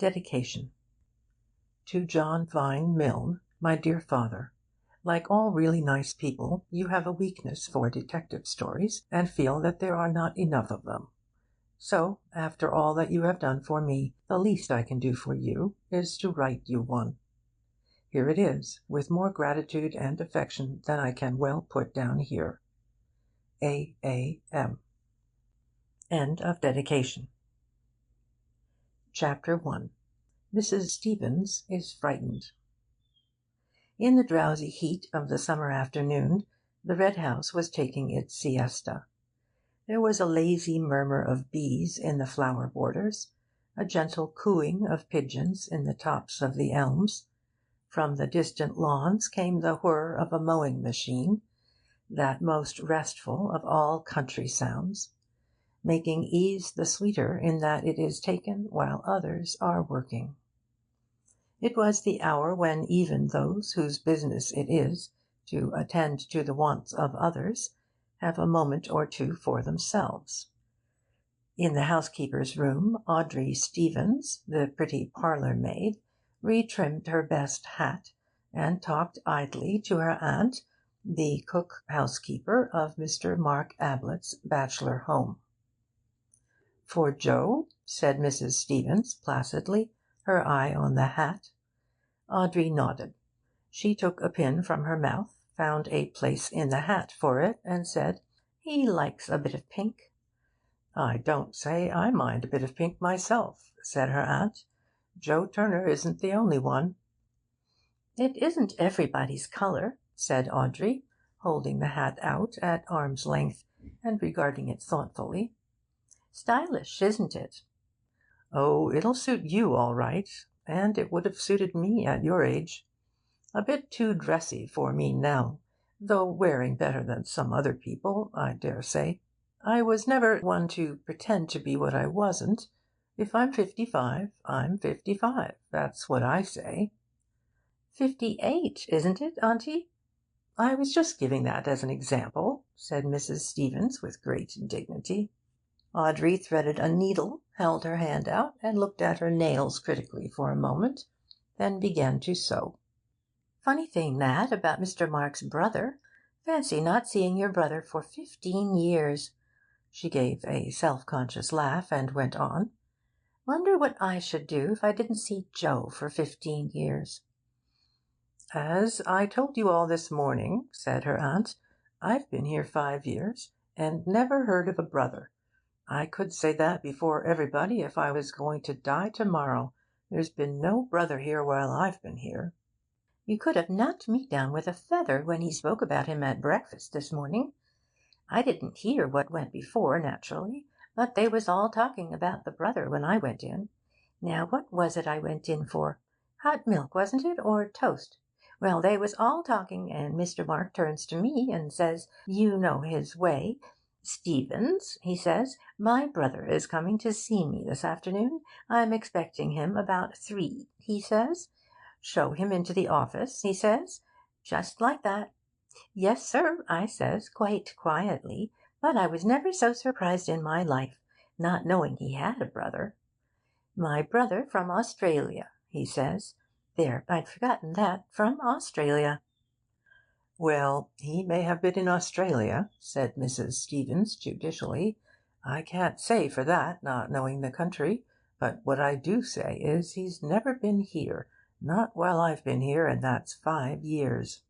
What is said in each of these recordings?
Dedication. To John Vine Milne, my dear father. Like all really nice people, you have a weakness for detective stories, and feel that there are not enough of them. So, after all that you have done for me, the least I can do for you is to write you one. Here it is, with more gratitude and affection than I can well put down here. A.A.M. End of dedication. Chapter 1. Mrs. Stevens is frightened. In the drowsy heat of the summer afternoon, the Red House was taking its siesta. There was a lazy murmur of bees in the flower borders, a gentle cooing of pigeons in the tops of the elms. From the distant lawns came the whir of a mowing machine, that most restful of all country sounds, making ease the sweeter in that it is taken while others are working. It was the hour when even those whose business it is to attend to the wants of others have a moment or two for themselves. In the housekeeper's room, Audrey Stevens, the pretty parlour-maid, retrimmed her best hat, and talked idly to her aunt, the cook-housekeeper of Mr. Mark Ablett's bachelor home. "For Joe?" said Mrs. Stevens placidly, her eye on the hat. Audrey nodded. She took a pin from her mouth, found a place in the hat for it, and said, "He likes a bit of pink." "I don't say I mind a bit of pink myself," said her aunt. "Joe Turner isn't the only one." "It isn't everybody's colour," said Audrey, holding the hat out at arm's length and regarding it thoughtfully. "Stylish, isn't it?" "Oh, it'll suit you all right, and it would have suited me at your age. A bit too dressy for me now, though wearing better than some other people, I dare say. I was never one to pretend to be what I wasn't. If I'm 55, I'm 55. That's what I say." 58, isn't it, Auntie?" "I was just giving that as an example," said Mrs. Stevens with great dignity. Audrey threaded a needle, held her hand out, and looked at her nails critically for a moment, then began to sew. "Funny thing that about Mr. Mark's brother. Fancy not seeing your brother for 15 years." She gave a self-conscious laugh and went on. "Wonder what I should do if I didn't see Joe for 15 years." "As I told you all this morning," said her aunt, "I've been here 5 years, and never heard of a brother. I could say that before everybody if I was going to die to-morrow. There's been no brother here while I've been here." "You could have knocked me down with a feather when he spoke about him at breakfast this morning. I didn't hear what went before, naturally, but they was all talking about the brother when I went in. Now, what was it I went in for? Hot milk, wasn't it, or toast? Well, they was all talking, and Mr. Mark turns to me and says, you know his way, 'Stevens,' he says, 'my brother is coming to see me this afternoon. I'm expecting him about 3, he says. Show him into the office, he says. Just like that. 'Yes, sir,' I says, quite quietly, but I was never so surprised in my life, not knowing he had a brother. 'My brother from Australia,' he says. There, I'd forgotten that, from Australia." "Well, he may have been in Australia," said Mrs. Stevens judicially. "I can't say for that, not knowing the country. But what I do say is he's never been here, not while I've been here, and that's 5 years."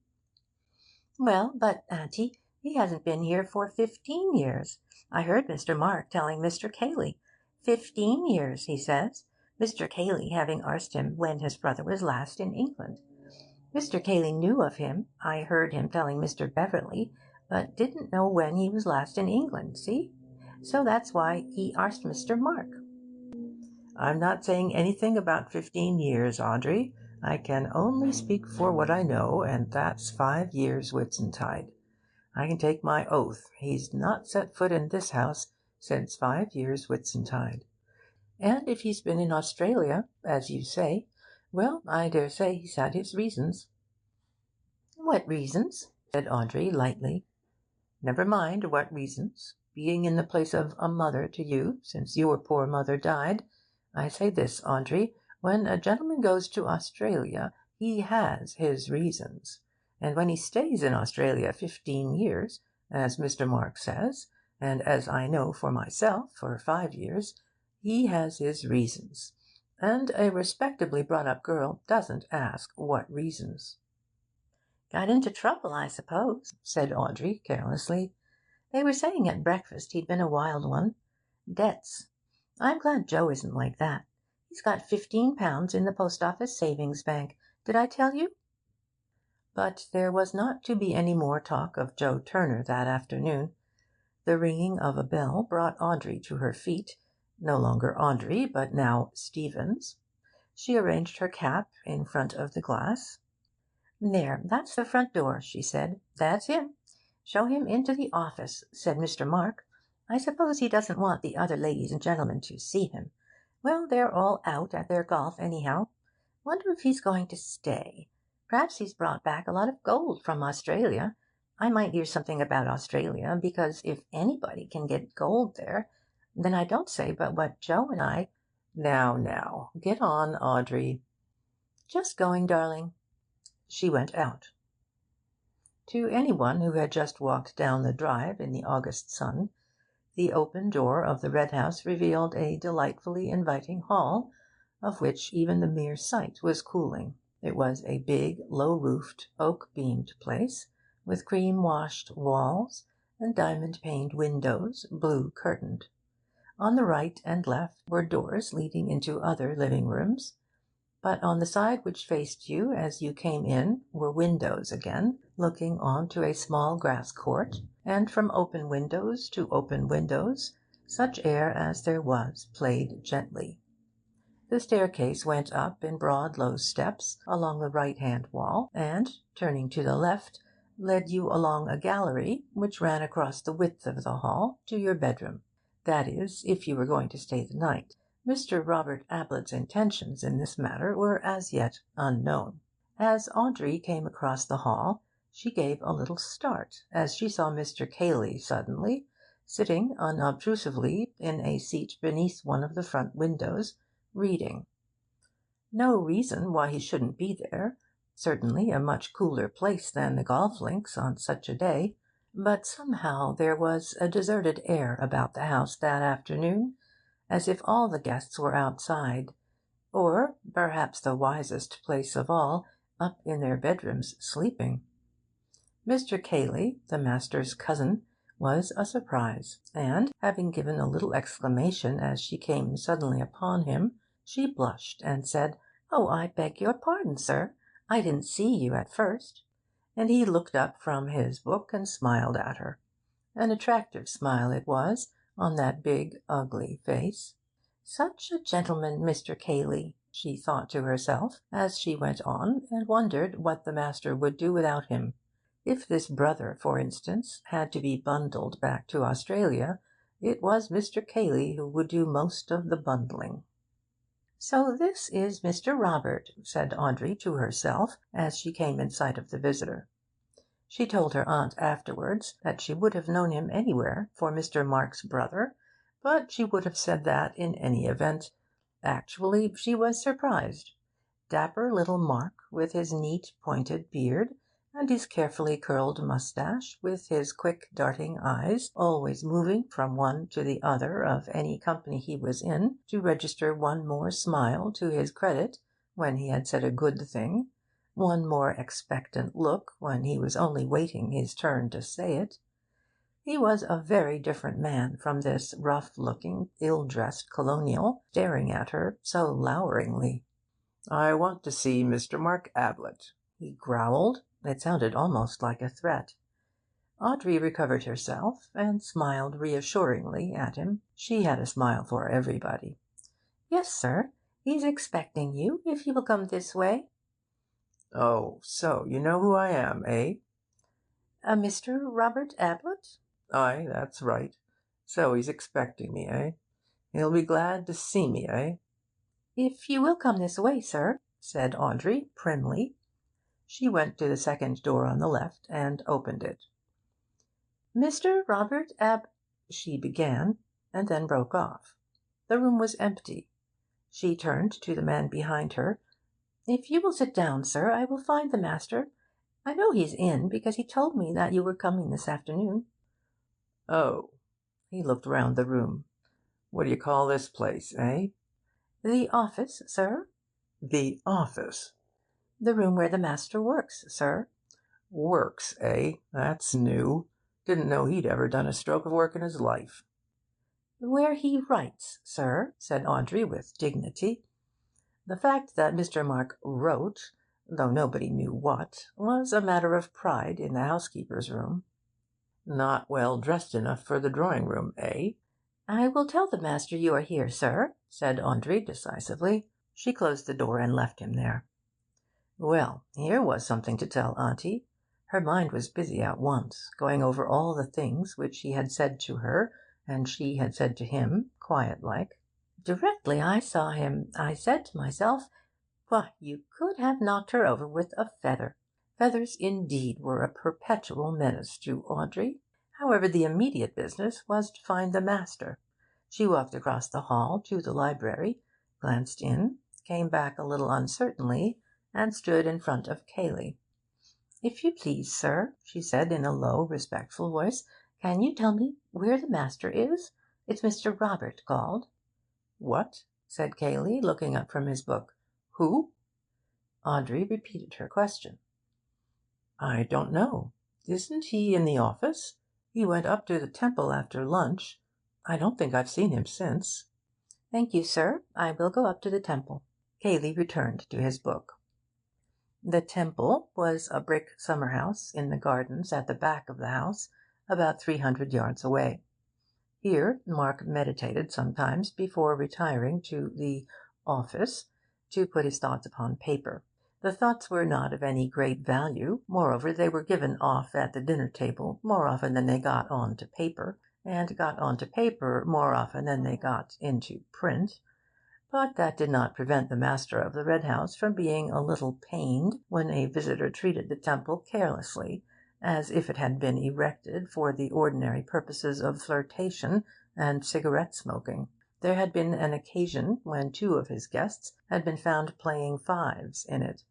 "Well, but, Auntie, he hasn't been here for 15 years. I heard Mr. Mark telling Mr. Cayley. 15 years, he says, Mr. Cayley having asked him when his brother was last in England. Mr. Cayley knew of him, I heard him telling Mr. Beverley, but didn't know when he was last in England, see? So that's why he asked Mr. Mark." "I'm not saying anything about 15 years, Audrey. I can only speak for what I know, and that's 5 years Whitsuntide. I can take my oath he's not set foot in this house since 5 years Whitsuntide. And if he's been in Australia, as you say, well, I dare say he's had his reasons." "What reasons?" said Audrey lightly. "Never mind what reasons. Being in the place of a mother to you, since your poor mother died, I say this, Audrey, When a gentleman goes to Australia, he has his reasons. And when he stays in Australia 15 years, as Mr. Mark says, and as I know for myself for 5 years, he has his reasons. And a respectably brought-up girl doesn't ask what reasons. "Got into trouble, I suppose," said Audrey carelessly. "They were saying at breakfast he'd been a wild one. Debts. I'm glad Joe isn't like that. He's got £15 in the Post Office Savings Bank. Did I tell you?" But there was not to be any more talk of Joe Turner that afternoon. The ringing of a bell brought Audrey to her feet, no longer Audrey, but now Stevens. She arranged her cap in front of the glass. "There, that's the front door," she said. "That's him. Show him into the office," said Mr. Mark. "I suppose he doesn't want the other ladies and gentlemen to see him. Well, they're all out at their golf, anyhow. Wonder if he's going to stay. Perhaps he's brought back a lot of gold from Australia. I might hear something about Australia, because if anybody can get gold there, then I don't say but what Joe and I—" "Now, get on, Audrey." "Just going, darling." She went out. To anyone who had just walked down the drive in the August sun, the open door of the Red House revealed a delightfully inviting hall, of which even the mere sight was cooling. It was a big, low-roofed, oak-beamed place, with cream-washed walls and diamond-paned windows, blue-curtained. On the right and left were doors leading into other living-rooms, but on the side which faced you as you came in were windows again, looking on to a small grass court, and from open windows to open windows such air as there was played gently. The staircase went up in broad low steps along the right-hand wall, and, turning to the left, led you along a gallery which ran across the width of the hall to your bedroom. That is, if you were going to stay the night. Mr. Robert Ablett's intentions in this matter were as yet unknown. As Audrey came across the hall, she gave a little start as she saw Mr. Cayley suddenly, sitting unobtrusively in a seat beneath one of the front windows, reading. No reason why he shouldn't be there, certainly a much cooler place than the golf links on such a day, but somehow there was a deserted air about the house that afternoon, as if all the guests were outside, or, perhaps the wisest place of all, up in their bedrooms sleeping. Mr. Cayley, the master's cousin, was a surprise, and, having given a little exclamation as she came suddenly upon him, she blushed and said, "Oh, I beg your pardon, sir. I didn't see you at first." And he looked up from his book and smiled at her. An attractive smile it was, on that big, ugly face. "Such a gentleman, Mr. Cayley," she thought to herself, as she went on, and wondered what the master would do without him. If this brother, for instance, had to be bundled back to Australia, it was Mr. Cayley who would do most of the bundling. "So this is Mr. Robert," said Audrey to herself, as she came in sight of the visitor. She told her aunt afterwards that she would have known him anywhere for Mr. Mark's brother, but she would have said that in any event. Actually, she was surprised. Dapper little Mark, with his neat pointed beard, and his carefully curled moustache, with his quick darting eyes, always moving from one to the other of any company he was in, to register one more smile to his credit when he had said a good thing, one more expectant look when he was only waiting his turn to say it. He was a very different man from this rough-looking, ill-dressed colonial, staring at her so loweringly. "I want to see Mr. Mark Ablett," he growled. It sounded almost like a threat. Audrey recovered herself and smiled reassuringly at him. She had a smile for everybody. "Yes, sir. He's expecting you, if you will come this way." "Oh, so you know who I am, eh?" "Mr. Robert Ablett?" "Aye, that's right. So he's expecting me, eh? He'll be glad to see me, eh?" "If you will come this way, sir," said Audrey primly. She went to the second door on the left and opened it. "Mr. Robert she began, and then broke off. The room was empty. She turned to the man behind her. "If you will sit down, sir, I will find the master. I know he's in, because he told me that you were coming this afternoon." "Oh." He looked round the room. "What do you call this place, eh?" "The office, sir." "The office?" "The room where the master works, sir." "Works, eh? That's new. Didn't know he'd ever done a stroke of work in his life." "Where he writes, sir," said Audrey with dignity. The fact that Mr. Mark wrote, though nobody knew what, was a matter of pride in the housekeeper's room. "Not well dressed enough for the drawing room, eh?" "I will tell the master you are here, sir," said Audrey decisively. She closed the door and left him there. Well, here was something to tell Auntie. Her mind was busy at once, going over all the things which he had said to her, and she had said to him, quiet like. "Directly I saw him, I said to myself, why, you could have knocked her over with a feather." Feathers, indeed, were a perpetual menace to Audrey. However, the immediate business was to find the master. She walked across the hall to the library, glanced in, came back a little uncertainly, and stood in front of Cayley. "If you please, sir," she said in a low, respectful voice, "can you tell me where the master is? It's Mr. Robert called." "What?" said Cayley, looking up from his book. "Who?" Audrey repeated her question. "I don't know. Isn't he in the office? He went up to the Temple after lunch. I don't think I've seen him since." "Thank you, sir. I will go up to the Temple." Cayley returned to his book. The Temple was a brick summer-house in the gardens at the back of the house, about 300 yards away. Here Mark meditated sometimes before retiring to the office to put his thoughts upon paper. The thoughts were not of any great value. Moreover, they were given off at the dinner-table more often than they got on to paper, and got on to paper more often than they got into print. But that did not prevent the master of the Red House from being a little pained when a visitor treated the Temple carelessly, as if it had been erected for the ordinary purposes of flirtation and cigarette smoking. There had been an occasion when two of his guests had been found playing fives in it.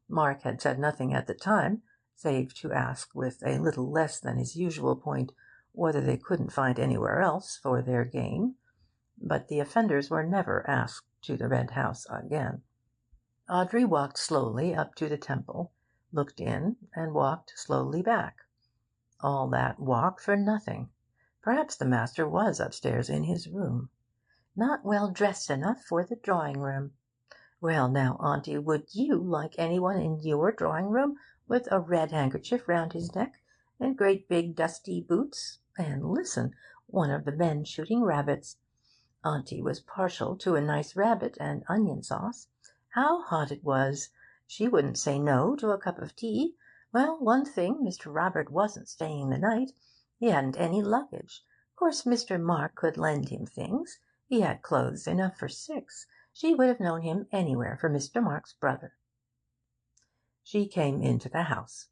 Mark had said nothing at the time, save to ask with a little less than his usual point whether they couldn't find anywhere else for their game. But the offenders were never asked to the Red House again. Audrey walked slowly up to the Temple, looked in, and walked slowly back. All that walk for nothing. Perhaps the master was upstairs in his room. Not well dressed enough for the drawing-room. Well, now, Auntie, would you like anyone in your drawing-room with a red handkerchief round his neck, and great big dusty boots, and listen, one of the men shooting rabbits? Auntie was partial to a nice rabbit and onion sauce. How hot it was! She wouldn't say no to a cup of tea. Well, one thing, Mr. Robert wasn't staying the night. He hadn't any luggage. Of course, Mr. Mark could lend him things. He had clothes enough for 6. She would have known him anywhere for Mr. Mark's brother. She came into the house.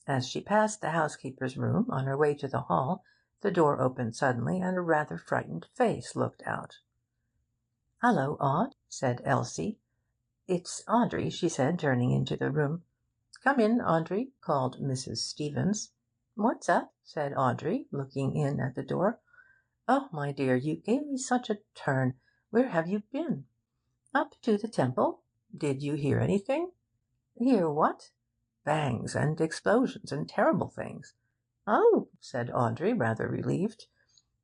As she passed the housekeeper's room on her way to the hall, the door opened suddenly, and a rather frightened face looked out. "Hallo, Aud," said Elsie. "It's Audrey," she said, turning into the room. "Come in, Audrey," called Mrs. Stevens. "What's up?" said Audrey, looking in at the door. "Oh, my dear, you gave me such a turn. Where have you been?" "Up to the Temple." "Did you hear anything?" "Hear what?" "Bangs and explosions and terrible things." "Oh," said Audrey, rather relieved.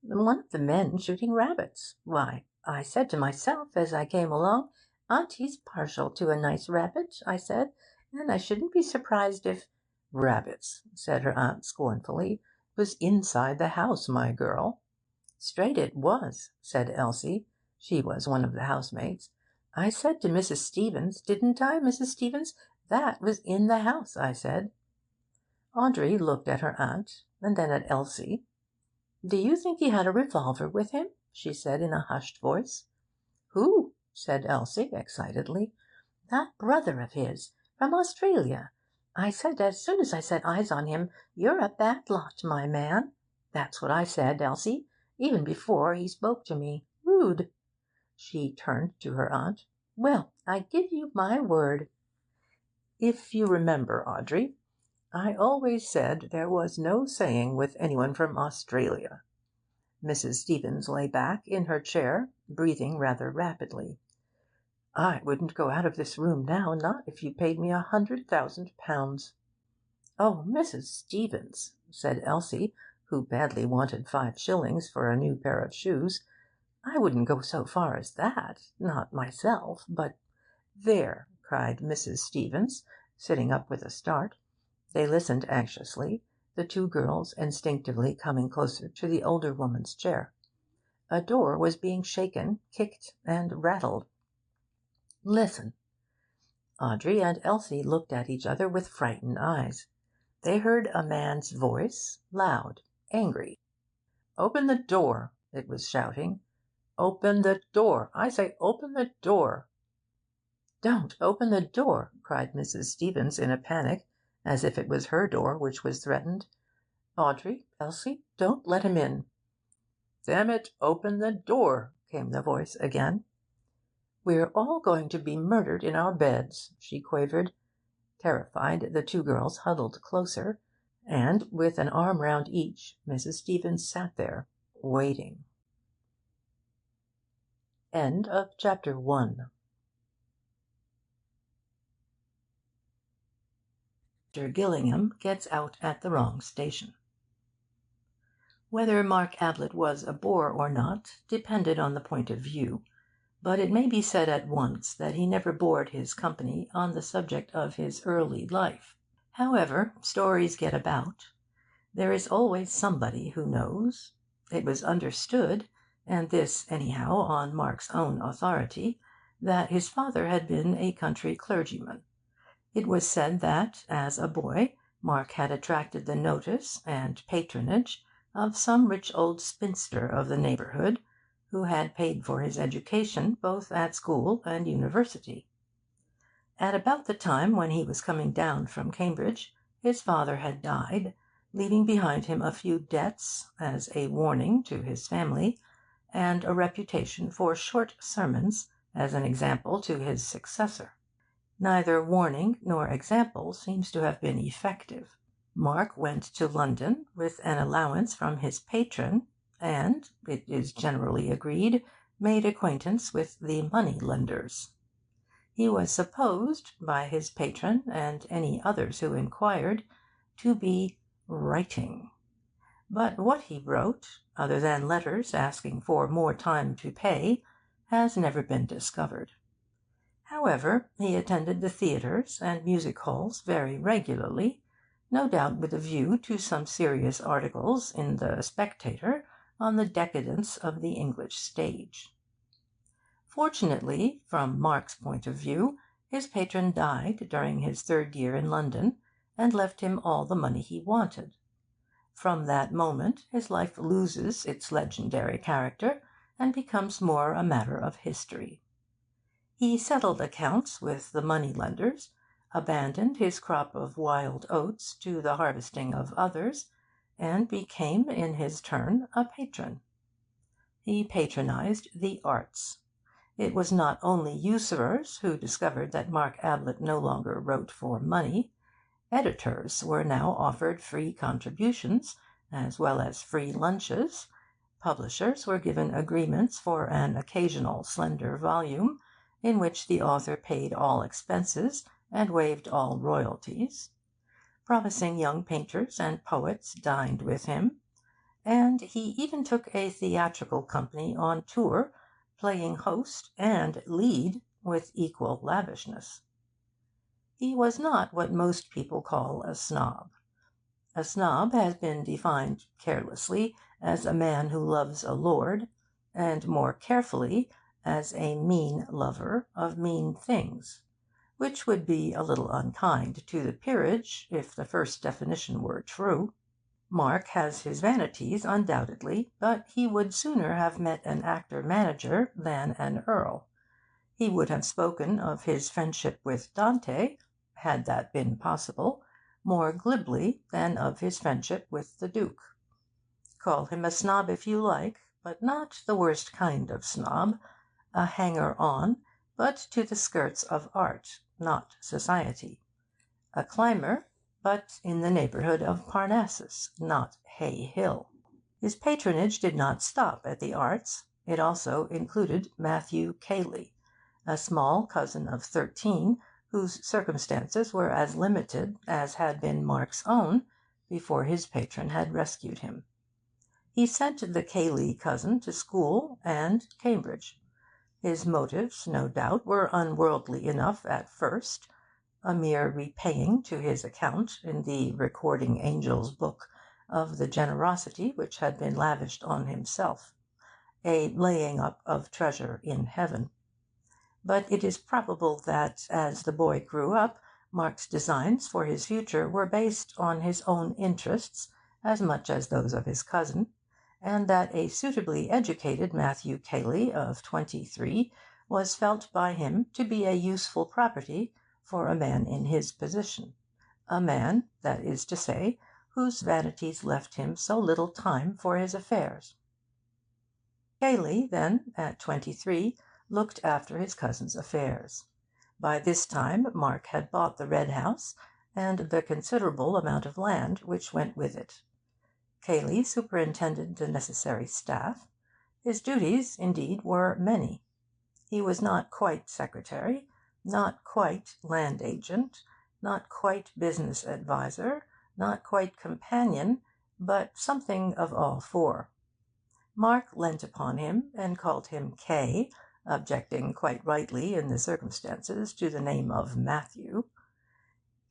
"One of the men shooting rabbits. Why, I said to myself as I came along, Auntie's partial to a nice rabbit, I said, and I shouldn't be surprised if—" "Rabbits," said her aunt scornfully. "It was inside the house, my girl." "Straight it was," said Elsie. She was one of the housemaids. "I said to Mrs. Stevens, didn't I, Mrs. Stevens? That was in the house, I said." Audrey looked at her aunt, and then at Elsie. "Do you think he had a revolver with him?" she said in a hushed voice. "Who?" said Elsie excitedly. "That brother of his, from Australia. I said as soon as I set eyes on him, 'You're a bad lot, my man.' That's what I said, Elsie, even before he spoke to me. Rude!" She turned to her aunt. Well, I give you my word. If you remember, Audrey, I always said there was no saying with anyone from Australia. Mrs. Stevens lay back in her chair, breathing rather rapidly. I wouldn't go out of this room now, not if you paid me £100,000. Oh, Mrs. Stevens, said Elsie, who badly wanted 5 shillings for a new pair of shoes, I wouldn't go so far as that, not myself, but there, cried Mrs. Stevens, sitting up with a start. They listened anxiously, the 2 girls instinctively coming closer to the older woman's chair. A door was being shaken, kicked, and rattled. Listen. Audrey and Elsie looked at each other with frightened eyes. They heard a man's voice, loud, angry. "Open the door!" it was shouting. "Open the door! I say, open the door!" "Don't open the door!" cried Mrs. Stevens in a panic, as if it was her door which was threatened. "Audrey, Elsie, don't let him in." "Damn it, open the door!" came the voice again. "We're all going to be murdered in our beds," she quavered. Terrified, the 2 girls huddled closer, and, with an arm round each, Mrs. Stevens sat there, waiting. End of chapter 1. Mr. Gillingham gets out at the wrong station. Whether Mark Ablett was a bore or not depended on the point of view, but it may be said at once that he never bored his company on the subject of his early life. However, stories get about. There is always somebody who knows. It was understood, and this, anyhow, on Mark's own authority, that his father had been a country clergyman. It was said that, as a boy, Mark had attracted the notice and patronage of some rich old spinster of the neighbourhood, who had paid for his education both at school and university. At about the time when he was coming down from Cambridge, his father had died, leaving behind him a few debts, as a warning to his family, and a reputation for short sermons, as an example to his successor. Neither warning nor example seems to have been effective. Mark went to London with an allowance from his patron, and, it is generally agreed, made acquaintance with the money-lenders. He was supposed, by his patron and any others who inquired, to be writing. But what he wrote, other than letters asking for more time to pay, has never been discovered. However, he attended the theatres and music halls very regularly, no doubt with a view to some serious articles in the Spectator on the decadence of the English stage. Fortunately, from Mark's point of view, his patron died during his 3rd year in London, and left him all the money he wanted. From that moment his life loses its legendary character, and becomes more a matter of history. He settled accounts with the money-lenders, abandoned his crop of wild oats to the harvesting of others, and became, in his turn, a patron. He patronised the arts. It was not only usurers who discovered that Mark Ablett no longer wrote for money. Editors were now offered free contributions, as well as free lunches. Publishers were given agreements for an occasional slender volume, in which the author paid all expenses and waived all royalties. Promising young painters and poets dined with him, and he even took a theatrical company on tour, playing host and lead with equal lavishness. He was not what most people call a snob. A snob has been defined carelessly as a man who loves a lord, and more carefully as a mean lover of mean things, which would be a little unkind to the peerage if the first definition were true. Mark has his vanities, undoubtedly, but he would sooner have met an actor-manager than an earl. He would have spoken of his friendship with Dante, had that been possible, more glibly than of his friendship with the Duke. Call him a snob if you like, but not the worst kind of snob, a hanger-on, but to the skirts of art, not society. A climber, but in the neighbourhood of Parnassus, not Hay Hill. His patronage did not stop at the arts. It also included Matthew Cayley, a small cousin of 13, whose circumstances were as limited as had been Mark's own before his patron had rescued him. He sent the Cayley cousin to school and Cambridge. His motives, no doubt, were unworldly enough at first, a mere repaying to his account in the recording angel's book of the generosity which had been lavished on himself, a laying up of treasure in heaven. But it is probable that, as the boy grew up, Mark's designs for his future were based on his own interests as much as those of his cousin, and that a suitably educated Matthew Cayley of 23 was felt by him to be a useful property for a man in his position, a man, that is to say, whose vanities left him so little time for his affairs. Cayley, then, at 23, looked after his cousin's affairs. By this time Mark had bought the Red House and the considerable amount of land which went with it. Cayley superintended the necessary staff. His duties, indeed, were many. He was not quite secretary, not quite land agent, not quite business adviser, not quite companion, but something of all four. Mark leant upon him and called him K, objecting quite rightly in the circumstances to the name of Matthew.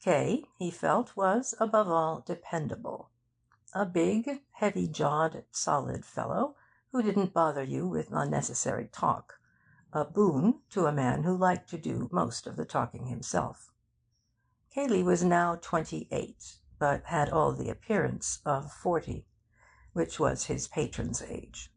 K, he felt, was above all dependable. A big, heavy-jawed, solid fellow who didn't bother you with unnecessary talk. A boon to a man who liked to do most of the talking himself. Cayley was now 28, but had all the appearance of 40, which was his patron's age.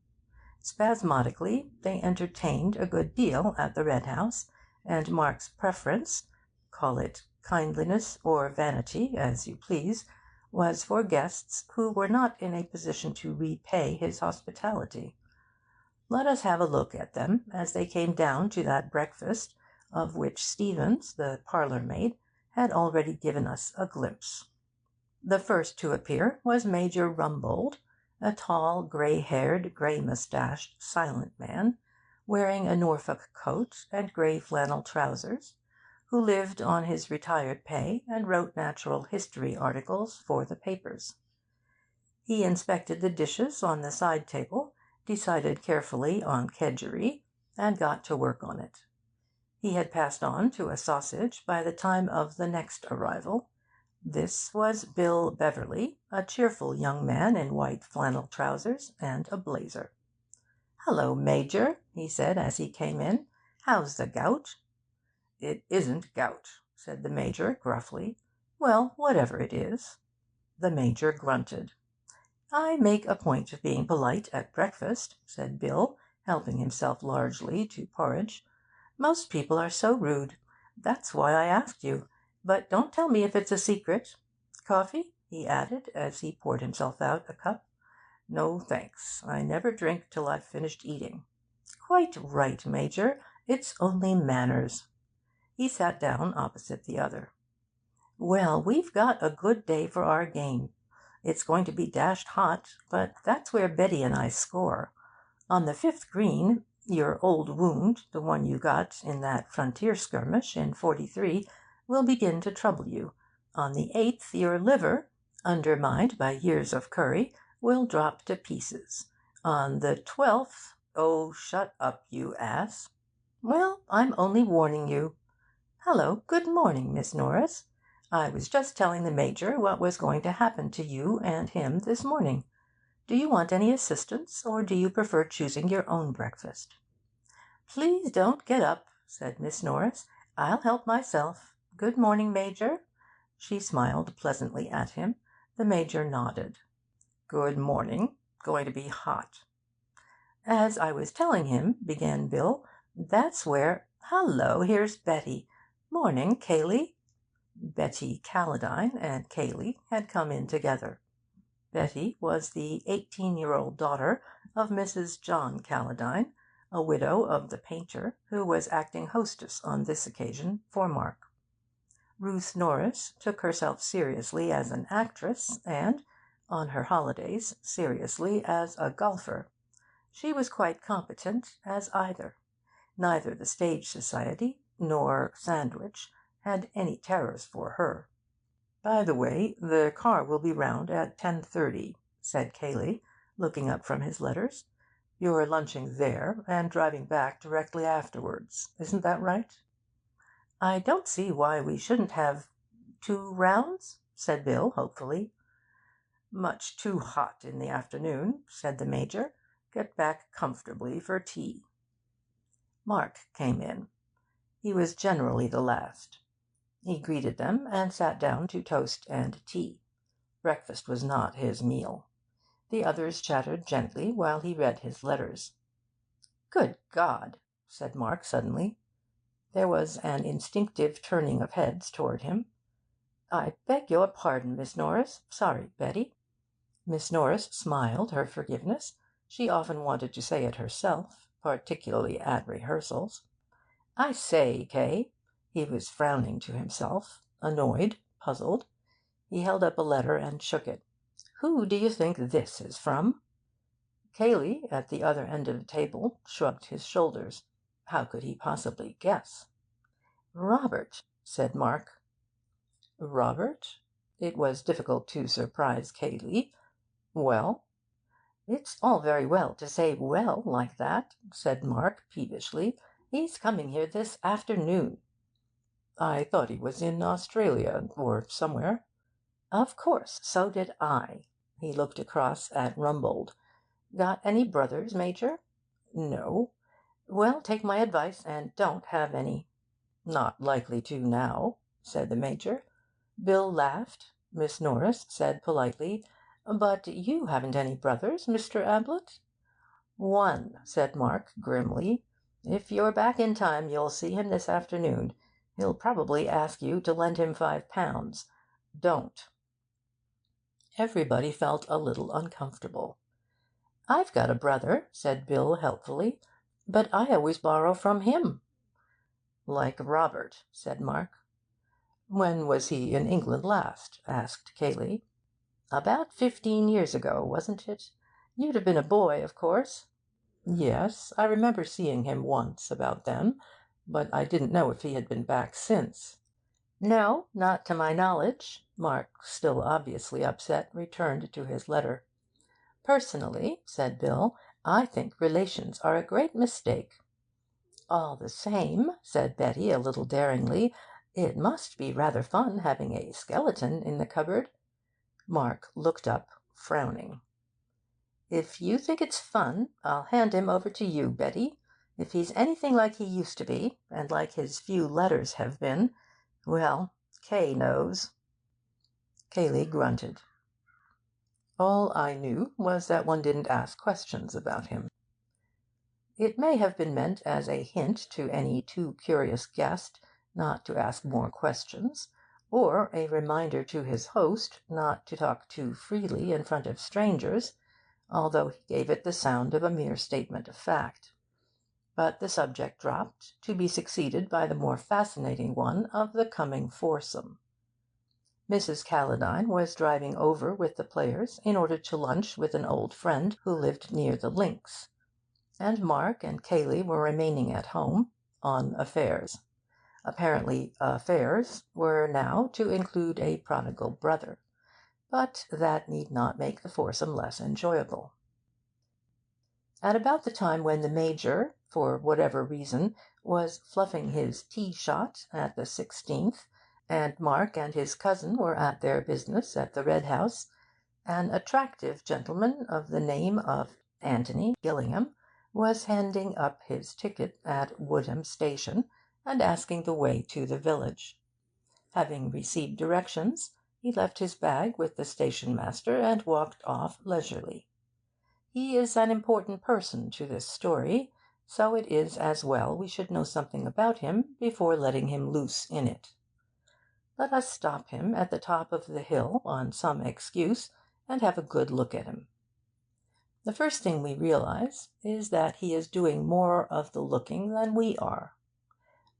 Spasmodically, they entertained a good deal at the Red House, and Mark's preference, call it kindliness or vanity, as you please, was for guests who were not in a position to repay his hospitality. Let us have a look at them as they came down to that breakfast of which Stevens, the parlour-maid, had already given us a glimpse. The first to appear was Major Rumbold, a tall, grey-haired, grey-moustached, silent man, wearing a Norfolk coat and grey flannel trousers, who lived on his retired pay and wrote natural history articles for the papers. He inspected the dishes on the side table, decided carefully on kedgeree, and got to work on it. He had passed on to a sausage by the time of the next arrival. This was Bill Beverley, a cheerful young man in white flannel trousers and a blazer. "Hullo, Major," he said as he came in. "How's the gout?" "It isn't gout," said the Major gruffly. "Well, whatever it is." The Major grunted. "I make a point of being polite at breakfast," said Bill, helping himself largely to porridge. "Most people are so rude. That's why I asked you. But don't tell me if it's a secret. Coffee?" he added, as he poured himself out a cup. "No, thanks. I never drink till I've finished eating." "Quite right, Major. It's only manners." He sat down opposite the other. "Well, we've got a good day for our game. It's going to be dashed hot, but that's where Betty and I score. On the 5th green, your old wound, the one you got in that frontier skirmish in '43, will begin to trouble you. On the 8th, your liver, undermined by years of curry, will drop to pieces. On the 12th... Oh, shut up, you ass. Well, I'm only warning you. Hallo, good morning, Miss Norris. I was just telling the Major what was going to happen to you and him this morning. Do you want any assistance, or do you prefer choosing your own breakfast?" "Please don't get up," said Miss Norris. "I'll help myself. Good morning, Major." She smiled pleasantly at him. The Major nodded. "Good morning. Going to be hot." "As I was telling him," began Bill, "that's where... Hallo, here's Betty. Morning, Cayley." Betty Calladine and Cayley had come in together. Betty was the 18-year-old daughter of Mrs. John Calladine, a widow of the painter, who was acting hostess on this occasion for Mark. Ruth Norris took herself seriously as an actress, and, on her holidays, seriously as a golfer. She was quite competent as either. Neither the Stage Society nor Sandwich had any terrors for her. "By the way, the car will be round at 10:30, said Cayley, looking up from his letters. "You're lunching there, and driving back directly afterwards. Isn't that right?" "I don't see why we shouldn't have 2 rounds," said Bill hopefully. "Much too hot in the afternoon," said the Major. "Get back comfortably for tea." Mark came in. He was generally the last. He greeted them, and sat down to toast and tea. Breakfast was not his meal. The others chattered gently while he read his letters. "Good God!" said Mark suddenly. There was an instinctive turning of heads toward him. "I beg your pardon, Miss Norris. Sorry, Betty." Miss Norris smiled her forgiveness. She often wanted to say it herself, particularly at rehearsals. "I say, Kay." He was frowning to himself, annoyed, puzzled. He held up a letter and shook it. "Who do you think this is from?" Cayley, at the other end of the table, shrugged his shoulders. How could he possibly guess? "Robert," said Mark. "Robert?" It was difficult to surprise Cayley. "Well?" "It's all very well to say 'well' like that," said Mark peevishly. "He's coming here this afternoon." "I thought he was in Australia, or somewhere." "Of course, so did I." He looked across at Rumbold. "Got any brothers, Major?" "No." "Well, take my advice, and don't have any." "Not likely to now," said the Major. Bill laughed. Miss Norris said politely, "But you haven't any brothers, Mr. Ablett?" "One," said Mark grimly. "If you're back in time, you'll see him this afternoon. He'll probably ask you to lend him £5. Don't." Everybody felt a little uncomfortable. "I've got a brother," said Bill helpfully, "but I always borrow from him." "Like Robert," said Mark. "When was he in England last?" asked Cayley. "About 15 years ago, wasn't it? You'd have been a boy, of course." "Yes, I remember seeing him once about then, but I didn't know if he had been back since." "No, not to my knowledge." Mark, still obviously upset, returned to his letter. "Personally," said Bill, "I think relations are a great mistake." "All the same," said Betty a little daringly, "it must be rather fun having a skeleton in the cupboard." Mark looked up, frowning. "If you think it's fun, I'll hand him over to you, Betty. If he's anything like he used to be, and like his few letters have been, well, Kay knows." Cayley grunted. "All I knew was that one didn't ask questions about him." It may have been meant as a hint to any too curious guest not to ask more questions, or a reminder to his host not to talk too freely in front of strangers, although he gave it the sound of a mere statement of fact. But the subject dropped, to be succeeded by the more fascinating one of the coming foursome. Mrs. Calladine was driving over with the players in order to lunch with an old friend who lived near the links, and Mark and Cayley were remaining at home, on affairs. Apparently, affairs were now to include a prodigal brother, but that need not make the foursome less enjoyable. At about the time when the Major, for whatever reason, was fluffing his tea shot at the 16th, and Mark and his cousin were at their business at the Red House, an attractive gentleman of the name of Anthony Gillingham was handing up his ticket at Woodham Station and asking the way to the village. Having received directions, he left his bag with the station master and walked off leisurely. He is an important person to this story, so it is as well we should know something about him before letting him loose in it. Let us stop him at the top of the hill on some excuse and have a good look at him. The first thing we realize is that he is doing more of the looking than we are.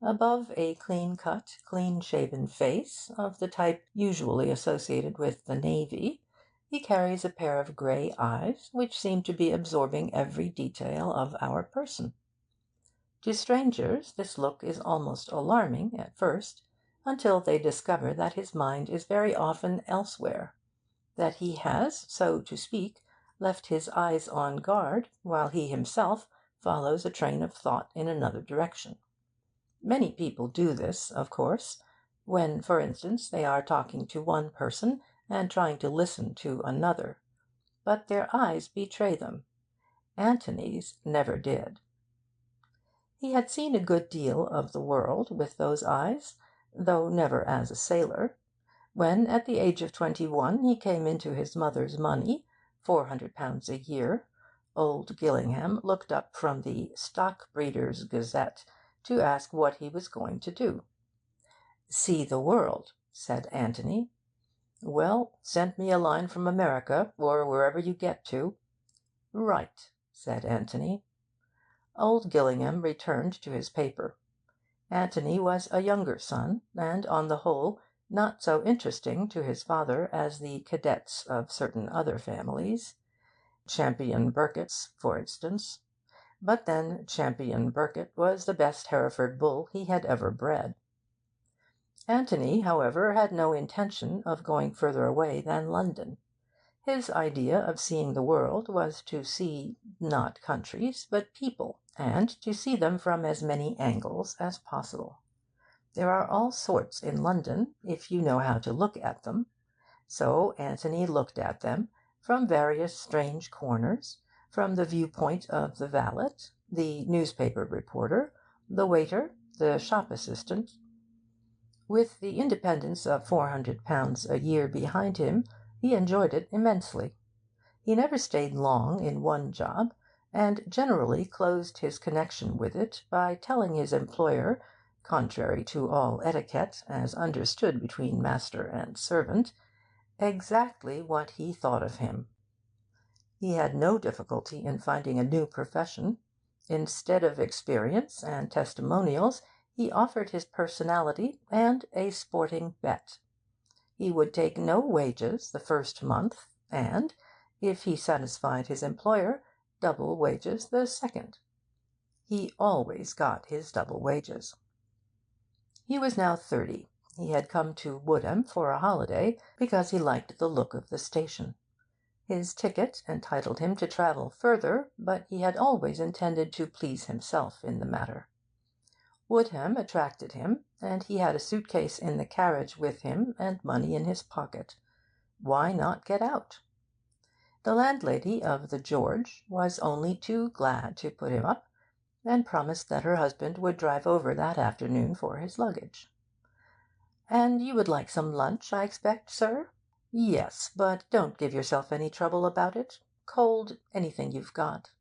Above a clean-cut, clean-shaven face, of the type usually associated with the Navy, he carries a pair of grey eyes which seem to be absorbing every detail of our person. To strangers this look is almost alarming at first, until they discover that his mind is very often elsewhere, that he has, so to speak, left his eyes on guard, while he himself follows a train of thought in another direction. Many people do this, of course, when, for instance, they are talking to one person and trying to listen to another. But their eyes betray them. Antony's never did. He had seen a good deal of the world with those eyes, though never as a sailor. When, at the age of 21, he came into his mother's money, £400 a year, old Gillingham looked up from the Stock Breeders' Gazette to ask what he was going to do. "See the world," said Antony. "Well, send me a line from America, or wherever you get to." "Right," said Antony. Old Gillingham returned to his paper. Antony was a younger son, and, on the whole, not so interesting to his father as the cadets of certain other families. Champion Burkett's, for instance. But then Champion Burkett was the best Hereford bull he had ever bred. Antony, however, had no intention of going further away than London. His idea of seeing the world was to see, not countries, but people, and to see them from as many angles as possible. There are all sorts in London, if you know how to look at them. So Antony looked at them from various strange corners, from the viewpoint of the valet, the newspaper reporter, the waiter, the shop assistant. With the independence of £400 a year behind him, he enjoyed it immensely. He never stayed long in one job, and generally closed his connection with it by telling his employer, contrary to all etiquette as understood between master and servant, exactly what he thought of him. He had no difficulty in finding a new profession. Instead of experience and testimonials, he offered his personality and a sporting bet. He would take no wages the first month, and, if he satisfied his employer, double wages the second. He always got his double wages. He was now 30. He had come to Woodham for a holiday because he liked the look of the station. His ticket entitled him to travel further, but he had always intended to please himself in the matter. Woodham attracted him, and he had a suit-case in the carriage with him and money in his pocket. Why not get out? The landlady of the George was only too glad to put him up, and promised that her husband would drive over that afternoon for his luggage. "And you would like some lunch, I expect, sir?" "Yes, but don't give yourself any trouble about it. Cold, anything you've got."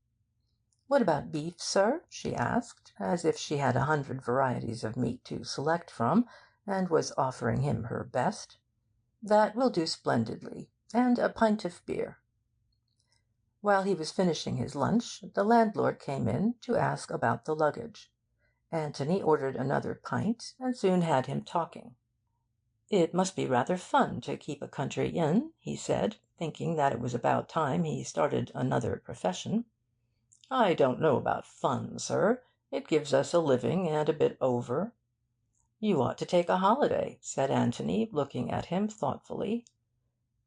"What about beef, sir?" she asked, as if she had 100 varieties of meat to select from, and was offering him her best. "That will do splendidly. And a pint of beer." While he was finishing his lunch, the landlord came in to ask about the luggage. Antony ordered another pint, and soon had him talking. "It must be rather fun to keep a country inn," he said, thinking that it was about time he started another profession. "I don't know about fun, sir. It gives us a living and a bit over." "You ought to take a holiday," said Antony, looking at him thoughtfully.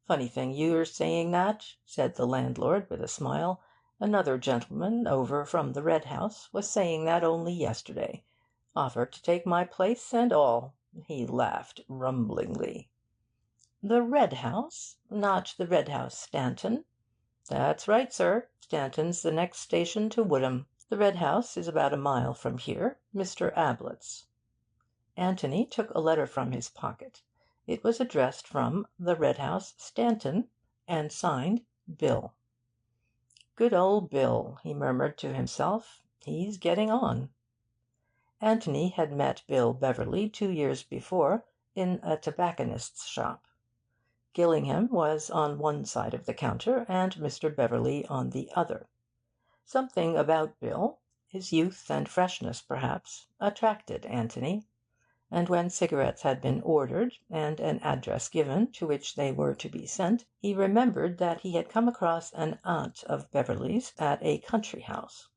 "Funny thing you're saying that," said the landlord, with a smile. "Another gentleman over from the Red House was saying that only yesterday. Offered to take my place and all." He laughed rumblingly. "The Red House? Not the Red House, Stanton?" "That's right, sir. Stanton's the next station to Woodham. The Red House is about a mile from here. Mr. Ablett's." Antony took a letter from his pocket. It was addressed from the Red House, Stanton, and signed Bill. "Good old Bill," he murmured to himself. "He's getting on." Antony had met Bill Beverley 2 years before in a tobacconist's shop. Gillingham was on one side of the counter and Mr. Beverley on the other. Something about Bill, his youth and freshness perhaps, attracted Anthony, and when cigarettes had been ordered and an address given to which they were to be sent, he remembered that he had come across an aunt of Beverley's at a country house.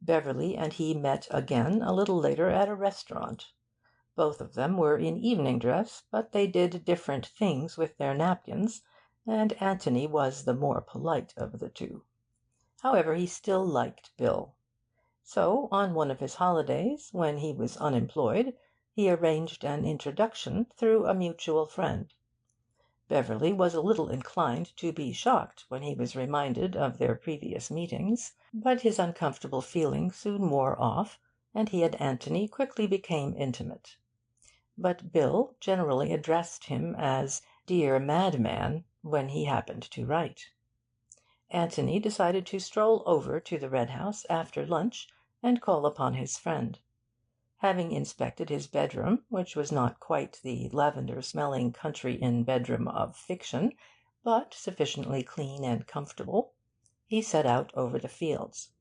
Beverley and he met again a little later at a restaurant. Both of them were in evening dress, but they did different things with their napkins, and Anthony was the more polite of the two. However, he still liked Bill. So, on one of his holidays, when he was unemployed, he arranged an introduction through a mutual friend. Beverley was a little inclined to be shocked when he was reminded of their previous meetings, but his uncomfortable feeling soon wore off, and he and Anthony quickly became intimate. But Bill generally addressed him as 'dear madman' when he happened to write. Anthony decided to stroll over to the Red House after lunch and call upon his friend. Having inspected his bedroom, which was not quite the lavender-smelling country-inn bedroom of fiction, but sufficiently clean and comfortable, he set out over the fields.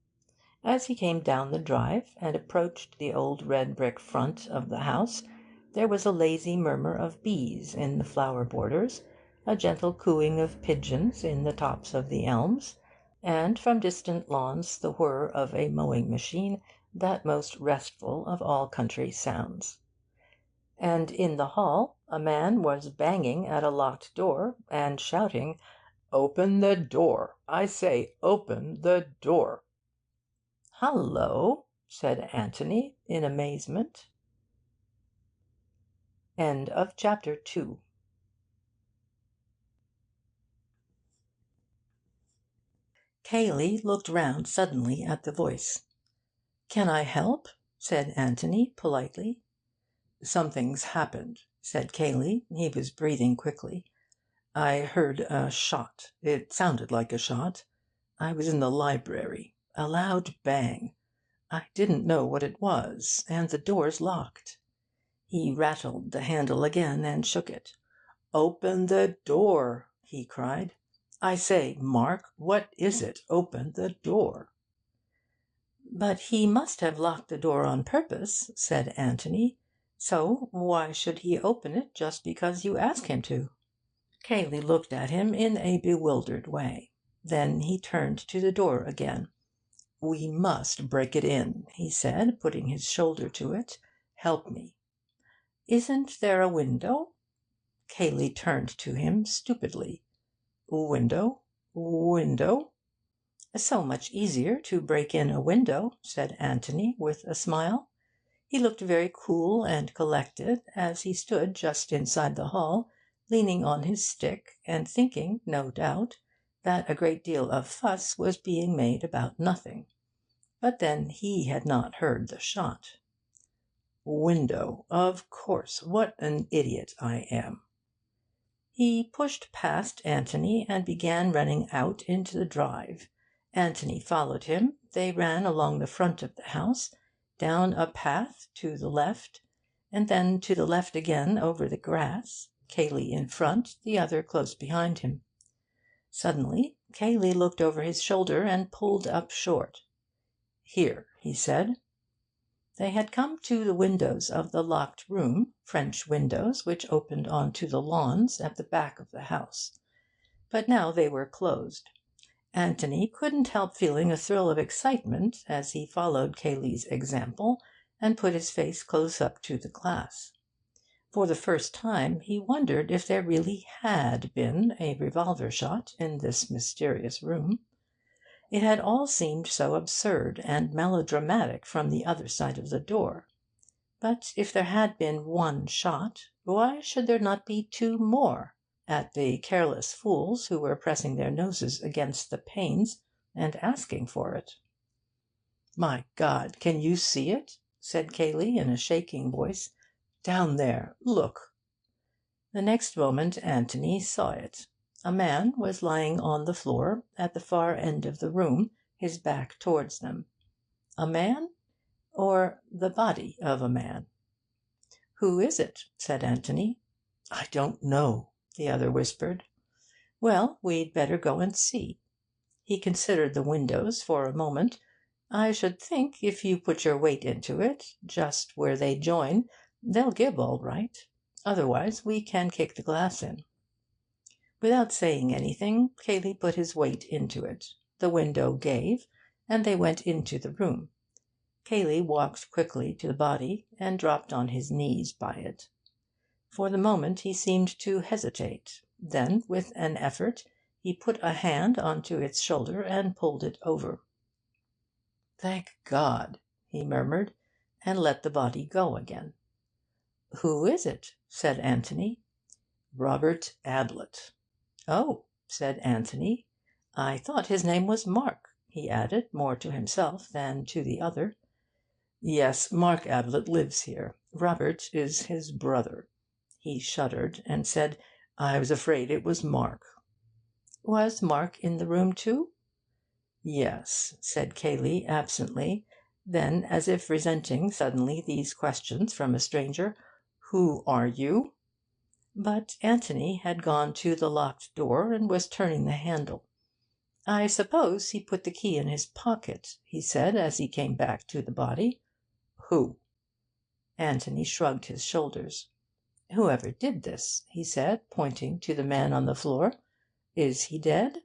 As he came down the drive and approached the old red brick front of the house, there was a lazy murmur of bees in the flower borders, a gentle cooing of pigeons in the tops of the elms, and from distant lawns the whir of a mowing machine, that most restful of all country sounds. And in the hall a man was banging at a locked door and shouting, "Open the door! I say, open the door!" "Hallo!" said Anthony, in amazement. End of chapter 2. Cayley looked round suddenly at the voice. "Can I help?" said Anthony, politely. "Something's happened," said Cayley. He was breathing quickly. "I heard a shot. It sounded like a shot. I was in the library. A loud bang. I didn't know what it was, and the door's locked." He rattled the handle again and shook it. "Open the door!" he cried. "I say, Mark, what is it? Open the door!" "But he must have locked the door on purpose," said Anthony. "So why should he open it just because you ask him to?" Cayley looked at him in a bewildered way. Then he turned to the door again. "We must break it in," he said, putting his shoulder to it. "Help me." "Isn't there a window?" Cayley turned to him stupidly. "Window? Window?" "So much easier to break in a window," said Anthony, with a smile. He looked very cool and collected as he stood just inside the hall, leaning on his stick, and thinking, no doubt, that a great deal of fuss was being made about nothing. But then he had not heard the shot. "Window, of course. What an idiot I am!" He pushed past Anthony and began running out into the drive. Anthony followed him. They ran along the front of the house, down a path to the left, and then to the left again over the grass, Cayley in front, the other close behind him. Suddenly Cayley looked over his shoulder and pulled up short. "Here," he said. They had come to the windows of the locked room, French windows which opened on to the lawns at the back of the house. But now they were closed. Anthony couldn't help feeling a thrill of excitement as he followed Cayley's example and put his face close up to the glass. For the first time he wondered if there really had been a revolver shot in this mysterious room. It had all seemed so absurd and melodramatic from the other side of the door. But if there had been one shot, why should there not be two more at the careless fools who were pressing their noses against the panes and asking for it? "My God, can you see it?" said Cayley in a shaking voice. "Down there. Look!" The next moment Anthony saw it. A man was lying on the floor at the far end of the room, his back towards them. A man? Or the body of a man? "Who is it?" said Anthony. "I don't know," the other whispered. Well, we'd better go and see. He considered the windows for a moment. I should think if you put your weight into it, just where they join, they'll give all right. Otherwise, we can kick the glass in. Without saying anything, Cayley put his weight into it. The window gave, and they went into the room. Cayley walked quickly to the body and dropped on his knees by it. For the moment he seemed to hesitate. Then, with an effort, he put a hand on to its shoulder and pulled it over. "Thank God!" he murmured, and let the body go again. "Who is it?" said Anthony. "Robert Ablett." "Oh," said Anthony. "I thought his name was Mark," he added, more to himself than to the other. "Yes, Mark Ablett lives here. Robert is his brother." He shuddered, and said, "I was afraid it was Mark." "Was Mark in the room too?" "Yes," said Cayley absently. Then, as if resenting suddenly these questions from a stranger, "Who are you?" But Anthony had gone to the locked door and was turning the handle. "I suppose he put the key in his pocket," he said, as he came back to the body. "Who?" Anthony shrugged his shoulders. "Whoever did this," he said, pointing to the man on the floor. "Is he dead?"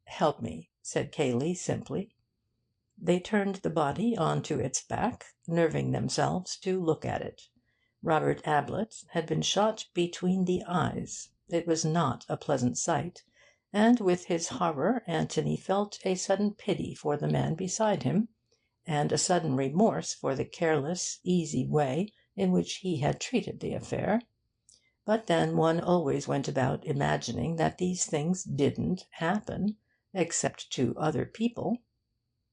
"Help me," said Cayley simply. They turned the body on to its back, nerving themselves to look at it. Robert Ablett had been shot between the eyes. It was not a pleasant sight, and with his horror Anthony felt a sudden pity for the man beside him, and a sudden remorse for the careless, easy way in which he had treated the affair. But then one always went about imagining that these things didn't happen, except to other people.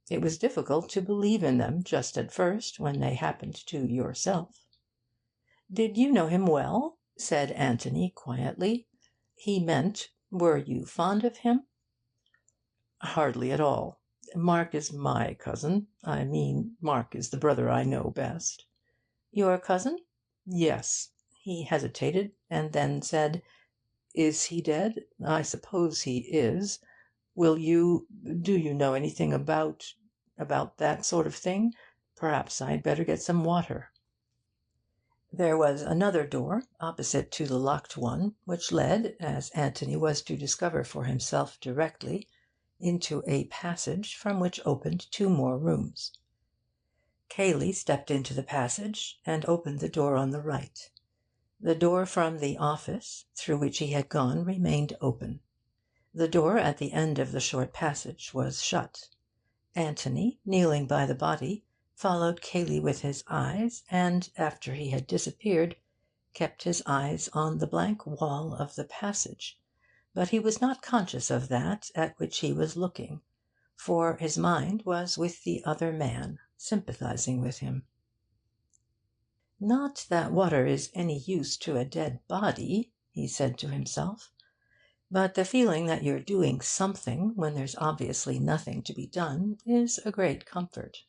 It was difficult to believe in them just at first, when they happened to yourself. "Did you know him well?" said Anthony quietly. He meant, were you fond of him? "Hardly at all. Mark is my cousin. I mean, Mark is the brother I know best." "Your cousin?" "Yes." He hesitated, and then said, "Is he dead? I suppose he is. Do you know anything about that sort of thing? Perhaps I'd better get some water." There was another door, opposite to the locked one, which led, as Anthony was to discover for himself directly, into a passage from which opened two more rooms. Cayley stepped into the passage and opened the door on the right. The door from the office, through which he had gone, remained open. The door at the end of the short passage was shut. Anthony, kneeling by the body, followed Cayley with his eyes, and, after he had disappeared, kept his eyes on the blank wall of the passage. But he was not conscious of that at which he was looking, for his mind was with the other man, sympathising with him. "Not that water is any use to a dead body," he said to himself, "but the feeling that you're doing something when there's obviously nothing to be done is a great comfort."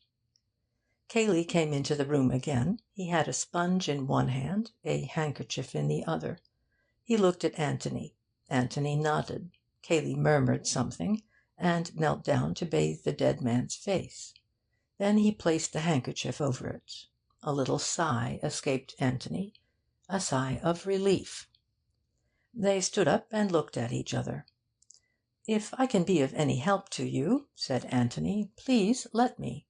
Cayley came into the room again. He had a sponge in one hand, a handkerchief in the other. He looked at Anthony. Anthony nodded. Cayley murmured something, and knelt down to bathe the dead man's face. Then he placed the handkerchief over it. A little sigh escaped Anthony, a sigh of relief. They stood up and looked at each other. "If I can be of any help to you," said Anthony, "please let me."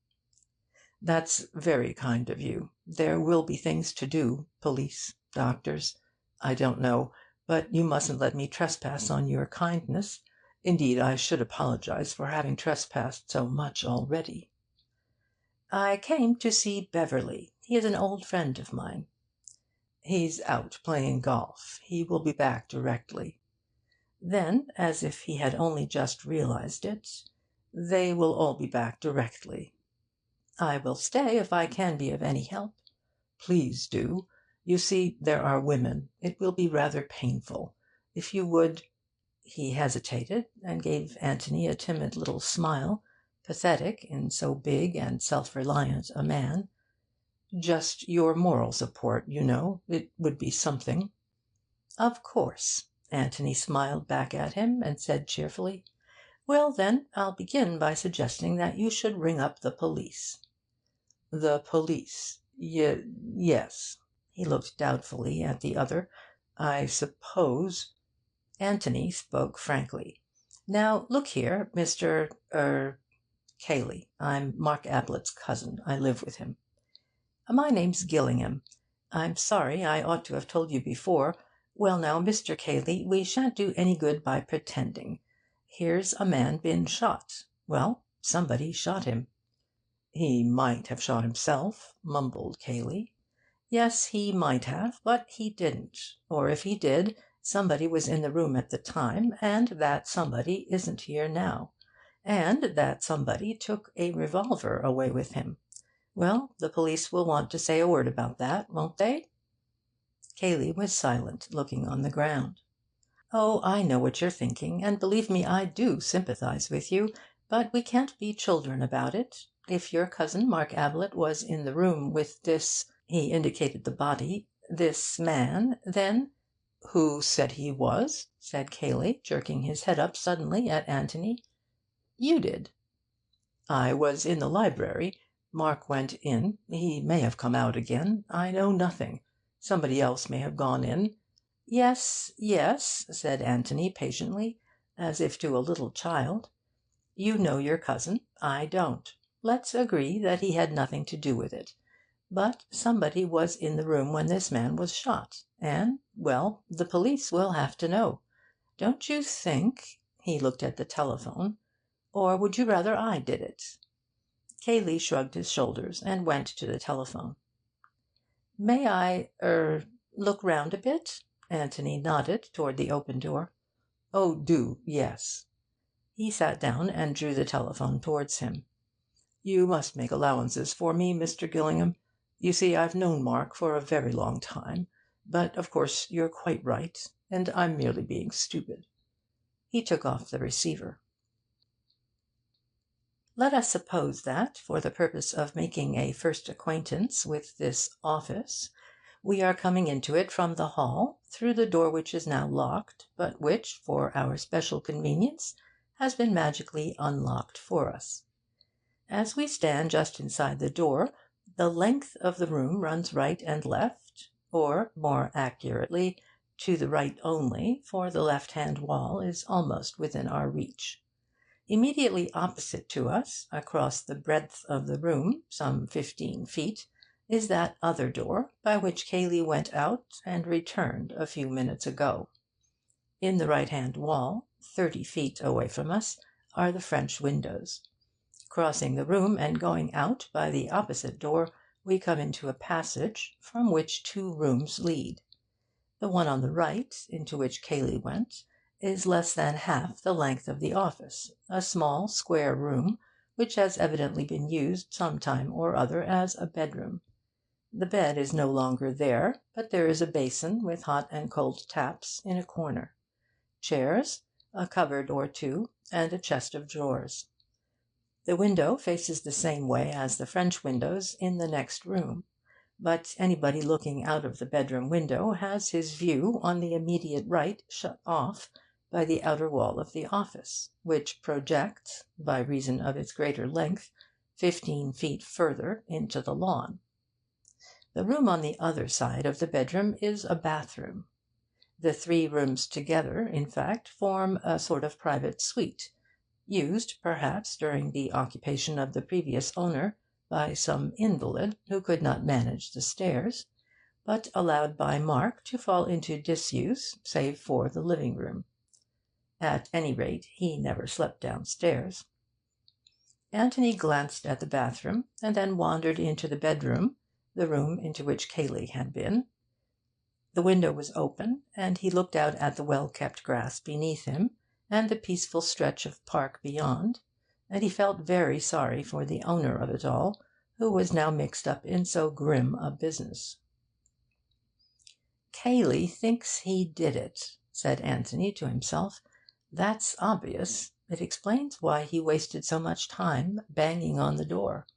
"That's very kind of you. There will be things to do, police, doctors, I don't know, but you mustn't let me trespass on your kindness. Indeed, I should apologise for having trespassed so much already." "I came to see Beverley. He is an old friend of mine." "He's out playing golf. He will be back directly." Then, as if he had only just realised it, "They will all be back directly." "I will stay if I can be of any help." "Please do. You see, there are women. It will be rather painful. If you would—" He hesitated, and gave Anthony a timid little smile, pathetic in so big and self-reliant a man. "Just your moral support, you know. It would be something." "Of course. Anthony smiled back at him and said cheerfully, "Well, then, I'll begin by suggesting that you should ring up the police." "The police? Yes." He looked doubtfully at the other. "I suppose—" Anthony spoke frankly. "Now, look here, Mr. Cayley. I'm Mark Ablett's cousin. I live with him. My name's Gillingham. I'm sorry I ought to have told you before. Well, now, Mr. Cayley, we shan't do any good by pretending. Here's a man been shot. Well, somebody shot him." "He might have shot himself," mumbled Cayley. "Yes, he might have, but he didn't. Or if he did, somebody was in the room at the time, and that somebody isn't here now. And that somebody took a revolver away with him. Well, the police will want to say a word about that, won't they?" Cayley was silent, looking on the ground. "Oh, I know what you're thinking, and believe me, I do sympathise with you. But we can't be children about it. If your cousin Mark Ablett was in the room with this"—he indicated the body—"this man, then—" "Who said he was?" said Cayley, jerking his head up suddenly at Anthony. "You did." "I was in the library. Mark went in. He may have come out again. I know nothing. Somebody else may have gone in." "Yes, yes," said Anthony patiently, as if to a little child. "You know your cousin. I don't. Let's agree that he had nothing to do with it. But somebody was in the room when this man was shot. And, well, the police will have to know. Don't you think—" he looked at the telephone—"or would you rather I did it?" Cayley shrugged his shoulders and went to the telephone. "May I look round a bit?" Anthony nodded toward the open door. "Oh, do, yes." He sat down and drew the telephone towards him. "You must make allowances for me, Mr. Gillingham. You see, I've known Mark for a very long time. But, of course, you're quite right, and I'm merely being stupid." He took off the receiver. Let us suppose that, for the purpose of making a first acquaintance with this office, we are coming into it from the hall, through the door which is now locked, but which, for our special convenience, has been magically unlocked for us. As we stand just inside the door, the length of the room runs right and left, or, more accurately, to the right only, for the left-hand wall is almost within our reach. Immediately opposite to us, across the breadth of the room, some 15 feet, is that other door by which Cayley went out and returned a few minutes ago. In the right-hand wall, 30 feet away from us, are the French windows. Crossing the room and going out by the opposite door, we come into a passage from which 2 rooms lead. The one on the right, into which Cayley went, is less than half the length of the office, a small square room which has evidently been used some time or other as a bedroom. The bed is no longer there, but there is a basin with hot and cold taps in a corner, chairs, a cupboard or two, and a chest of drawers. The window faces the same way as the French windows in the next room, but anybody looking out of the bedroom window has his view on the immediate right shut off by the outer wall of the office, which projects, by reason of its greater length, 15 feet further into the lawn. The room on the other side of the bedroom is a bathroom. The 3 rooms together, in fact, form a sort of private suite, used, perhaps, during the occupation of the previous owner by some invalid who could not manage the stairs, but allowed by Mark to fall into disuse save for the living-room. At any rate, he never slept downstairs. Anthony glanced at the bathroom, and then wandered into the bedroom, the room into which Cayley had been. The window was open, and he looked out at the well-kept grass beneath him, and the peaceful stretch of park beyond, and he felt very sorry for the owner of it all, who was now mixed up in so grim a business. "Cayley thinks he did it," said Anthony to himself. "That's obvious. It explains why he wasted so much time banging on the door.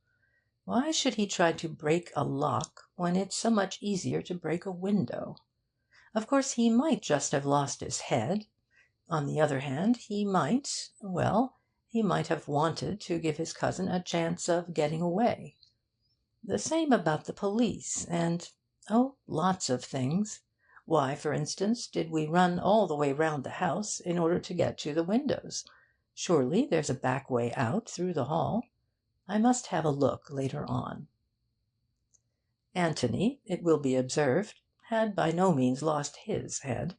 Why should he try to break a lock when it's so much easier to break a window? Of course, he might just have lost his head. On the other hand, he might have wanted to give his cousin a chance of getting away. The same about the police, lots of things. Why, for instance, did we run all the way round the house in order to get to the windows? Surely there's a back way out through the hall. I must have a look later on. Anthony, it will be observed, had by no means lost his head.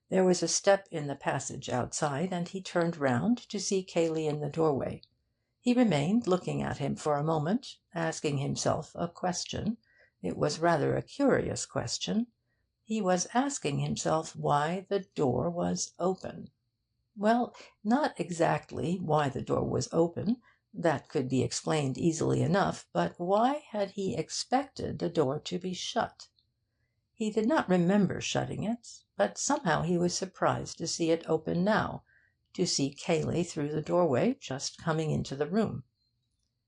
There was a step in the passage outside, and he turned round to see Cayley in the doorway. He remained looking at him for a moment, asking himself a question. It was rather a curious question. He was asking himself why the door was open. Well, not exactly why the door was open. That could be explained easily enough. But why had he expected the door to be shut? He did not remember shutting it, but somehow he was surprised to see it open now, to see Cayley through the doorway, just coming into the room.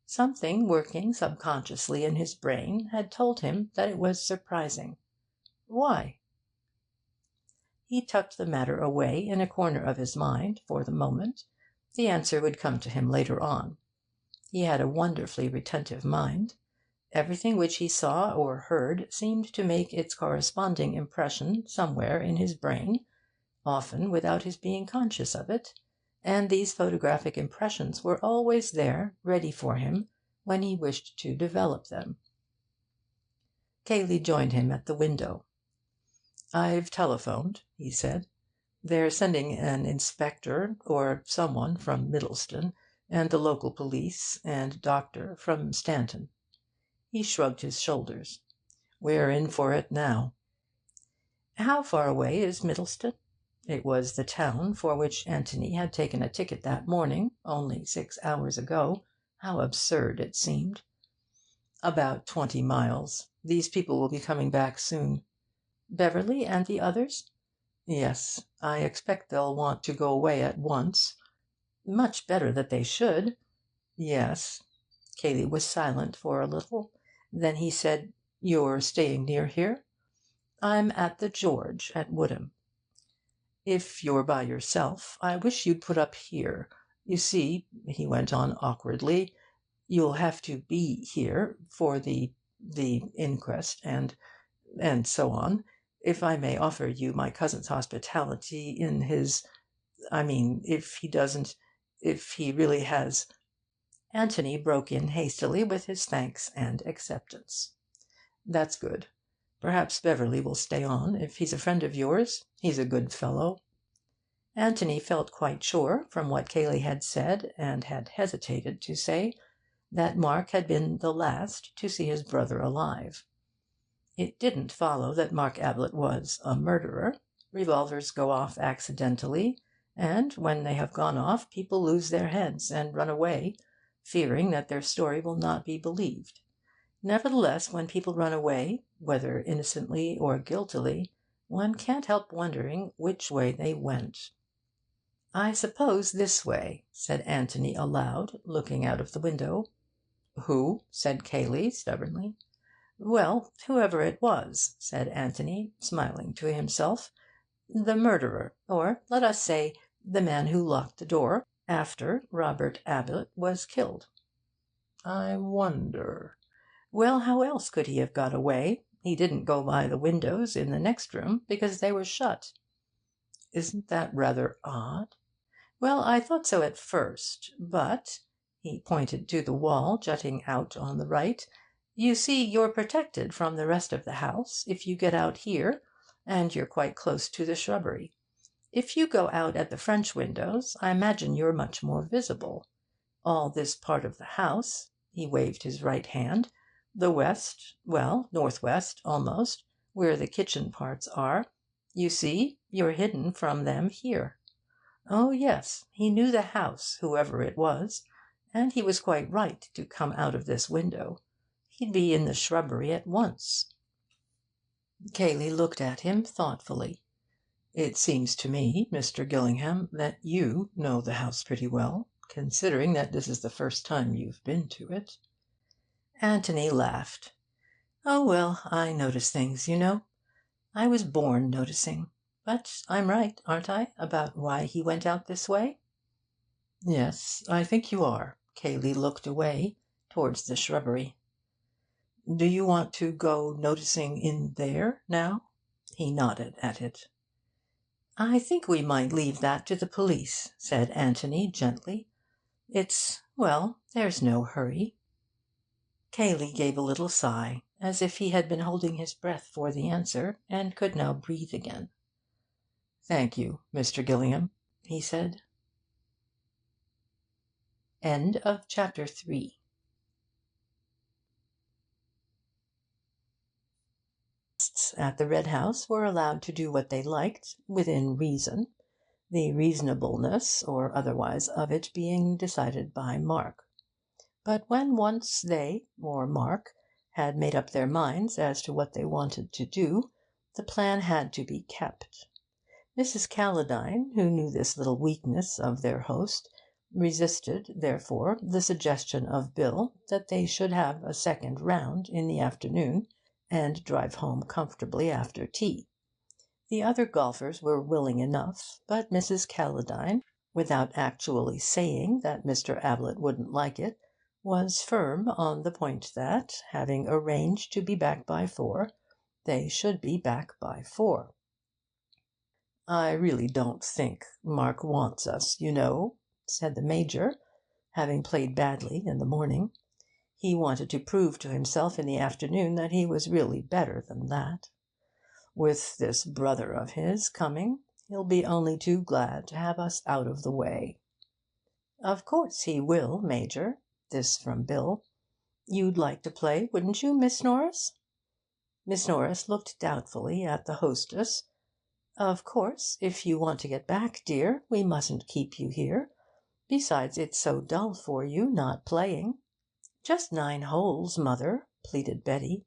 Something working subconsciously in his brain had told him that it was surprising. Why? He tucked the matter away in a corner of his mind for the moment. The answer would come to him later on. He had a wonderfully retentive mind. Everything which he saw or heard seemed to make its corresponding impression somewhere in his brain, often without his being conscious of it, and these photographic impressions were always there, ready for him, when he wished to develop them. Cayley joined him at the window. "I've telephoned," he said. "They're sending an inspector or someone from Middleston, and the local police and doctor from Stanton." He shrugged his shoulders. "We're in for it now." How far away is Middleston? It was the town for which Anthony had taken a ticket that morning, only 6 hours ago. How absurd it seemed. "About 20 miles. These people will be coming back soon." "Beverley and the others?" "Yes. I expect they'll want to go away at once." "Much better that they should." "Yes." Cayley was silent for a little. Then he said, "You're staying near here?" "I'm at the George at Woodham." "If you're by yourself, I wish you'd put up here. You see," he went on awkwardly, "you'll have to be here for the inquest and so on. If I may offer you my cousin's hospitality in his... if he really has..." Anthony broke in hastily with his thanks and acceptance. "That's good. Perhaps Beverley will stay on, if he's a friend of yours. He's a good fellow." Anthony felt quite sure, from what Cayley had said and had hesitated to say, that Mark had been the last to see his brother alive. It didn't follow that Mark Ablett was a murderer. Revolvers go off accidentally, and when they have gone off, people lose their heads and run away, fearing that their story will not be believed. Nevertheless, when people run away, whether innocently or guiltily, one can't help wondering which way they went. "I suppose this way," said Anthony aloud, looking out of the window. "Who?" said Cayley stubbornly. "Well, whoever it was," said Anthony, smiling to himself. "The murderer, or, let us say, the man who locked the door after Robert Ablett was killed." "I wonder..." "Well, how else could he have got away? He didn't go by the windows in the next room, because they were shut." "Isn't that rather odd?" "Well, I thought so at first. But," he pointed to the wall jutting out on the right, "you see, you're protected from the rest of the house if you get out here, and you're quite close to the shrubbery. If you go out at the French windows, I imagine you're much more visible. All this part of the house," he waved his right hand, "the west, northwest almost, where the kitchen parts are, you see, you're hidden from them here." Oh, yes, he knew the house, whoever it was, and he was quite right to come out of this window. He'd be in the shrubbery at once. Cayley looked at him thoughtfully. "It seems to me, Mr. Gillingham, that you know the house pretty well, considering that this is the first time you've been to it." Anthony laughed. "Oh, well, I notice things, you know. I was born noticing. But I'm right, aren't I, about why he went out this way?' 'Yes, I think you are.' Cayley looked away, towards the shrubbery. 'Do you want to go noticing in there, now?' He nodded at it. 'I think we might leave that to the police,' said Anthony gently. 'There's no hurry.' Cayley gave a little sigh, as if he had been holding his breath for the answer, and could now breathe again. 'Thank you, Mr. Gillingham,' he said. End of chapter 3. Guests at the Red House were allowed to do what they liked, within reason, the reasonableness or otherwise of it being decided by Mark. But when once they, or Mark, had made up their minds as to what they wanted to do, the plan had to be kept. Mrs. Calladine, who knew this little weakness of their host, resisted, therefore, the suggestion of Bill that they should have a second round in the afternoon, and drive home comfortably after tea. The other golfers were willing enough, but Mrs. Calladine, without actually saying that Mr. Ablett wouldn't like it, was firm on the point that, having arranged to be back by 4, they should be back by 4. 'I really don't think Mark wants us, you know,' said the Major, having played badly in the morning. He wanted to prove to himself in the afternoon that he was really better than that. With this brother of his coming, he'll be only too glad to have us out of the way.' 'Of course he will, Major.' This from Bill. 'You'd like to play, wouldn't you, Miss Norris?' Miss Norris looked doubtfully at the hostess. 'Of course, if you want to get back, dear, we mustn't keep you here. Besides, it's so dull for you, not playing.' 'Just 9 holes, mother,' pleaded Betty.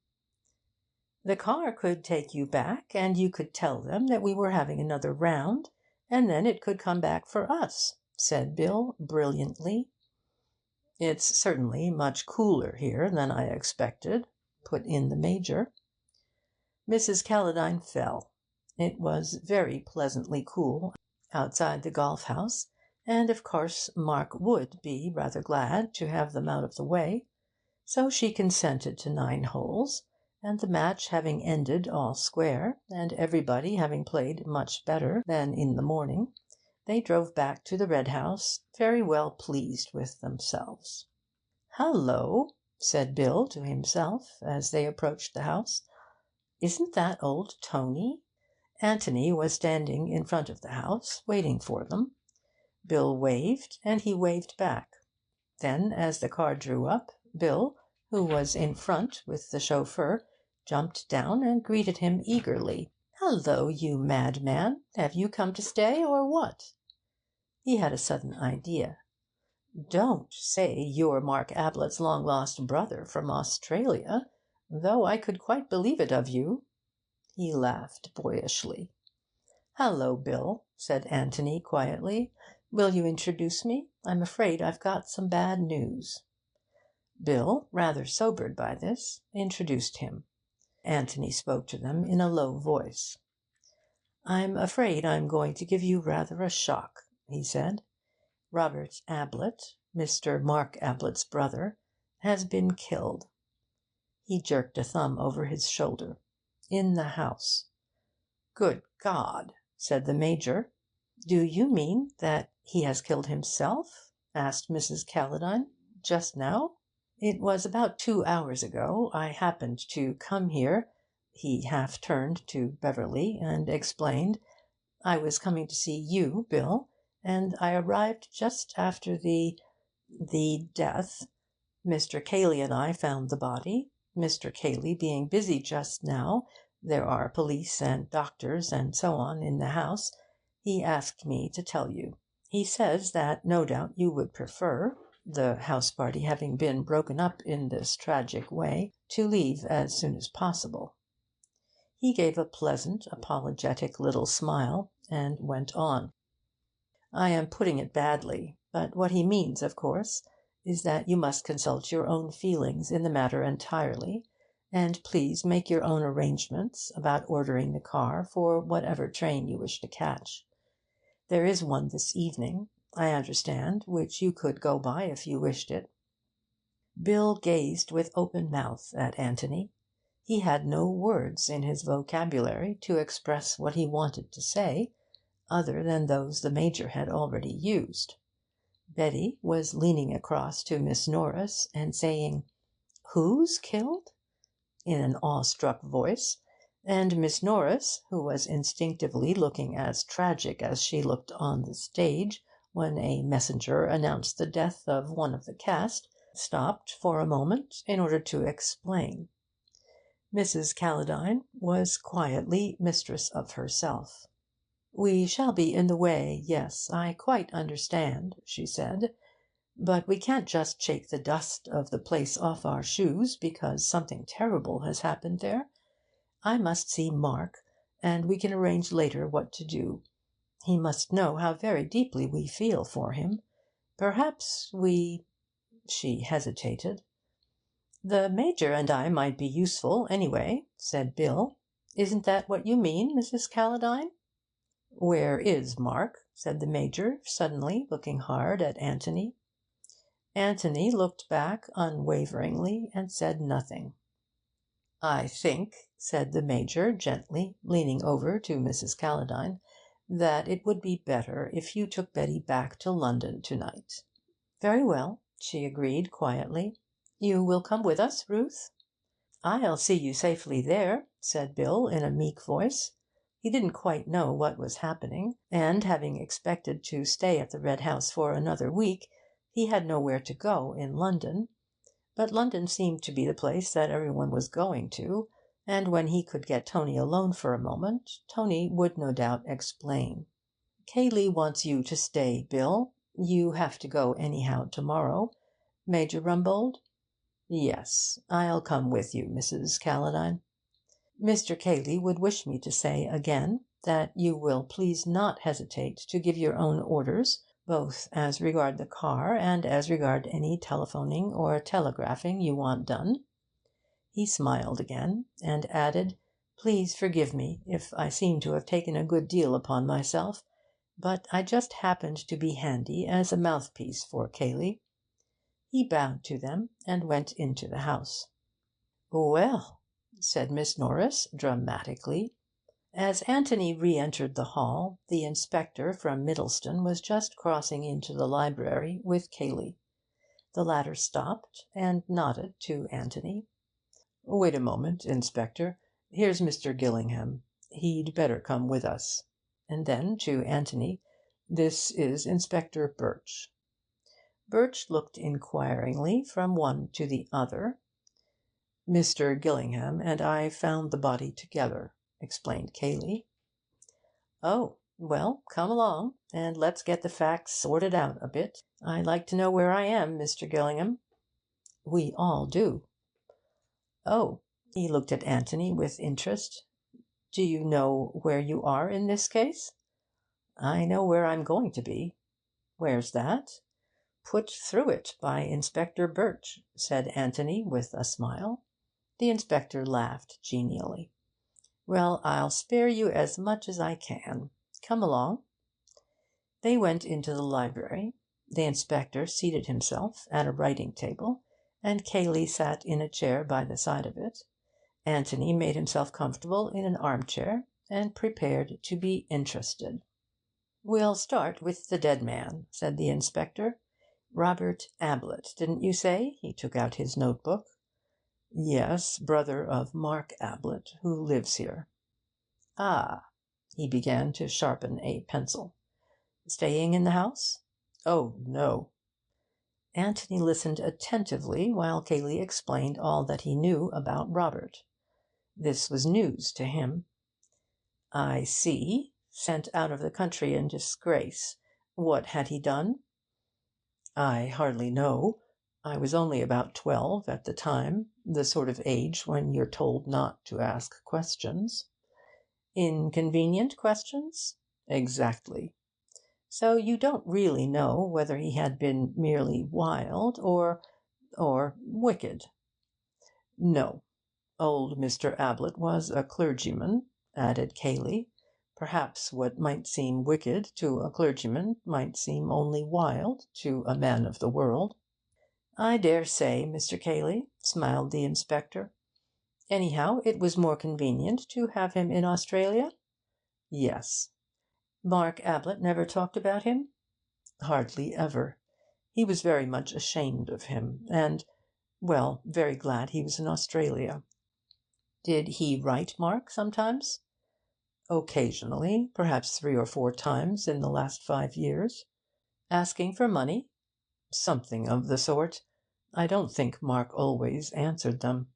'The car could take you back, and you could tell them that we were having another round, and then it could come back for us,' said Bill brilliantly. 'It's certainly much cooler here than I expected,' put in the Major. Mrs. Calladine fell. It was very pleasantly cool outside the golf house, and of course Mark would be rather glad to have them out of the way. So she consented to 9 holes, and the match having ended all square, and everybody having played much better than in the morning, they drove back to the Red House, very well pleased with themselves. 'Hallo!' said Bill to himself, as they approached the house. 'Isn't that old Tony?' Anthony was standing in front of the house, waiting for them. Bill waved, and he waved back. Then, as the car drew up, Bill, who was in front with the chauffeur, jumped down and greeted him eagerly. 'Hallo, you madman! Have you come to stay, or what?' He had a sudden idea. 'Don't say you're Mark Ablett's long-lost brother from Australia, though I could quite believe it of you.' He laughed boyishly. 'Hallo, Bill,' said Anthony quietly. 'Will you introduce me? I'm afraid I've got some bad news.' Bill, rather sobered by this, introduced him. Anthony spoke to them in a low voice. 'I'm afraid I'm going to give you rather a shock,' he said. 'Robert Ablett, Mr. Mark Ablett's brother, has been killed.' He jerked a thumb over his shoulder. 'In the house.' 'Good God!' said the Major. 'Do you mean that he has killed himself?' asked Mrs. Calladine. 'Just now?' 'It was about 2 hours ago. I happened to come here.' He half turned to Beverley and explained. 'I was coming to see you, Bill, and I arrived just after the death. Mr. Cayley and I found the body. Mr. Cayley being busy just now, there are police and doctors and so on in the house, he asked me to tell you. He says that no doubt you would prefer, the house party having been broken up in this tragic way, to leave as soon as possible.' He gave a pleasant, apologetic little smile, and went on. 'I am putting it badly, but what he means, of course, is that you must consult your own feelings in the matter entirely, And please make your own arrangements about ordering the car for whatever train you wish to catch. There is one this evening, I understand, which you could go by if you wished it.' Bill gazed with open mouth at Anthony. He had no words in his vocabulary to express what he wanted to say, other than those the Major had already used. Betty was leaning across to Miss Norris and saying, 'Who's killed?' in an awestruck voice, and Miss Norris, who was instinctively looking as tragic as she looked on the stage when a messenger announced the death of one of the cast, stopped for a moment in order to explain. Mrs. Calladine was quietly mistress of herself. 'We shall be in the way, yes, I quite understand,' she said. 'But we can't just shake the dust of the place off our shoes because something terrible has happened there. I must see Mark, and we can arrange later what to do. He must know how very deeply we feel for him. Perhaps we—' She hesitated. 'The Major and I might be useful, anyway,' said Bill. 'Isn't that what you mean, Mrs. Calladine?' 'Where is Mark?' said the Major, suddenly looking hard at Anthony. Anthony looked back unwaveringly and said nothing. 'I think,' said the Major gently, leaning over to Mrs. Calladine, 'that it would be better if you took Betty back to London to night.' 'Very well,' she agreed quietly. 'You will come with us, Ruth?' 'I'll see you safely there,' said Bill in a meek voice. He didn't quite know what was happening, and having expected to stay at the Red House for another week, he had nowhere to go in London. But London seemed to be the place that every one was going to, and when he could get Tony alone for a moment, Tony would no doubt explain. 'Cayley wants you to stay, Bill. You have to go anyhow to-morrow. Major Rumbold?' 'Yes, I'll come with you, Mrs. Calladine.' 'Mr. Cayley would wish me to say again that you will please not hesitate to give your own orders, both as regard the car and as regard any telephoning or telegraphing you want done.' He smiled again, and added, 'Please forgive me if I seem to have taken a good deal upon myself, but I just happened to be handy as a mouthpiece for Cayley.' He bowed to them and went into the house. 'Well,' said Miss Norris dramatically. As Anthony re-entered the hall, the inspector from Middleston was just crossing into the library with Cayley. The latter stopped and nodded to Anthony. 'Wait a moment, Inspector. Here's Mr. Gillingham. He'd better come with us.' And then to Anthony, 'This is Inspector Birch.' Birch looked inquiringly from one to the other. 'Mr. Gillingham and I found the body together,' explained Cayley. 'Oh, well, come along, and let's get the facts sorted out a bit. I like to know where I am, Mr. Gillingham.' 'We all do.' 'Oh!' He looked at Anthony with interest. 'Do you know where you are in this case?' 'I know where I'm going to be.' 'Where's that?' 'Put through it by Inspector Birch,' said Anthony with a smile. The inspector laughed genially. 'Well, I'll spare you as much as I can. Come along.' They went into the library. The inspector seated himself at a writing table, and Cayley sat in a chair by the side of it. Anthony made himself comfortable in an armchair, and prepared to be interested. 'We'll start with the dead man,' said the inspector. 'Robert Ablett, didn't you say?' He took out his notebook. 'Yes, brother of Mark Ablett, who lives here.' 'Ah!' He began to sharpen a pencil. 'Staying in the house?' 'Oh, no.' Anthony listened attentively while Cayley explained all that he knew about Robert. This was news to him. 'I see. Sent out of the country in disgrace. What had he done?' 'I hardly know. I was only about 12 at the time, the sort of age when you're told not to ask questions.' 'Inconvenient questions?' 'Exactly.' 'So you don't really know whether he had been merely wild or wicked?' 'No.' Old Mr. Ablett was a clergyman, added Cayley. Perhaps what might seem wicked to a clergyman might seem only wild to a man of the world. "I dare say, Mr. Cayley," smiled the inspector. "Anyhow, it was more convenient to have him in Australia?" "Yes." "Mark Ablett never talked about him?" "Hardly ever. He was very much ashamed of him, and very glad he was in Australia." "Did he write Mark sometimes?" "Occasionally, perhaps 3 or 4 times in the last 5 years." "Asking for money?" "Something of the sort. I don't think Mark always answered them.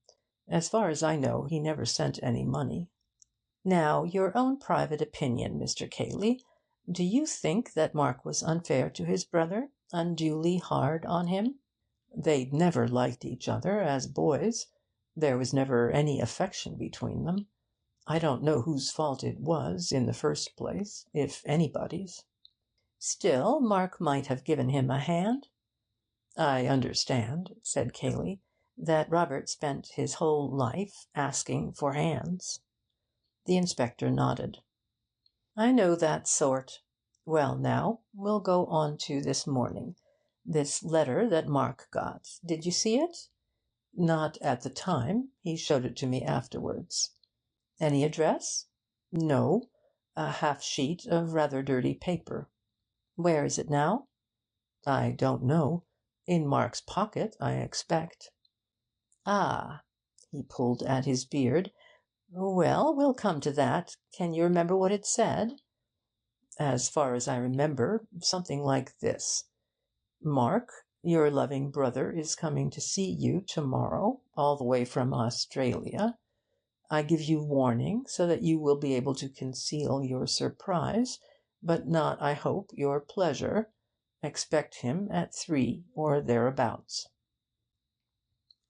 As far as I know, he never sent any money." "Now, your own private opinion, Mr. Cayley. Do you think that Mark was unfair to his brother, unduly hard on him?" "They never liked each other as boys. There was never any affection between them. I don't know whose fault it was, in the first place, if anybody's." "Still, Mark might have given him a hand." "I understand," said Cayley, "that Robert spent his whole life asking for hands." The inspector nodded. "I know that sort. Well, now, we'll go on to this morning. This letter that Mark got. Did you see it?" "Not at the time. He showed it to me afterwards." "Any address?" "No. A half sheet of rather dirty paper." "Where is it now?" "I don't know. In Mark's pocket, I expect." "Ah!" He pulled at his beard. "Well, we'll come to that. Can you remember what it said?" "As far as I remember, something like this: 'Mark, your loving brother is coming to see you to morrow, all the way from Australia. I give you warning, so that you will be able to conceal your surprise, but not, I hope, your pleasure. Expect him at 3 or thereabouts.'"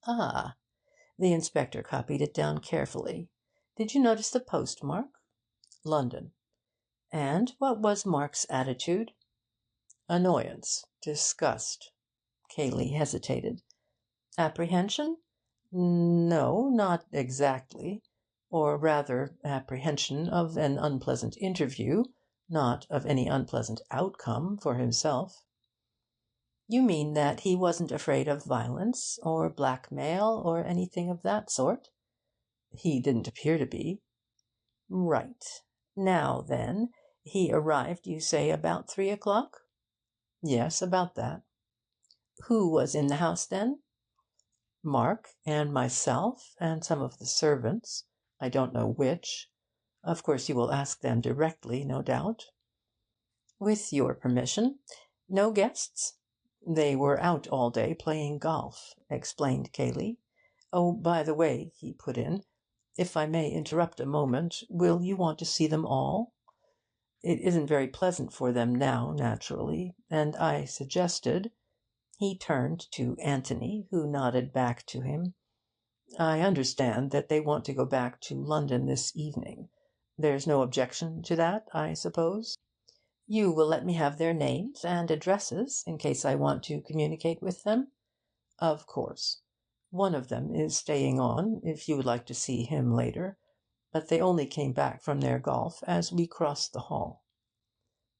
"Ah!" The inspector copied it down carefully. "Did you notice the postmark?" "London." "And what was Mark's attitude?" "Annoyance. Disgust." Cayley hesitated. "Apprehension?" "No, not exactly. Or rather, apprehension of an unpleasant interview, not of any unpleasant outcome for himself." "You mean that he wasn't afraid of violence, or blackmail, or anything of that sort?" "He didn't appear to be." "Right. Now, then, he arrived, you say, about 3 o'clock?" "Yes, about that." "Who was in the house then?" "Mark and myself and some of the servants. I don't know which. Of course you will ask them directly, no doubt." "With your permission. No guests?" "They were out all day playing golf," explained Cayley. "Oh, by the way," he put in, "if I may interrupt a moment, will you want to see them all? It isn't very pleasant for them now, naturally, and I suggested—" He turned to Anthony, who nodded back to him. "I understand that they want to go back to London this evening. There's no objection to that, I suppose?" "You will let me have their names and addresses, in case I want to communicate with them?" "Of course. One of them is staying on, if you would like to see him later. But they only came back from their golf as we crossed the hall."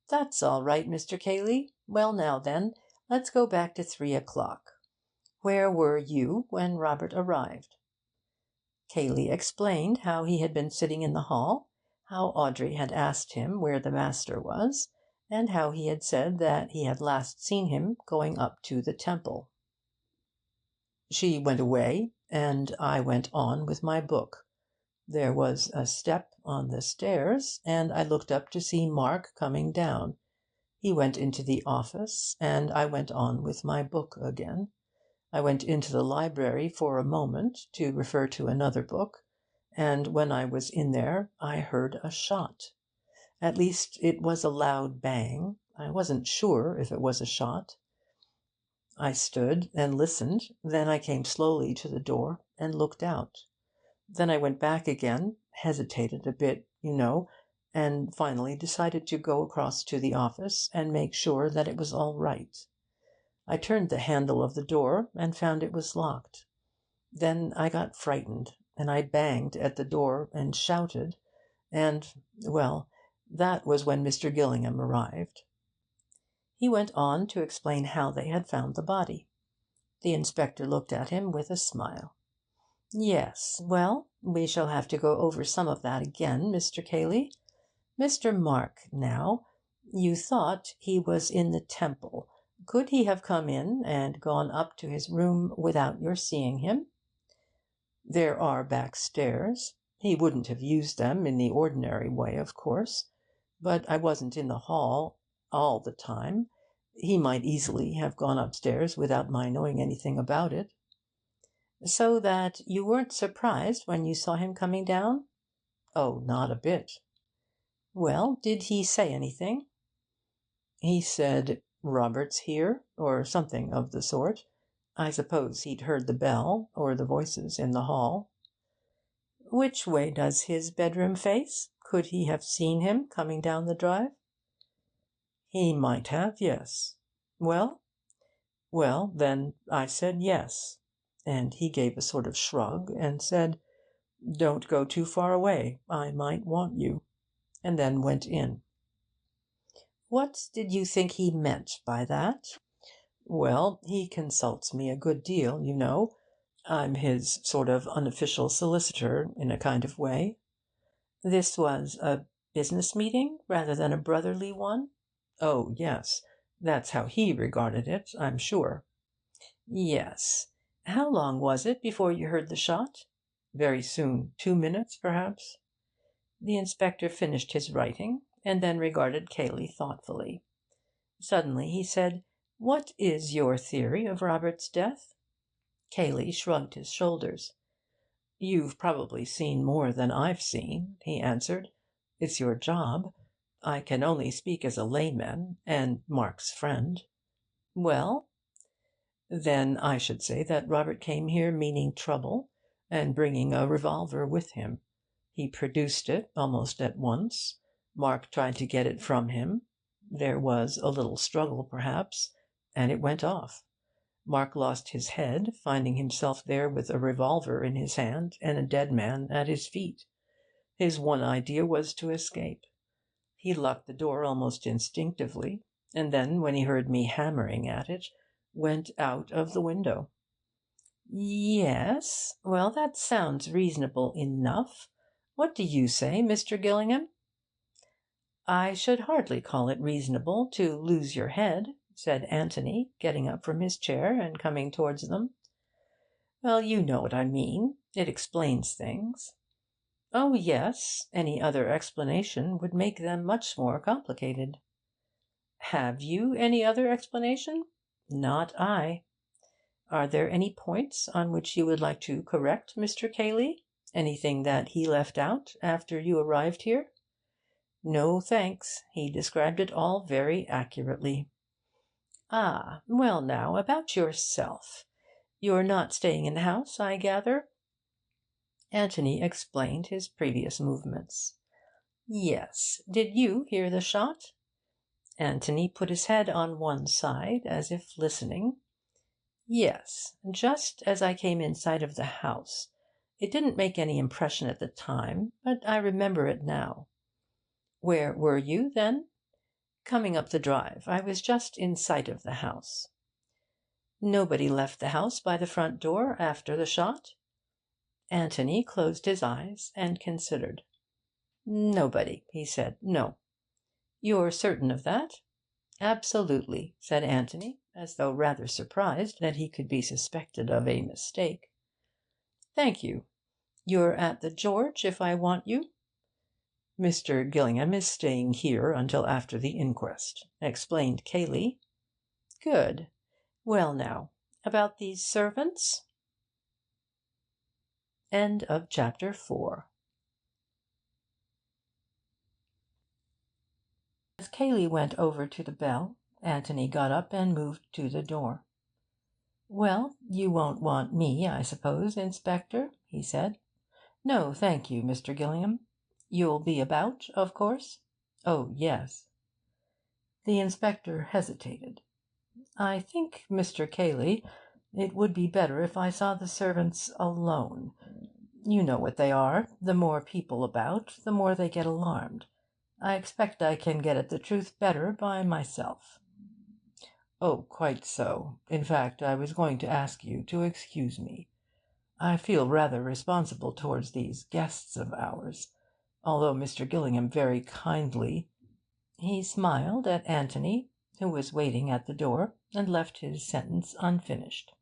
"That's all right, Mr. Cayley. Well, now then, let's go back to 3 o'clock. Where were you when Robert arrived?" Cayley explained how he had been sitting in the hall, how Audrey had asked him where the master was, and how he had said that he had last seen him going up to the Temple. "She went away, and I went on with my book. There was a step on the stairs, and I looked up to see Mark coming down. He went into the office, and I went on with my book again. I went into the library for a moment to refer to another book, and when I was in there I heard a shot. At least, it was a loud bang. I wasn't sure if it was a shot. I stood and listened. Then I came slowly to the door and looked out. Then I went back again, hesitated a bit, and finally decided to go across to the office and make sure that it was all right. I turned the handle of the door and found it was locked. Then I got frightened, and I banged at the door and shouted, and, well, that was when Mr. Gillingham arrived." He went on to explain how they had found the body. The inspector looked at him with a smile. "Yes, well, we shall have to go over some of that again, Mr. Cayley. Mr. Mark, now, you thought he was in the Temple. Could he have come in and gone up to his room without your seeing him?" "There are back stairs. He wouldn't have used them in the ordinary way, of course. But I wasn't in the hall all the time. He might easily have gone upstairs without my knowing anything about it." "So that you weren't surprised when you saw him coming down?" "Oh, not a bit." "Well, did he say anything?" "He said, 'Robert's here,' or something of the sort. I suppose he'd heard the bell, or the voices in the hall." "Which way does his bedroom face? Could he have seen him coming down the drive?" "He might have, yes." "Well?" "Well, then I said yes. And he gave a sort of shrug, and said, 'Don't go too far away. I might want you,' and then went in." "What did you think he meant by that?" "Well, he consults me a good deal, you know. I'm his sort of unofficial solicitor, in a kind of way." "This was a business meeting rather than a brotherly one?" "Oh, yes. That's how he regarded it, I'm sure." "Yes. How long was it before you heard the shot?" "Very soon. 2 minutes, perhaps." The inspector finished his writing, and then regarded Cayley thoughtfully. Suddenly he said, "What is your theory of Robert's death?" Cayley shrugged his shoulders. "You've probably seen more than I've seen," he answered. "It's your job. I can only speak as a layman, and Mark's friend." "Well?" "Then I should say that Robert came here meaning trouble, and bringing a revolver with him. He produced it almost at once. Mark tried to get it from him. There was a little struggle, perhaps, and it went off. Mark lost his head, finding himself there with a revolver in his hand and a dead man at his feet. His one idea was to escape. He locked the door almost instinctively, and then, when he heard me hammering at it, went out of the window." "Yes. Well, that sounds reasonable enough. What do you say, Mr. Gillingham?" "I should hardly call it reasonable to lose your head," said Anthony, getting up from his chair and coming towards them. "Well, you know what I mean. It explains things." "Oh, yes. Any other explanation would make them much more complicated." "Have you any other explanation?" "Not I." "Are there any points on which you would like to correct Mr. Cayley? Anything that he left out after you arrived here?" "No, thanks. He described it all very accurately." "Ah, well now, about yourself. You're not staying in the house, I gather?" Anthony explained his previous movements. "Yes. Did you hear the shot?" Anthony put his head on one side, as if listening. "Yes. Just as I came in sight of the house. It didn't make any impression at the time, but I remember it now." "Where were you, then?" "Coming up the drive. I was just in sight of the house." "Nobody left the house by the front door after the shot?" Anthony closed his eyes and considered. "Nobody," he said. "No." "You're certain of that?" "Absolutely," said Anthony, as though rather surprised that he could be suspected of a mistake. "Thank you. You're at the George if I want you?" "Mr. Gillingham is staying here until after the inquest," explained Cayley. "Good. Well now, about these servants?" End of chapter 4. As Cayley went over to the bell, Anthony got up and moved to the door. "Well, you won't want me, I suppose, Inspector?" he said. "No, thank you, Mr. Gillingham." "You'll be about, of course?" "Oh, yes." The inspector hesitated. "I think, Mr. Cayley, it would be better if I saw the servants alone. You know what they are. The more people about, the more they get alarmed. I expect I can get at the truth better by myself.' 'Oh, quite so. In fact, I was going to ask you to excuse me. I feel rather responsible towards these guests of ours, although Mr. Gillingham very kindly—' He smiled at Anthony, who was waiting at the door, and left his sentence unfinished.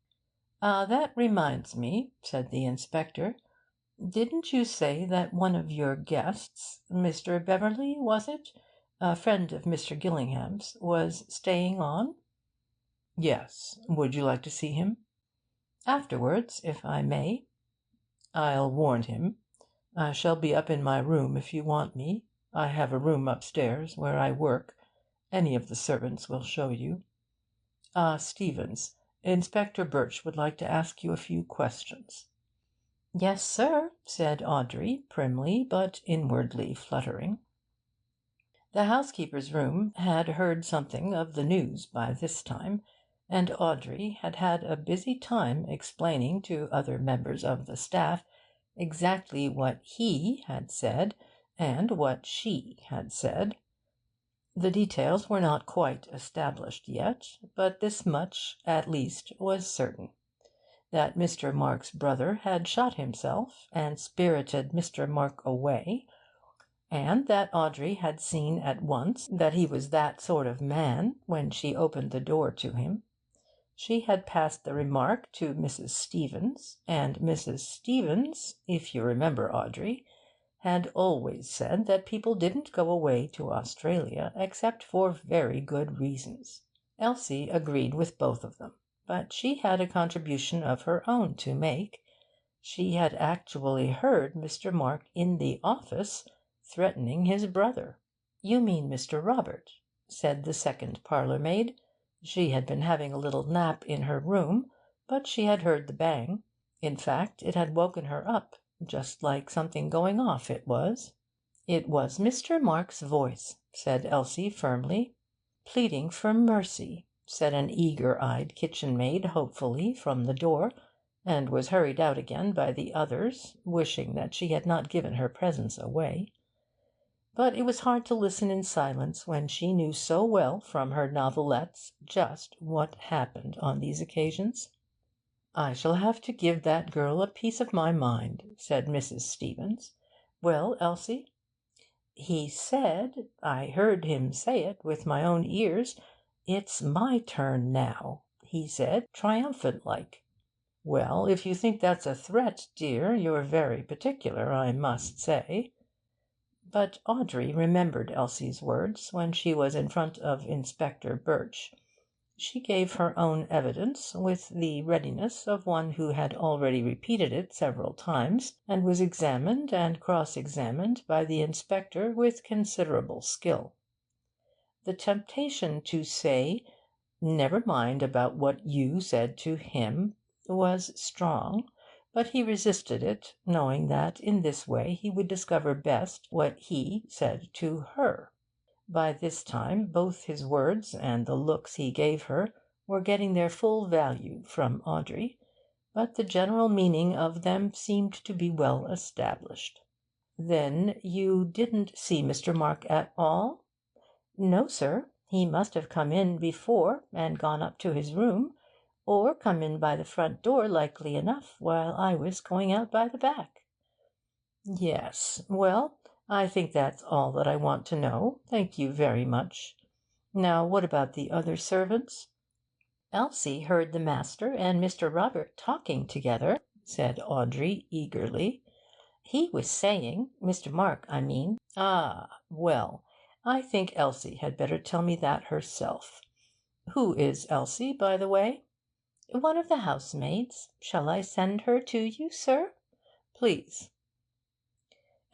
'That reminds me,' said the inspector. 'Didn't you say that one of your guests, Mr. Beverley, was it? A friend of Mr. Gillingham's, was staying on?' 'Yes. Would you like to see him?' 'Afterwards, if I may.' 'I'll warn him. I shall be up in my room if you want me. I have a room upstairs where I work. Any of the servants will show you. Stevens, Inspector Birch would like to ask you a few questions.' 'Yes, sir,' said Audrey, primly, but inwardly fluttering. The housekeeper's room had heard something of the news by this time, and Audrey had had a busy time explaining to other members of the staff exactly what he had said and what she had said. The details were not quite established yet, but this much, at least, was certain: that Mr. Mark's brother had shot himself and spirited Mr. Mark away, and that Audrey had seen at once that he was that sort of man when she opened the door to him. She had passed the remark to Mrs. Stevens, and Mrs. Stevens, if you remember, Audrey, had always said that people didn't go away to Australia except for very good reasons. Elsie agreed with both of them, but she had a contribution of her own to make. She had actually heard Mr. Mark in the office threatening his brother. 'You mean Mr. Robert,' said the second parlour-maid. She had been having a little nap in her room, but she had heard the bang. In fact, it had woken her up, just like something going off, it was. 'It was Mr. Mark's voice,' said Elsie firmly. 'Pleading for mercy,' said an eager-eyed kitchen-maid hopefully from the door, and was hurried out again by the others, wishing that she had not given her presence away. But it was hard to listen in silence when she knew so well from her novelettes just what happened on these occasions. 'I shall have to give that girl a piece of my mind,' said Mrs. Stevens. 'Well, Elsie?' 'He said, I heard him say it with my own ears, "It's my turn now," he said, triumphant like.' 'Well, if you think that's a threat, dear, you're very particular, I must say.' But Audrey remembered Elsie's words when she was in front of Inspector Birch. She gave her own evidence with the readiness of one who had already repeated it several times, and was examined and cross-examined by the inspector with considerable skill. The temptation to say, 'Never mind about what you said to him,' was strong, but he resisted it, knowing that in this way he would discover best what he said to her. By this time both his words and the looks he gave her were getting their full value from Audrey, but the general meaning of them seemed to be well established. 'Then you didn't see Mr. Mark at all?' 'No, sir. He must have come in before and gone up to his room, or come in by the front door, likely enough, while I was going out by the back.' 'Yes. Well, I think that's all that I want to know. Thank you very much. Now, what about the other servants?' 'Elsie heard the master and Mr. Robert talking together,' said Audrey eagerly. 'He was saying Mr. Mark, I mean.' 'Ah, well, I think Elsie had better tell me that herself. Who is Elsie, by the way?' 'One of the housemaids. Shall I send her to you, sir?' 'Please.'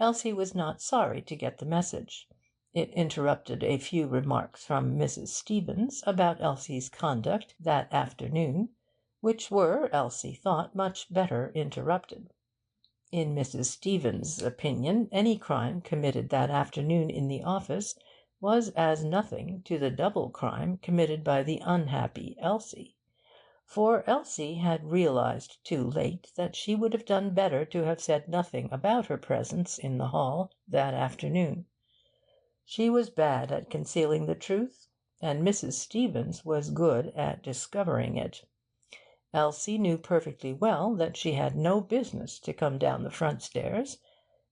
Elsie was not sorry to get the message. It interrupted a few remarks from Mrs. Stevens about Elsie's conduct that afternoon, which were, Elsie thought, much better interrupted. In Mrs. Stevens' opinion, any crime committed that afternoon in the office was as nothing to the double crime committed by the unhappy Elsie. For Elsie had realised too late that she would have done better to have said nothing about her presence in the hall that afternoon. She was bad at concealing the truth, and Mrs. Stevens was good at discovering it. Elsie knew perfectly well that she had no business to come down the front stairs,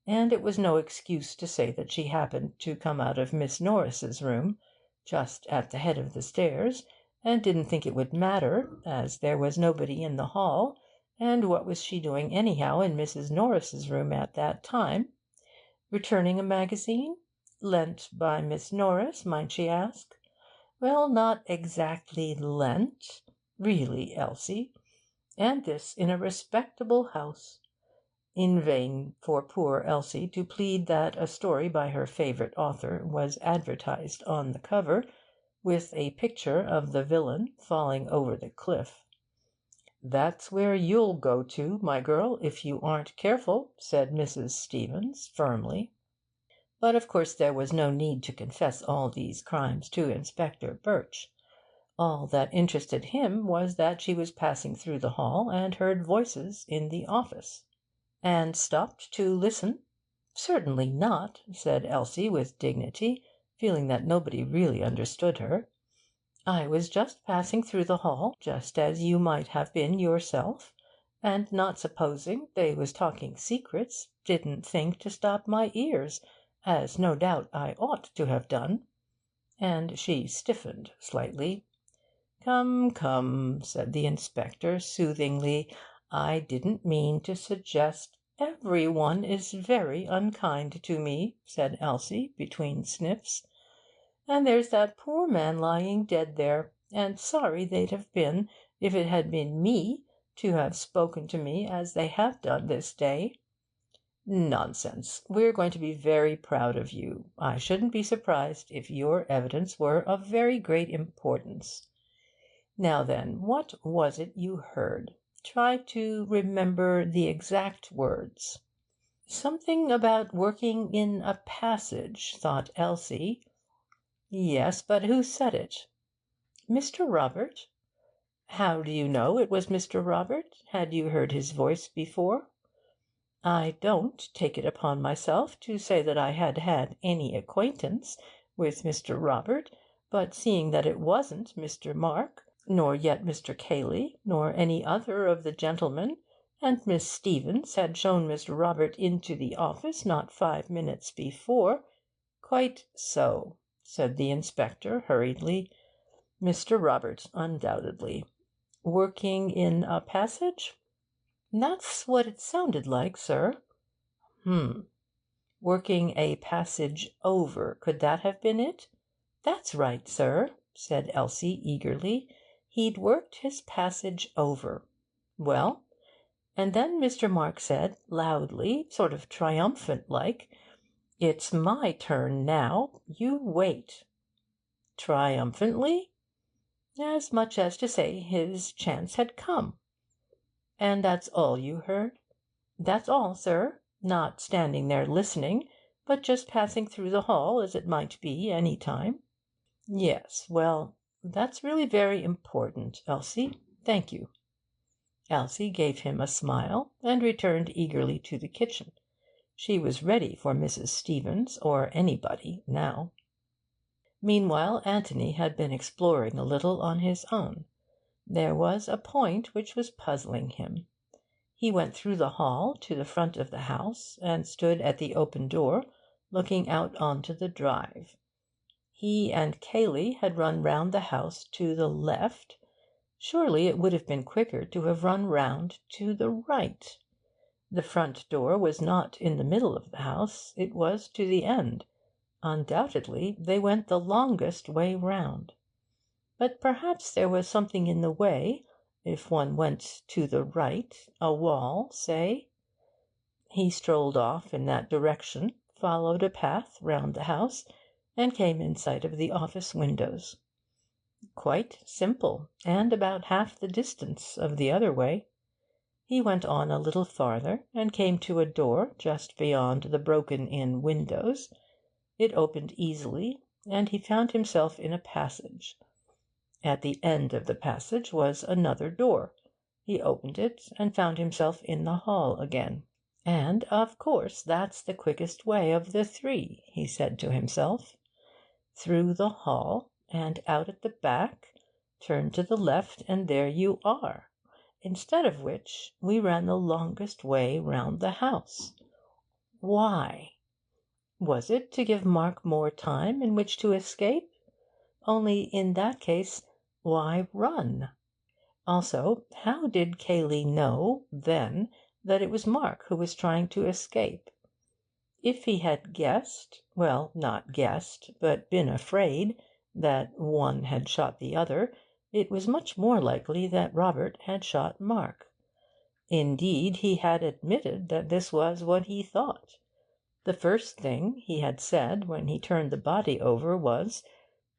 and it was no excuse to say that she happened to come out of Miss Norris's room, just at the head of the stairs, and didn't think it would matter, as there was nobody in the hall, and what was she doing anyhow in Mrs. Norris's room at that time? Returning a magazine? Lent by Miss Norris, might she ask? Well, not exactly lent, really, Elsie, and this in a respectable house. In vain for poor Elsie to plead that a story by her favourite author was advertised on the cover, with a picture of the villain falling over the cliff. "That's where you'll go to, my girl, if you aren't careful," said Mrs. Stevens firmly. But of course there was no need to confess all these crimes to Inspector Birch. All that interested him was that she was passing through the hall and heard voices in the office. "And stopped to listen?" "Certainly not," said Elsie with dignity, feeling that nobody really understood her. "I was just passing through the hall, just as you might have been yourself, and not supposing they was talking secrets, didn't think to stop my ears, as no doubt I ought to have done." And she stiffened slightly. "Come, come," said the inspector soothingly, "I didn't mean to suggest—" "Every one is very unkind to me," said Elsie between sniffs. "And there's that poor man lying dead there, and sorry they'd have been, if it had been me, to have spoken to me as they have done this day." "Nonsense. We're going to be very proud of you. I shouldn't be surprised if your evidence were of very great importance. Now then, what was it you heard? Try to remember the exact words." "Something about working in a passage," thought Elsie. "Yes, but who said it?" "Mr. Robert." "How do you know it was Mr. Robert? Had you heard his voice before?" "I don't take it upon myself to say that I had had any acquaintance with Mr. Robert, but seeing that it wasn't Mr. Mark, nor yet Mr. Cayley, nor any other of the gentlemen, and Miss Stevens had shown Mr. Robert into the office not 5 minutes before—" "Quite so," said the inspector hurriedly. "Mr. Robert, undoubtedly. Working in a passage?" "That's what it sounded like, sir." Working a passage over, could that have been it?" "That's right, sir," said Elsie eagerly. "He'd worked his passage over. Well, and then Mr. Mark said, loudly, sort of triumphant like, 'It's my turn now. You wait.'" "Triumphantly?" "As much as to say his chance had come." "And that's all you heard?" "That's all, sir. Not standing there listening, but just passing through the hall, as it might be any time." "Yes. Well, that's really very important, Elsie. Thank you." Elsie gave him a smile, and returned eagerly to the kitchen. She was ready for Mrs. Stevens or anybody now. Meanwhile Anthony had been exploring a little on his own. There was a point which was puzzling him. He went through the hall to the front of the house, and stood at the open door, looking out on to the drive. He and Cayley had run round the house to the left. Surely it would have been quicker to have run round to the right. The front door was not in the middle of the house, it was to the end. Undoubtedly they went the longest way round. But perhaps there was something in the way, if one went to the right, a wall, say. He strolled off in that direction, followed a path round the house, and came in sight of the office windows. Quite simple, and about half the distance of the other way. He went on a little farther, and came to a door just beyond the broken-in windows. It opened easily, and he found himself in a passage. At the end of the passage was another door. He opened it and found himself in the hall again. And, of course, that's the quickest way of the three, he said to himself. Through the hall, and out at the back, turn to the left, and there you are. Instead of which, we ran the longest way round the house. Why? Was it to give Mark more time in which to escape? Only in that case, why run? Also, how did Cayley know, then, that it was Mark who was trying to escape? If he had guessed, well, not guessed, but been afraid, that one had shot the other, it was much more likely that Robert had shot Mark. Indeed, he had admitted that this was what he thought. The first thing he had said when he turned the body over was,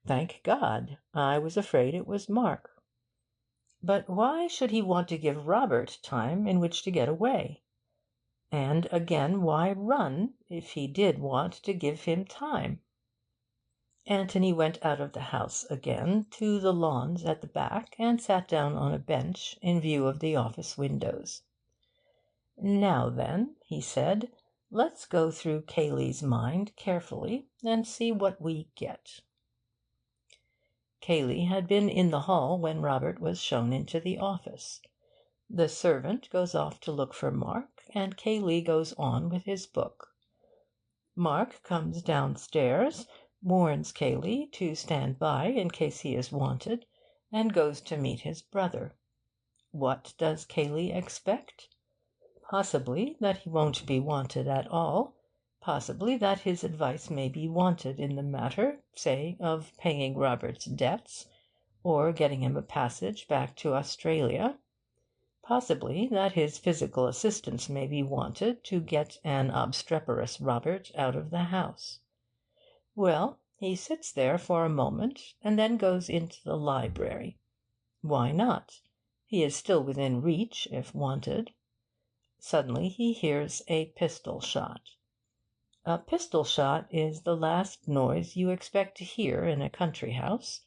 "Thank God, I was afraid it was Mark." But why should he want to give Robert time in which to get away? And again, why run, if he did want to give him time? Anthony went out of the house again to the lawns at the back, and sat down on a bench in view of the office windows. "Now then," he said, "let's go through Cayley's mind carefully, and see what we get." Cayley had been in the hall when Robert was shown into the office. The servant goes off to look for Mark, and Cayley goes on with his book. Mark comes downstairs, warns Cayley to stand by in case he is wanted, and goes to meet his brother. What does Cayley expect? Possibly that he won't be wanted at all. Possibly that his advice may be wanted in the matter, say, of paying Robert's debts, or getting him a passage back to Australia. Possibly that his physical assistance may be wanted to get an obstreperous Robert out of the house. Well, he sits there for a moment, and then goes into the library. Why not? He is still within reach if wanted. Suddenly he hears a pistol shot. A pistol shot is the last noise you expect to hear in a country house.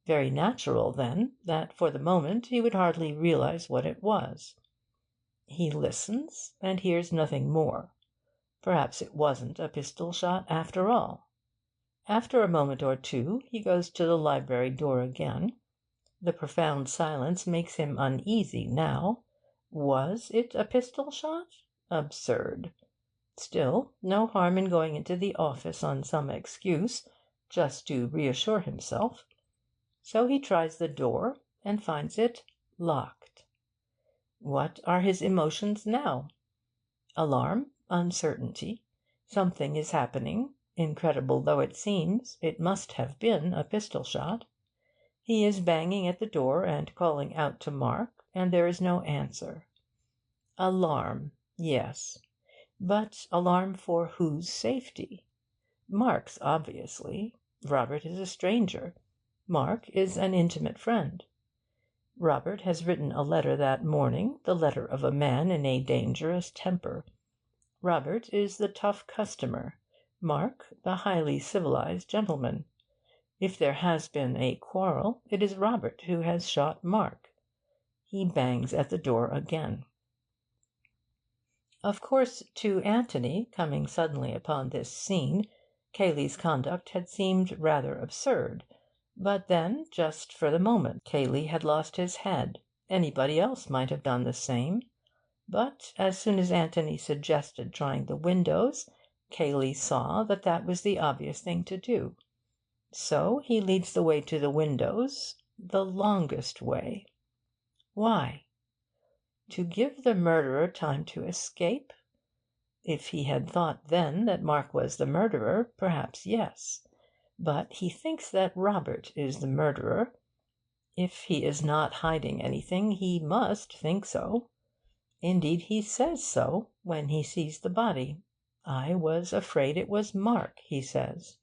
Very natural, then, that for the moment he would hardly realise what it was. He listens, and hears nothing more. Perhaps it wasn't a pistol shot after all. After a moment or two he goes to the library door again. The profound silence makes him uneasy now. Was it a pistol shot? Absurd. Still, no harm in going into the office on some excuse, just to reassure himself. So he tries the door, and finds it locked. What are his emotions now? Alarm, uncertainty. Something is happening. Incredible though it seems, it must have been a pistol shot. He is banging at the door and calling out to Mark, and there is no answer. Alarm, yes. But alarm for whose safety? Mark's, obviously. Robert is a stranger. Mark is an intimate friend. Robert has written a letter that morning, the letter of a man in a dangerous temper. Robert is the tough customer, Mark the highly civilised gentleman. If there has been a quarrel, it is Robert who has shot Mark. He bangs at the door again. Of course, to Anthony, coming suddenly upon this scene, Cayley's conduct had seemed rather absurd. But then, just for the moment, Cayley had lost his head. Anybody else might have done the same. But as soon as Anthony suggested trying the windows, Cayley saw that that was the obvious thing to do. So he leads the way to the windows, the longest way. Why? To give the murderer time to escape? If he had thought then that Mark was the murderer, perhaps yes. But he thinks that Robert is the murderer. If he is not hiding anything, he must think so. Indeed, he says so when he sees the body. "I was afraid it was Mark," he says.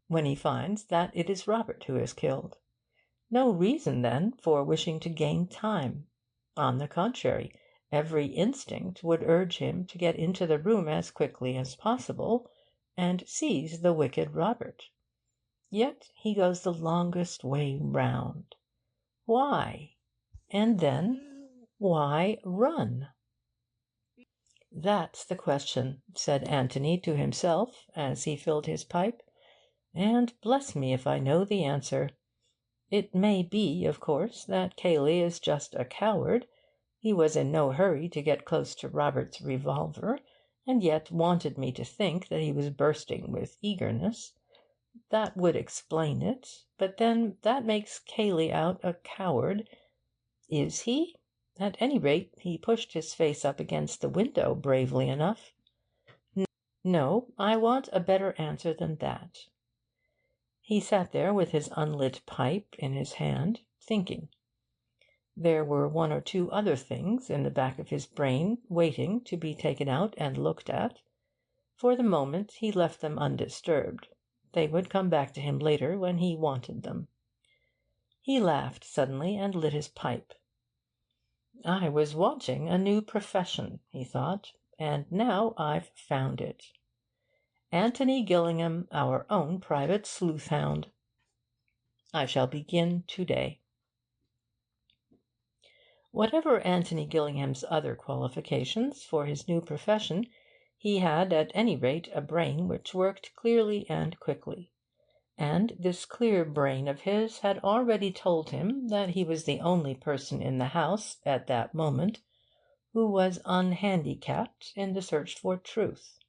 When he finds that it is Robert who is killed. No reason, then, for wishing to gain time. On the contrary, every instinct would urge him to get into the room as quickly as possible, and seize the wicked Robert. Yet he goes the longest way round. Why? And then, why run? "That's the question," said Anthony to himself as he filled his pipe, "and bless me if I know the answer. It may be, of course, that Cayley is just a coward. He was in no hurry to get close to Robert's revolver, and yet wanted me to think that he was bursting with eagerness. That would explain it. But then that makes Cayley out a coward. Is he? At any rate, he pushed his face up against the window bravely enough. No, I want a better answer than that." He sat there with his unlit pipe in his hand, thinking. There were one or two other things in the back of his brain waiting to be taken out and looked at. For the moment he left them undisturbed. They would come back to him later when he wanted them. He laughed suddenly and lit his pipe. "I was wanting a new profession," he thought, "and now I've found it. Anthony Gillingham, our own private sleuth hound. I shall begin to-day." Whatever Anthony Gillingham's other qualifications for his new profession, he had at any rate a brain which worked clearly and quickly. And this clear brain of his had already told him that he was the only person in the house at that moment who was unhandicapped in the search for truth.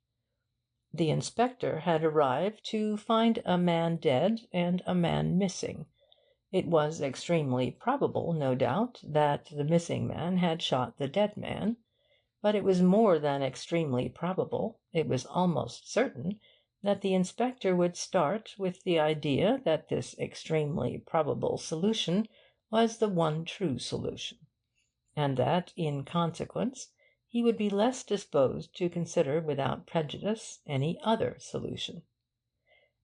The inspector had arrived to find a man dead and a man missing. It was extremely probable, no doubt, that the missing man had shot the dead man, but it was more than extremely probable, it was almost certain, that the inspector would start with the idea that this extremely probable solution was the one true solution, and that, in consequence, he would be less disposed to consider without prejudice any other solution.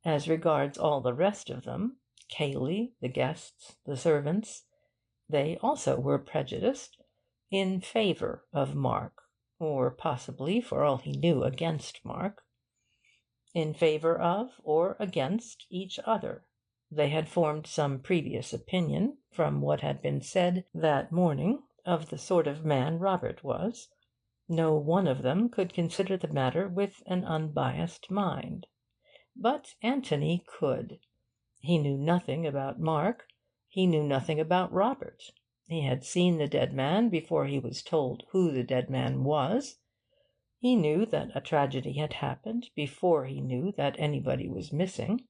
As regards all the rest of them, Cayley, the guests, the servants, they also were prejudiced in favour of Mark, or possibly, for all he knew, against Mark, in favour of or against each other. They had formed some previous opinion, from what had been said that morning, of the sort of man Robert was. No one of them could consider the matter with an unbiassed mind. But Anthony could. He knew nothing about Mark. He knew nothing about Robert. He had seen the dead man before he was told who the dead man was. He knew that a tragedy had happened before he knew that anybody was missing.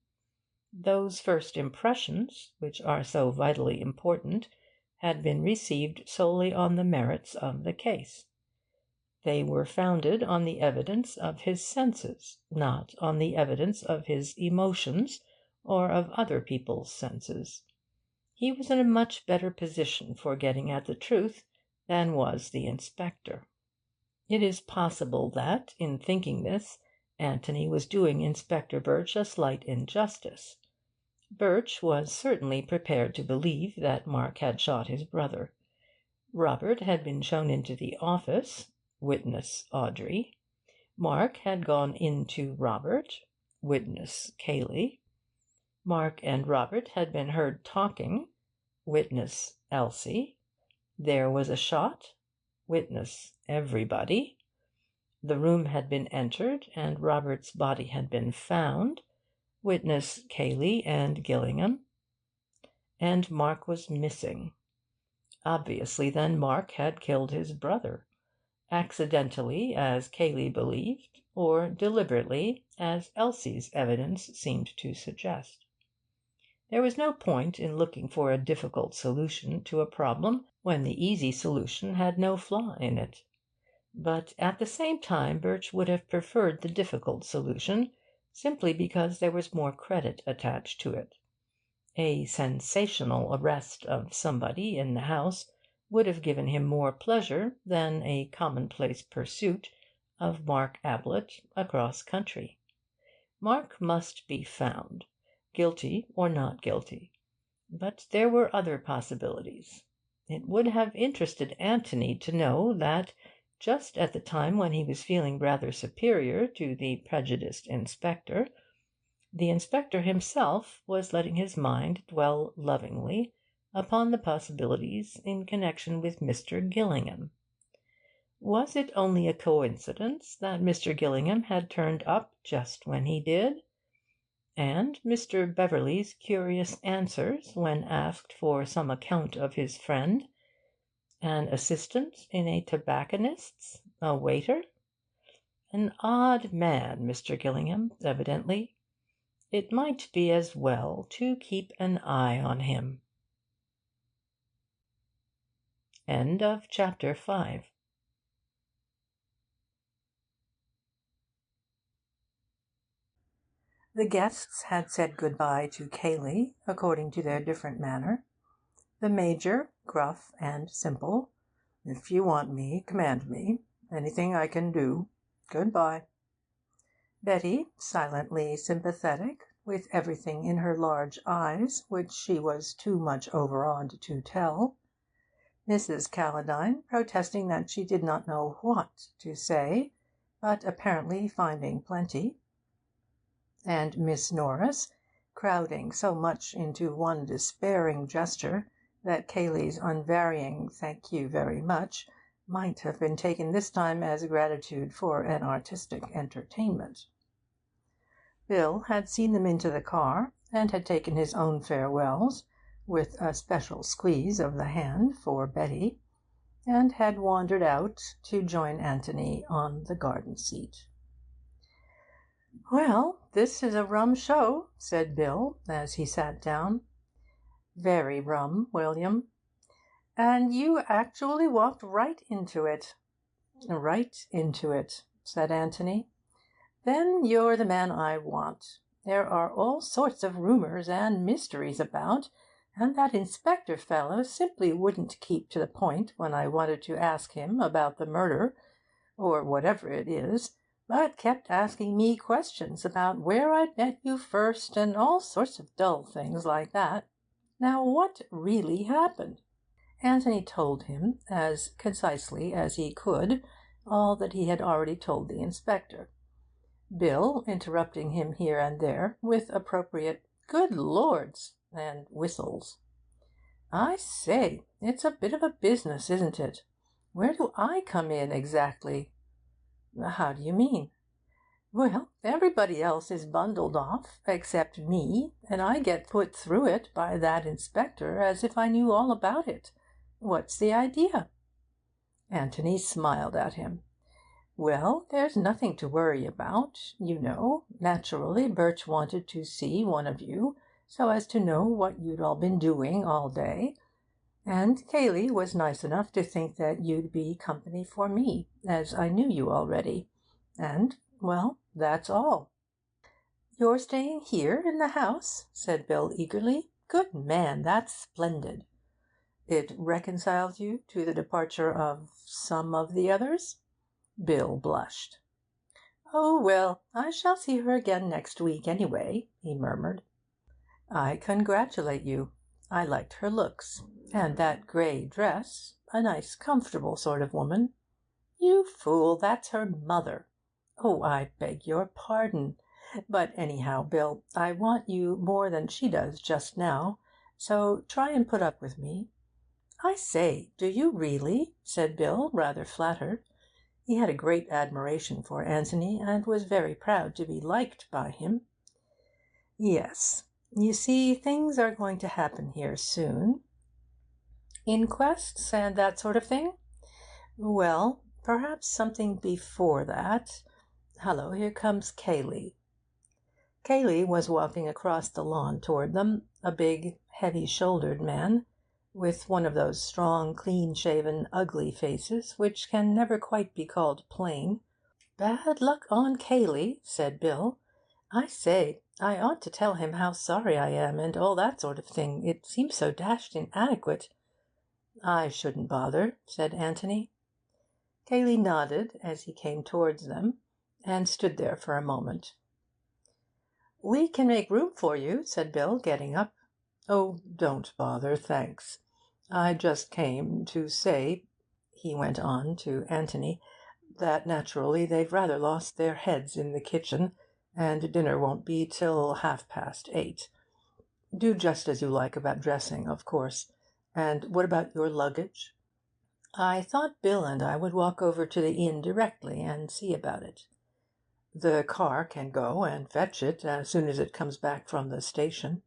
Those first impressions, which are so vitally important, had been received solely on the merits of the case. They were founded on the evidence of his senses, not on the evidence of his emotions or of other people's senses. He was in a much better position for getting at the truth than was the inspector. It is possible that, in thinking this, Anthony was doing Inspector Birch a slight injustice. Birch was certainly prepared to believe that Mark had shot his brother. Robert had been shown into the office, witness Audrey. Mark had gone in to Robert, witness Cayley. Mark and Robert had been heard talking, witness Elsie. There was a shot, witness everybody. The room had been entered, and Robert's body had been found, witness Cayley and Gillingham. And Mark was missing. Obviously, then, Mark had killed his brother, accidentally, as Cayley believed, or deliberately, as Elsie's evidence seemed to suggest. There was no point in looking for a difficult solution to a problem when the easy solution had no flaw in it. But at the same time Birch would have preferred the difficult solution, simply because there was more credit attached to it. A sensational arrest of somebody in the house would have given him more pleasure than a commonplace pursuit of Mark Ablett across country. Mark must be found, guilty or not guilty. But there were other possibilities. It would have interested Anthony to know that, just at the time when he was feeling rather superior to the prejudiced inspector, The inspector himself was letting his mind dwell lovingly upon the possibilities in connection with Mr. Gillingham. Was it only a coincidence that Mr. Gillingham had turned up just when he did? And Mr. Beverley's curious answers when asked for some account of his friend? An assistant in a tobacconist's? A waiter? An odd man, Mr. Gillingham, evidently. It might be as well to keep an eye on him. End of chapter 5. The guests had said good-bye to Cayley, according to their different manner. The Major, gruff and simple. "If you want me, command me. Anything I can do. Good-bye." Betty, silently sympathetic, with everything in her large eyes which she was too much overawed to tell. Mrs. Calladine, protesting that she did not know what to say, but apparently finding plenty. And Miss Norris, crowding so much into one despairing gesture that Cayley's unvarying "thank you very much" might have been taken this time as gratitude for an artistic entertainment. Bill had seen them into the car, and had taken his own farewells, with a special squeeze of the hand for Betty, and had wandered out to join Anthony on the garden seat. "Well, this is a rum show," said Bill, as he sat down. "Very rum, William." "And you actually walked right into it." "Right into it," said Anthony. "Then you're the man I want. There are all sorts of rumours and mysteries about, and that inspector fellow simply wouldn't keep to the point when I wanted to ask him about the murder, or whatever it is, but kept asking me questions about where I'd met you first, and all sorts of dull things like that. Now, what really happened?" Anthony told him, as concisely as he could, all that he had already told the inspector, Bill interrupting him here and there with appropriate "Good Lords!" and whistles. "I say, it's a bit of a business, isn't it? Where do I come in, exactly?" "How do you mean?" "Well, everybody else is bundled off, except me, and I get put through it by that inspector as if I knew all about it. What's the idea?" Anthony smiled at him. "Well, there's nothing to worry about, you know. Naturally, Birch wanted to see one of you, so as to know what you'd all been doing all day. And Cayley was nice enough to think that you'd be company for me, as I knew you already. And, well, that's all." "You're staying here in the house?" said Bill eagerly. "Good man, that's splendid." "It reconciles you to the departure of some of the others?" Bill blushed. "Oh, well, I shall see her again next week, anyway," he murmured. "I congratulate you. I liked her looks. And that grey dress. A nice, comfortable sort of woman." "You fool, that's her mother." "Oh, I beg your pardon. But anyhow, Bill, I want you more than she does just now, so try and put up with me." "I say, do you really?" said Bill, rather flattered. He had a great admiration for Anthony, and was very proud to be liked by him. "Yes. You see, things are going to happen here soon." "Inquests and that sort of thing?" "Well, perhaps something before that. Hallo, here comes Cayley." Cayley was walking across the lawn toward them, a big, heavy-shouldered man, with one of those strong, clean-shaven, ugly faces which can never quite be called plain. "Bad luck on Cayley," said Bill. "I say, I ought to tell him how sorry I am, and all that sort of thing. It seems so dashed inadequate." "I shouldn't bother," said Anthony. Cayley nodded as he came towards them, and stood there for a moment. "We can make room for you," said Bill, getting up. "Oh, don't bother, thanks. I just came to say," he went on to Anthony, "that naturally they've rather lost their heads in the kitchen. and dinner won't be till 8:30. Do just as you like about dressing, of course. And what about your luggage?' 'I thought Bill and I would walk over to the inn directly and see about it.' 'The car can go and fetch it as soon as it comes back from the station.'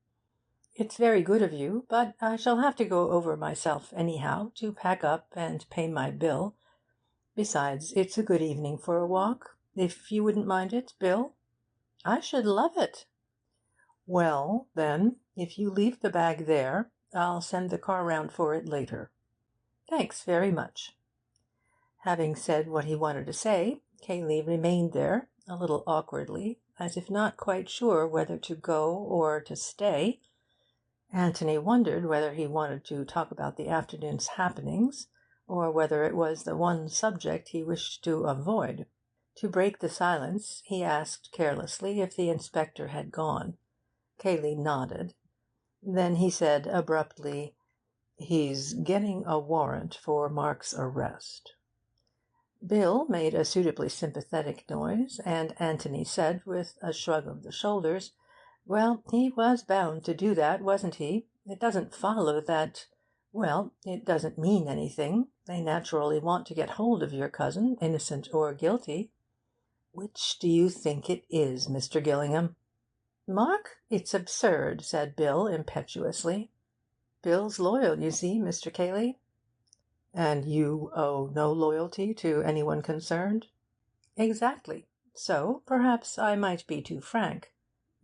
'It's very good of you, but I shall have to go over myself anyhow, to pack up and pay my bill. Besides, it's a good evening for a walk. If you wouldn't mind it, Bill?' 'I should love it.' 'Well, then, if you leave the bag there, I'll send the car round for it later.' 'Thanks very much.' Having said what he wanted to say, Cayley remained there, a little awkwardly, as if not quite sure whether to go or to stay. Anthony wondered whether he wanted to talk about the afternoon's happenings, or whether it was the one subject he wished to avoid. To break the silence, he asked carelessly if the inspector had gone. Cayley nodded. Then he said abruptly, 'He's getting a warrant for Mark's arrest.' Bill made a suitably sympathetic noise, and Anthony said, with a shrug of the shoulders, 'Well, he was bound to do that, wasn't he? It doesn't follow that it doesn't mean anything. They naturally want to get hold of your cousin, innocent or guilty.' 'Which do you think it is, Mr. Gillingham?' 'Mark? It's absurd,' said Bill impetuously. 'Bill's loyal, you see, Mr. Cayley.' 'And you owe no loyalty to anyone concerned?' 'Exactly. So perhaps I might be too frank.'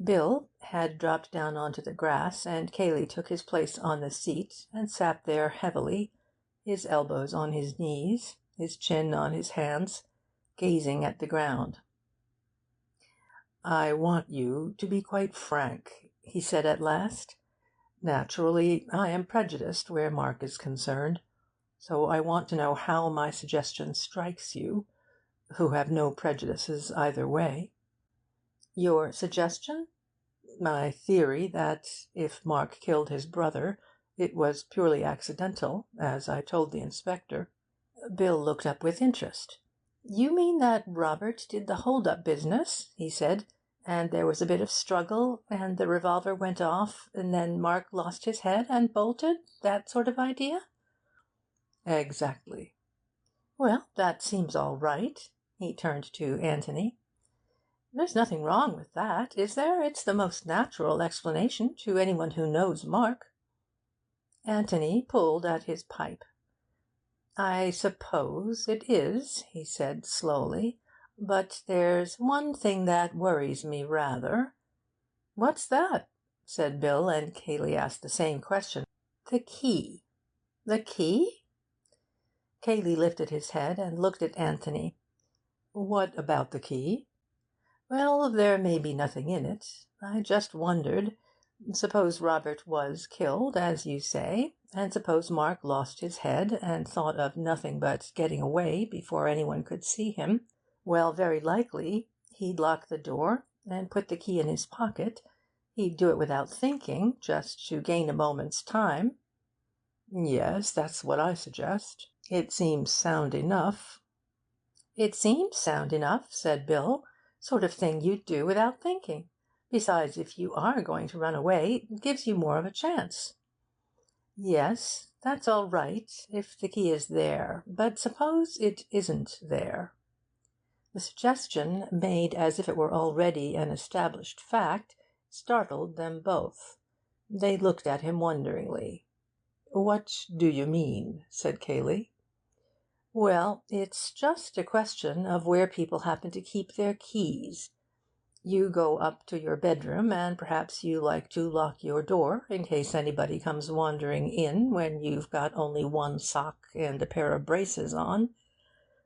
Bill had dropped down onto the grass, and Cayley took his place on the seat and sat there heavily, his elbows on his knees, his chin on his hands, gazing at the ground. 'I want you to be quite frank,' he said at last. 'Naturally, I am prejudiced where Mark is concerned. So I want to know how my suggestion strikes you, who have no prejudices either way.' 'Your suggestion?' 'My theory that, if Mark killed his brother, it was purely accidental, as I told the inspector.' Bill looked up with interest. 'You mean that Robert did the hold-up business,' he said, 'and there was a bit of struggle, and the revolver went off, and then Mark lost his head and bolted? That sort of idea?' 'Exactly.' 'Well, that seems all right.' He turned to Anthony. 'There's nothing wrong with that, is there? It's the most natural explanation to anyone who knows Mark.' Anthony pulled at his pipe. 'I suppose it is,' he said slowly. 'But there's one thing that worries me rather.' 'What's that?' said Bill, and Cayley asked the same question. 'The key.' 'The key?' Cayley lifted his head and looked at Anthony. 'What about the key?' 'Well, there may be nothing in it. I just wondered. Suppose Robert was killed, as you say, and suppose Mark lost his head and thought of nothing but getting away before anyone could see him. Well, very likely he'd lock the door and put the key in his pocket. He'd do it without thinking, just to gain a moment's time.' 'Yes, that's what I suggest. It seems sound enough.' 'It seems sound enough,' said Bill. 'Sort of thing you'd do without thinking. Besides, if you are going to run away, it gives you more of a chance.' 'Yes, that's all right, if the key is there. But suppose it isn't there?' The suggestion, made as if it were already an established fact, startled them both. They looked at him wonderingly. 'What do you mean?' said Cayley. 'Well, it's just a question of where people happen to keep their keys. You go up to your bedroom, and perhaps you like to lock your door in case anybody comes wandering in when you've got only one sock and a pair of braces on.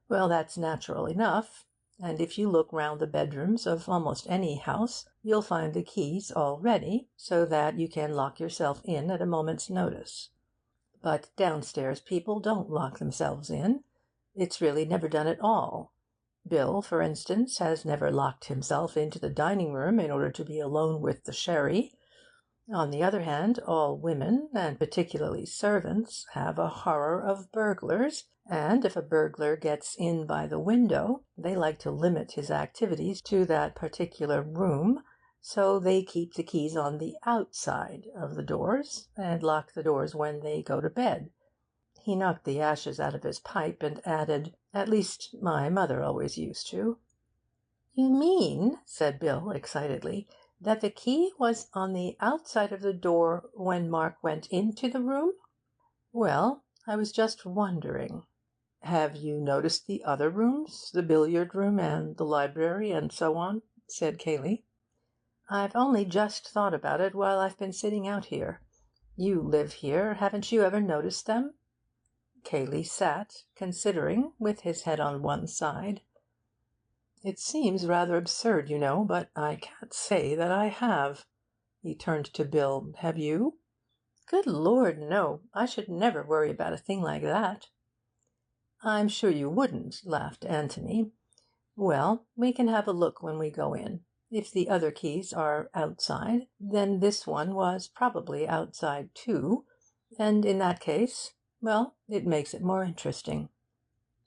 Well, that's natural enough, and if you look round the bedrooms of almost any house, you'll find the keys all ready, so that you can lock yourself in at a moment's notice. But downstairs people don't lock themselves in. It's really never done at all. Bill, for instance, has never locked himself into the dining room in order to be alone with the sherry. On the other hand, all women, and particularly servants, have a horror of burglars, and if a burglar gets in by the window, they like to limit his activities to that particular room, so they keep the keys on the outside of the doors, and lock the doors when they go to bed. He knocked the ashes out of his pipe and added, "At least, my mother always used to." "You mean," said Bill excitedly, "that the key was on the outside of the door when Mark went into the room?" "Well, I was just wondering." "Have you noticed the other rooms, the billiard room and the library and so on?" said Cayley. "I've only just thought about it while I've been sitting out here. You live here. Haven't you ever noticed them?" Cayley sat, considering, with his head on one side. "It seems rather absurd, you know, but I can't say that I have." He turned to Bill. "Have you?" "Good Lord, no! I should never worry about a thing like that." "I'm sure you wouldn't," laughed Anthony. "Well, we can have a look when we go in. If the other keys are outside, then this one was probably outside too, and in that case, well, it makes it more interesting."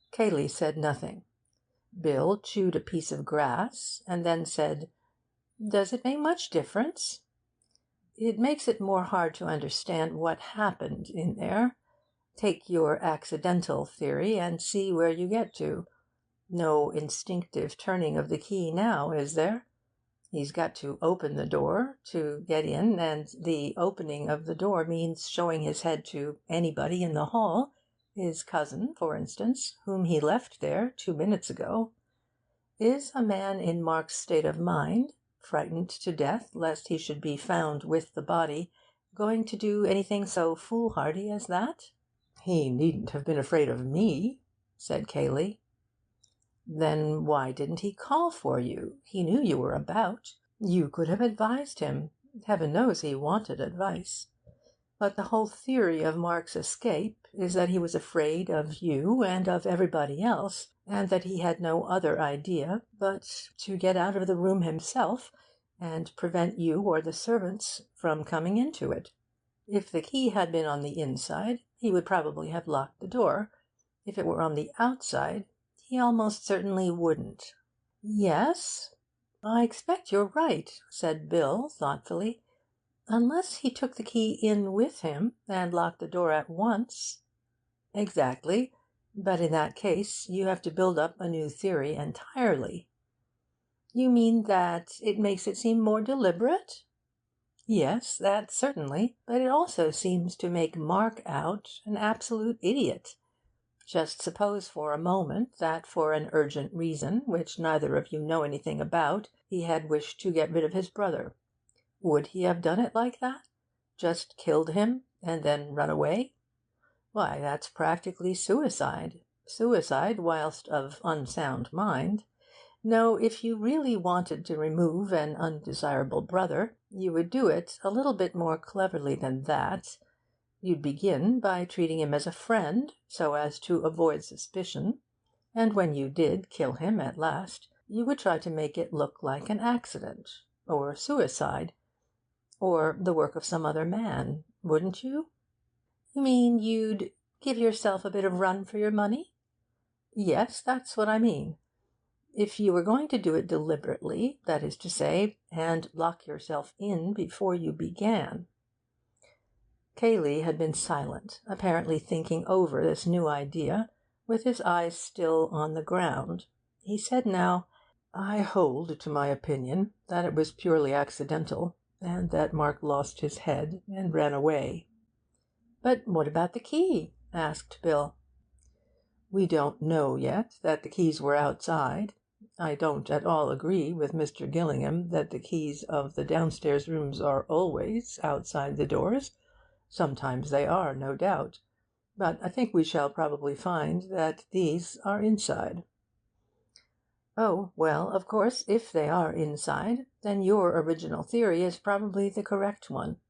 Cayley said nothing. Bill chewed a piece of grass, and then said, "Does it make much difference?" "It makes it more hard to understand what happened in there. Take your accidental theory, and see where you get to. No instinctive turning of the key now, is there? He's got to open the door to get in, and the opening of the door means showing his head to anybody in the hall, his cousin, for instance, whom he left there 2 minutes ago. Is a man in Mark's state of mind, frightened to death lest he should be found with the body, going to do anything so foolhardy as that?" "He needn't have been afraid of me," said Cayley. "Then why didn't he call for you? He knew you were about. You could have advised him. Heaven knows he wanted advice. But the whole theory of Mark's escape is that he was afraid of you and of everybody else, and that he had no other idea but to get out of the room himself and prevent you or the servants from coming into it. If the key had been on the inside, he would probably have locked the door. If it were on the outside, he almost certainly wouldn't." "Yes, I expect you're right," said Bill thoughtfully. "Unless he took the key in with him and locked the door at once." "Exactly. But in that case you have to build up a new theory entirely." "You mean that it makes it seem more deliberate?" "Yes, that certainly. But it also seems to make Mark out an absolute idiot. Just suppose for a moment that for an urgent reason, which neither of you know anything about, he had wished to get rid of his brother. Would he have done it like that? Just killed him, and then run away? Why, that's practically suicide. Suicide whilst of unsound mind. No, if you really wanted to remove an undesirable brother, you would do it a little bit more cleverly than that. You'd begin by treating him as a friend, so as to avoid suspicion, and when you did kill him at last, you would try to make it look like an accident, or suicide, or the work of some other man, wouldn't you?" "You mean you'd give yourself a bit of run for your money?" "Yes, that's what I mean. If you were going to do it deliberately, that is to say, and lock yourself in before you began." Cayley had been silent, apparently thinking over this new idea, with his eyes still on the ground. He said now, "I hold to my opinion that it was purely accidental, and that Mark lost his head and ran away." "But what about the key?" asked Bill. "We don't know yet that the keys were outside. I don't at all agree with Mr. Gillingham that the keys of the downstairs rooms are always outside the doors. Sometimes they are, no doubt. But I think we shall probably find that these are inside." "Oh, well, of course, if they are inside, then your original theory is probably the correct one.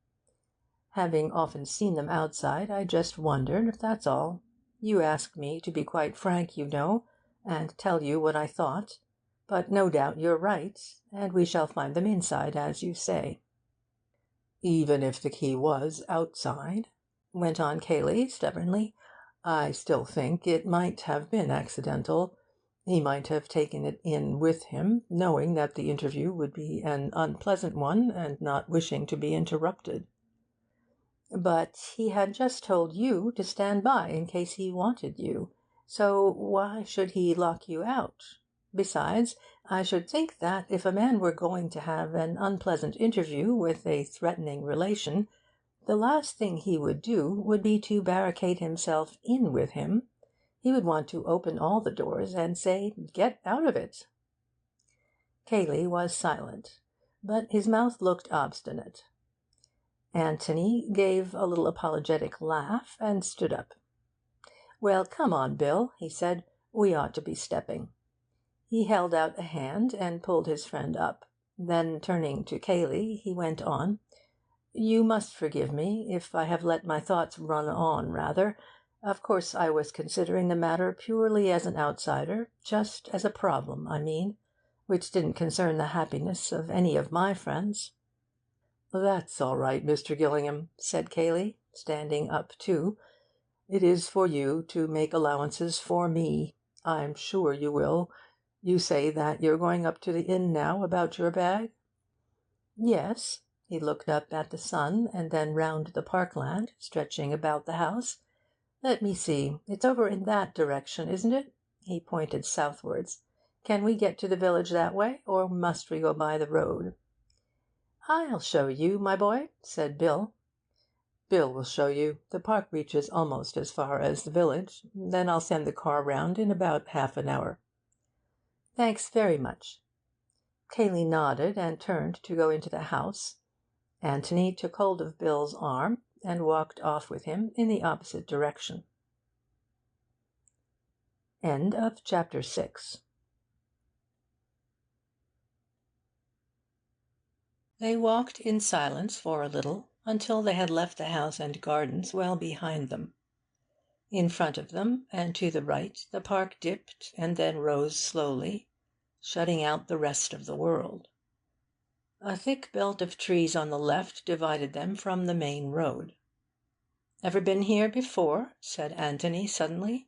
Having often seen them outside, I just wondered, that's all. You asked me to be quite frank, you know, and tell you what I thought. But no doubt you're right, and we shall find them inside, as you say." Even if the key was outside, went on Cayley stubbornly, I still think it might have been accidental. He might have taken it in with him, knowing that the interview would be an unpleasant one, and not wishing to be interrupted. But he had just told you to stand by in case he wanted you, so why should he lock you out? Besides, I should think that if a man were going to have an unpleasant interview with a threatening relation, the last thing he would do would be to barricade himself in with him. He would want to open all the doors and say, "Get out of it." Cayley was silent, but his mouth looked obstinate. Anthony gave a little apologetic laugh and stood up. "Well, come on, Bill," he said. "We ought to be stepping." He held out a hand and pulled his friend up. Then, turning to Cayley, he went on, "You must forgive me if I have let my thoughts run on rather. Of course I was considering the matter purely as an outsider, just as a problem, I mean, which didn't concern the happiness of any of my friends." "That's all right, Mr. Gillingham," said Cayley, standing up too. "It is for you to make allowances for me. I'm sure you will. You say that you're going up to the inn now about your bag?" "Yes." He looked up at the sun and then round the parkland stretching about the house. "Let me see. It's over in that direction, isn't it?" He pointed southwards. "Can we get to the village that way, or must we go by the road?" "I'll show you, my boy," said Bill. "Bill will show you. The park reaches almost as far as the village. Then I'll send the car round in about half an hour." "Thanks very much." Cayley nodded and turned to go into the house. Anthony took hold of Bill's arm and walked off with him in the opposite direction. End of chapter 6. They walked in silence for a little, until they had left the house and gardens well behind them. In front of them and to the right the park dipped and then rose slowly, shutting out the rest of the world. A thick belt of trees on the left divided them from the main road. "Ever been here before?" said Anthony suddenly.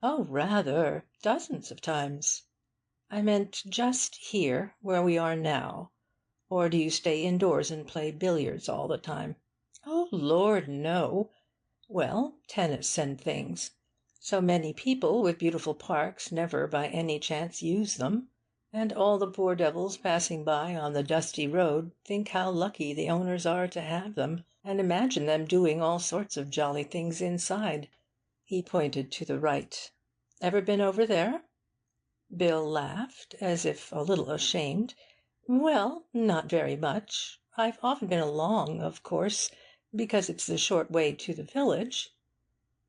"Oh, rather. Dozens of times." "I meant just here, where we are now. Or do you stay indoors and play billiards all the time?" "Oh, Lord, no." "Well, tennis and things. So many people with beautiful parks never by any chance use them, and all the poor devils passing by on the dusty road think how lucky the owners are to have them, and imagine them doing all sorts of jolly things inside." He pointed to the right. "Ever been over there?" Bill laughed, as if a little ashamed. "Well, not very much. I've often been along, of course, because it's the short way to the village."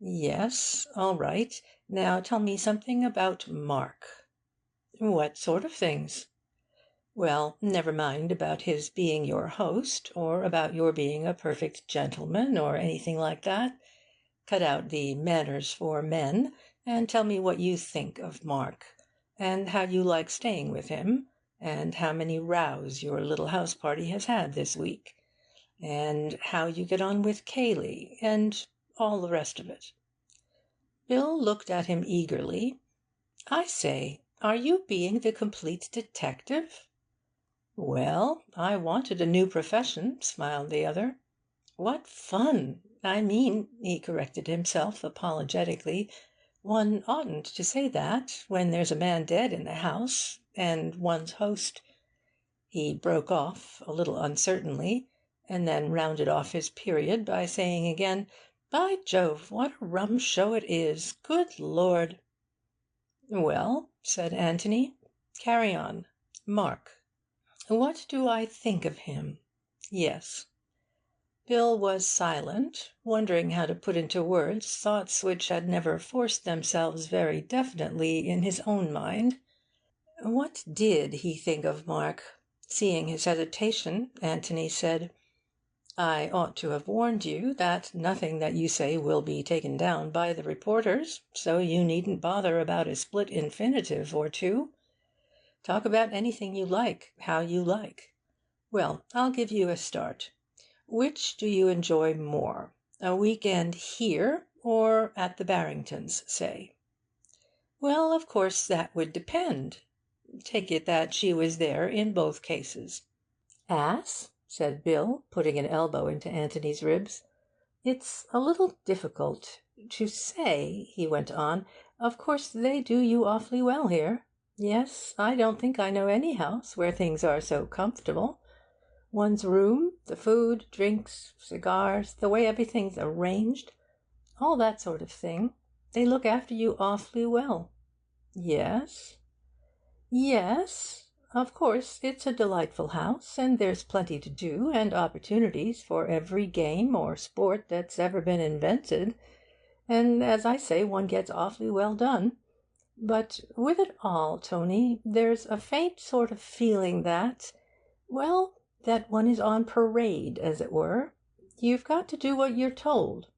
"Yes, all right. Now tell me something about Mark." "What sort of things?" "Well, never mind about his being your host, or about your being a perfect gentleman, or anything like that. Cut out the manners for men, and tell me what you think of Mark, and how you like staying with him, and how many rows your little house party has had this week, and how you get on with Cayley, and all the rest of it." Bill looked at him eagerly. "I say, are you being the complete detective?" "Well, I wanted a new profession," smiled the other. "What fun! I mean," he corrected himself apologetically, "one oughtn't to say that when there's a man dead in the house, and one's host—" He broke off a little uncertainly, and then rounded off his period by saying again, "By Jove, what a rum show it is! Good Lord!" "Well," said Anthony, "carry on. Mark. What do I think of him? Yes." Bill was silent, wondering how to put into words thoughts which had never forced themselves very definitely in his own mind. What did he think of Mark? Seeing his hesitation, Anthony said, "I ought to have warned you that nothing that you say will be taken down by the reporters, so you needn't bother about a split infinitive or two. Talk about anything you like, how you like. Well, I'll give you a start. Which do you enjoy more, a week-end here or at the Barringtons, say?" "Well, of course that would depend. Take it that she was there in both cases." "Ass," said Bill, putting an elbow into Anthony's ribs. "It's a little difficult to say," he went on. "Of course they do you awfully well here. Yes, I don't think I know any house where things are so comfortable. One's room, the food, drinks, cigars, the way everything's arranged, all that sort of thing. They look after you awfully well." "Yes?" "Yes. Of course it's a delightful house, and there's plenty to do, and opportunities for every game or sport that's ever been invented, and, as I say, one gets awfully well done. But with it all, Tony, there's a faint sort of feeling that one is on parade, as it were. You've got to do what you're told."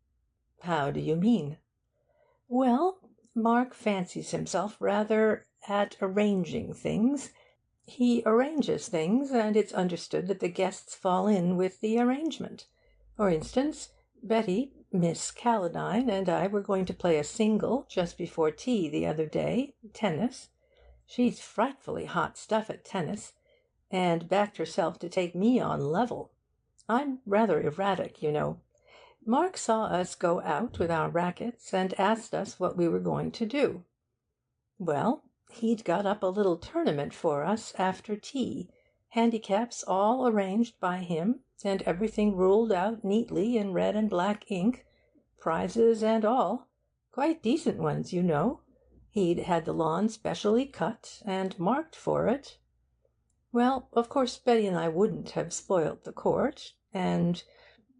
"How do you mean?" "Well, Mark fancies himself rather at arranging things. He arranges things, and it's understood that the guests fall in with the arrangement. For instance, Betty, Miss Caledine, and I were going to play a single just before tea the other day, tennis. She's frightfully hot stuff at tennis, and backed herself to take me on level. I'm rather erratic, you know. Mark saw us go out with our rackets and asked us what we were going to do. Well, he'd got up a little tournament for us after tea, handicaps all arranged by him, and everything ruled out neatly in red and black ink, prizes and all. Quite decent ones, you know. He'd had the lawn specially cut and marked for it. Well, of course Betty and I wouldn't have spoilt the court, and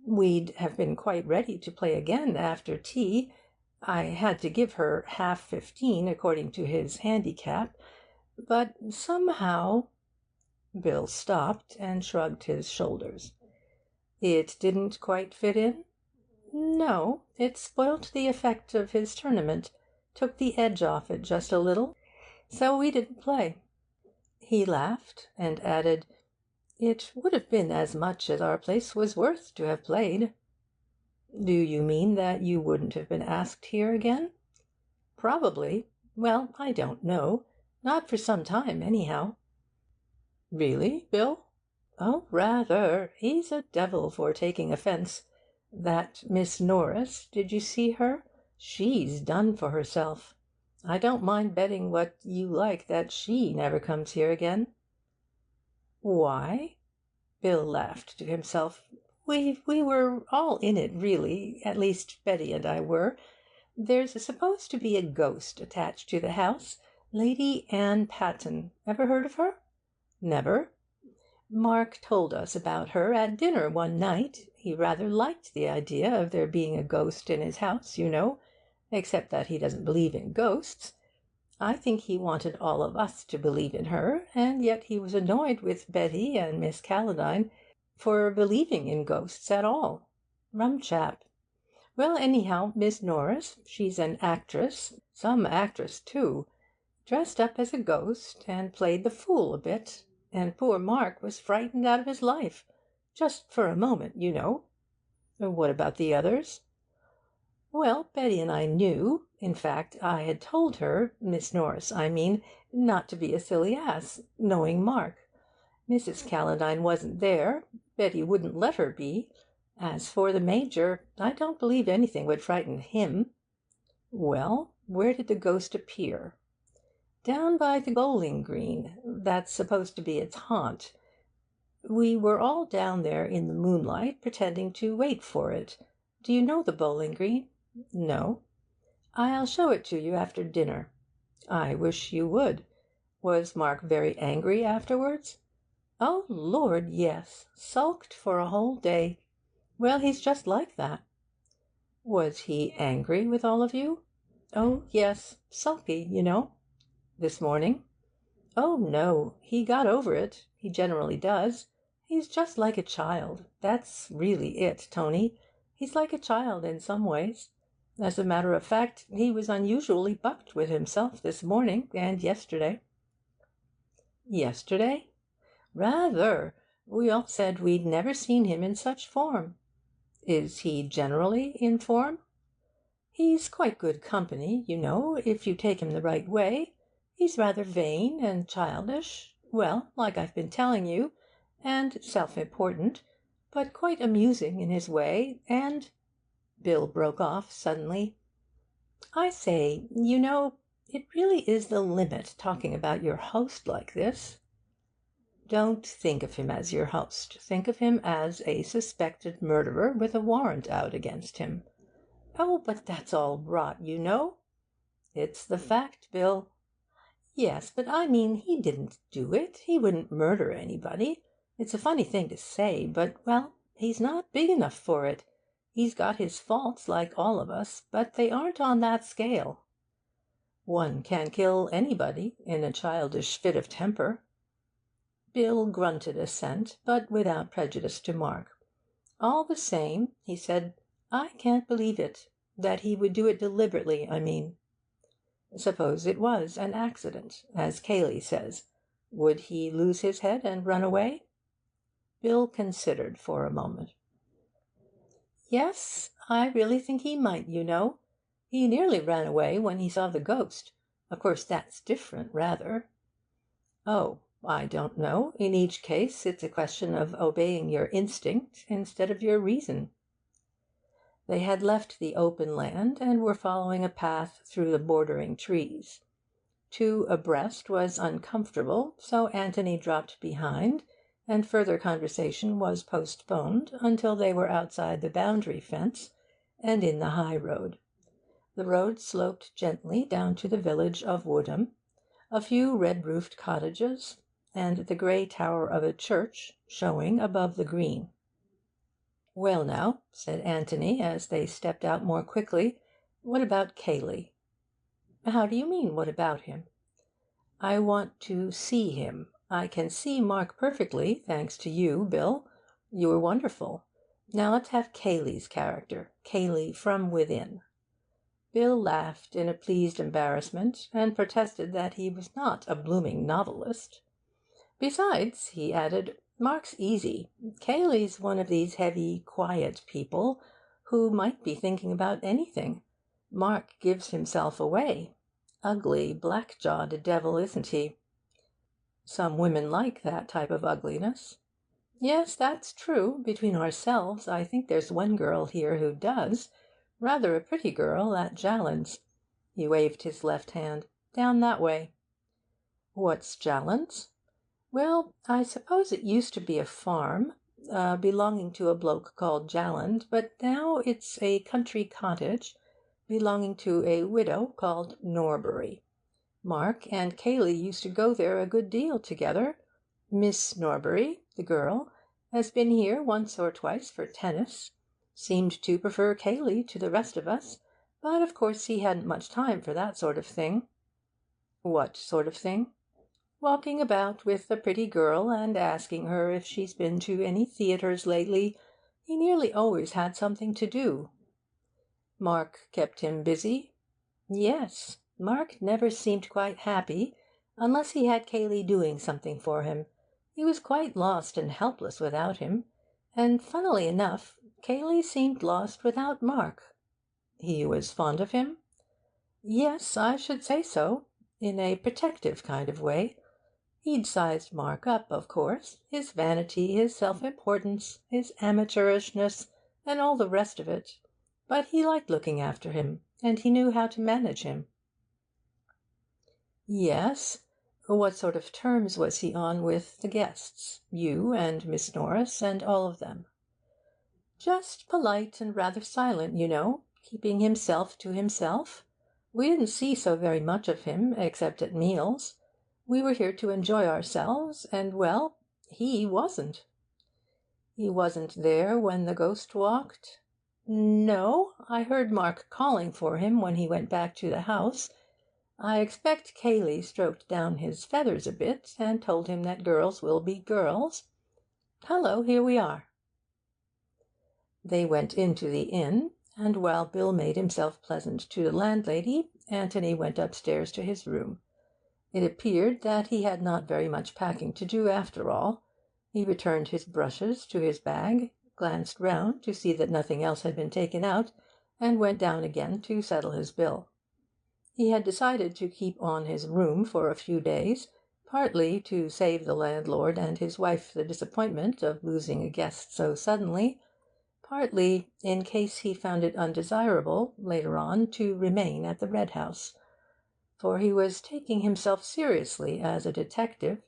we'd have been quite ready to play again after tea. I had to give her half 15 according to his handicap, but somehow—" Bill stopped and shrugged his shoulders. "It didn't quite fit in?" "No, it spoilt the effect of his tournament, took the edge off it just a little, so we didn't play." He laughed, and added, "It would have been as much as our place was worth to have played." "Do you mean that you wouldn't have been asked here again?" "Probably. Well, I don't know. Not for some time, anyhow." "Really, Bill?" "Oh, rather. He's a devil for taking offence. That Miss Norris, did you see her? She's done for herself. I don't mind betting what you like that she never comes here again." "Why?" Bill laughed to himself. We were all in it, really. At least, Betty and I were. There's supposed to be a ghost attached to the house. Lady Anne Patten. Ever heard of her?" "Never." "Mark told us about her at dinner one night. He rather liked the idea of there being a ghost in his house, you know, except that he doesn't believe in ghosts. I think he wanted all of us to believe in her, and yet he was annoyed with Betty and Miss Caledine for believing in ghosts at all. Rum chap. Well, anyhow, Miss Norris, she's an actress, some actress, too, dressed up as a ghost and played the fool a bit, and poor Mark was frightened out of his life. Just for a moment, you know." "What about the others?" "Well, Betty and I knew. In fact, I had told her, Miss Norris, I mean, not to be a silly ass, knowing Mark. Mrs. Caledine wasn't there. Betty wouldn't let her be. As for the Major, I don't believe anything would frighten him." "Well, where did the ghost appear?" "Down by the bowling green. That's supposed to be its haunt. We were all down there in the moonlight, pretending to wait for it. Do you know the bowling green?" "No." "I'll show it to you after dinner." "I wish you would. Was Mark very angry afterwards?" "Oh, Lord, yes. Sulked for a whole day. Well, he's just like that." "Was he angry with all of you?" "Oh, yes. Sulky, you know." "This morning?" "Oh, no. He got over it. He generally does. He's just like a child. That's really it, Tony. He's like a child in some ways. As a matter of fact, he was unusually bucked with himself this morning and yesterday." "Yesterday?" "Rather. We all said we'd never seen him in such form. Is he generally in form? He's quite good company, you know, if you take him the right way. He's rather vain and childish, well, like I've been telling you, and self-important, but quite amusing in his way, and—" Bill broke off suddenly. "I say, you know, it really is the limit talking about your host like this." "Don't think of him as your host. Think of him as a suspected murderer with a warrant out against him." "Oh, but that's all rot, you know." "It's the fact, Bill." "Yes, but I mean he didn't do it. He wouldn't murder anybody. It's a funny thing to say, but, well, he's not big enough for it. He's got his faults like all of us, but they aren't on that scale." "One can kill anybody in a childish fit of temper." Bill grunted assent, but without prejudice to Mark. "All the same," he said, "I can't believe it. That he would do it deliberately, I mean." "Suppose it was an accident, as Cayley says. Would he lose his head and run away?" Bill considered for a moment. "Yes, I really think he might, you know. He nearly ran away when he saw the ghost. Of course that's different, rather." "Oh, I don't know. In each case it's a question of obeying your instinct instead of your reason." They had left the open land and were following a path through the bordering trees. Two abreast was uncomfortable, so Anthony dropped behind, and further conversation was postponed until they were outside the boundary fence and in the high road. The road sloped gently down to the village of Woodham, a few red-roofed cottages, and the grey tower of a church showing above the green. "Well now," said Anthony, as they stepped out more quickly, "what about Cayley?" "How do you mean, what about him?" "I want to see him. I can see Mark perfectly, thanks to you, Bill. You were wonderful. Now let's have Cayley's character, Cayley from within." Bill laughed in a pleased embarrassment, and protested that he was not a blooming novelist. "Besides," he added, "Mark's easy. Cayley's one of these heavy, quiet people who might be thinking about anything. Mark gives himself away. Ugly, black-jawed devil, isn't he?" "Some women like that type of ugliness." "Yes, that's true. Between ourselves, I think there's one girl here who does. Rather a pretty girl at Jallands." He waved his left hand. "Down that way." "What's Jallands?" "Well, I suppose it used to be a farm, belonging to a bloke called Jalland, but now it's a country cottage belonging to a widow called Norbury. Mark and Cayley used to go there a good deal together. Miss Norbury, the girl, has been here once or twice for tennis. Seemed to prefer Cayley to the rest of us, but of course he hadn't much time for that sort of thing." "What sort of thing?" "Walking about with a pretty girl and asking her if she's been to any theatres lately. He nearly always had something to do." "Mark kept him busy?" "Yes. Mark never seemed quite happy unless he had Cayley doing something for him. He was quite lost and helpless without him. And, funnily enough, Cayley seemed lost without Mark." "He was fond of him?" "Yes, I should say so. In a protective kind of way. He'd sized Mark up, of course, his vanity, his self-importance, his amateurishness, and all the rest of it. But he liked looking after him, and he knew how to manage him." "Yes. What sort of terms was he on with the guests, you and Miss Norris and all of them?" "Just polite and rather silent, you know, keeping himself to himself. We didn't see so very much of him, except at meals. We were here to enjoy ourselves, and, well, he wasn't." "He wasn't there when the ghost walked?" "No. I heard Mark calling for him when he went back to the house. I expect Cayley stroked down his feathers a bit and told him that girls will be girls. Hallo, here we are." They went into the inn, and while Bill made himself pleasant to the landlady, Anthony went upstairs to his room. It appeared that he had not very much packing to do after all. He returned his brushes to his bag, glanced round to see that nothing else had been taken out, and went down again to settle his bill. He had decided to keep on his room for a few days, partly to save the landlord and his wife the disappointment of losing a guest so suddenly, partly in case he found it undesirable, later on, to remain at the Red House. For he was taking himself seriously as a detective.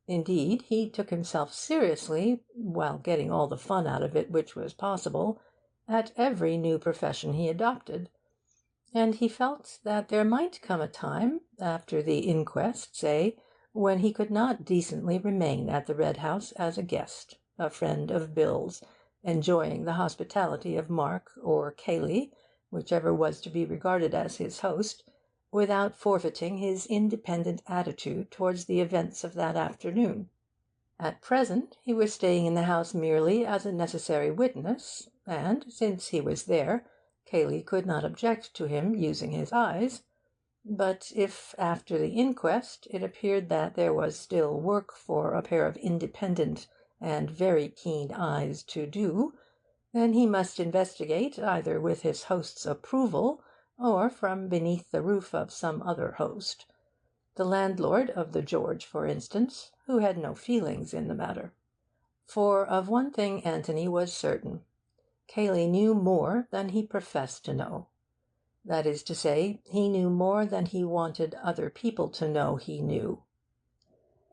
Indeed, he took himself seriously, while getting all the fun out of it which was possible, at every new profession he adopted. And he felt that there might come a time, after the inquest, say, when he could not decently remain at the Red House as a guest, a friend of Bill's, enjoying the hospitality of Mark or Cayley, whichever was to be regarded as his host, without forfeiting his independent attitude towards the events of that afternoon. At present he was staying in the house merely as a necessary witness, and, since he was there, Cayley could not object to him using his eyes. But if, after the inquest, it appeared that there was still work for a pair of independent and very keen eyes to do, then he must investigate either with his host's approval or from beneath the roof of some other host. The landlord of the George, for instance, who had no feelings in the matter. For of one thing Anthony was certain. Cayley knew more than he professed to know. That is to say, he knew more than he wanted other people to know he knew.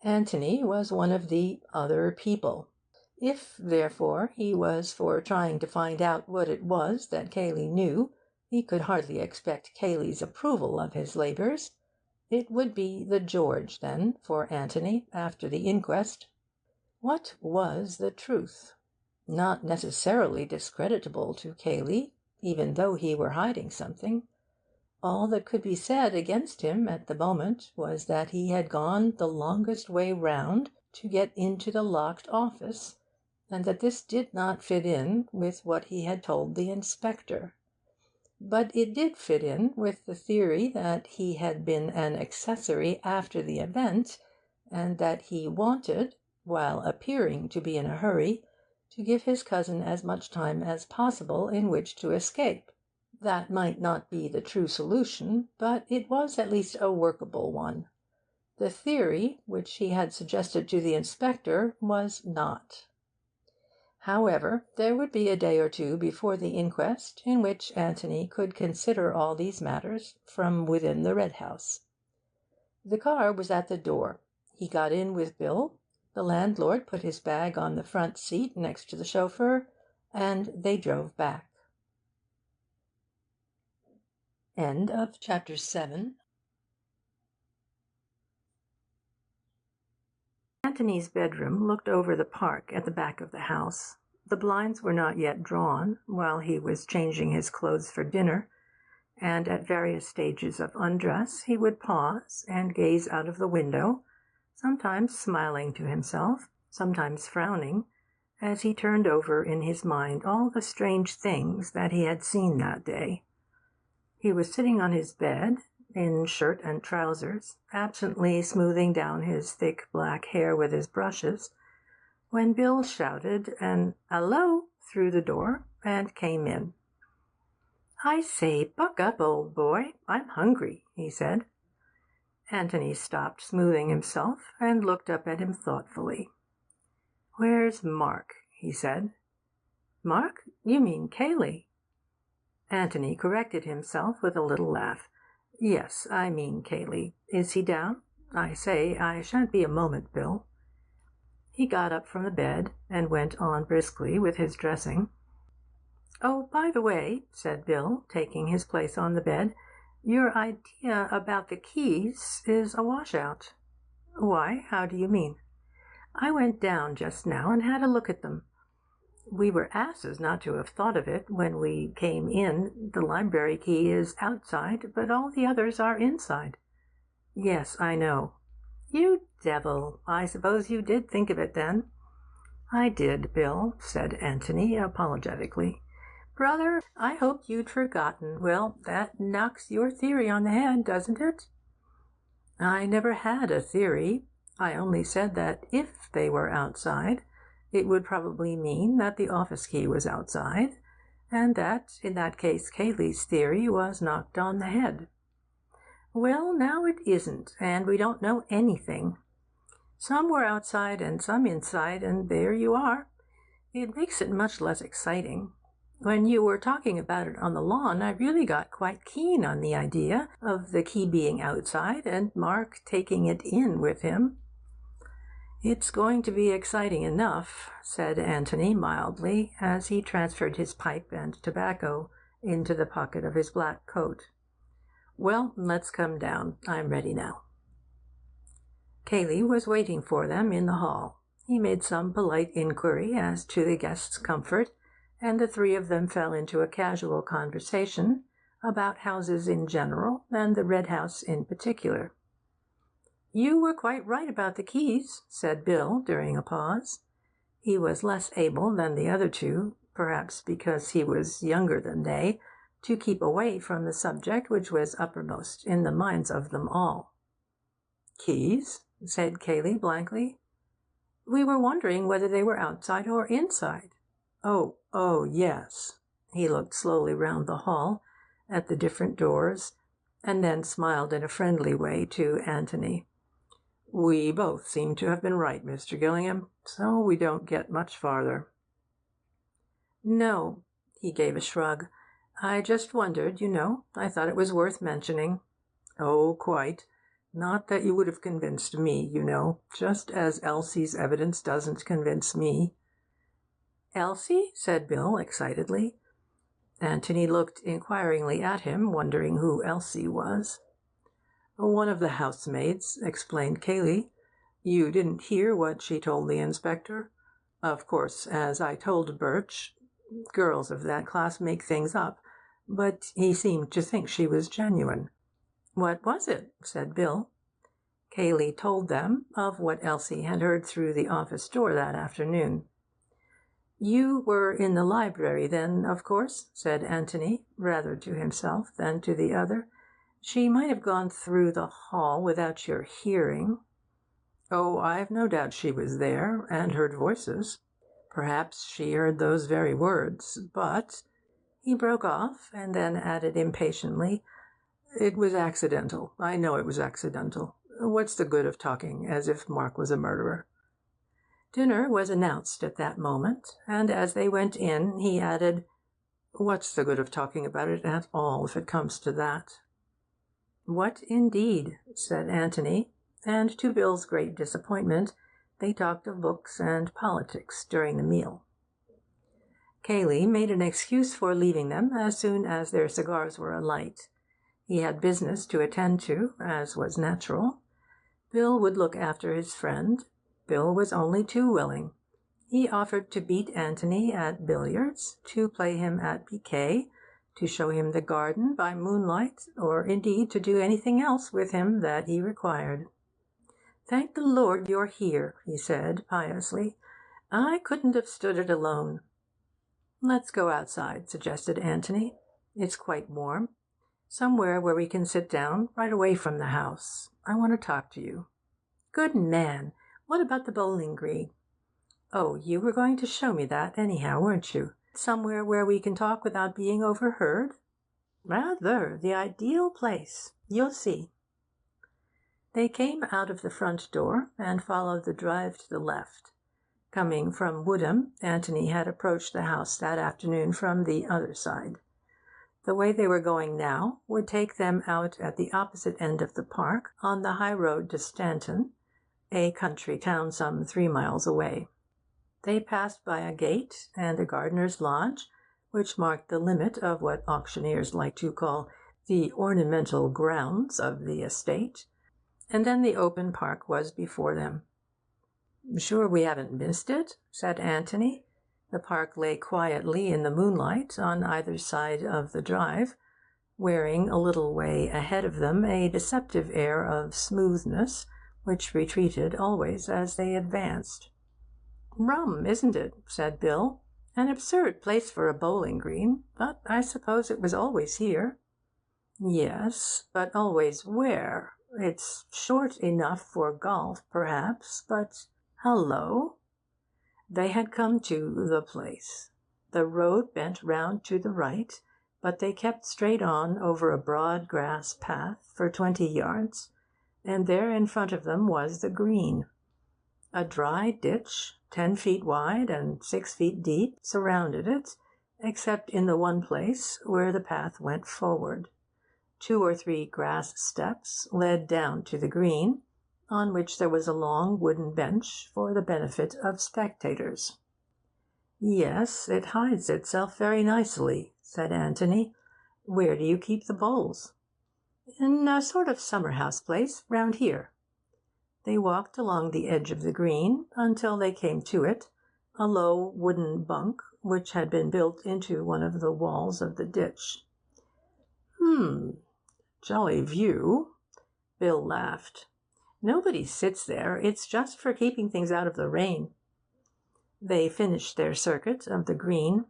Anthony was one of the other people. If, therefore, he was for trying to find out what it was that Cayley knew, he could hardly expect Cayley's approval of his labours. It would be the George, then, for Anthony, after the inquest. What was the truth? Not necessarily discreditable to Cayley, even though he were hiding something. All that could be said against him at the moment was that he had gone the longest way round to get into the locked office, and that this did not fit in with what he had told the inspector. But it did fit in with the theory that he had been an accessory after the event, and that he wanted, while appearing to be in a hurry, to give his cousin as much time as possible in which to escape. That might not be the true solution, but it was at least a workable one. The theory which he had suggested to the inspector was not. However, there would be a day or two before the inquest in which Anthony could consider all these matters from within the Red House. The car was at the door. He got in with Bill. The landlord put his bag on the front seat next to the chauffeur, and they drove back. End of chapter 7. Anthony's bedroom looked over the park at the back of the house. The blinds were not yet drawn, while he was changing his clothes for dinner, and at various stages of undress he would pause and gaze out of the window, sometimes smiling to himself, sometimes frowning, as he turned over in his mind all the strange things that he had seen that day. He was sitting on his bed, in shirt and trousers, absently smoothing down his thick black hair with his brushes, when Bill shouted an "Hallo" through the door and came in. "I say, buck up, old boy, I'm hungry," he said. Anthony stopped smoothing himself and looked up at him thoughtfully. "Where's Mark?" he said. "Mark? You mean Cayley." Anthony corrected himself with a little laugh. "Yes, I mean Cayley. Is he down? I say, I shan't be a moment, Bill." He got up from the bed and went on briskly with his dressing. "Oh, by the way," said Bill, taking his place on the bed, "your idea about the keys is a washout." "Why? How do you mean?" "I went down just now and had a look at them. We were asses not to have thought of it when we came in. The library key is outside, but all the others are inside." "Yes, I know." "You devil! I suppose you did think of it, then?" "I did, Bill," said Anthony apologetically. "Brother, I hoped you'd forgotten. Well, that knocks your theory on the head, doesn't it?" "I never had a theory. I only said that if they were outside, it would probably mean that the office key was outside, and that, in that case, Cayley's theory was knocked on the head. Well, now it isn't, and we don't know anything. Some were outside and some inside, and there you are. It makes it much less exciting. When you were talking about it on the lawn, I really got quite keen on the idea of the key being outside and Mark taking it in with him. It's going to be exciting enough, said Anthony mildly, as he transferred his pipe and tobacco into the pocket of his black coat. Well, let's come down. I'm ready now. Cayley was waiting for them in the hall. He made some polite inquiry as to the guests' comfort, and the three of them fell into a casual conversation about houses in general and the Red House in particular. You were quite right about the keys, said Bill during a pause. He was less able than the other two, perhaps because he was younger than they, to keep away from the subject which was uppermost in the minds of them all. Keys? Said Cayley blankly. We were wondering whether they were outside or inside. Oh, yes. He looked slowly round the hall at the different doors, and then smiled in a friendly way to Anthony. We both seem to have been right, Mr. Gillingham, so we don't get much farther. No, he gave a shrug. I just wondered, I thought it was worth mentioning. Oh, quite. Not that you would have convinced me, just as Elsie's evidence doesn't convince me. Elsie? Said Bill excitedly. Anthony looked inquiringly at him, wondering who Elsie was. One of the housemaids, explained Cayley. You didn't hear what she told the inspector? Of course, as I told Birch, girls of that class make things up, but he seemed to think she was genuine. What was it? Said Bill. Cayley told them of what Elsie had heard through the office door that afternoon. You were in the library then, of course, said Anthony, rather to himself than to the other. She might have gone through the hall without your hearing. Oh, I've no doubt she was there, and heard voices. Perhaps she heard those very words, but— He broke off, and then added impatiently, It was accidental. I know it was accidental. What's the good of talking as if Mark was a murderer? Dinner was announced at that moment, and as they went in, he added, What's the good of talking about it at all, if it comes to that? What indeed, said Anthony, and to Bill's great disappointment, they talked of books and politics during the meal. Cayley made an excuse for leaving them as soon as their cigars were alight. He had business to attend to, as was natural. Bill would look after his friend. Bill was only too willing. He offered to beat Anthony at billiards, to play him at piquet, to show him the garden by moonlight, or indeed to do anything else with him that he required. Thank the Lord you're here, he said piously. I couldn't have stood it alone. Let's go outside, suggested Anthony. It's quite warm. Somewhere where we can sit down, right away from the house. I want to talk to you. Good man. What about the bowling green? Oh, you were going to show me that anyhow, weren't you? Somewhere where we can talk without being overheard? Rather, the ideal place. You'll see. They came out of the front door and followed the drive to the left. Coming from Woodham, Anthony had approached the house that afternoon from the other side. The way they were going now would take them out at the opposite end of the park on the high road to Stanton, a country town some 3 miles away. They passed by a gate and a gardener's lodge, which marked the limit of what auctioneers like to call the ornamental grounds of the estate, and then the open park was before them. Sure we haven't missed it? Said Anthony. The park lay quietly in the moonlight on either side of the drive, wearing a little way ahead of them a deceptive air of smoothness, which retreated always as they advanced. Rum, isn't it? Said Bill. An absurd place for a bowling green, but I suppose it was always here. Yes, but always where? It's short enough for golf, perhaps, but hullo!" They had come to the place. The road bent round to the right, but they kept straight on over a broad grass path for 20 yards, and there in front of them was the green. A dry ditch, 10 feet wide and 6 feet deep, surrounded it, except in the one place where the path went forward. 2 or 3 grass steps led down to the green, on which there was a long wooden bench for the benefit of spectators. "Yes, it hides itself very nicely," said Anthony. "Where do you keep the bowls?" "In a sort of summer-house place round here." They walked along the edge of the green until they came to it, a low wooden bunk which had been built into one of the walls of the ditch. Jolly view." Bill laughed. "Nobody sits there. It's just for keeping things out of the rain." They finished their circuit of the green.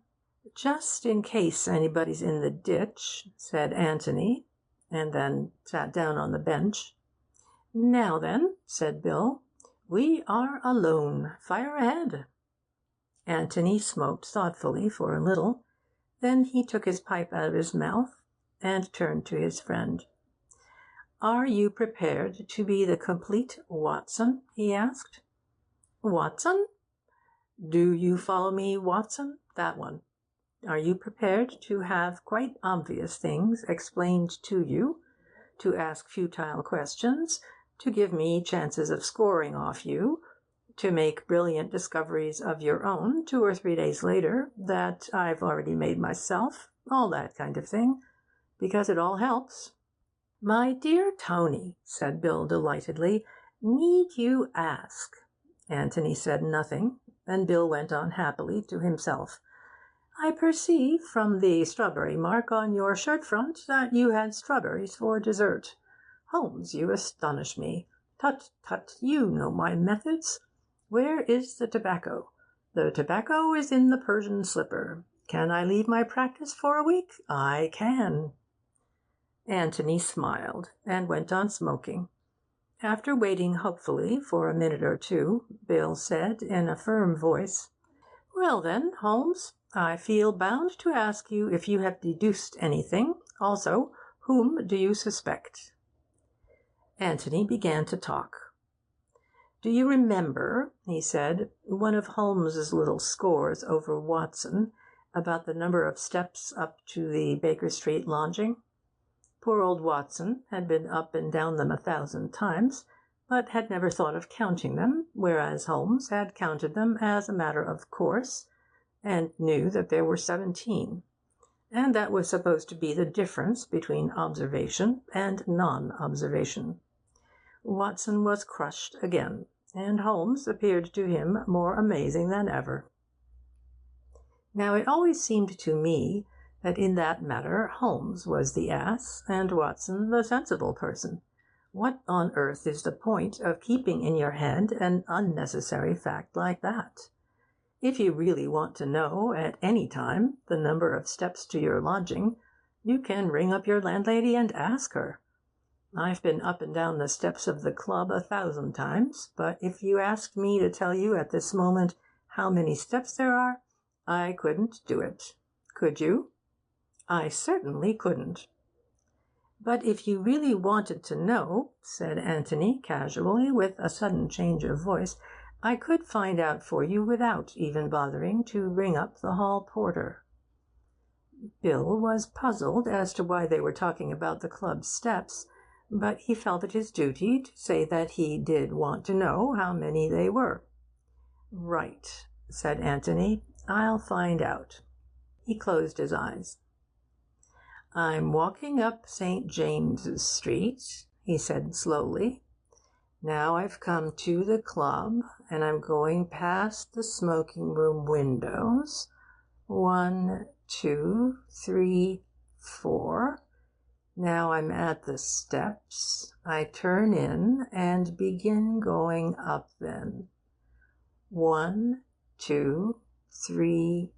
"Just in case anybody's in the ditch," said Anthony, and then sat down on the bench. "Now then," said Bill, "we are alone. Fire ahead." Anthony smoked thoughtfully for a little. Then he took his pipe out of his mouth and turned to his friend. "Are you prepared to be the complete Watson?" he asked. "Watson?" "Do you follow me, Watson? That one. Are you prepared to have quite obvious things explained to you, to ask futile questions, to give me chances of scoring off you, to make brilliant discoveries of your own 2 or 3 days later that I've already made myself, all that kind of thing, because it all helps?" "My dear Tony," said Bill delightedly, "need you ask?" Anthony said nothing, and Bill went on happily to himself. "I perceive from the strawberry mark on your shirt front that you had strawberries for dessert. Holmes, you astonish me. Tut, tut, you know my methods. Where is the tobacco? The tobacco is in the Persian slipper. Can I leave my practice for a week? I can." Anthony smiled, and went on smoking. After waiting hopefully for a minute or two, Bill said in a firm voice, "Well then, Holmes, I feel bound to ask you if you have deduced anything. Also, whom do you suspect?" Anthony began to talk. "Do you remember," he said, "one of Holmes's little scores over Watson about the number of steps up to the Baker Street lodging? Poor old Watson had been up and down them 1,000 times, but had never thought of counting them, whereas Holmes had counted them as a matter of course, and knew that there were 17, and that was supposed to be the difference between observation and non-observation. Watson was crushed again, and Holmes appeared to him more amazing than ever. Now it always seemed to me that in that matter Holmes was the ass, and Watson the sensible person. What on earth is the point of keeping in your head an unnecessary fact like that? If you really want to know at any time the number of steps to your lodging, you can ring up your landlady and ask her. I've been up and down the steps of the club 1,000 times, but if you asked me to tell you at this moment how many steps there are, I couldn't do it. Could you? I certainly couldn't. But if you really wanted to know, said Anthony casually, with a sudden change of voice, I could find out for you without even bothering to ring up the hall porter. Bill was puzzled as to why they were talking about the club steps, but he felt it his duty to say that he did want to know how many they were. Right, said Anthony. I'll find out. He closed his eyes. I'm walking up St. James's Street, he said slowly. Now I've come to the club, and I'm going past the smoking room windows. 1, 2, 3, 4. Now I'm at the steps. I turn in and begin going up then. 1, 2, 3,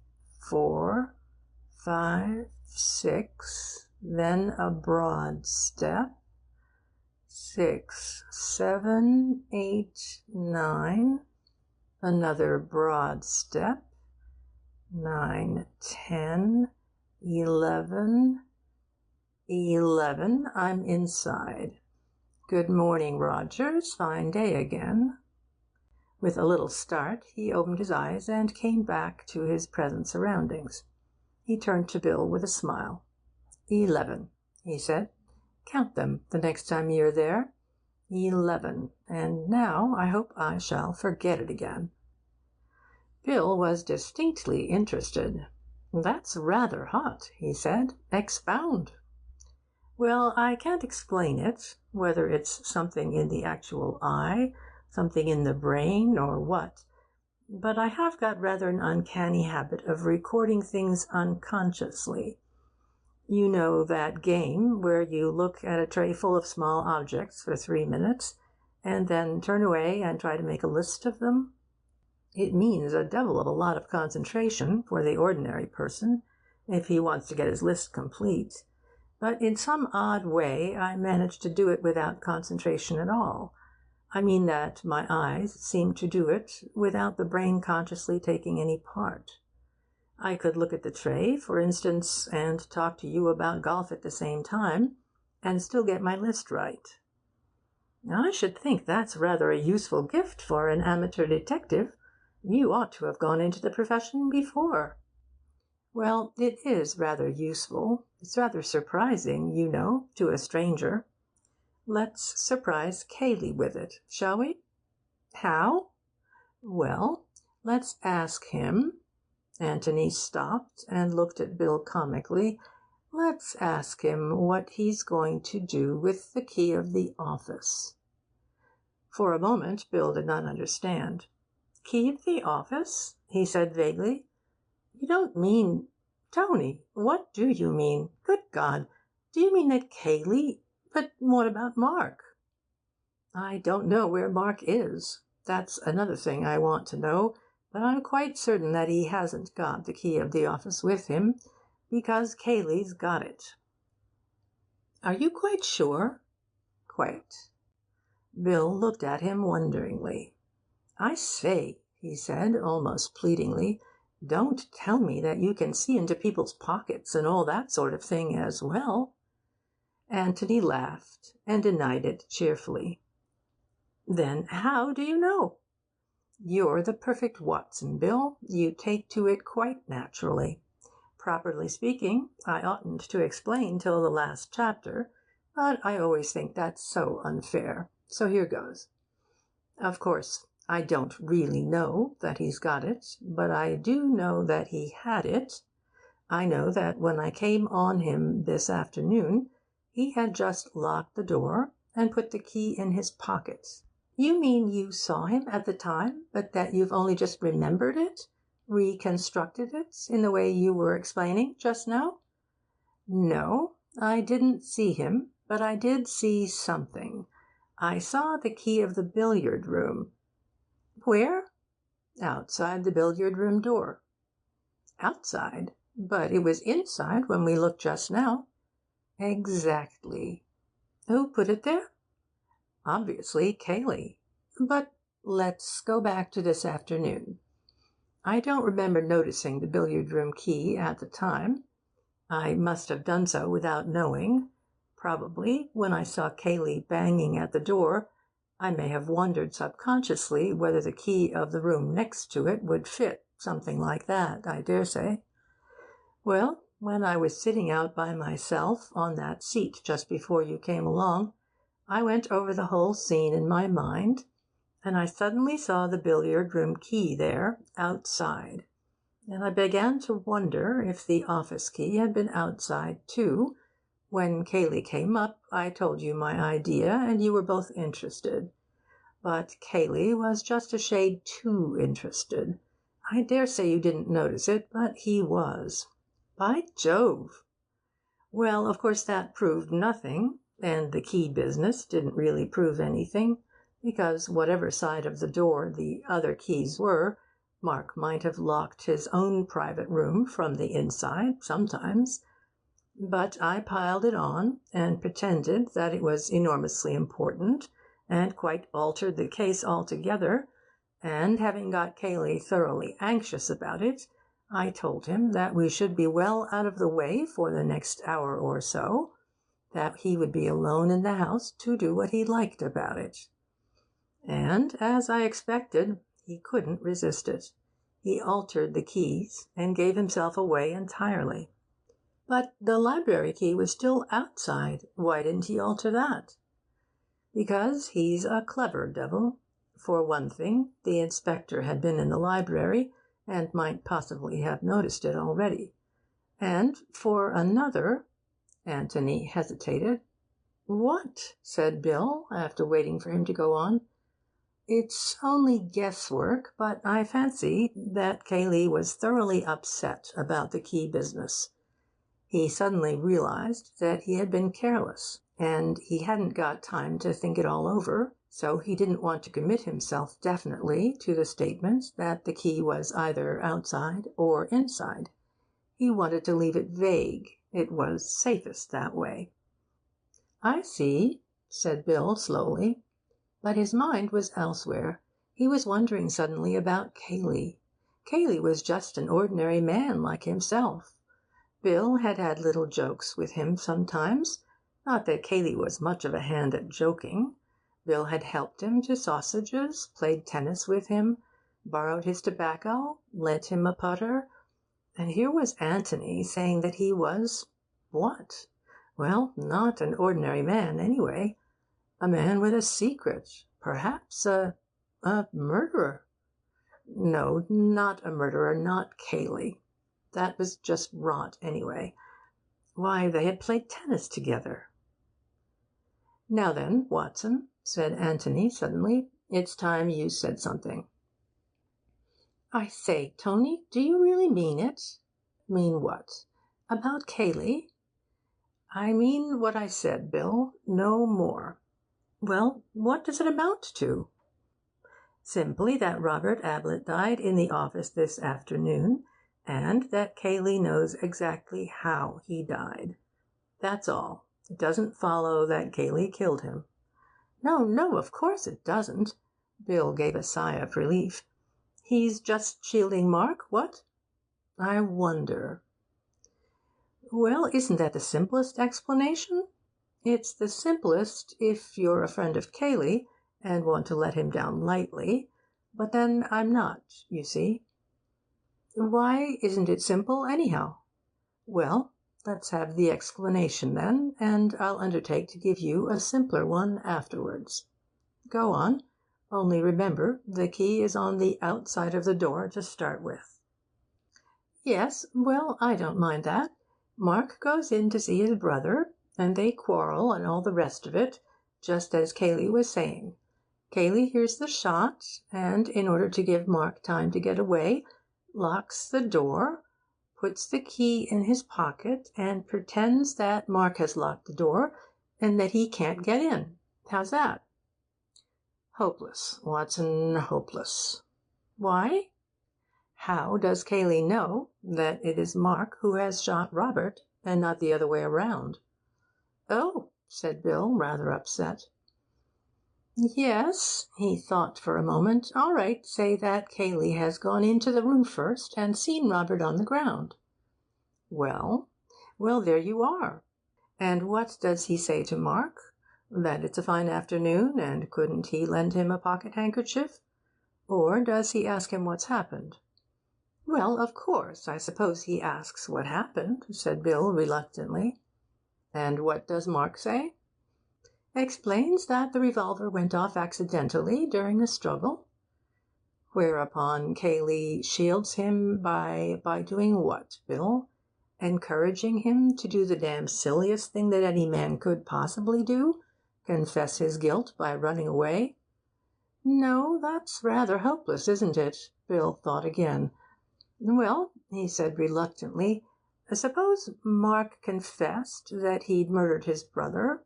4, 5, 6, then a broad step, 6, 7, 8, 9. Another broad step. 9, 10, 11. 11. I'm inside. Good morning, Rogers. Fine day again. With a little start, he opened his eyes and came back to his present surroundings. He turned to Bill with a smile. 11, he said. Count them the next time you're there. 11. And now I hope I shall forget it again. Bill was distinctly interested. That's rather hot, he said. Expound. Well, I can't explain it, whether it's something in the actual eye, something in the brain, or what. But I have got rather an uncanny habit of recording things unconsciously. You know that game where you look at a tray full of small objects for 3 minutes, and then turn away and try to make a list of them? It means a devil of a lot of concentration for the ordinary person, if he wants to get his list complete. But in some odd way I manage to do it without concentration at all. I mean that my eyes seem to do it without the brain consciously taking any part. I could look at the tray, for instance, and talk to you about golf at the same time, and still get my list right. I should think that's rather a useful gift for an amateur detective. You ought to have gone into the profession before. Well, it is rather useful. It's rather surprising, you know, to a stranger. Let's surprise Cayley with it, shall we? How? Well, let's ask him. Anthony stopped and looked at Bill comically. Let's ask him what he's going to do with the key of the office. For a moment, Bill did not understand. Key of the office? He said vaguely. You don't mean... Tony, what do you mean? Good God, do you mean that Cayley... But what about Mark? I don't know where Mark is. That's another thing I want to know, but I'm quite certain that he hasn't got the key of the office with him, because Cayley's got it. Are you quite sure? Quite. Bill looked at him wonderingly. I say, he said, almost pleadingly, don't tell me that you can see into people's pockets and all that sort of thing as well. Anthony laughed and denied it cheerfully. Then how do you know? You're the perfect Watson, Bill. You take to it quite naturally. Properly speaking, I oughtn't to explain till the last chapter, but I always think that's so unfair. So here goes. Of course, I don't really know that he's got it, but I do know that he had it. I know that when I came on him this afternoon, he had just locked the door and put the key in his pocket. You mean you saw him at the time, but that you've only just remembered it? Reconstructed it in the way you were explaining just now? No, I didn't see him, but I did see something. I saw the key of the billiard room. Where? Outside the billiard room door. Outside? But it was inside when we looked just now. Exactly. Who put it there? Obviously, Cayley. But let's go back to this afternoon. I don't remember noticing the billiard room key at the time. I must have done so without knowing. Probably, when I saw Cayley banging at the door, I may have wondered subconsciously whether the key of the room next to it would fit, something like that, I dare say. Well, when I was sitting out by myself on that seat just before you came along, I went over the whole scene in my mind, and I suddenly saw the billiard room key there, outside. And I began to wonder if the office key had been outside too. When Cayley came up, I told you my idea, and you were both interested. But Cayley was just a shade too interested. I dare say you didn't notice it, but he was. By Jove! Well, of course that proved nothing, and the key business didn't really prove anything, because whatever side of the door the other keys were, Mark might have locked his own private room from the inside sometimes. But I piled it on and pretended that it was enormously important and quite altered the case altogether, and having got Cayley thoroughly anxious about it, I told him that we should be well out of the way for the next hour or so, that he would be alone in the house to do what he liked about it. And, as I expected, he couldn't resist it. He altered the keys and gave himself away entirely. But the library key was still outside. Why didn't he alter that? Because he's a clever devil. For one thing, the inspector had been in the library and might possibly have noticed it already. And for another, Anthony hesitated. "What?" said Bill, after waiting for him to go on. "It's only guesswork, but I fancy that Cayley was thoroughly upset about the key business. He suddenly realized that he had been careless, and he hadn't got time to think it all over, so he didn't want to commit himself definitely to the statement that the key was either outside or inside. He wanted to leave it vague. It was safest that way." "I see," said Bill slowly. But his mind was elsewhere. He was wondering suddenly about Cayley. Cayley was just an ordinary man like himself. Bill had had little jokes with him sometimes. Not that Cayley was much of a hand at joking. Bill had helped him to sausages, played tennis with him, borrowed his tobacco, lent him a putter. And here was Anthony saying that he was what? Well, not an ordinary man, anyway. A man with a secret. Perhaps a murderer. No, not a murderer, not Cayley. That was just rot, anyway. Why, they had played tennis together. "Now then, Watson," said Anthony suddenly, "it's time you said something." "I say, Tony, do you really mean it?" "Mean what?" "About Cayley?" "I mean what I said, Bill. No more." "Well, what does it amount to?" "Simply that Robert Ablett died in the office this afternoon, and that Cayley knows exactly how he died. That's all. It doesn't follow that Cayley killed him." "No, no, of course it doesn't." Bill gave a sigh of relief. "He's just shielding Mark, what?" "I wonder." "Well, isn't that the simplest explanation?" "It's the simplest if you're a friend of Cayley and want to let him down lightly. But then I'm not, you see." "Why isn't it simple, anyhow?" "Well, let's have the explanation, then, and I'll undertake to give you a simpler one afterwards." "Go on. Only remember, the key is on the outside of the door to start with." "Yes, well, I don't mind that. Mark goes in to see his brother, and they quarrel and all the rest of it, just as Cayley was saying. Cayley hears the shot, and, in order to give Mark time to get away, locks the door, puts the key in his pocket, and pretends that Mark has locked the door and that he can't get in. How's that?" "Hopeless, Watson, hopeless." "Why?" "How does Cayley know that it is Mark who has shot Robert, and not the other way around?" "Oh," said Bill, rather upset. "Yes." He thought for a moment. "All right, say that Cayley has gone into the room first and seen Robert on the ground." "Well?" "Well, there you are. And what does he say to Mark? That it's a fine afternoon, and couldn't he lend him a pocket-handkerchief? Or does he ask him what's happened?" "Well, of course, I suppose he asks what happened," said Bill reluctantly. "And what does Mark say?" "Explains that the revolver went off accidentally during the struggle." "Whereupon Cayley shields him by doing what, Bill? Encouraging him to do the damn silliest thing that any man could possibly do? Confess his guilt by running away?" "No, that's rather hopeless, isn't it?" Bill thought again. "Well," he said reluctantly, "suppose Mark confessed that he'd murdered his brother."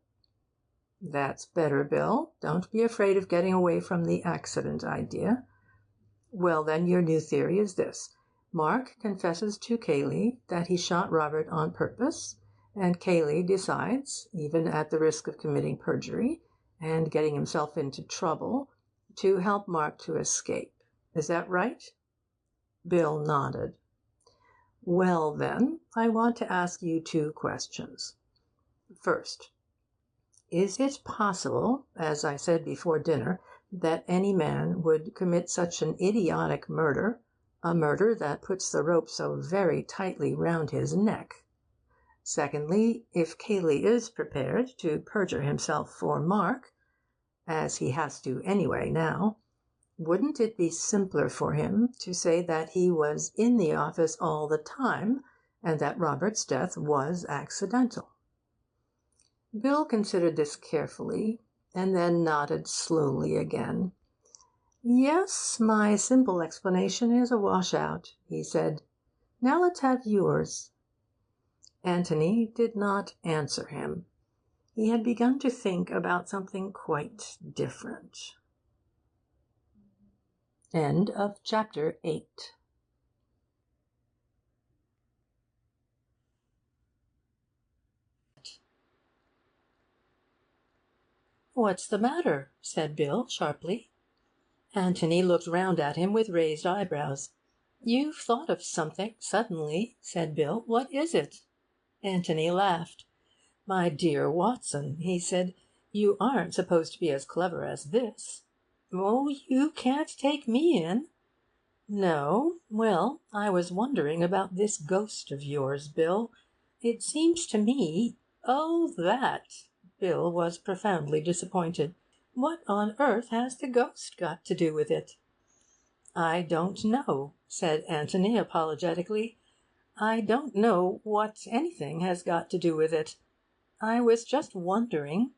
"That's better, Bill. Don't be afraid of getting away from the accident idea. Well, then, your new theory is this. Mark confesses to Cayley that he shot Robert on purpose, and Cayley decides, even at the risk of committing perjury and getting himself into trouble, to help Mark to escape. Is that right?" Bill nodded. "Well, then, I want to ask you 2 questions. First, is it possible, as I said before dinner, that any man would commit such an idiotic murder, a murder that puts the rope so very tightly round his neck? Secondly, if Cayley is prepared to perjure himself for Mark, as he has to anyway now, wouldn't it be simpler for him to say that he was in the office all the time, and that Robert's death was accidental?" Bill considered this carefully, and then nodded slowly again. "Yes, my simple explanation is a washout," he said. "Now let's have yours." Antony did not answer him. He had begun to think about something quite different. End of chapter 8. "What's the matter?" said Bill sharply. Antony looked round at him with raised eyebrows. "You've thought of something suddenly," said Bill. "What is it?" Antony laughed. "My dear Watson," he said, "you aren't supposed to be as clever as this." "Oh, you can't take me in." "No? Well, I was wondering about this ghost of yours, Bill. It seems to me—" "Oh, that!" Bill was profoundly disappointed. "What on earth has the ghost got to do with it?" "I don't know," said Antony apologetically. "I don't know what anything has got to do with it. I was just wondering.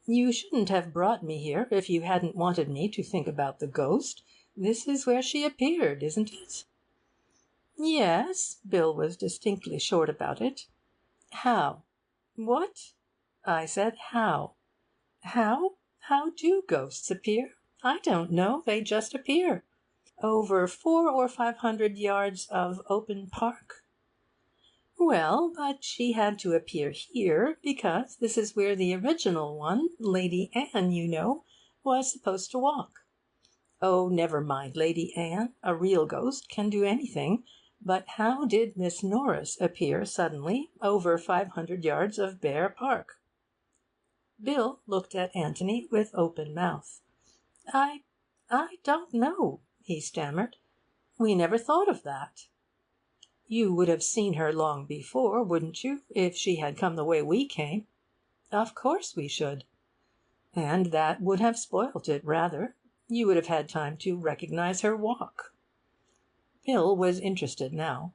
You shouldn't have brought me here if you hadn't wanted me to think about the ghost. This is where she appeared, isn't it?" "Yes." Bill was distinctly short about it. "How?" "What?" "I said how." "How? How do ghosts appear?" "I don't know. They just appear." "Over 400 or 500 yards of open park?" "Well, but she had to appear here, because this is where the original one, Lady Anne, you know, was supposed to walk." "Oh, never mind Lady Anne. A real ghost can do anything. But how did Miss Norris appear suddenly over 500 yards of bare park?" Bill looked at Antony with open mouth. "I don't know," he stammered. "We never thought of that." "You would have seen her long before, wouldn't you, if she had come the way we came?" "Of course we should." "And that would have spoilt it rather. You would have had time to recognize her walk." Bill was interested now.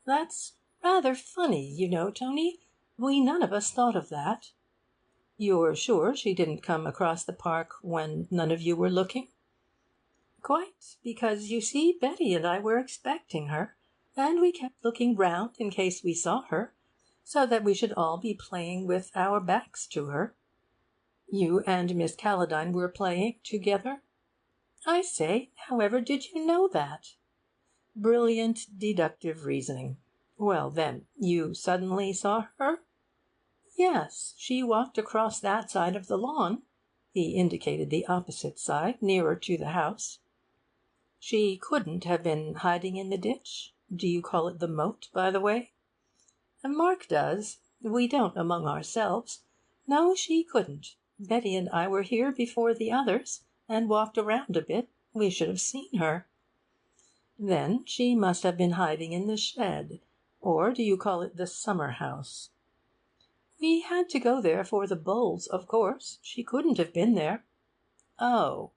"That's rather funny, you know, Tony. We none of us thought of that." "You're sure she didn't come across the park when none of you were looking?" "Quite, because you see Betty and I were expecting her, and we kept looking round in case we saw her, so that we should all be playing with our backs to her." "You and Miss Calladine were playing together?" "I say, however did you know that?" "Brilliant deductive reasoning. Well, then, you suddenly saw her?" "Yes. She walked across that side of the lawn." He indicated the opposite side, nearer to the house. "She couldn't have been hiding in the ditch? Do you call it the moat, by the way?" "Mark does. We don't among ourselves. No, she couldn't. Betty and I were here before the others, and walked around a bit. We should have seen her." "Then she must have been hiding in the shed. Or do you call it the summer house?" "We had to go there for the bowls, of course. She couldn't have been there." "Oh."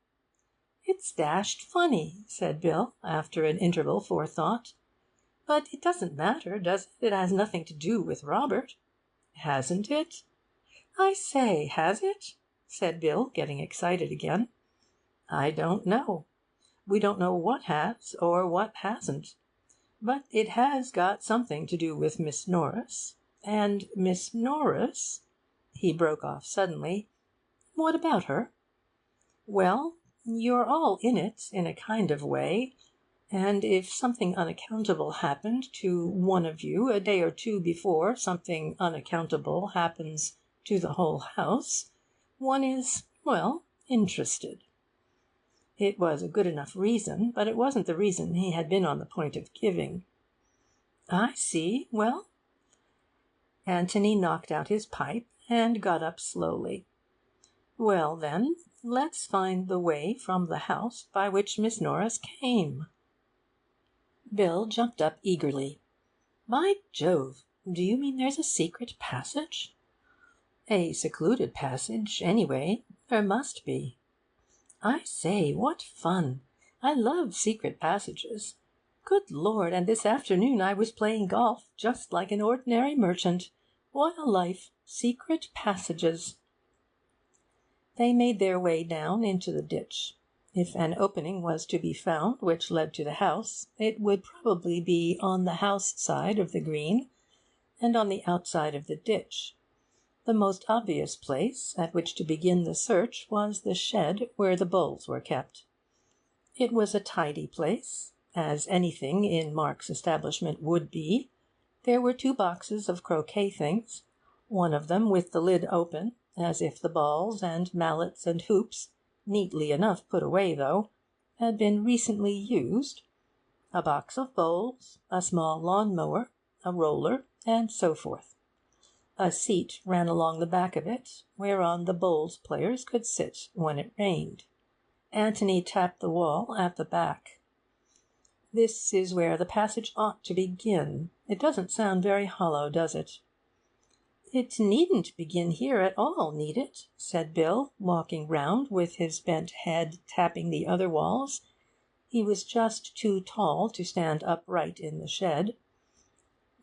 "It's dashed funny," said Bill, after an interval for thought. "But it doesn't matter, does it? It has nothing to do with Robert." "Hasn't it?" "I say, has it?" said Bill, getting excited again. "I don't know. We don't know what has or what hasn't. But it has got something to do with Miss Norris. And Miss Norris—" He broke off suddenly. "What about her?" "Well, you're all in it, in a kind of way. And if something unaccountable happened to one of you a day or two before something unaccountable happens to the whole house, one is, well, interested. It was a good enough reason, but it wasn't the reason he had been on the point of giving. I see. Well, Antony knocked out his pipe and got up slowly. Well, then, let's find the way from the house by which Miss Norris came. Bill jumped up eagerly. By Jove! Do you mean there's a secret passage? A secluded passage, anyway. There must be. I say, what fun! I love secret passages. Good Lord, and this afternoon I was playing golf, just like an ordinary merchant. What a life! Secret passages. They made their way down into the ditch. If an opening was to be found which led to the house, it would probably be on the house side of the green, and on the outside of the ditch. The most obvious place at which to begin the search was the shed where the bowls were kept. It was a tidy place, as anything in Mark's establishment would be. There were 2 boxes of croquet things, one of them with the lid open, as if the balls and mallets and hoops, neatly enough put away though, had been recently used, a box of bowls, a small lawn-mower, a roller, and so forth. A seat ran along the back of it, whereon the bowls players could sit when it rained. Antony tapped the wall at the back. This is where the passage ought to begin. It doesn't sound very hollow, does it? It needn't begin here at all, need it? Said Bill, walking round with his bent head tapping the other walls. He was just too tall to stand upright in the shed.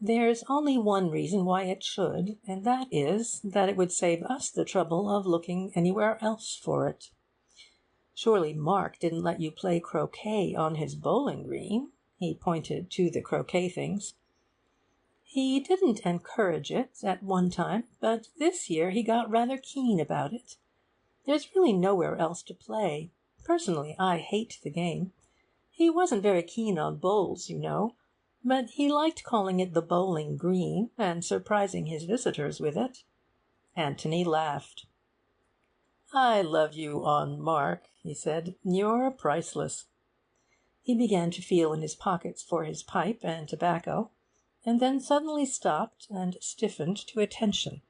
There's only one reason why it should, and that is that it would save us the trouble of looking anywhere else for it. Surely Mark didn't let you play croquet on his bowling green? He pointed to the croquet things. He didn't encourage it at one time, but this year he got rather keen about it. There's really nowhere else to play. Personally, I hate the game. He wasn't very keen on bowls, you know, but he liked calling it the bowling green and surprising his visitors with it. Antony laughed. I love you on Mark, he said. You're priceless. He began to feel in his pockets for his pipe and tobacco, and then suddenly stopped and stiffened to attention.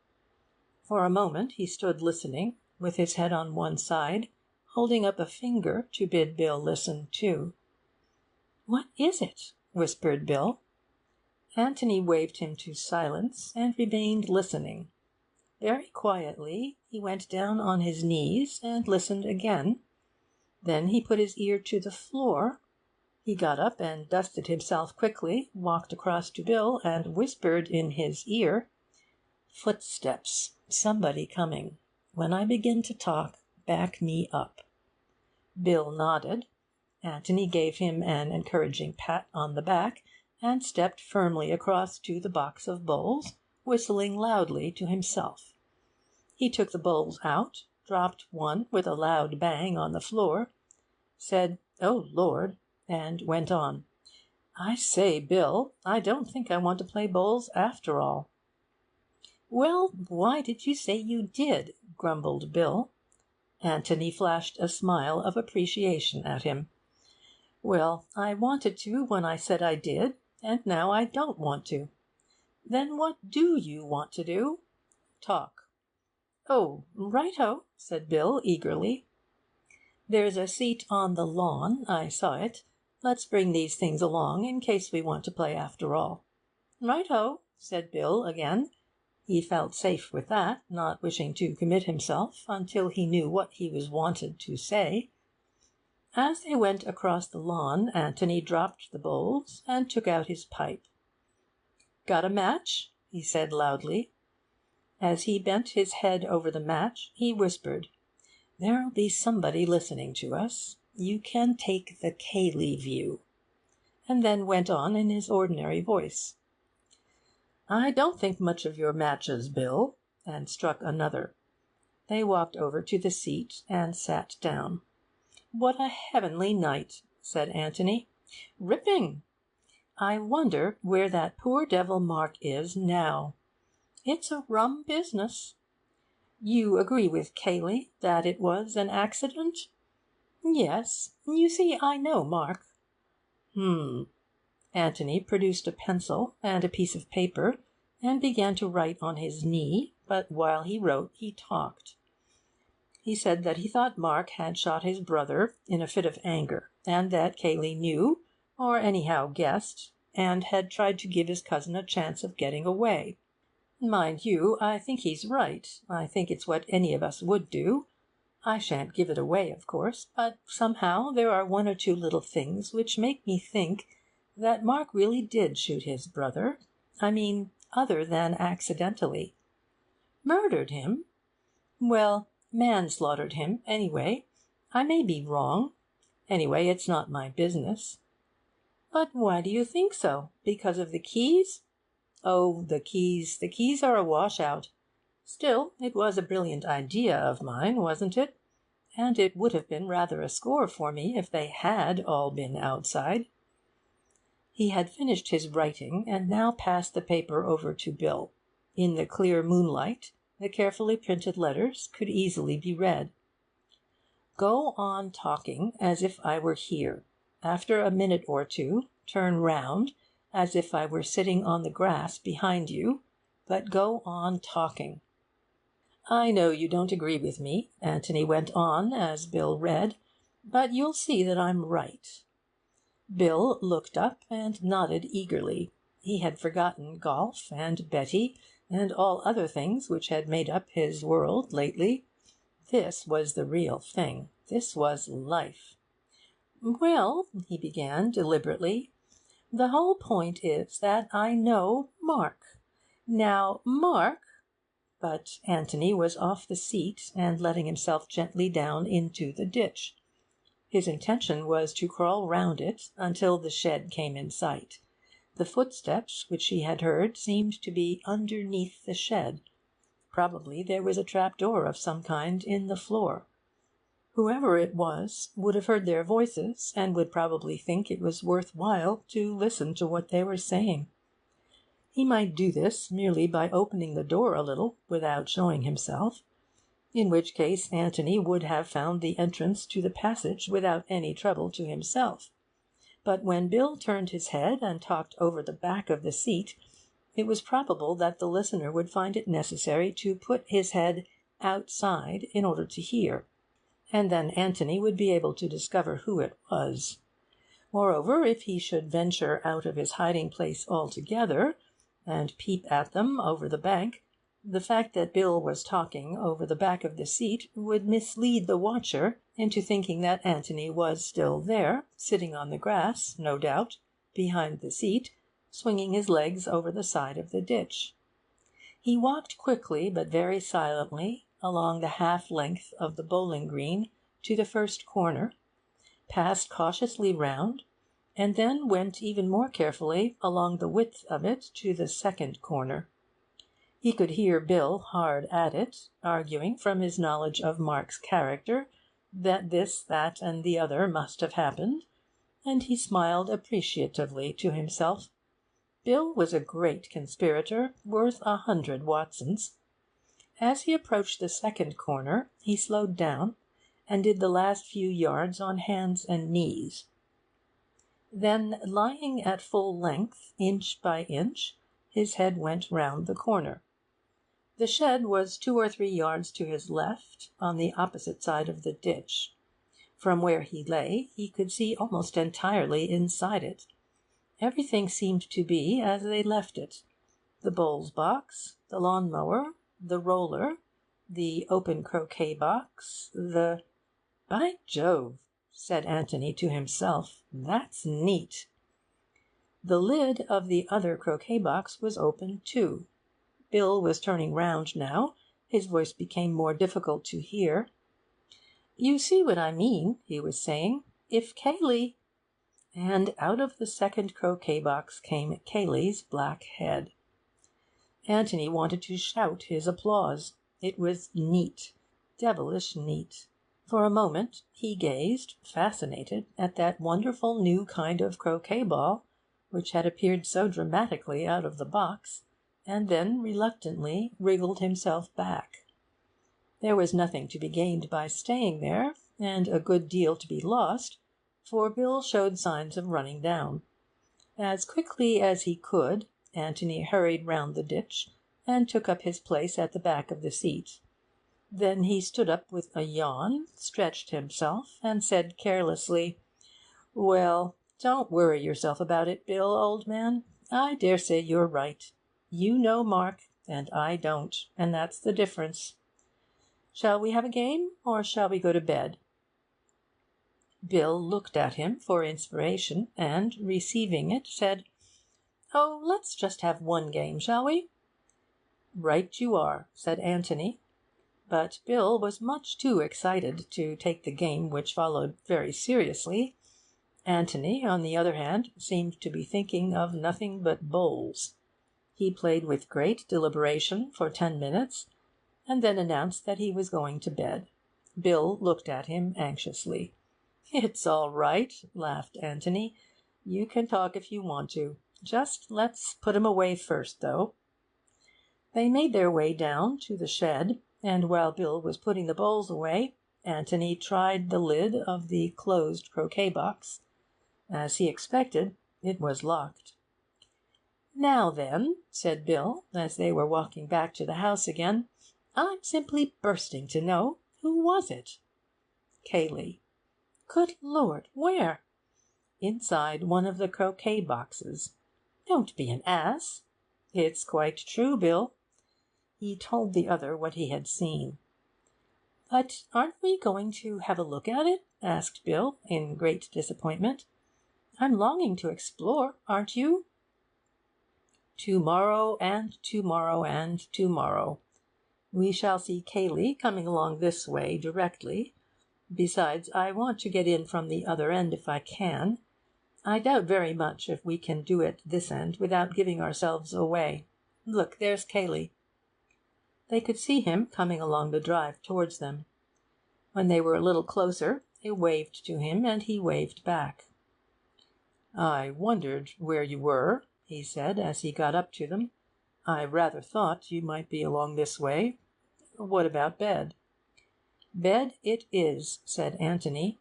For a moment he stood listening, with his head on one side, holding up a finger to bid Bill listen too. What is it? Whispered Bill. Antony waved him to silence and remained listening. Very quietly he went down on his knees and listened again. Then he put his ear to the floor. He got up and dusted himself quickly, walked across to Bill, and whispered in his ear, Footsteps. Somebody coming. When I begin to talk, back me up. Bill nodded. Antony gave him an encouraging pat on the back, and stepped firmly across to the box of bowls, whistling loudly to himself. He took the bowls out, dropped one with a loud bang on the floor, said, Oh, Lord, and went on. I say, Bill, I don't think I want to play bowls after all. Well, why did you say you did? Grumbled Bill. Antony flashed a smile of appreciation at him. Well, I wanted to when I said I did, and now I don't want to. Then what do you want to do? Talk. Oh, right-o, said Bill eagerly. There's a seat on the lawn, I saw it. Let's bring these things along in case we want to play after all. Right-o, said Bill again. He felt safe with that, not wishing to commit himself until he knew what he was wanted to say. As they went across the lawn, Antony dropped the bowls and took out his pipe. Got a match? He said loudly. As he bent his head over the match, he whispered, There'll be somebody listening to us. You can take the Cayley view. And then went on in his ordinary voice. I don't think much of your matches, Bill, and struck another. They walked over to the seat and sat down. What a heavenly night, said Antony. Ripping! I wonder where that poor devil Mark is now. It's a rum business. You agree with Cayley that it was an accident? Yes. You see, I know Mark. Anthony produced a pencil and a piece of paper and began to write on his knee, but while he wrote he talked. He said that he thought Mark had shot his brother in a fit of anger, and that Cayley knew, or anyhow guessed, and had tried to give his cousin a chance of getting away. Mind you, I think he's right. I think it's what any of us would do. I shan't give it away, of course, but somehow there are one or two little things which make me think that Mark really did shoot his brother. I mean, other than accidentally. Murdered him? Well, manslaughtered him, anyway. I may be wrong. Anyway, it's not my business. But why do you think so? Because of the keys? Oh, the keys. The keys are a washout. Still, it was a brilliant idea of mine, wasn't it? And it would have been rather a score for me if they had all been outside. He had finished his writing, and now passed the paper over to Bill. In the clear moonlight, the carefully printed letters could easily be read. Go on talking as if I were here. After a minute or two, turn round, as if I were sitting on the grass behind you, but go on talking. I know you don't agree with me, Anthony went on as Bill read, but you'll see that I'm right. Bill looked up and nodded eagerly. He had forgotten golf and Betty and all other things which had made up his world lately. This was the real thing. This was life. Well, he began deliberately, the whole point is that I know Mark. Now, Mark— But Anthony was off the seat and letting himself gently down into the ditch. His intention was to crawl round it until the shed came in sight. The footsteps which he had heard seemed to be underneath the shed. Probably there was a trap-door of some kind in the floor. Whoever it was would have heard their voices, and would probably think it was worth while to listen to what they were saying. He might do this merely by opening the door a little without showing himself, in which case Anthony would have found the entrance to the passage without any trouble to himself. But when Bill turned his head and talked over the back of the seat, it was probable that the listener would find it necessary to put his head outside in order to hear, and then Anthony would be able to discover who it was. Moreover, if he should venture out of his hiding-place altogether and peep at them over the bank, the fact that Bill was talking over the back of the seat would mislead the watcher into thinking that Anthony was still there, sitting on the grass, no doubt, behind the seat, swinging his legs over the side of the ditch. He walked quickly but very silently along the half-length of the bowling green to the first corner, passed cautiously round, and then went even more carefully along the width of it to the second corner. He could hear Bill hard at it, arguing from his knowledge of Mark's character that this, that, and the other must have happened, and he smiled appreciatively to himself. Bill was a great conspirator, worth 100 Watsons. As he approached the second corner, he slowed down, and did the last few yards on hands and knees. Then, lying at full length, inch by inch, his head went round the corner. The shed was 2 or 3 yards to his left, on the opposite side of the ditch. From where he lay, he could see almost entirely inside it. Everything seemed to be as they left it. The bowls box, the lawn-mower, the roller, the open croquet-box, the— "By Jove!" said Anthony to himself, "that's neat." The lid of the other croquet-box was open too. Bill was turning round now. His voice became more difficult to hear. "You see what I mean," he was saying. "If Cayley—" And out of the second croquet-box came Cayley's black head. Anthony wanted to shout his applause. It was neat, devilish neat. For a moment he gazed, fascinated, at that wonderful new kind of croquet ball which had appeared so dramatically out of the box, and then reluctantly wriggled himself back. There was nothing to be gained by staying there, and a good deal to be lost, for Bill showed signs of running down. As quickly as he could, Antony hurried round the ditch and took up his place at the back of the seat. Then he stood up with a yawn, stretched himself, and said carelessly, "Well, don't worry yourself about it, Bill, old man. I dare say you're right. You know Mark, and I don't, and that's the difference. Shall we have a game, or shall we go to bed?" Bill looked at him for inspiration, and, receiving it, said, "Oh, let's just have one game, shall we?" "Right you are," said Antony. But Bill was much too excited to take the game which followed very seriously. Antony, on the other hand, seemed to be thinking of nothing but bowls. He played with great deliberation for 10 minutes, and then announced that he was going to bed. Bill looked at him anxiously. "It's all right," laughed Antony. "You can talk if you want to. Just let's put 'em away first, though." They made their way down to the shed, and while Bill was putting the bowls away, Antony tried the lid of the closed croquet box. As he expected, it was locked. "Now then," said Bill, as they were walking back to the house again, "I'm simply bursting to know, who was it?" "Cayley." "Good Lord! Where?" "Inside one of the croquet boxes." "Don't be an ass." "It's quite true, Bill." He told the other what he had seen. "But aren't we going to have a look at it?" asked Bill, in great disappointment. "I'm longing to explore, aren't you?" "To-morrow, and to-morrow, and to-morrow. We shall see Cayley coming along this way directly. Besides, I want to get in from the other end if I can. I doubt very much if we can do it this end without giving ourselves away. Look, there's Cayley." They could see him coming along the drive towards them. When they were a little closer, they waved to him, and he waved back. "I wondered where you were," he said, as he got up to them. "I rather thought you might be along this way. What about bed?" "Bed it is," said Antony.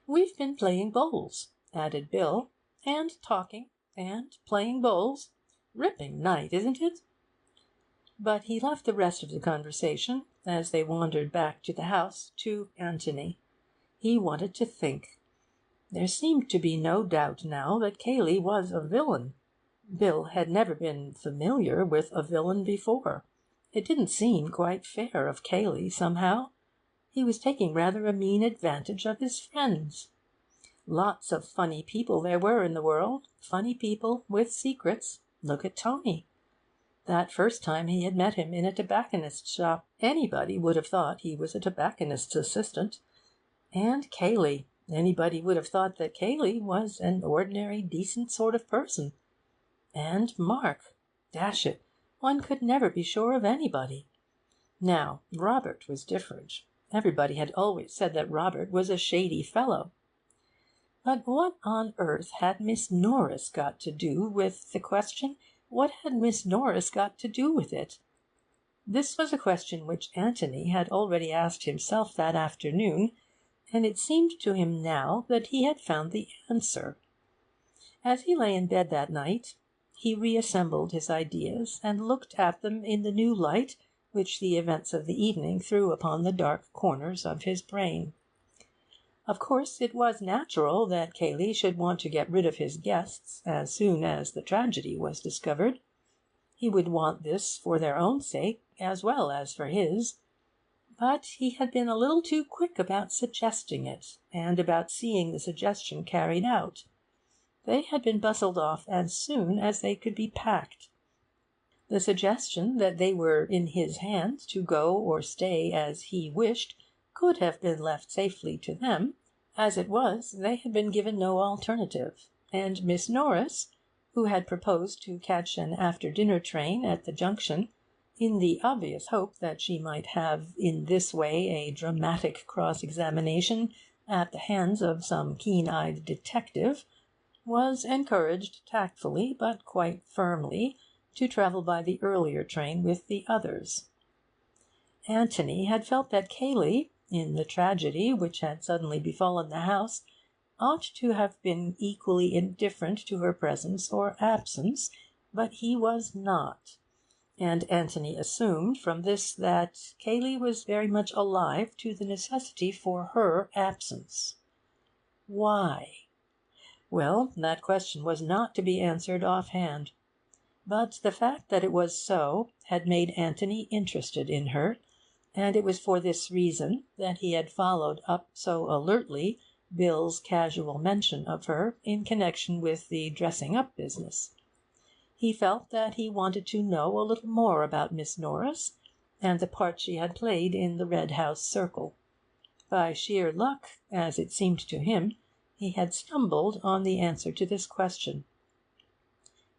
"We've been playing bowls," added Bill, "and talking, and playing bowls. Ripping night, isn't it?" But he left the rest of the conversation, as they wandered back to the house, to Antony. He wanted to think. There seemed to be no doubt now that Cayley was a villain. Bill had never been familiar with a villain before. It didn't seem quite fair of Cayley, somehow. He was taking rather a mean advantage of his friends. Lots of funny people there were in the world, funny people with secrets. Look at Tony. That first time he had met him in a tobacconist's shop, anybody would have thought he was a tobacconist's assistant. And Cayley. Anybody would have thought that Cayley was an ordinary, decent sort of person. And Mark. Dash it, one could never be sure of anybody. Now, Robert was different. Everybody had always said that Robert was a shady fellow. But what on earth had Miss Norris got to do with the question? What had Miss Norris got to do with it? This was a question which Antony had already asked himself that afternoon, and it seemed to him now that he had found the answer. As he lay in bed that night, he reassembled his ideas and looked at them in the new light which the events of the evening threw upon the dark corners of his brain. Of course, it was natural that Cayley should want to get rid of his guests as soon as the tragedy was discovered. He would want this for their own sake as well as for his. But he had been a little too quick about suggesting it, and about seeing the suggestion carried out. They had been bustled off as soon as they could be packed. The suggestion that they were in his hands to go or stay as he wished could have been left safely to them. As it was, they had been given no alternative, and Miss Norris, who had proposed to catch an after-dinner train at the junction, in the obvious hope that she might have in this way a dramatic cross-examination at the hands of some keen-eyed detective, was encouraged tactfully but quite firmly to travel by the earlier train with the others. Antony had felt that Cayley, in the tragedy which had suddenly befallen the house, ought to have been equally indifferent to her presence or absence, but he was not, and Antony assumed from this that Cayley was very much alive to the necessity for her absence. Why? Well, that question was not to be answered offhand. But the fact that it was so had made Antony interested in her, and it was for this reason that he had followed up so alertly Bill's casual mention of her in connection with the dressing-up business. He felt that he wanted to know a little more about Miss Norris and the part she had played in the Red House circle. By sheer luck, as it seemed to him, he had stumbled on the answer to this question.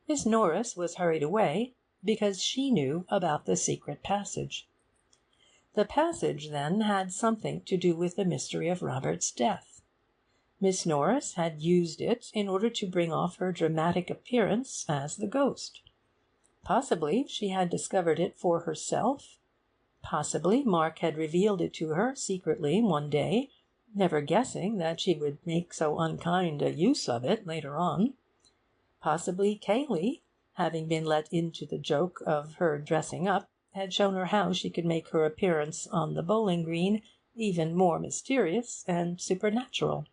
Miss Norris was hurried away because she knew about the secret passage. The passage, then, had something to do with the mystery of Robert's death. Miss Norris had used it in order to bring off her dramatic appearance as the ghost. Possibly she had discovered it for herself. Possibly Mark had revealed it to her secretly one day, never guessing that she would make so unkind a use of it later on. Possibly Cayley, having been let into the joke of her dressing up, had shown her how she could make her appearance on the bowling green even more mysterious and supernatural.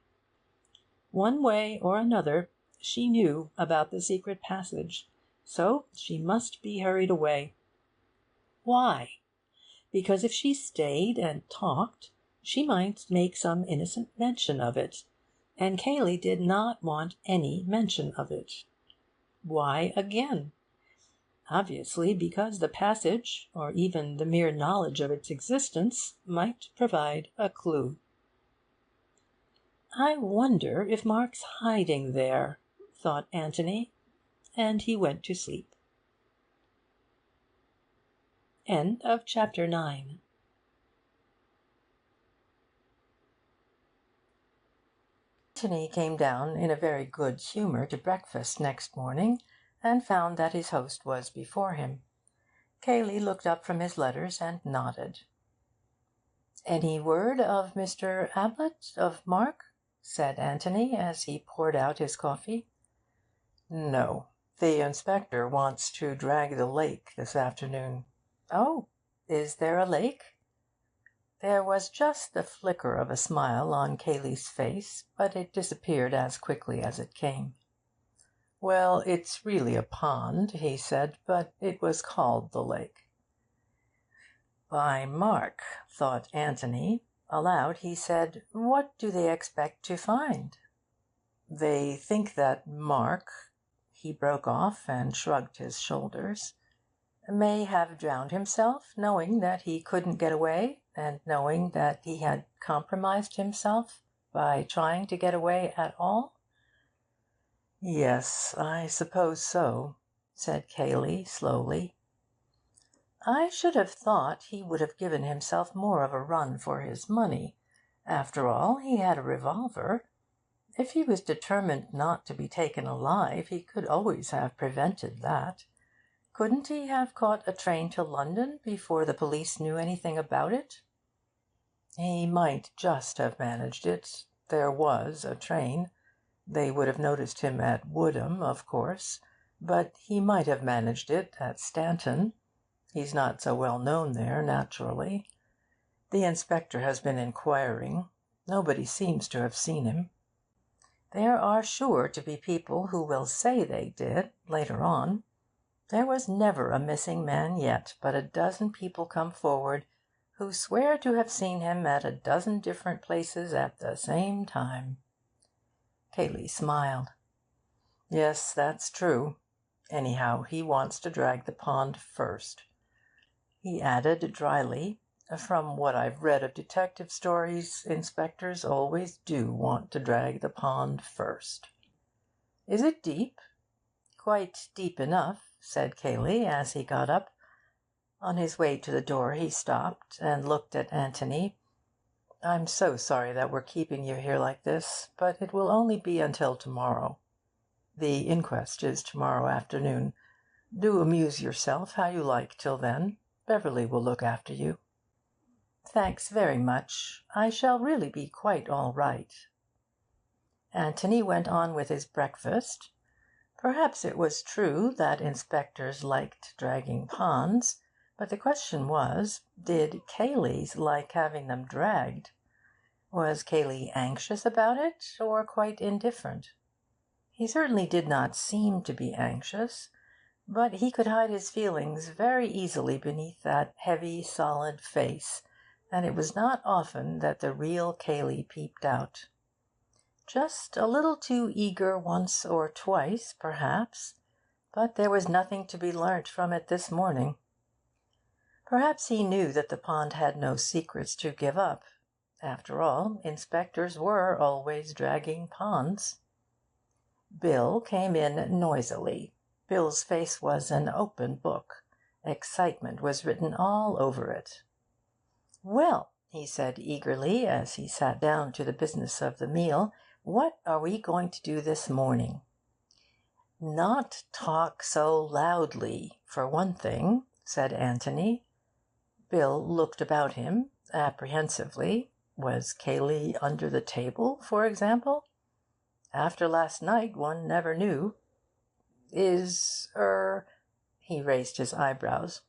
One way or another, she knew about the secret passage, so she must be hurried away. Why? Because if she stayed and talked, she might make some innocent mention of it, and Cayley did not want any mention of it. Why again? Obviously because the passage, or even the mere knowledge of its existence, might provide a clue. "I wonder if Mark's hiding there," thought Antony, and he went to sleep. End of chapter 9. Antony came down in a very good humour to breakfast next morning, and found that his host was before him. Cayley looked up from his letters and nodded. "Any word of Mr. Ablett, of Mark?" said Antony, as he poured out his coffee. "No. The inspector wants to drag the lake this afternoon." "Oh, is there a lake?" There was just the flicker of a smile on Cayley's face, but it disappeared as quickly as it came. "Well, it's really a pond," he said, "but it was called the lake." By Mark, thought Antony. Aloud he said, "What do they expect to find?" "They think that Mark—" He broke off and shrugged his shoulders. "May have drowned himself, knowing that he couldn't get away, and knowing that he had compromised himself by trying to get away at all?" "Yes, I suppose so," said Cayley slowly. "I should have thought he would have given himself more of a run for his money. After all, he had a revolver. If he was determined not to be taken alive, he could always have prevented that. Couldn't he have caught a train to London before the police knew anything about it?" "He might just have managed it. There was a train. They would have noticed him at Woodham, of course. But he might have managed it at Stanton. He's not so well known there, naturally. The inspector has been inquiring. Nobody seems to have seen him. There are sure to be people who will say they did, later on. There was never a missing man yet but a dozen people come forward who swear to have seen him at a dozen different places at the same time." Cayley smiled. "Yes, that's true. Anyhow, he wants to drag the pond first." He added drily, "From what I've read of detective stories, inspectors always do want to drag the pond first." "Is it deep?" "Quite deep enough," said Cayley, as he got up. On his way to the door he stopped and looked at Anthony. "I'm so sorry that we're keeping you here like this, but it will only be until tomorrow. The inquest is tomorrow afternoon. Do amuse yourself how you like till then. Beverley will look after you." "Thanks very much. I shall really be quite all right." Anthony went on with his breakfast. Perhaps it was true that inspectors liked dragging ponds, but the question was, did Cayley's like having them dragged? Was Cayley anxious about it, or quite indifferent? He certainly did not seem to be anxious, but he could hide his feelings very easily beneath that heavy, solid face, and it was not often that the real Cayley peeped out. Just a little too eager once or twice, perhaps, but there was nothing to be learnt from it this morning. Perhaps he knew that the pond had no secrets to give up. After all, inspectors were always dragging ponds. Bill came in noisily. Bill's face was an open book. Excitement was written all over it. "Well," he said eagerly, as he sat down to the business of the meal, "what are we going to do this morning?" "Not talk so loudly, for one thing," said Anthony. Bill looked about him apprehensively. Was Cayley under the table, for example? After last night, one never knew. He raised his eyebrows.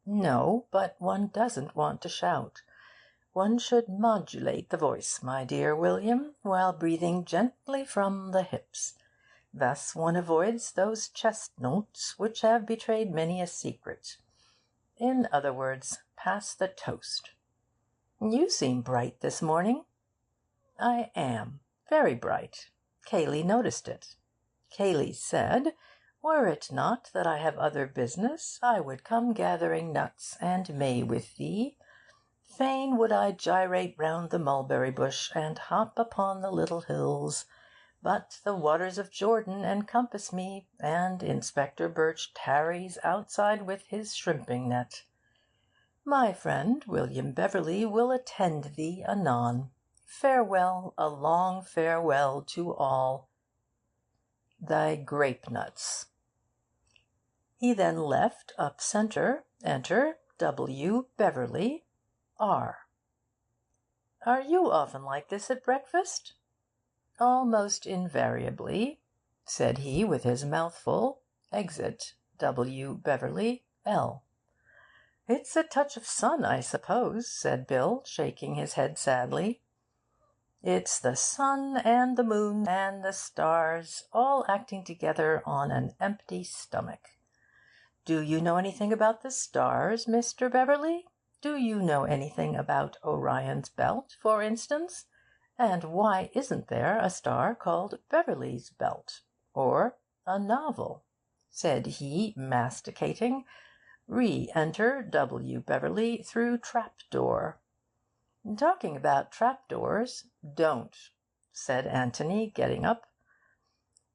"No, but one doesn't want to shout. One should modulate the voice, my dear William, while breathing gently from the hips. Thus one avoids those chest notes which have betrayed many a secret. In other words, pass the toast. You seem bright this morning." "I am. Very bright. Cayley noticed it. Cayley said, 'Were it not that I have other business, I would come gathering nuts and may with thee. Fain would I gyrate round the mulberry bush and hop upon the little hills, but the waters of Jordan encompass me, and Inspector Birch tarries outside with his shrimping net. My friend William Beverley will attend thee anon. Farewell, a long farewell to all. Thy grape nuts.' He then left up centre, enter W. Beverley, R. Are you often like this at breakfast?" "Almost invariably," said he with his mouth full. Exit W. Beverley, L. "It's a touch of sun, I suppose," said Bill, shaking his head sadly. "It's the sun and the moon and the stars all acting together on an empty stomach. Do you know anything about the stars, Mr. Beverley? Do you know anything about Orion's belt, for instance? And why isn't there a star called Beverley's Belt? Or a novel?" said he, masticating. Re-enter W. Beverley through trap-door. "Talking about trap-doors, don't," said Anthony, getting up.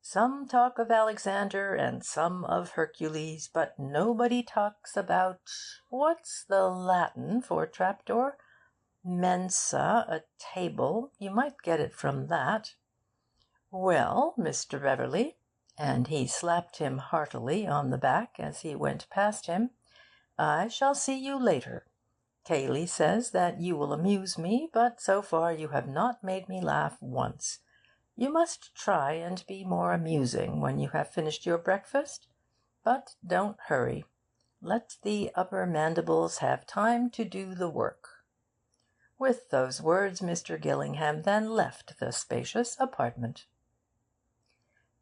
"Some talk of Alexander and some of Hercules, but nobody talks about what's the Latin for trap-door? Mensa, a table. You might get it from that. Well, Mr. Beverley," and he slapped him heartily on the back as he went past him, "I shall see you later. Cayley says that you will amuse me, but so far you have not made me laugh once. You must try and be more amusing when you have finished your breakfast. But don't hurry. Let the upper mandibles have time to do the work." With those words Mr. Gillingham then left the spacious apartment.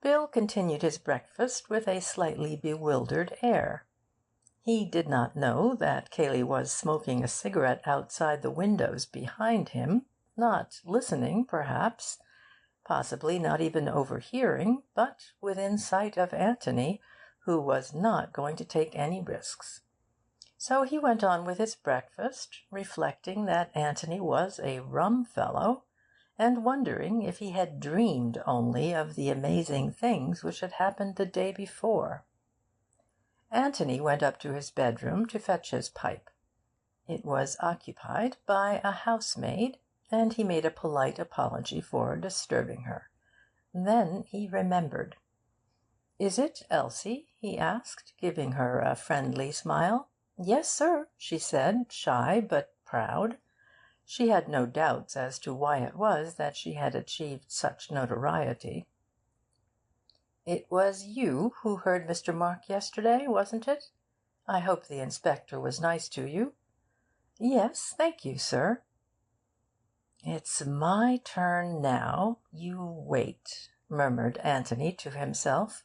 Bill continued his breakfast with a slightly bewildered air. He did not know that Cayley was smoking a cigarette outside the windows behind him, not listening, perhaps, possibly not even overhearing, but within sight of Anthony, who was not going to take any risks. So he went on with his breakfast, reflecting that Anthony was a rum fellow, and wondering if he had dreamed only of the amazing things which had happened the day before. Anthony went up to his bedroom to fetch his pipe. It was occupied by a housemaid, and he made a polite apology for disturbing her. Then he remembered. "Is it Elsie?" he asked, giving her a friendly smile. "Yes, sir," she said, shy but proud. She had no doubts as to why it was that she had achieved such notoriety. "It was you who heard Mr. Mark yesterday, wasn't it? I hope the inspector was nice to you." "Yes, thank you, sir." "It's my turn now. You wait," murmured Anthony to himself.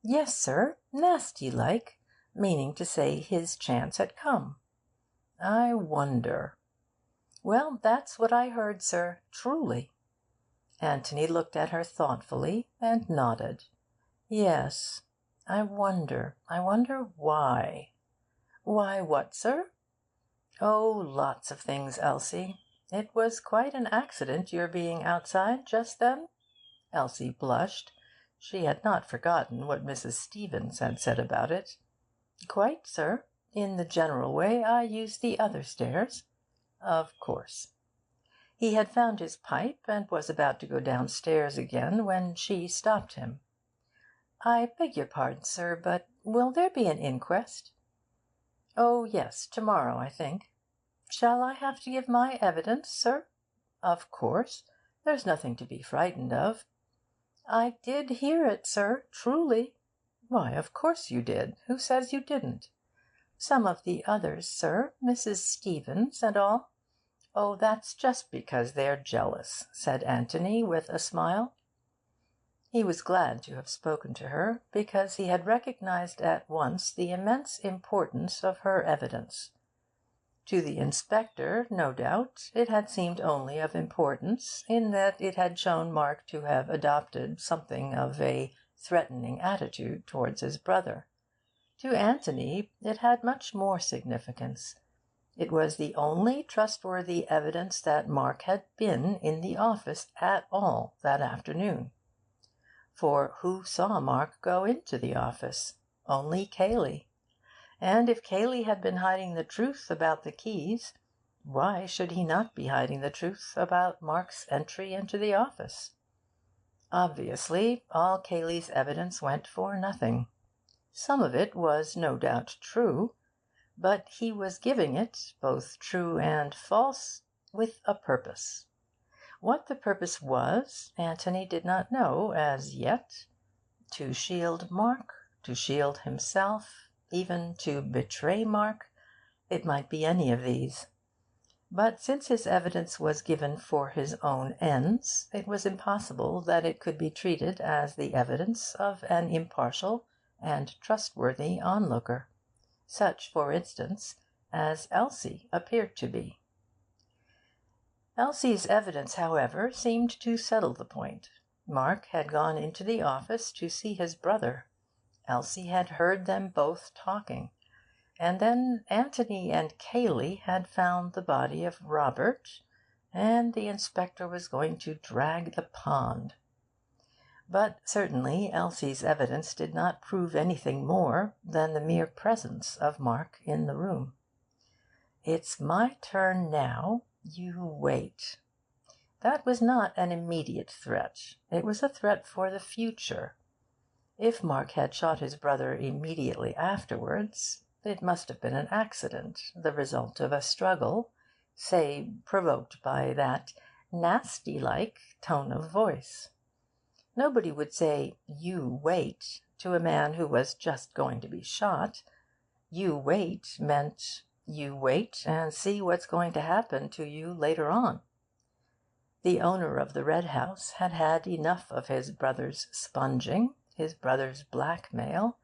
"Yes, sir, nasty like, meaning to say his chance had come. I wonder. Well, that's what I heard, sir, truly." Anthony looked at her thoughtfully and nodded. "Yes. I wonder why." "Why what, sir?" "Oh, lots of things, Elsie. It was quite an accident your being outside just then?" Elsie blushed. She had not forgotten what Mrs. Stevens had said about it. "Quite, sir. In the general way, I use the other stairs." "Of course." He had found his pipe, and was about to go downstairs again when she stopped him. "I beg your pardon, sir, but will there be an inquest?" "Oh, yes, to-morrow, I think." "Shall I have to give my evidence, sir?" "Of course. There's nothing to be frightened of." "I did hear it, sir, truly." "Why, of course you did. Who says you didn't?" "Some of the others, sir, Mrs. Stevens and all." "Oh, that's just because they're jealous," said Anthony, with a smile. He was glad to have spoken to her, because he had recognised at once the immense importance of her evidence. To the inspector, no doubt, it had seemed only of importance in that it had shown Mark to have adopted something of a threatening attitude towards his brother. To Anthony it had much more significance. It was the only trustworthy evidence that Mark had been in the office at all that afternoon. For who saw Mark go into the office? Only Cayley. And if Cayley had been hiding the truth about the keys, why should he not be hiding the truth about Mark's entry into the office? Obviously, all Cayley's evidence went for nothing. Some of it was no doubt true, but he was giving it, both true and false, with a purpose. What the purpose was, Anthony did not know as yet. To shield Mark, to shield himself, even to betray Mark, it might be any of these. But since his evidence was given for his own ends, it was impossible that it could be treated as the evidence of an impartial and trustworthy onlooker, such, for instance, as Elsie appeared to be. Elsie's evidence, however, seemed to settle the point. Mark had gone into the office to see his brother. Elsie had heard them both talking. And then Anthony and Cayley had found the body of Robert, and the inspector was going to drag the pond. But certainly Elsie's evidence did not prove anything more than the mere presence of Mark in the room. "It's my turn now. You wait." That was not an immediate threat. It was a threat for the future. If Mark had shot his brother immediately afterwards, it must have been an accident, the result of a struggle, say, provoked by that nasty-like tone of voice. Nobody would say, "You wait," to a man who was just going to be shot. "You wait" meant, "You wait and see what's going to happen to you later on." The owner of the Red House had had enough of his brother's sponging, his brother's blackmail.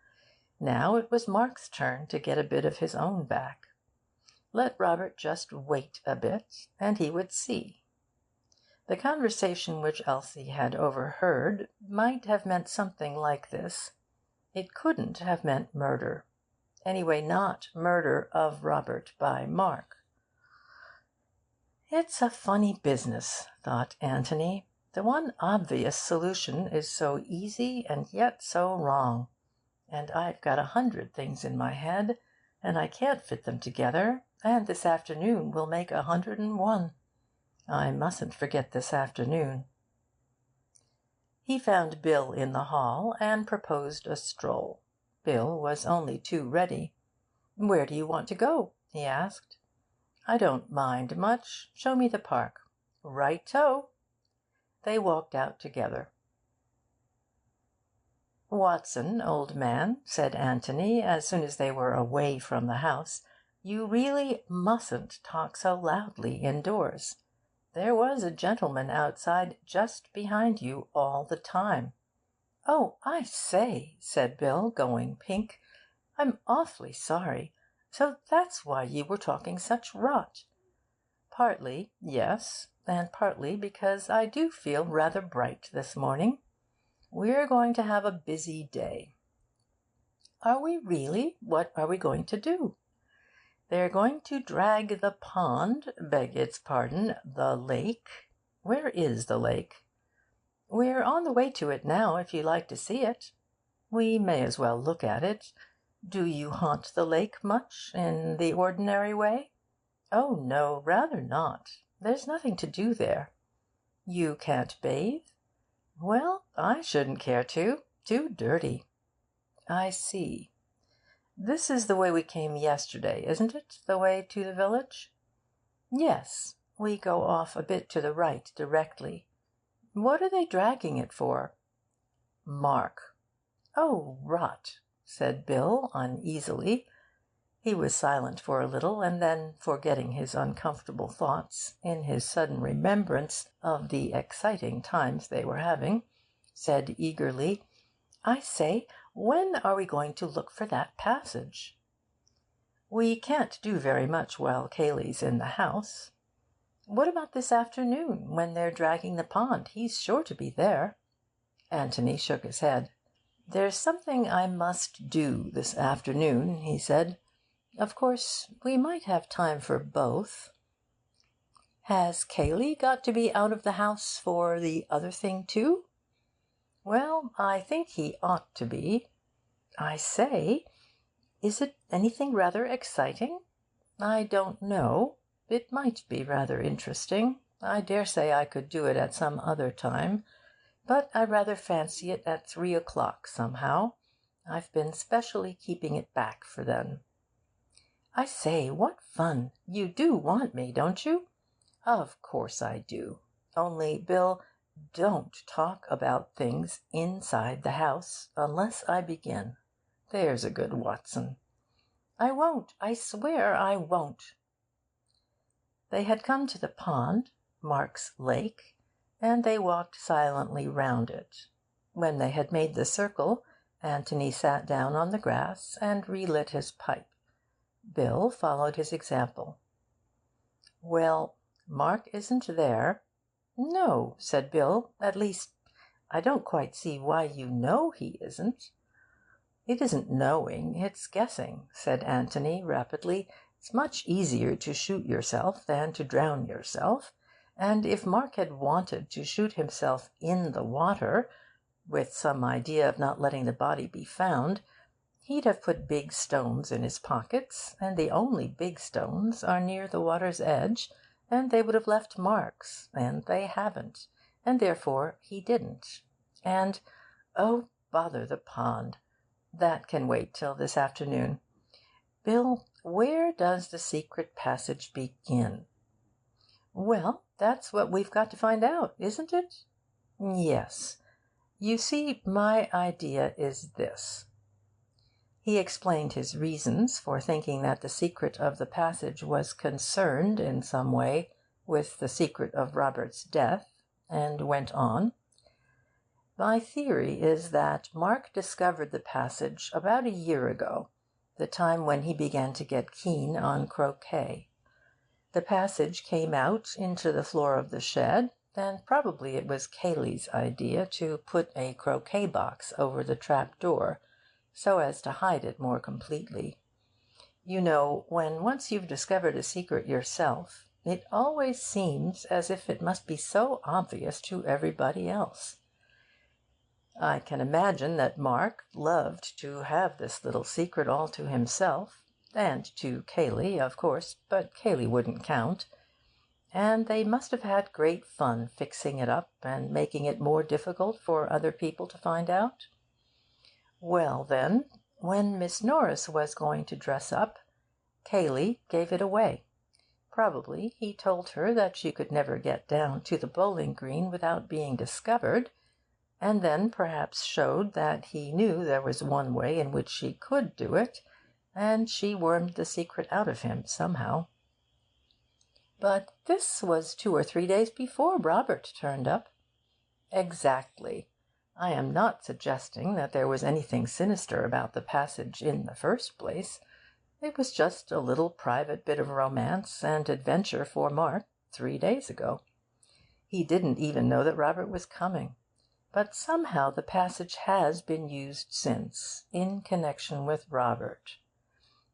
Now it was Mark's turn to get a bit of his own back. Let Robert just wait a bit, and he would see. The conversation which Elsie had overheard might have meant something like this. It couldn't have meant murder. Anyway, not murder of Robert by Mark. "It's a funny business," thought Anthony. "The one obvious solution is so easy and yet so wrong. and I've got 100 things in my head, and I can't fit them together, and this afternoon will make 101. I mustn't forget this afternoon. He found Bill in the hall and proposed a stroll. Bill was only too ready. "Where do you want to go?" he asked. "I don't mind much. Show me the park." "Right-o." They walked out together. "Watson, old man," said Anthony, as soon as they were away from the house, "you really mustn't talk so loudly indoors. There was a gentleman outside just behind you all the time." "Oh, I say," said Bill, going pink, "I'm awfully sorry. So that's why you were talking such rot." "Partly, yes, and partly because I do feel rather bright this morning. We're going to have a busy day." "Are we really? What are we going to do?" "They're going to drag the beg its pardon, the lake." "Where is the lake?" "We're on the way to it now, if you like to see it." "We may as well look at it. Do you haunt the lake much, in the ordinary way?" "Oh, no, rather not. There's nothing to do there." "You can't bathe?" "Well, I shouldn't care to. Too dirty." "I see. This is the way we came yesterday, isn't it? The way to the village?" "Yes. We go off a bit to the right directly." "What are they dragging it for?" "Mark." "Oh, rot," said Bill uneasily. He was silent for a little, and then, forgetting his uncomfortable thoughts in his sudden remembrance of the exciting times they were having, said eagerly, "I say, when are we going to look for that passage?" "We can't do very much while Cayley's in the house." "What about this afternoon, when they're dragging the pond? He's sure to be there." Anthony shook his head. "There's something I must do this afternoon," he said. "Of course, we might have time for both." "Has Cayley got to be out of the house for the other thing, too?" "Well, I think he ought to be." "I say, is it anything rather exciting?" "I don't know. It might be rather interesting. I dare say I could do it at some other time. But I rather fancy it at 3 o'clock, somehow. I've been specially keeping it back for then." "I say, what fun! You do want me, don't you?" "Of course I do. Only, Bill, don't talk about things inside the house unless I begin. There's a good Watson." "I won't. I swear I won't." They had come to the pond, Mark's lake, and they walked silently round it. When they had made the circle, Anthony sat down on the grass and relit his pipe. Bill followed his example. "Well, Mark isn't there." "No," said Bill. "At least, I don't quite see why you know he isn't." "It isn't knowing, it's guessing," said Anthony rapidly. "It's much easier to shoot yourself than to drown yourself. And if Mark had wanted to shoot himself in the water, with some idea of not letting the body be found, he'd have put big stones in his pockets, and the only big stones are near the water's edge, and they would have left marks, and they haven't, and therefore he didn't. And, oh, bother the pond! That can wait till this afternoon. Bill, where does the secret passage begin?" "Well, that's what we've got to find out, isn't it?" "Yes. You see, my idea is this." He explained his reasons for thinking that the secret of the passage was concerned in some way with the secret of Robert's death, and went on. "My theory is that Mark discovered the passage about a year ago, the time when he began to get keen on croquet. The passage came out into the floor of the shed, and probably it was Cayley's idea to put a croquet box over the trap door, so as to hide it more completely. You know, when once you've discovered a secret yourself, it always seems as if it must be so obvious to everybody else. I can imagine that Mark loved to have this little secret all to himself, and to Cayley, of course, but Cayley wouldn't count. And they must have had great fun fixing it up and making it more difficult for other people to find out. Well, then, when Miss Norris was going to dress up, Cayley gave it away. Probably he told her that she could never get down to the bowling green without being discovered, and then perhaps showed that he knew there was one way in which she could do it, and she wormed the secret out of him somehow. But this was 2 or 3 days before Robert turned up. Exactly. I am not suggesting that there was anything sinister about the passage in the first place. It was just a little private bit of romance and adventure for Mark 3 days ago. He didn't even know that Robert was coming. But somehow the passage has been used since, in connection with Robert.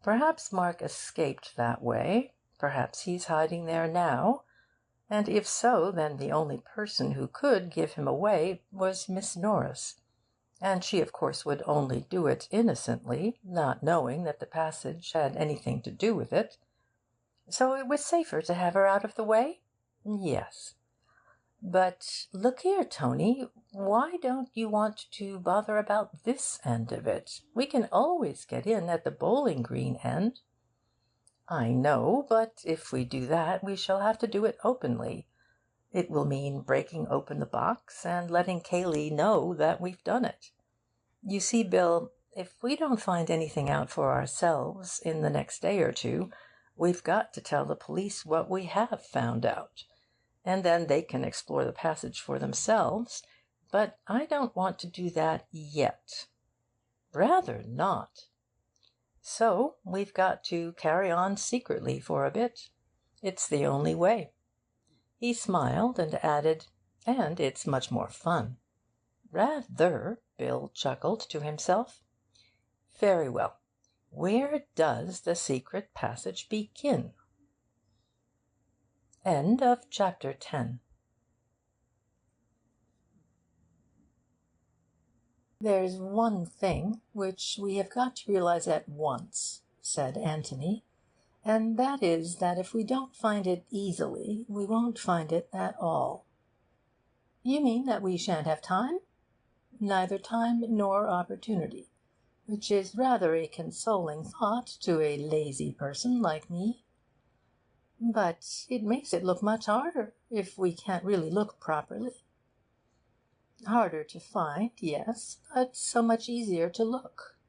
Perhaps Mark escaped that way. Perhaps he's hiding there now. And if so, then the only person who could give him away was Miss Norris. And she, of course, would only do it innocently, not knowing that the passage had anything to do with it. So it was safer to have her out of the way? Yes. But look here, Tony, why don't you want to bother about this end of it? We can always get in at the bowling green end. I know, but if we do that, we shall have to do it openly. It will mean breaking open the box and letting Cayley know that we've done it. You see, Bill, if we don't find anything out for ourselves in the next day or two, we've got to tell the police what we have found out. And then they can explore the passage for themselves. But I don't want to do that yet. Rather not. So we've got to carry on secretly for a bit. It's the only way. He smiled and added, and it's much more fun. Rather, Bill chuckled to himself. Very well. Where does the secret passage begin? End of chapter 10. "There's one thing which we have got to realize at once," said Anthony, "and that is that if we don't find it easily, we won't find it at all." "You mean that we shan't have time?" "Neither time nor opportunity, which is rather a consoling thought to a lazy person like me." "But it makes it look much harder, if we can't really look properly." "Harder to find, yes, but so much easier to look.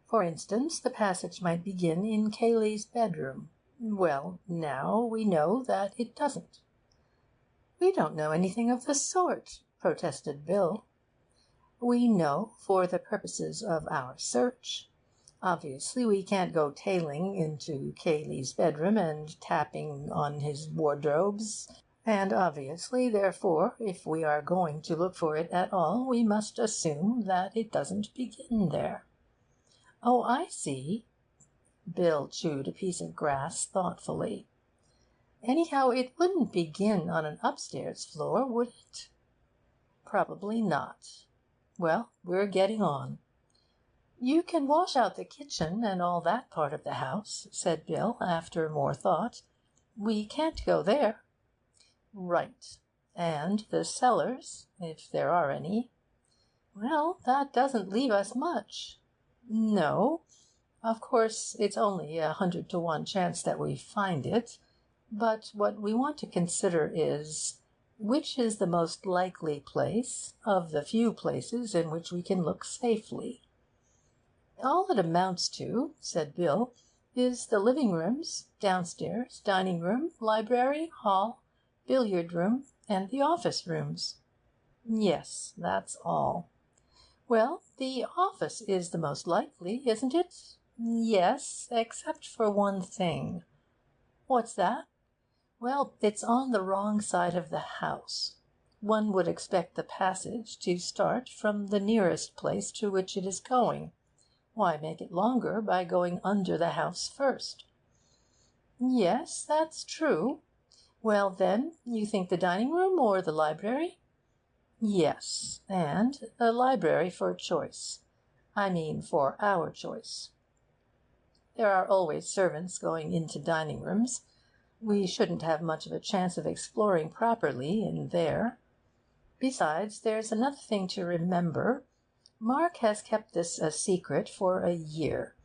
For instance, the passage might begin in Cayley's bedroom. Well, now we know that it doesn't." "We don't know anything of the sort," protested Bill. "We know for the purposes of our search. Obviously, we can't go tailing into Cayley's bedroom and tapping on his wardrobes. And obviously, therefore, if we are going to look for it at all, we must assume that it doesn't begin there." "Oh, I see." Bill chewed a piece of grass thoughtfully. "Anyhow, it wouldn't begin on an upstairs floor, would it?" "Probably not. Well, we're getting on." "You can wash out the kitchen and all that part of the house," said Bill, after more thought. "We can't go there." "Right. And the cellars, if there are any." "Well, that doesn't leave us much." "No. Of course, it's only 100 to 1 chance that we find it. But what we want to consider is, which is the most likely place of the few places in which we can look safely?" "All it amounts to," said Bill, "is the living rooms, downstairs, dining room, library, hall, billiard room, and the office rooms." "Yes, that's all." "Well, the office is the most likely, isn't it?" "Yes, except for one thing." "What's that?" "Well, it's on the wrong side of the house. One would expect the passage to start from the nearest place to which it is going. Why make it longer by going under the house first?" "Yes, that's true. Well, then, you think the dining room or the library?" Yes, and a library for choice. I mean, for our choice. There are always servants going into dining rooms. We shouldn't have much of a chance of exploring properly in there. Besides, there's another thing to remember. Mark has kept this a secret for a year.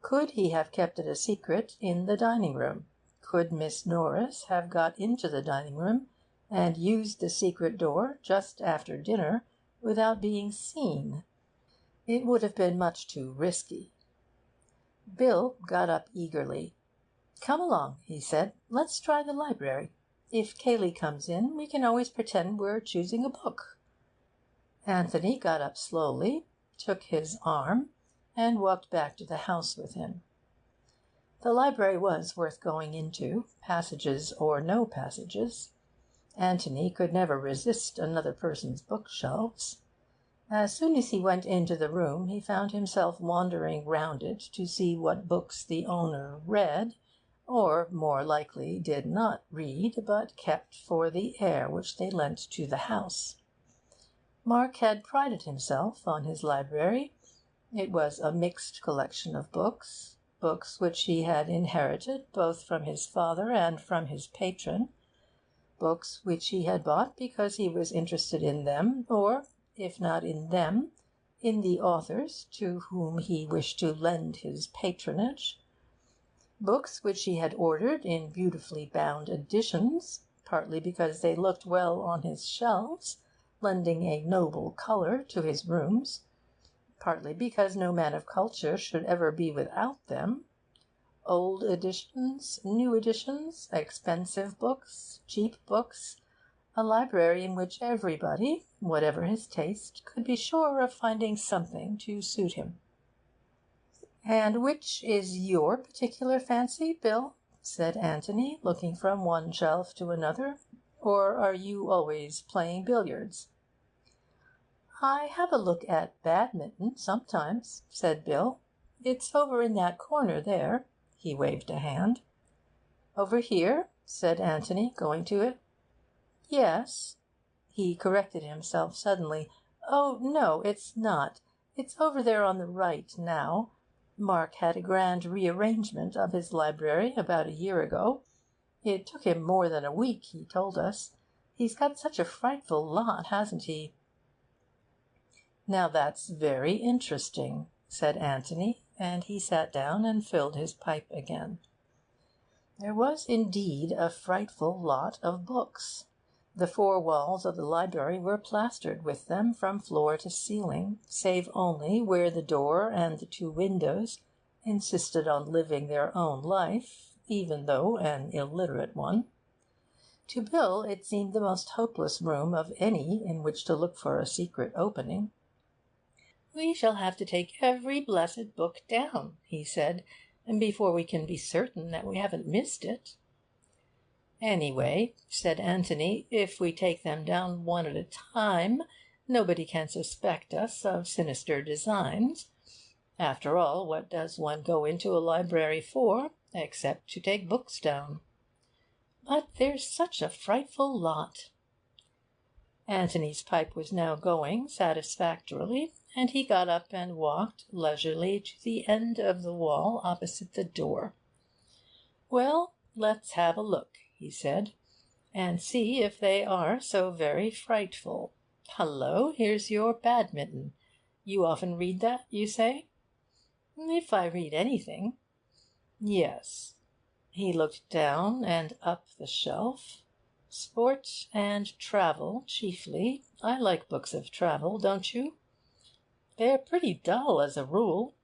Could he have kept it a secret in the dining room? Could Miss Norris have got into the dining room and used the secret door just after dinner without being seen? It would have been much too risky. Bill got up eagerly. "Come along," he said. "Let's try the library. If Cayley comes in, we can always pretend we're choosing a book." Anthony got up slowly, took his arm, and walked back to the house with him. The library was worth going into, passages or no passages. Anthony could never resist another person's bookshelves. As soon as he went into the room, he found himself wandering round it to see what books the owner read, or more likely did not read, but kept for the air which they lent to the house. Mark had prided himself on his library. It was a mixed collection of books, books which he had inherited both from his father and from his patron, books which he had bought because he was interested in them, or, if not in them, in the authors to whom he wished to lend his patronage, books which he had ordered in beautifully bound editions, partly because they looked well on his shelves, lending a noble colour to his rooms, partly because no man of culture should ever be without them, old editions, new editions, expensive books, cheap books, a library in which everybody, whatever his taste, could be sure of finding something to suit him. "And which is your particular fancy, Bill?" said Anthony, looking from one shelf to another. "Or are you always playing billiards?" "I have a look at badminton sometimes," said Bill. "It's over in that corner there." He waved a hand. "Over here?" said Anthony, going to it. "Yes." He corrected himself suddenly. "Oh, no, it's not. It's over there on the right now. Mark had a grand rearrangement of his library about a year ago. It took him more than a week, he told us. He's got such a frightful lot, hasn't he?" "Now that's very interesting," said Anthony, and he sat down and filled his pipe again. There was indeed a frightful lot of books. The four walls of the library were plastered with them from floor to ceiling, save only where the door and the two windows insisted on living their own life, even though an illiterate one. To Bill it seemed the most hopeless room of any in which to look for a secret opening. "We shall have to take every blessed book down," he said, "before we can be certain that we haven't missed it." "Anyway," said Anthony, "if we take them down one at a time, nobody can suspect us of sinister designs. After all, what does one go into a library for, except to take books down? But there's such a frightful lot." Anthony's pipe was now going satisfactorily, and he got up and walked leisurely to the end of the wall opposite the door. "Well, let's have a look," he said, "and see if they are so very frightful. Hullo, here's your badminton. You often read that, you say?" "If I read anything." "Yes." He looked down and up the shelf. "Sport and travel, chiefly. I like books of travel, don't you?" "They're pretty dull, as a rule."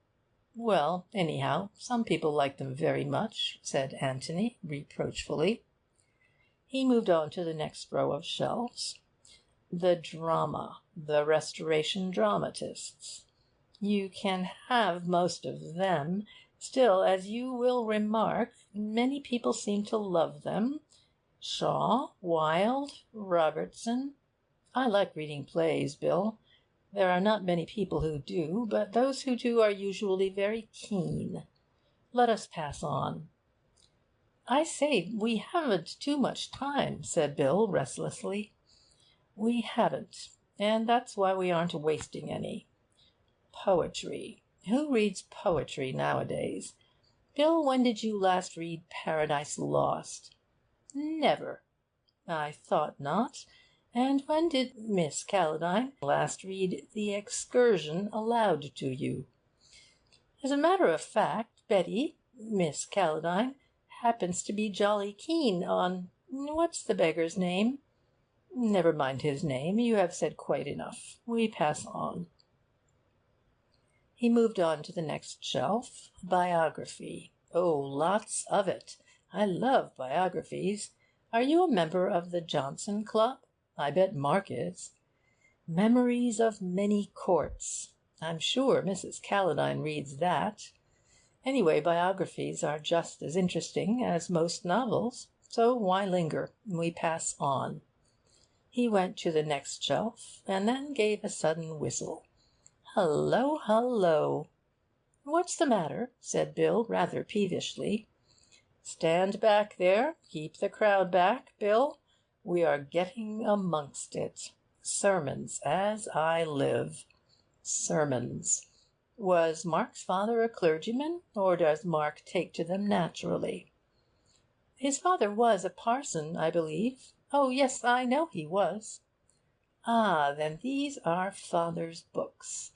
"Well, anyhow, some people like them very much," said Anthony, reproachfully. He moved on to the next row of shelves. "The drama, the Restoration dramatists. You can have most of them. Still, as you will remark, many people seem to love them. Shaw, Wilde, Robertson. I like reading plays, Bill. There are not many people who do, but those who do are usually very keen. Let us pass on." "I say, we haven't too much time," said Bill restlessly. "We haven't. and that's why we aren't wasting any. Poetry. Who reads poetry nowadays? Bill, when did you last read Paradise Lost? Never. I thought not. And when did Miss Caledine last read The Excursion aloud to you? As a matter of fact, Betty, Miss Caledine, happens to be jolly keen on... What's the beggar's name? Never mind his name. You have said quite enough. We pass on. He moved on to the next shelf. Biography. Oh, lots of it. I love biographies. Are you a member of the Johnson Club? I bet Mark is. Memories of Many Courts. I'm sure Mrs. Caledine reads that. Anyway, biographies are just as interesting as most novels, so why linger? We pass on. He went to the next shelf, and then gave a sudden whistle. Hullo, hullo. What's the matter? Said Bill, rather peevishly. Stand back there. Keep the crowd back, Bill. We are getting amongst it. Sermons, as I live. Sermons. Was Mark's father a clergyman, or does Mark take to them naturally? His father was a parson, I believe. Oh, yes, I know he was. Ah, then these are father's books.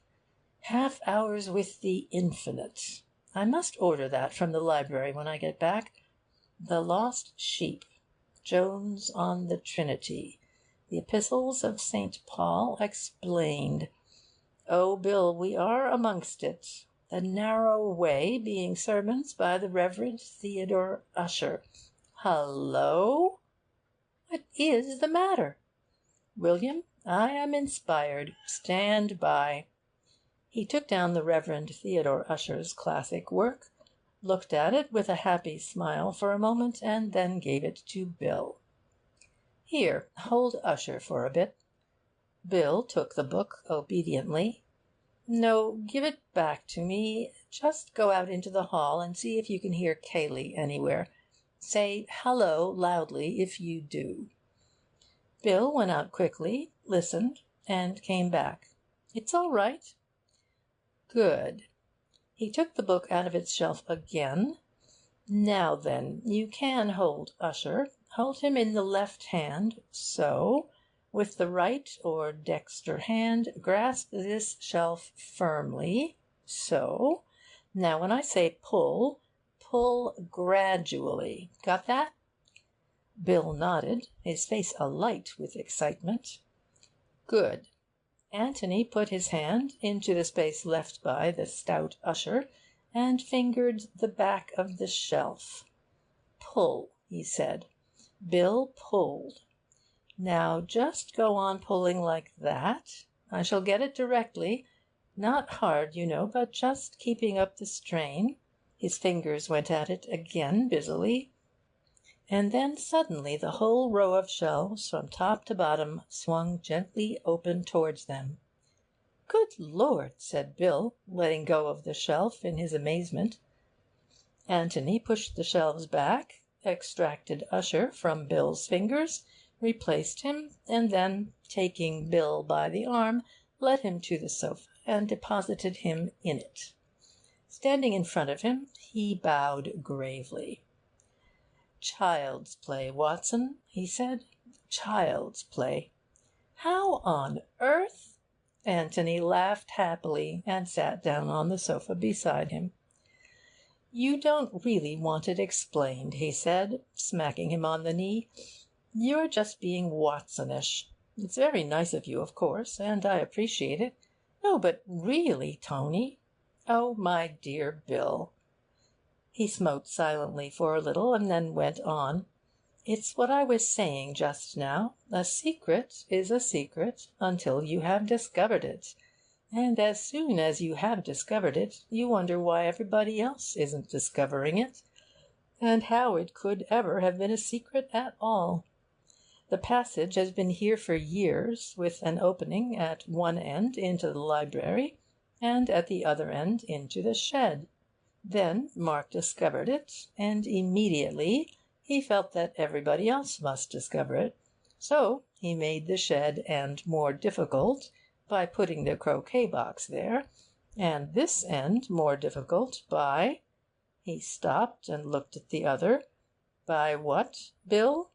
Half Hours with the Infinite. I must order that from the library when I get back. The Lost Sheep. Jones on the Trinity. The Epistles of St. Paul explained. Oh, Bill, we are amongst it. The Narrow Way being sermons by the Reverend Theodore Usher. Hullo? What is the matter? William, I am inspired. Stand by. He took down the Reverend Theodore Usher's classic work, looked at it with a happy smile for a moment, and then gave it to Bill. Here, hold Usher for a bit. Bill took the book obediently. No, give it back to me. Just go out into the hall and see if you can hear Cayley anywhere. Say hello loudly if you do. Bill went out quickly, listened, and came back. It's all right. Good. He took the book out of its shelf again. Now then, you can hold Usher. Hold him in the left hand, so. With the right or dexter hand, grasp this shelf firmly, so. Now when I say pull, pull gradually. Got that? Bill nodded, his face alight with excitement. Good. Antony put his hand into the space left by the stout Usher and fingered the back of the shelf. Pull, he said. Bill pulled. Now just go on pulling like that. I shall get it directly. Not hard, you know, but just keeping up the strain. His fingers went at it again busily. And then suddenly the whole row of shelves, from top to bottom, swung gently open towards them. Good Lord, said Bill, letting go of the shelf in his amazement. Antony pushed the shelves back, extracted Usher from Bill's fingers, replaced him, and then, taking Bill by the arm, led him to the sofa and deposited him in it. Standing in front of him, he bowed gravely. Child's play, Watson, he said. Child's play. How on earth? Antony laughed happily and sat down on the sofa beside him. You don't really want it explained, he said, smacking him on the knee. You're just being Watsonish. It's very nice of you, of course, and I appreciate it. No, but really, Tony. Oh, my dear Bill. He smoked silently for a little and then went on. It's what I was saying just now. A secret is a secret until you have discovered it. And as soon as you have discovered it, you wonder why everybody else isn't discovering it, and how it could ever have been a secret at all. The passage has been here for years, with an opening at one end into the library, and at the other end into the shed. Then Mark discovered it, and immediately he felt that everybody else must discover it. So he made the shed end more difficult by putting the croquet box there, and this end more difficult by... He stopped and looked at the other. By what, Bill?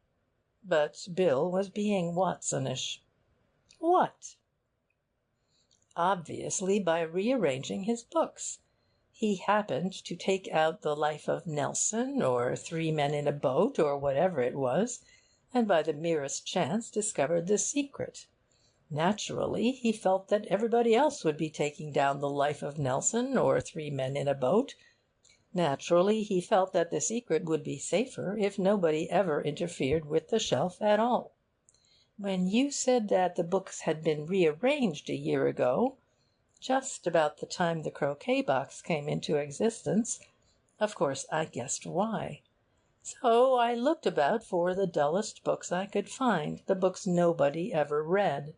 But Bill was being Watsonish. What? Obviously by rearranging his books. He happened to take out the Life of Nelson, or Three Men in a Boat, or whatever it was, and by the merest chance discovered the secret. Naturally, he felt that everybody else would be taking down the Life of Nelson, or Three Men in a Boat. Naturally, he felt that the secret would be safer if nobody ever interfered with the shelf at all. When you said that the books had been rearranged a year ago, just about the time the croquet box came into existence, of course I guessed why. So I looked about for the dullest books I could find, the books nobody ever read.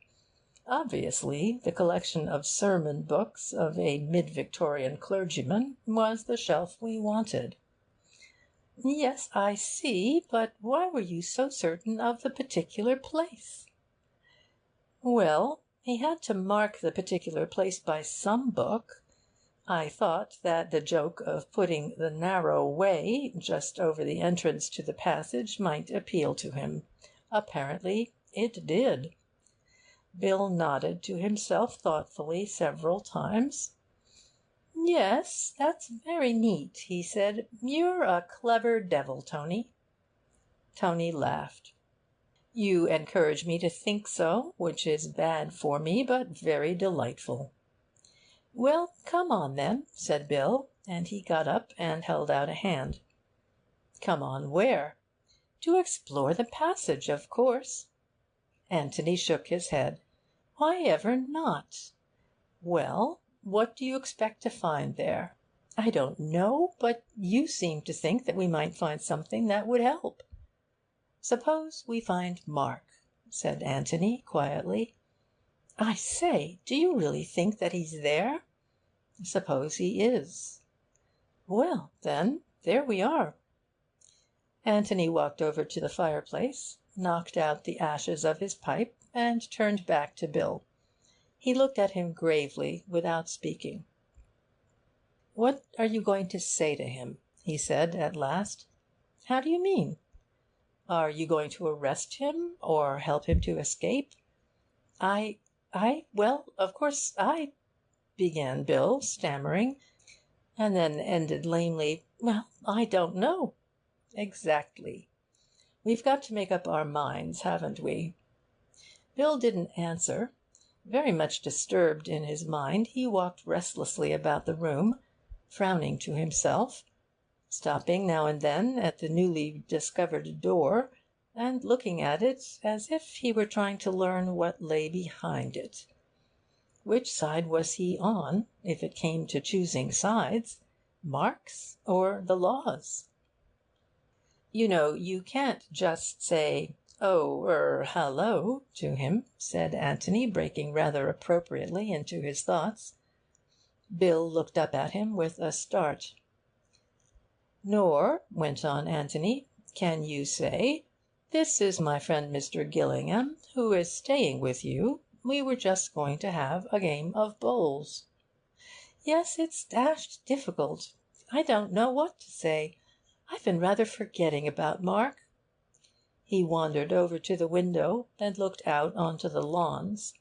Obviously, the collection of sermon books of a mid-Victorian clergyman was the shelf we wanted. Yes, I see, but why were you so certain of the particular place? Well, he had to mark the particular place by some book. I thought that the joke of putting the narrow way just over the entrance to the passage might appeal to him. Apparently it did. Bill nodded to himself thoughtfully several times. Yes, that's very neat, he said. You're a clever devil, Tony. Tony laughed. You encourage me to think so, which is bad for me, but very delightful. Well, come on, then, said Bill, and he got up and held out a hand. Come on where? To explore the passage, of course. Anthony shook his head. Why ever not? Well, what do you expect to find there? I don't know, but you seem to think that we might find something that would help. Suppose we find Mark, said Anthony quietly. I say, do you really think that he's there? Suppose he is. Well, then, there we are. Anthony walked over to the fireplace, knocked out the ashes of his pipe, and turned back to Bill. He looked at him gravely, without speaking. What are you going to say to him? He said at last. How do you mean? Are you going to arrest him, or help him to escape? Well, of course, began Bill, stammering, and then ended lamely, well, I don't know. Exactly. We've got to make up our minds, haven't we? Bill didn't answer. Very much disturbed in his mind, he walked restlessly about the room, frowning to himself, stopping now and then at the newly discovered door, and looking at it as if he were trying to learn what lay behind it. Which side was he on, if it came to choosing sides? Mark's or the law's? You know, you can't just say, hello, to him, said Anthony, breaking rather appropriately into his thoughts. Bill looked up at him with a start. Nor, went on Anthony, can you say, this is my friend Mr. Gillingham, who is staying with you. We were just going to have a game of bowls. Yes, it's dashed difficult. I don't know what to say. I've been rather forgetting about Mark. He wandered over to the window and looked out onto the lawns.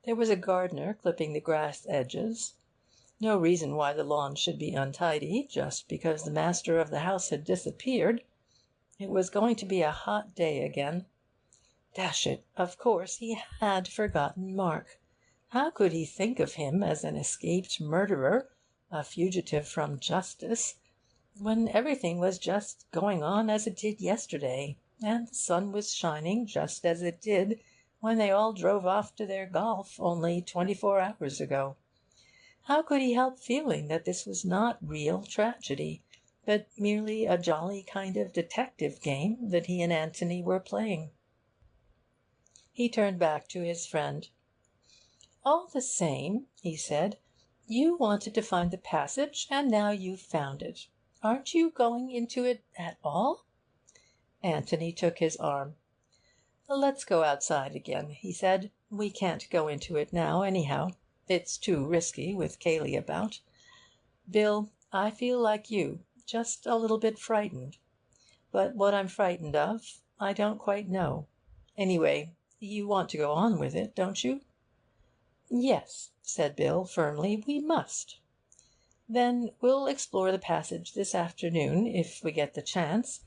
There was a gardener clipping the grass edges. No reason why the lawn should be untidy, just because the master of the house had disappeared. It was going to be a hot day again. Dash it, of course he had forgotten Mark. How could he think of him as an escaped murderer, a fugitive from justice, when everything was just going on as it did yesterday, and the sun was shining just as it did when they all drove off to their golf only 24 hours ago? How could he help feeling that this was not real tragedy, but merely a jolly kind of detective game that he and Anthony were playing? He turned back to his friend. All the same, he said, you wanted to find the passage, and now you've found it. Aren't you going into it at all? Anthony took his arm. "Let's go outside again," he said. "We can't go into it now, anyhow. It's too risky, with Cayley about. Bill, I feel like you, just a little bit frightened. But what I'm frightened of, I don't quite know. Anyway, you want to go on with it, don't you?" "Yes," said Bill firmly, "we must." "Then we'll explore the passage this afternoon, if we get the chance.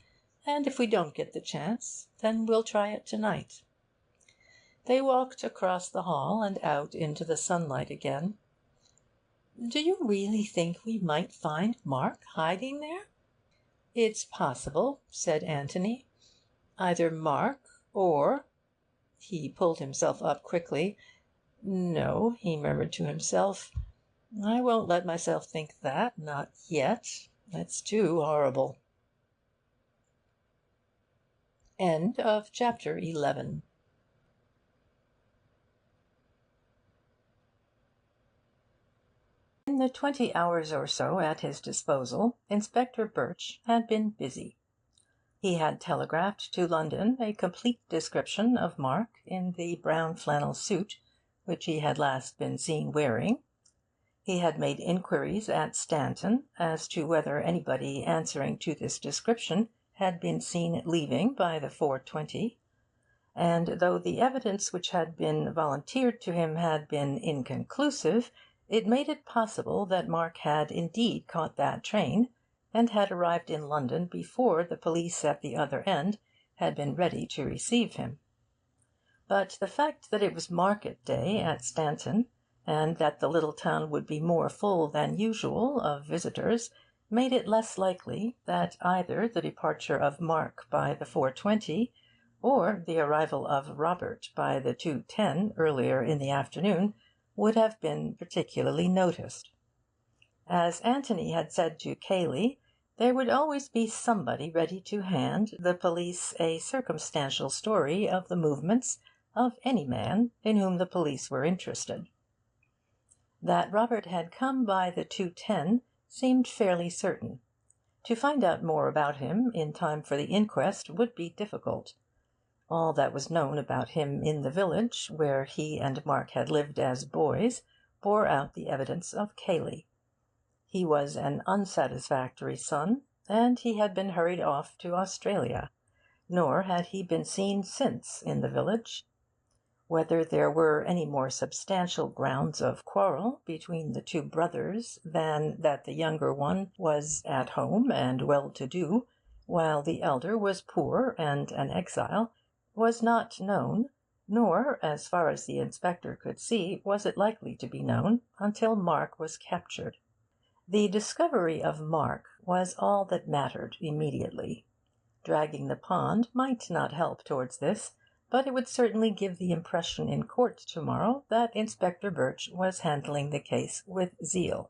And if we don't get the chance, then we'll try it tonight." They walked across the hall and out into the sunlight again. "Do you really think we might find Mark hiding there?" "It's possible," said Anthony. "Either Mark or—" He pulled himself up quickly. "No," he murmured to himself, "I won't let myself think that, not yet. It's too horrible." End of chapter 11. In the 20 hours or so at his disposal, Inspector Birch had been busy. He had telegraphed to London a complete description of Mark in the brown flannel suit which he had last been seen wearing. He had made inquiries at Stanton as to whether anybody answering to this description had been seen leaving by the 4:20, and though the evidence which had been volunteered to him had been inconclusive, it made it possible that Mark had indeed caught that train, and had arrived in London before the police at the other end had been ready to receive him. But the fact that it was market day at Stanton, and that the little town would be more full than usual of visitors, made it less likely that either the departure of Mark by the 4:20 or the arrival of Robert by the 2:10 earlier in the afternoon would have been particularly noticed. As Anthony had said to Cayley, there would always be somebody ready to hand the police a circumstantial story of the movements of any man in whom the police were interested. That Robert had come by the 2:10 seemed fairly certain. To find out more about him in time for the inquest would be difficult. All that was known about him in the village, where he and Mark had lived as boys, bore out the evidence of Cayley. He was an unsatisfactory son, and he had been hurried off to Australia, nor had he been seen since in the village. Whether there were any more substantial grounds of quarrel between the two brothers than that the younger one was at home and well-to-do, while the elder was poor and an exile, was not known, nor, as far as the inspector could see, was it likely to be known until Mark was captured. The discovery of Mark was all that mattered immediately. Dragging the pond might not help towards this, but it would certainly give the impression in court to-morrow that Inspector Birch was handling the case with zeal.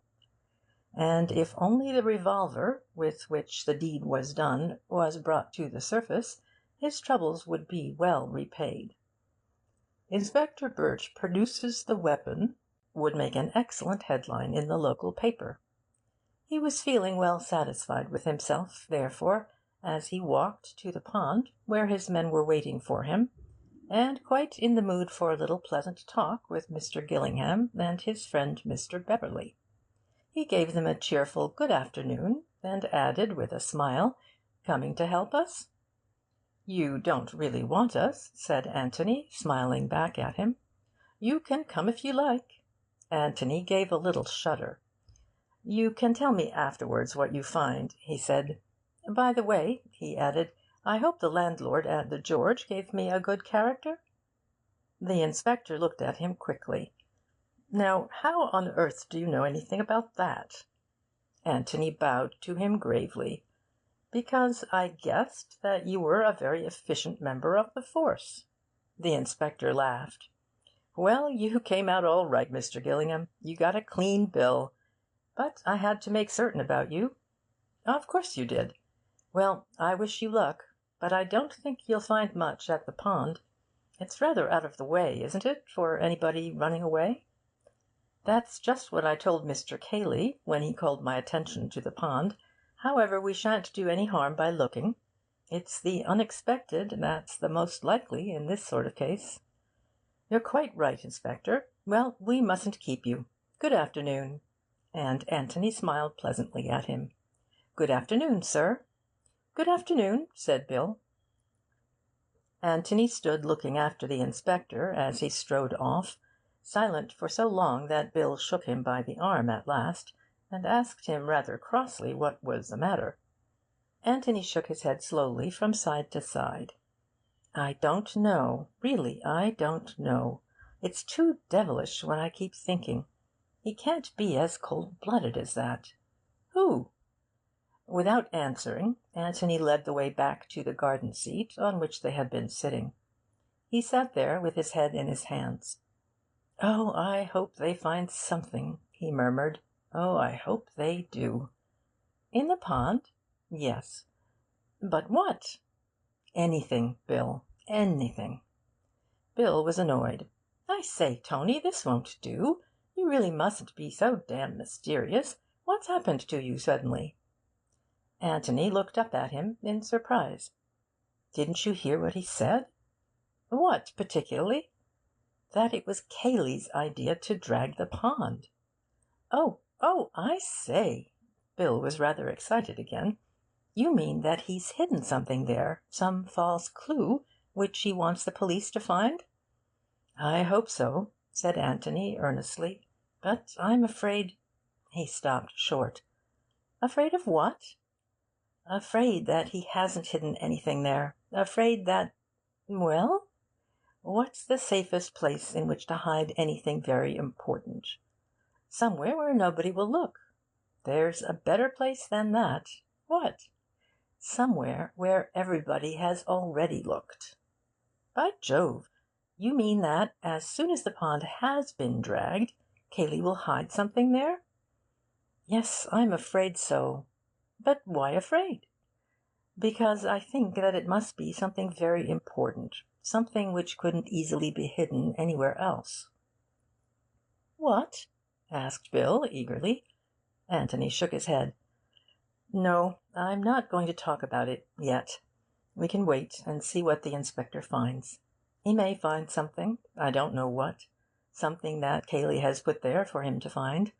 And if only the revolver with which the deed was done was brought to the surface, his troubles would be well repaid. "Inspector Birch produces the weapon" would make an excellent headline in the local paper. He was feeling well satisfied with himself, therefore, as he walked to the pond, where his men were waiting for him, and quite in the mood for a little pleasant talk with Mr. Gillingham and his friend Mr. Beverley. He gave them a cheerful good afternoon, and added with a smile, "Coming to help us?" "You don't really want us," said Anthony, smiling back at him. "You can come if you like." Anthony gave a little shudder. "You can tell me afterwards what you find," he said. "By the way," he added, "I hope the landlord at the George gave me a good character?" The inspector looked at him quickly. "Now, how on earth do you know anything about that?" Anthony bowed to him gravely. "Because I guessed that you were a very efficient member of the force." The inspector laughed. "Well, you came out all right, Mr. Gillingham. You got a clean bill. But I had to make certain about you." "Of course you did. Well, I wish you luck, but I don't think you'll find much at the pond. It's rather out of the way, isn't it, for anybody running away?" "That's just what I told Mr. Cayley when he called my attention to the pond. However, we shan't do any harm by looking. It's the unexpected that's the most likely in this sort of case. You're quite right, Inspector. Well, we mustn't keep you. Good afternoon. And Anthony smiled pleasantly at him. Good afternoon, sir. Good afternoon, said Bill. Anthony stood looking after the inspector as he strode off, silent for so long that Bill shook him by the arm at last, and asked him rather crossly what was the matter. Anthony shook his head slowly from side to side. I don't know. Really, I don't know. It's too devilish what I keep thinking. He can't be as cold-blooded as that. Who? Without answering, Anthony led the way back to the garden seat on which they had been sitting. He sat there with his head in his hands. "Oh, I hope they find something," he murmured. "Oh, I hope they do." "In the pond?" "Yes." "But what?" "Anything, Bill. Anything." Bill was annoyed. "I say, Tony, this won't do. You really mustn't be so damned mysterious. What's happened to you suddenly?" Anthony looked up at him in surprise. "Didn't you hear what he said?" "What, particularly?" "That it was Cayley's idea to drag the pond." Oh, I say!" Bill was rather excited again. "You mean that he's hidden something there, some false clue, which he wants the police to find?" "I hope so," said Anthony earnestly. "But I'm afraid—" He stopped short. "Afraid of what?" "Afraid that he hasn't hidden anything there. Afraid that—" "Well?" "What's the safest place in which to hide anything very important?" "Somewhere where nobody will look." "There's a better place than that." "What?" "Somewhere where everybody has already looked." "By Jove! You mean that, as soon as the pond has been dragged, Cayley will hide something there?" "Yes, I'm afraid so." "But why afraid?" "Because I think that it must be something very important, something which couldn't easily be hidden anywhere else." "What?" asked Bill eagerly. Anthony shook his head. "No, I'm not going to talk about it yet. We can wait and see what the inspector finds. He may find something, I don't know what, something that Cayley has put there for him to find.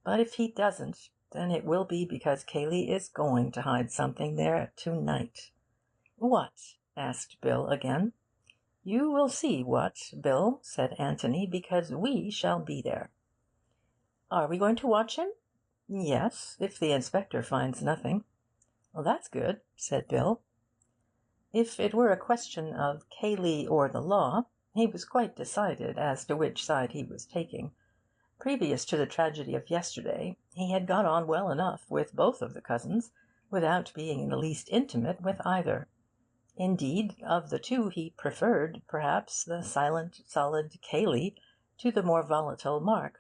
But if he doesn't, then it will be because Cayley is going to hide something there to-night." "What?" asked Bill again. "You will see what, Bill," said Anthony, "because we shall be there." "Are we going to watch him?" "Yes, if the inspector finds nothing." "That's good," said Bill. If it were a question of Cayley or the law, he was quite decided as to which side he was taking. Previous to the tragedy of yesterday, he had got on well enough with both of the cousins, without being in the least intimate with either. Indeed, of the two he preferred, perhaps, the silent, solid Cayley to the more volatile Mark.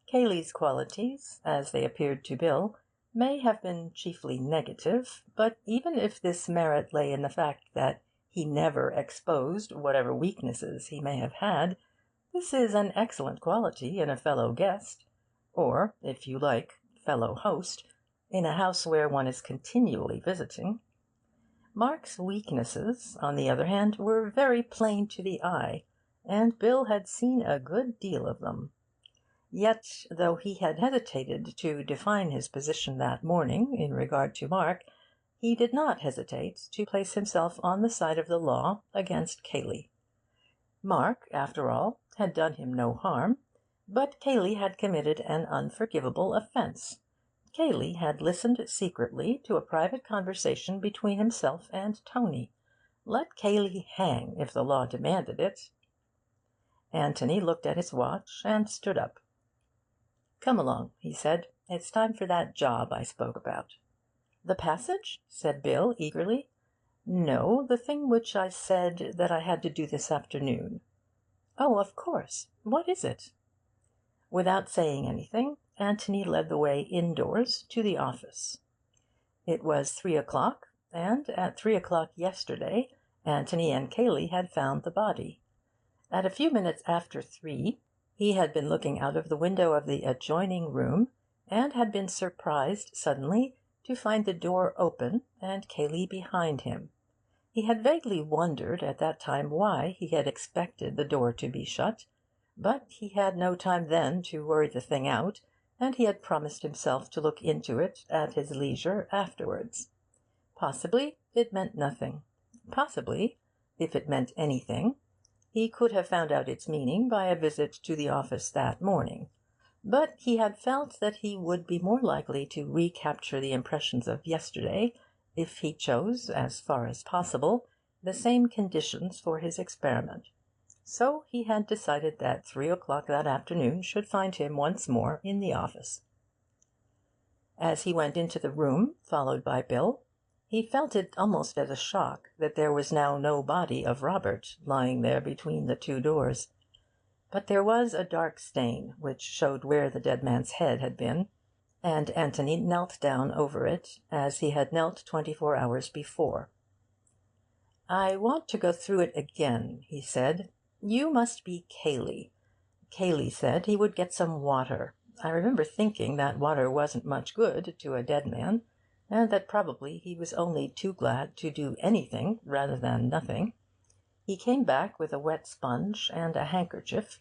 Cayley's qualities, as they appeared to Bill, may have been chiefly negative, but even if this merit lay in the fact that he never exposed whatever weaknesses he may have had, this is an excellent quality in a fellow guest, or, if you like, fellow host, in a house where one is continually visiting. Mark's weaknesses, on the other hand, were very plain to the eye, and Bill had seen a good deal of them. Yet, though he had hesitated to define his position that morning in regard to Mark, he did not hesitate to place himself on the side of the law against Cayley. Mark, after all, had done him no harm, but Cayley had committed an unforgivable offence. Cayley had listened secretly to a private conversation between himself and Tony. Let Cayley hang if the law demanded it. Anthony looked at his watch and stood up. "Come along," he said. "It's time for that job I spoke about." "The passage?" said Bill eagerly. "No, the thing which I said that I had to do this afternoon." "Oh, of course. What is it?" Without saying anything, Anthony led the way indoors to the office. It was 3 o'clock, and at 3 o'clock yesterday Anthony and Cayley had found the body. At a few minutes after 3 he had been looking out of the window of the adjoining room, and had been surprised suddenly to find the door open and Cayley behind him. He had vaguely wondered at that time why he had expected the door to be shut, but he had no time then to worry the thing out, and he had promised himself to look into it at his leisure afterwards. Possibly it meant nothing. Possibly, if it meant anything, he could have found out its meaning by a visit to the office that morning. But he had felt that he would be more likely to recapture the impressions of yesterday if he chose, as far as possible, the same conditions for his experiment. So he had decided that 3 o'clock that afternoon should find him once more in the office. As he went into the room, followed by Bill, he felt it almost as a shock that there was now no body of Robert lying there between the two doors. But there was a dark stain which showed where the dead man's head had been, and Anthony knelt down over it, as he had knelt 24 hours before. "I want to go through it again," he said. "You must be Cayley. Cayley said he would get some water. I remember thinking that water wasn't much good to a dead man, and that probably he was only too glad to do anything rather than nothing. He came back with a wet sponge and a handkerchief.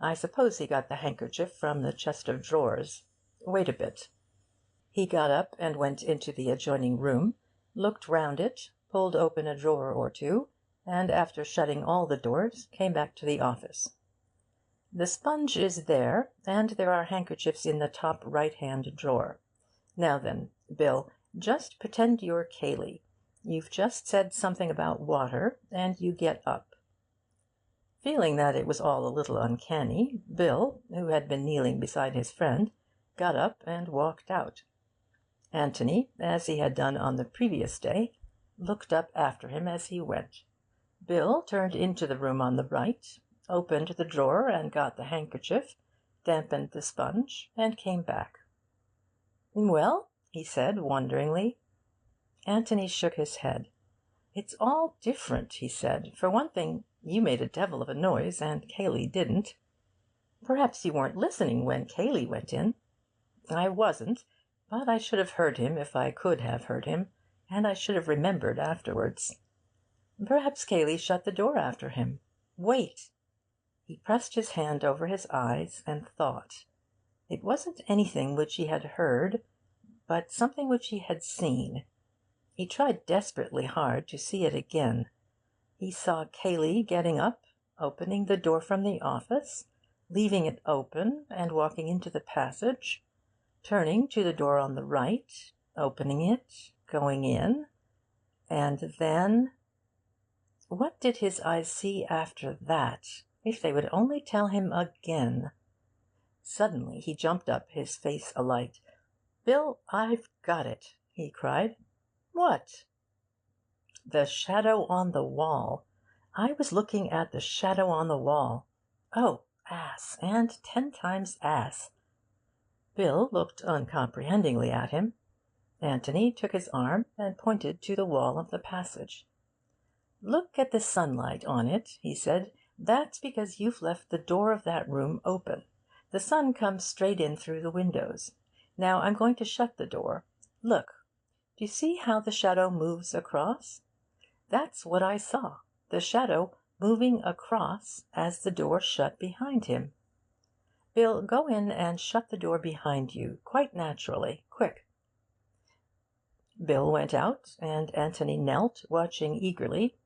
I suppose he got the handkerchief from the chest of drawers. Wait a bit." He got up and went into the adjoining room, looked round it, pulled open a drawer or two, and after shutting all the doors, came back to the office. "The sponge is there, and there are handkerchiefs in the top right-hand drawer. Now then, Bill, just pretend you're Cayley. You've just said something about water, and you get up." Feeling that it was all a little uncanny, Bill, who had been kneeling beside his friend, got up and walked out. Anthony, as he had done on the previous day, looked up after him as he went. Bill turned into the room on the right, opened the drawer and got the handkerchief, dampened the sponge, and came back. "Well?" he said wonderingly. Anthony shook his head. "It's all different," he said. "For one thing, you made a devil of a noise, and Cayley didn't. Perhaps you weren't listening when Cayley went in." "I wasn't, but I should have heard him if I could have heard him, and I should have remembered afterwards. Perhaps Cayley shut the door after him. Wait!" He pressed his hand over his eyes and thought. It wasn't anything which he had heard, but something which he had seen. He tried desperately hard to see it again. He saw Cayley getting up, opening the door from the office, leaving it open and walking into the passage, turning to the door on the right, opening it, going in, and then... What did his eyes see after that? If they would only tell him again. Suddenly he jumped up, his face alight. "Bill, I've got it!" he cried. "What?" "The shadow on the wall. I was looking at the shadow on the wall. Oh, ass, and 10 times ass!" Bill looked uncomprehendingly at him. Anthony took his arm and pointed to the wall of the passage. "Look at the sunlight on it," he said. "That's because you've left the door of that room open. The sun comes straight in through the windows. Now I'm going to shut the door. Look. Do you see how the shadow moves across? That's what I saw. The shadow moving across as the door shut behind him. Bill, go in and shut the door behind you, quite naturally. Quick." Bill went out, and Anthony knelt, watching eagerly.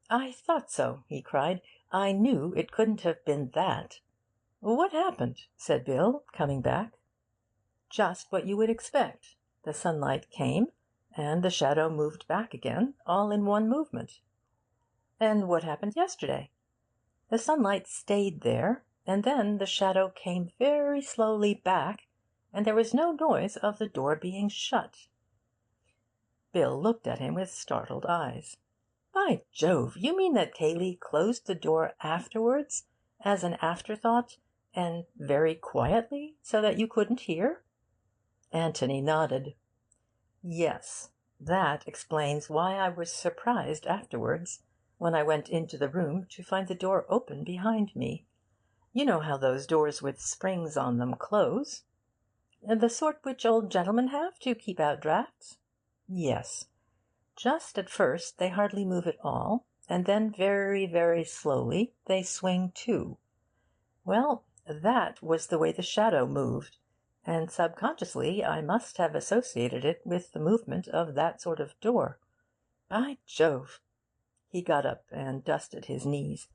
"I thought so," he cried. "I knew it couldn't have been that." "What happened?" said Bill, coming back. "Just what you would expect. The sunlight came, and the shadow moved back again, all in one movement." "And what happened yesterday?" "The sunlight stayed there, and then the shadow came very slowly back, and there was no noise of the door being shut." Bill looked at him with startled eyes. "By Jove, you mean that Cayley closed the door afterwards, as an afterthought, and very quietly, so that you couldn't hear?" Anthony nodded. "Yes. That explains why I was surprised afterwards, when I went into the room, to find the door open behind me. You know how those doors with springs on them close?" "The sort which old gentlemen have to keep out draughts?" "Yes. just at first they hardly move at all, and then very, very slowly they swing to. Well, that was the way the shadow moved, and subconsciously I must have associated it with the movement of that sort of door. By Jove!" He got up and dusted his knees.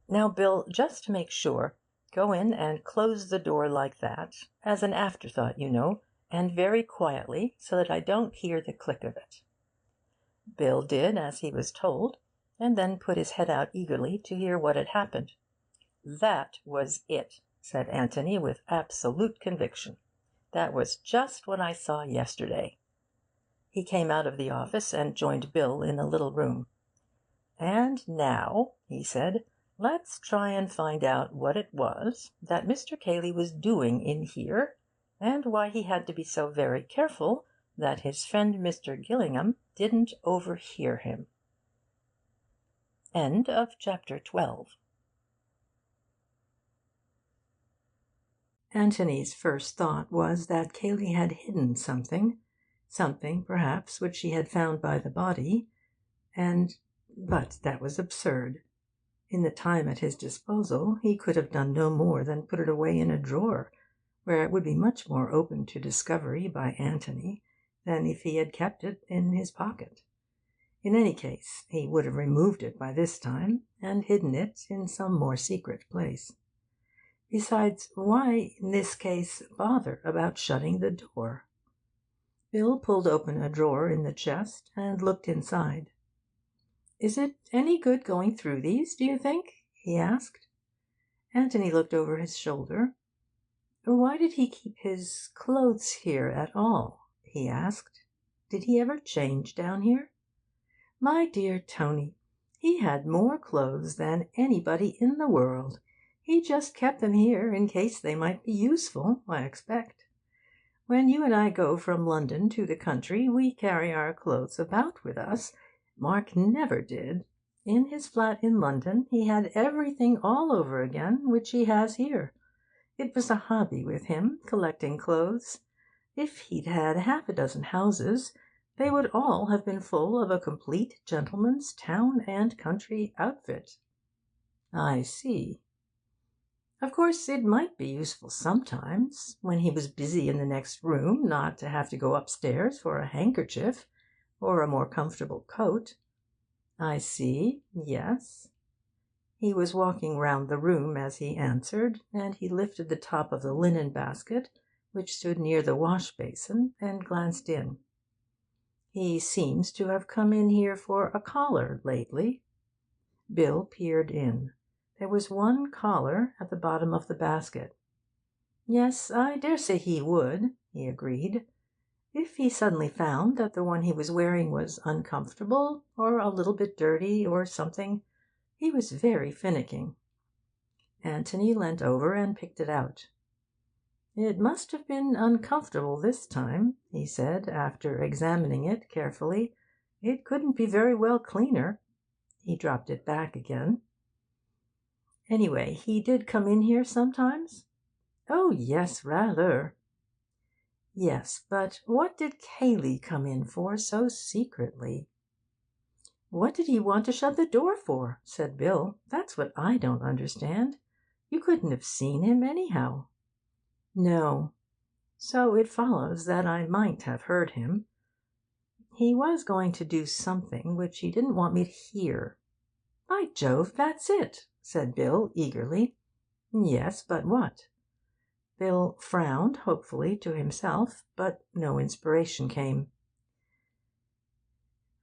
"Now, Bill, just to make sure, go in and close the door like that, as an afterthought, you know, and very quietly, so that I don't hear the click of it." Bill did as he was told, and then put his head out eagerly to hear what had happened. "That was it," said Anthony with absolute conviction. "That was just what I saw yesterday." He came out of the office and joined Bill in a little room. "And now," he said, "let's try and find out what it was that Mr. Cayley was doing in here, and why he had to be so very careful that his friend Mr. Gillingham didn't overhear him." End of chapter 12. Antony's first thought was that Cayley had hidden something perhaps which she had found by the body, but that was absurd. In the time at his disposal he could have done no more than put it away in a drawer, where it would be much more open to discovery by Antony than if he had kept it in his pocket. In any case, he would have removed it by this time, and hidden it in some more secret place. Besides, why, in this case, bother about shutting the door? Bill pulled open a drawer in the chest and looked inside. "Is it any good going through these, do you think?" he asked. Antony looked over his shoulder. "Why did he keep his clothes here at all?" he asked. "Did he ever change down here?" "My dear Tony, he had more clothes than anybody in the world. He just kept them here in case they might be useful, I expect. When you and I go from London to the country, we carry our clothes about with us. Mark never did. In his flat in London he had everything all over again which he has here. It was a hobby with him, collecting clothes. If he'd had half a dozen houses, they would all have been full of a complete gentleman's town and country outfit." "I see." "Of course, it might be useful sometimes, when he was busy in the next room, not to have to go upstairs for a handkerchief or a more comfortable coat." "I see. Yes." He was walking round the room as he answered, and he lifted the top of the linen basket, which stood near the wash basin, and glanced in. "He seems to have come in here for a collar lately." Bill peered in. There was one collar at the bottom of the basket. "Yes, I daresay he would," he agreed. "If he suddenly found that the one he was wearing was uncomfortable, or a little bit dirty, or something. He was very finicking." Antony leant over and picked it out. "It must have been uncomfortable this time," he said, after examining it carefully. "It couldn't be very well cleaner." He dropped it back again. "Anyway, he did come in here sometimes?" "Oh, yes, rather." "Yes, but what did Cayley come in for so secretly?" "What did he want to shut the door for?" said Bill. "That's what I don't understand. You couldn't have seen him, anyhow." "No. So it follows that I might have heard him. He was going to do something which he didn't want me to hear." "By Jove, that's it!" said Bill eagerly. "Yes, but what?" Bill frowned hopefully to himself, but no inspiration came.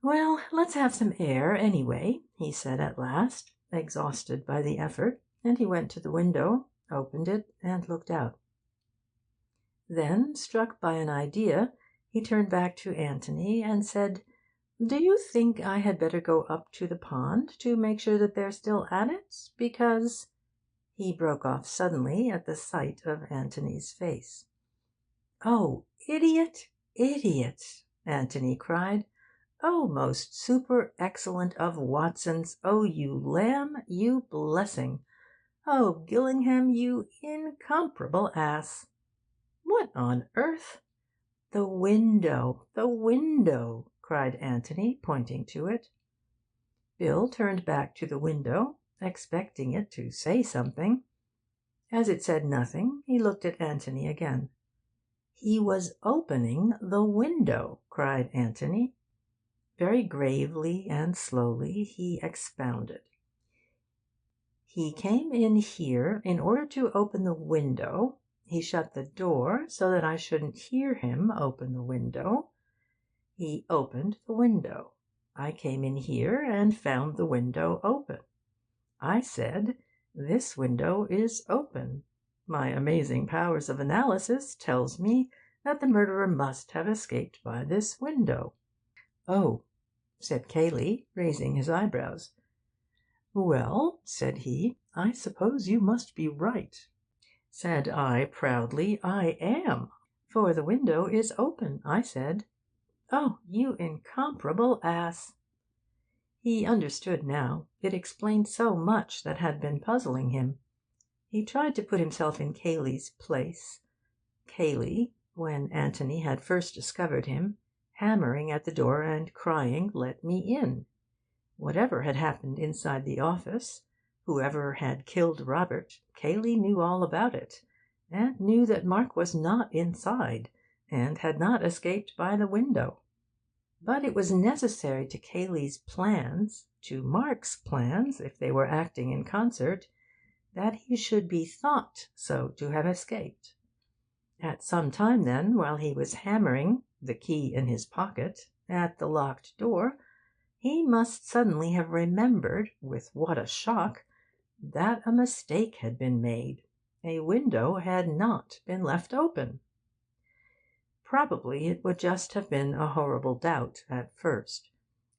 "Well, let's have some air, anyway," he said at last, exhausted by the effort, and he went to the window, opened it, and looked out. Then, struck by an idea, he turned back to Antony and said, "Do you think I had better go up to the pond to make sure that they're still at it? Because—" He broke off suddenly at the sight of Antony's face. "Oh, idiot, idiot!" Antony cried. "Oh, most super excellent of Watsons! Oh, you lamb, you blessing! Oh, Gillingham, you incomparable ass! What on earth—" "The window, the window!" cried Anthony, pointing to it. Bill turned back to the window, expecting it to say something. As it said nothing, he looked at Anthony again. "He was opening the window," cried Anthony. Very gravely and slowly he expounded. "He came in here in order to open the window. He shut the door so that I shouldn't hear him open the window. He opened the window. I came in here and found the window open. I said, 'This window is open. My amazing powers of analysis tells me that the murderer must have escaped by this window.'" "Oh," said Cayley, raising his eyebrows. "Well," said he, "I suppose you must be right." Said I proudly, "I am. For the window is open," I said. "Oh, you incomparable ass!" He understood now. It explained so much that had been puzzling him. He tried to put himself in Cayley's place. Cayley, when Anthony had first discovered him, hammering at the door and crying, "Let me in!" Whatever had happened inside the office, whoever had killed Robert, Cayley knew all about it, and knew that Mark was not inside, and had not escaped by the window. But it was necessary to Cayley's plans, to Mark's plans, if they were acting in concert, that he should be thought so to have escaped. At some time, then, while he was hammering, the key in his pocket, at the locked door, he must suddenly have remembered, with what a shock, that a mistake had been made. A window had not been left open. Probably it would just have been a horrible doubt at first.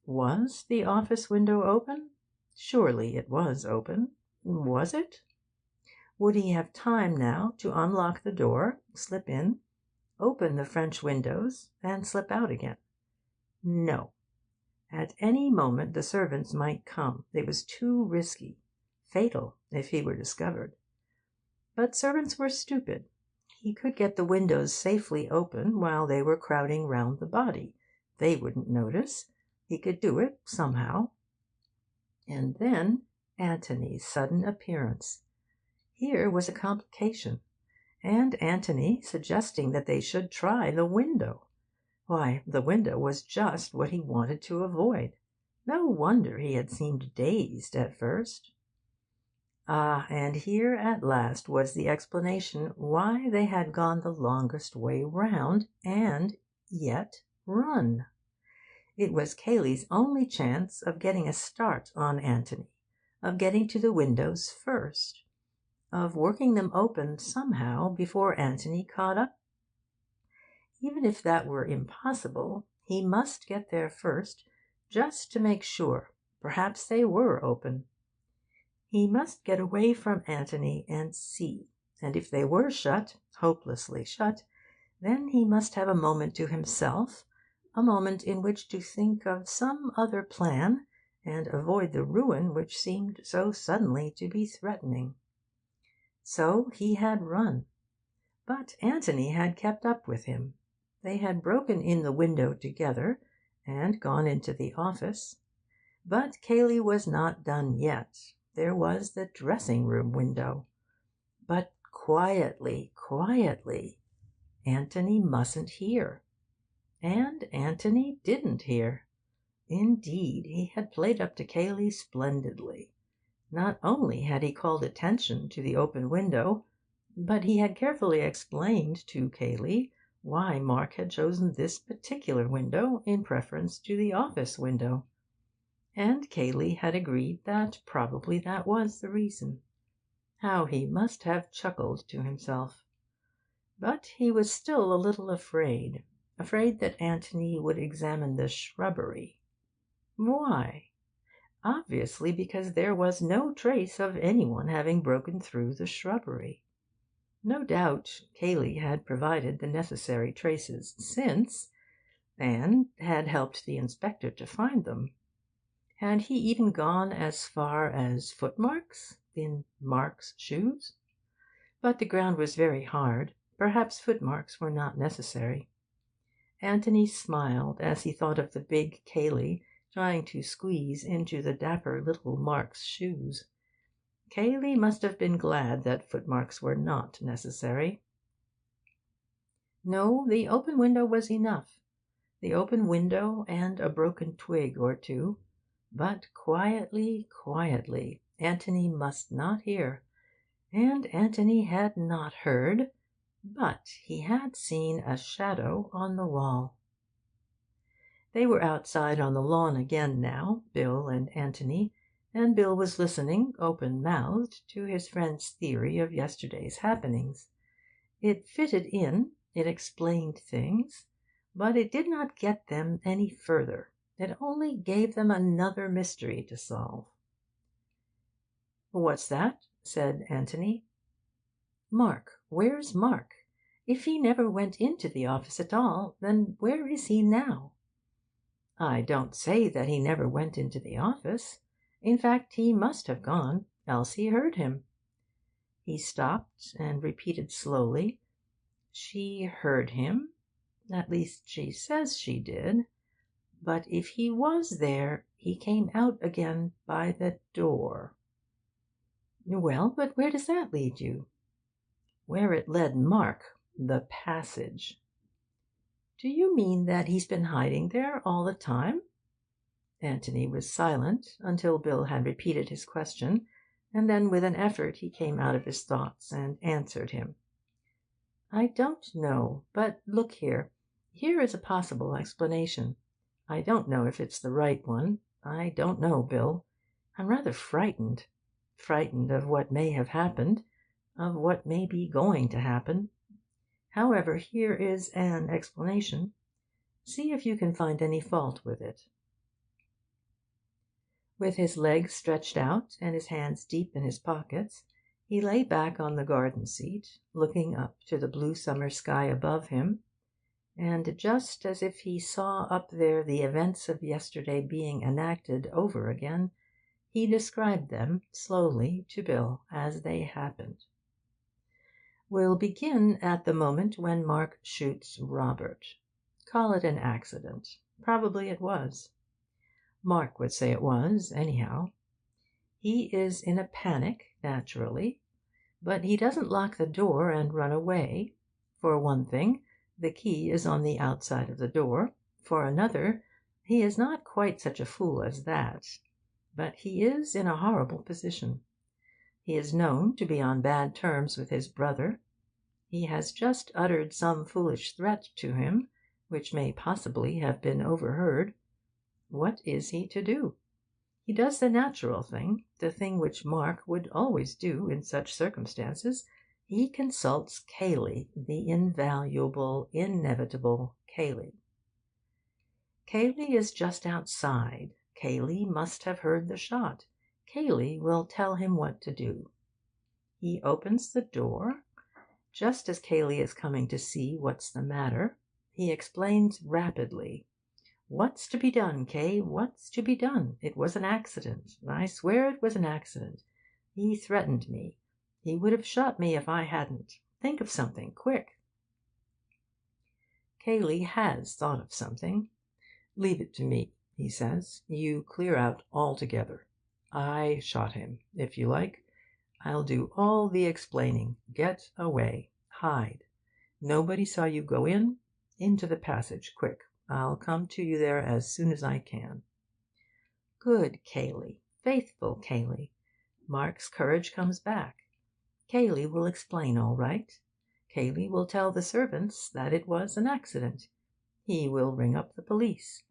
Was the office window open? Surely it was open. Was it? Would he have time now to unlock the door, slip in, open the French windows, and slip out again? No. At any moment the servants might come. It was too risky, fatal if he were discovered. But servants were stupid. He could get the windows safely open while they were crowding round the body. They wouldn't notice. He could do it somehow. And then Anthony's sudden appearance. Here was a complication. And Anthony suggesting that they should try the window. Why, the window was just what he wanted to avoid. No wonder he had seemed dazed at first. Ah, and here at last was the explanation why they had gone the longest way round, and yet run. It was Cayley's only chance of getting a start on Anthony, of getting to the windows first, of working them open somehow before Anthony caught up. Even if that were impossible, he must get there first, just to make sure. Perhaps they were open. He must get away from Anthony and see. And if they were shut, hopelessly shut, then he must have a moment to himself, a moment in which to think of some other plan and avoid the ruin which seemed so suddenly to be threatening. So he had run. But Anthony had kept up with him. They had broken in the window together and gone into the office. But Cayley was not done yet. There was the dressing-room window. But quietly, quietly. Anthony mustn't hear. And Anthony didn't hear. Indeed, he had played up to Cayley splendidly. Not only had he called attention to the open window, but he had carefully explained to Cayley why Mark had chosen this particular window in preference to the office window. And Cayley had agreed that probably that was the reason. How he must have chuckled to himself. But he was still a little afraid that Anthony would examine the shrubbery. Why? Obviously because there was no trace of anyone having broken through the shrubbery. No doubt Cayley had provided the necessary traces since, and had helped the inspector to find them. Had he even gone as far as footmarks in Mark's shoes? But the ground was very hard. Perhaps footmarks were not necessary. Anthony smiled as he thought of the big Cayley trying to squeeze into the dapper little Mark's shoes. Cayley must have been glad that footmarks were not necessary. No, the open window was enough. The open window and a broken twig or two. But quietly, quietly. Anthony must not hear. And Anthony had not heard, but he had seen a shadow on the wall. They were outside on the lawn again now, Bill and Anthony, and Bill was listening, open-mouthed, to his friend's theory of yesterday's happenings. It fitted in, it explained things, but it did not get them any further. It only gave them another mystery to solve. "What's that?" said Anthony. "Mark. Where's Mark? If he never went into the office at all, then where is he now?" "I don't say that he never went into the office. In fact, he must have gone, else he heard him." He stopped and repeated slowly, "She heard him. At least she says she did. But if he was there, he came out again by the door." "Well, but where does that lead you?" "Where it led Mark, the passage." "Do you mean that he's been hiding there all the time?" Anthony was silent until Bill had repeated his question, and then with an effort he came out of his thoughts and answered him. "I don't know. But look here. Here is a possible explanation. I don't know if it's the right one. I don't know, Bill. I'm rather frightened. Frightened of what may have happened, of what may be going to happen. However, here is an explanation. See if you can find any fault with it." With his legs stretched out and his hands deep in his pockets, he lay back on the garden seat, looking up to the blue summer sky above him, and just as if he saw up there the events of yesterday being enacted over again, he described them slowly to Bill as they happened. "We'll begin at the moment when Mark shoots Robert. Call it an accident. Probably it was. Mark would say it was, anyhow. He is in a panic, naturally, but he doesn't lock the door and run away. For one thing, the key is on the outside of the door. For another, he is not quite such a fool as that. But he is in a horrible position. He is known to be on bad terms with his brother. He has just uttered some foolish threat to him, which may possibly have been overheard. What is he to do? He does the natural thing, the thing which Mark would always do in such circumstances. He consults Cayley, the invaluable, inevitable Cayley. Cayley is just outside. Cayley must have heard the shot. Cayley will tell him what to do. He opens the door. Just as Cayley is coming to see what's the matter, he explains rapidly. "What's to be done, Kay? What's to be done? It was an accident. I swear it was an accident. He threatened me. He would have shot me if I hadn't. Think of something, quick." Cayley has thought of something. "Leave it to me," he says. "You clear out altogether. I shot him, if you like. I'll do all the explaining. Get away. Hide. Nobody saw you go in. Into the passage, quick. I'll come to you there as soon as I can." Good Cayley, faithful Cayley. Mark's courage comes back. Cayley will explain all right. Cayley will tell the servants that it was an accident. He will ring up the police.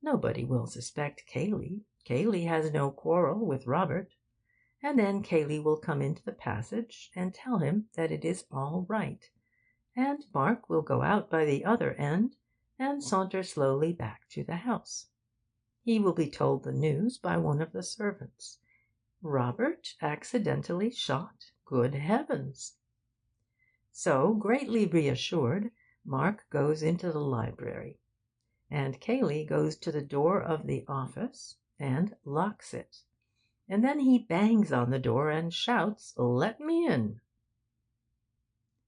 Nobody will suspect Cayley. Cayley has no quarrel with Robert. And then Cayley will come into the passage and tell him that it is all right. And Mark will go out by the other end and saunter slowly back to the house. He will be told the news by one of the servants. Robert accidentally shot? Good heavens! So, greatly reassured, Mark goes into the library, and Cayley goes to the door of the office and locks it. And then he bangs on the door and shouts, "Let me in!"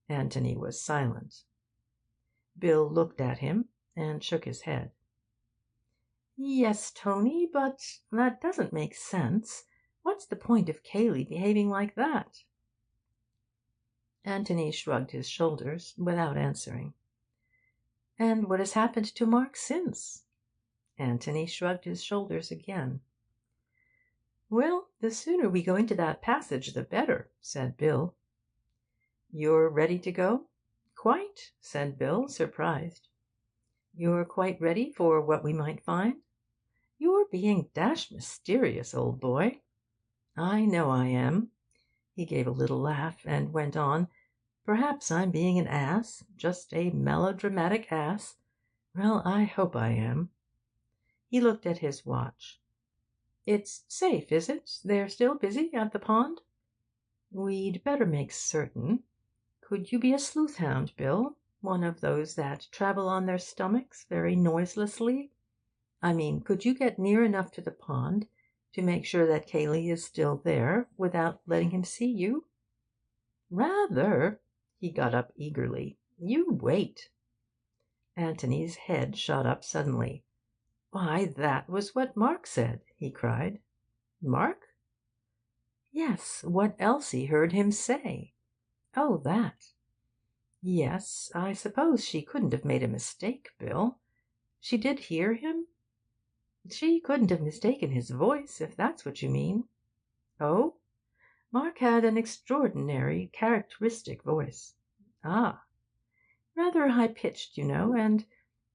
Anthony was silent. Bill looked at him, and shook his head. "Yes, Tony, but that doesn't make sense. What's the point of Cayley behaving like that?" Anthony shrugged his shoulders without answering. "And what has happened to Mark since?" Anthony shrugged his shoulders again. "Well, the sooner we go into that passage the better," said Bill. "You're ready to go?" "Quite," said Bill, surprised. "You're quite ready for what we might find?" "You're being dashed mysterious, old boy." "I know I am." He gave a little laugh, and went on. "Perhaps I'm being an ass, just a melodramatic ass. Well, I hope I am." He looked at his watch. "It's safe, is it? They're still busy at the pond?" "We'd better make certain. Could you be a sleuth hound, Bill? One of those that travel on their stomachs very noiselessly? I mean, could you get near enough to the pond to make sure that Cayley is still there, without letting him see you?" "Rather!" He got up eagerly. "You wait." Anthony's head shot up suddenly. "Why, that was what Mark said!" he cried. "Mark?" "Yes, what Elsie heard him say." "Oh, that." "Yes, I suppose she couldn't have made a mistake, Bill. She did hear him?" "She couldn't have mistaken his voice, if that's what you mean." "Oh? Mark had an extraordinary, characteristic voice." "Ah." "Rather high-pitched, you know, and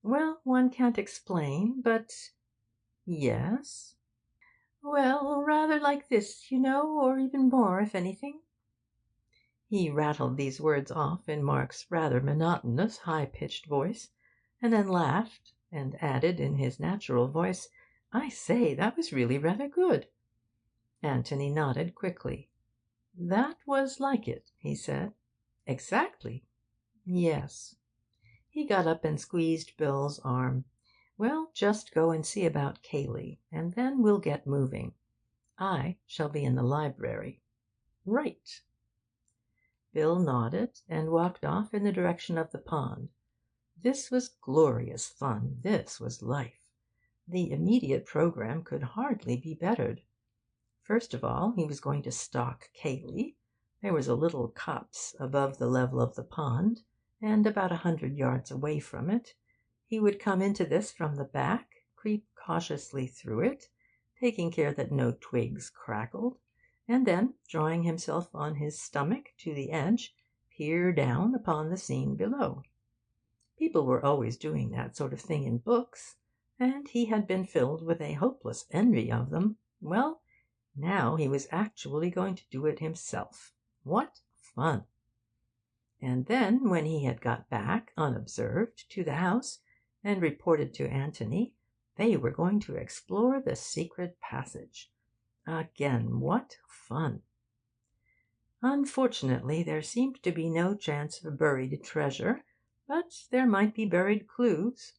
well, one can't explain, but—" "Yes?" "Well, rather like this, you know, or even more, if anything." He rattled these words off in Mark's rather monotonous, high-pitched voice, and then laughed, and added in his natural voice, "I say, that was really rather good." Anthony nodded quickly. "That was like it," he said. "Exactly." "Yes." He got up and squeezed Bill's arm. "Well, just go and see about Cayley, and then we'll get moving. I shall be in the library." "Right." Bill nodded, and walked off in the direction of the pond. This was glorious fun. This was life. The immediate programme could hardly be bettered. First of all, he was going to stalk Cayley. There was a little copse above the level of the pond, and about 100 yards away from it. He would come into this from the back, creep cautiously through it, taking care that no twigs crackled, and then, drawing himself on his stomach to the edge, peer down upon the scene below. People were always doing that sort of thing in books, and he had been filled with a hopeless envy of them. Well, now he was actually going to do it himself. What fun! And then, when he had got back, unobserved, to the house, and reported to Anthony, they were going to explore the secret passage. Again, what fun! Unfortunately, there seemed to be no chance of buried treasure, but there might be buried clues.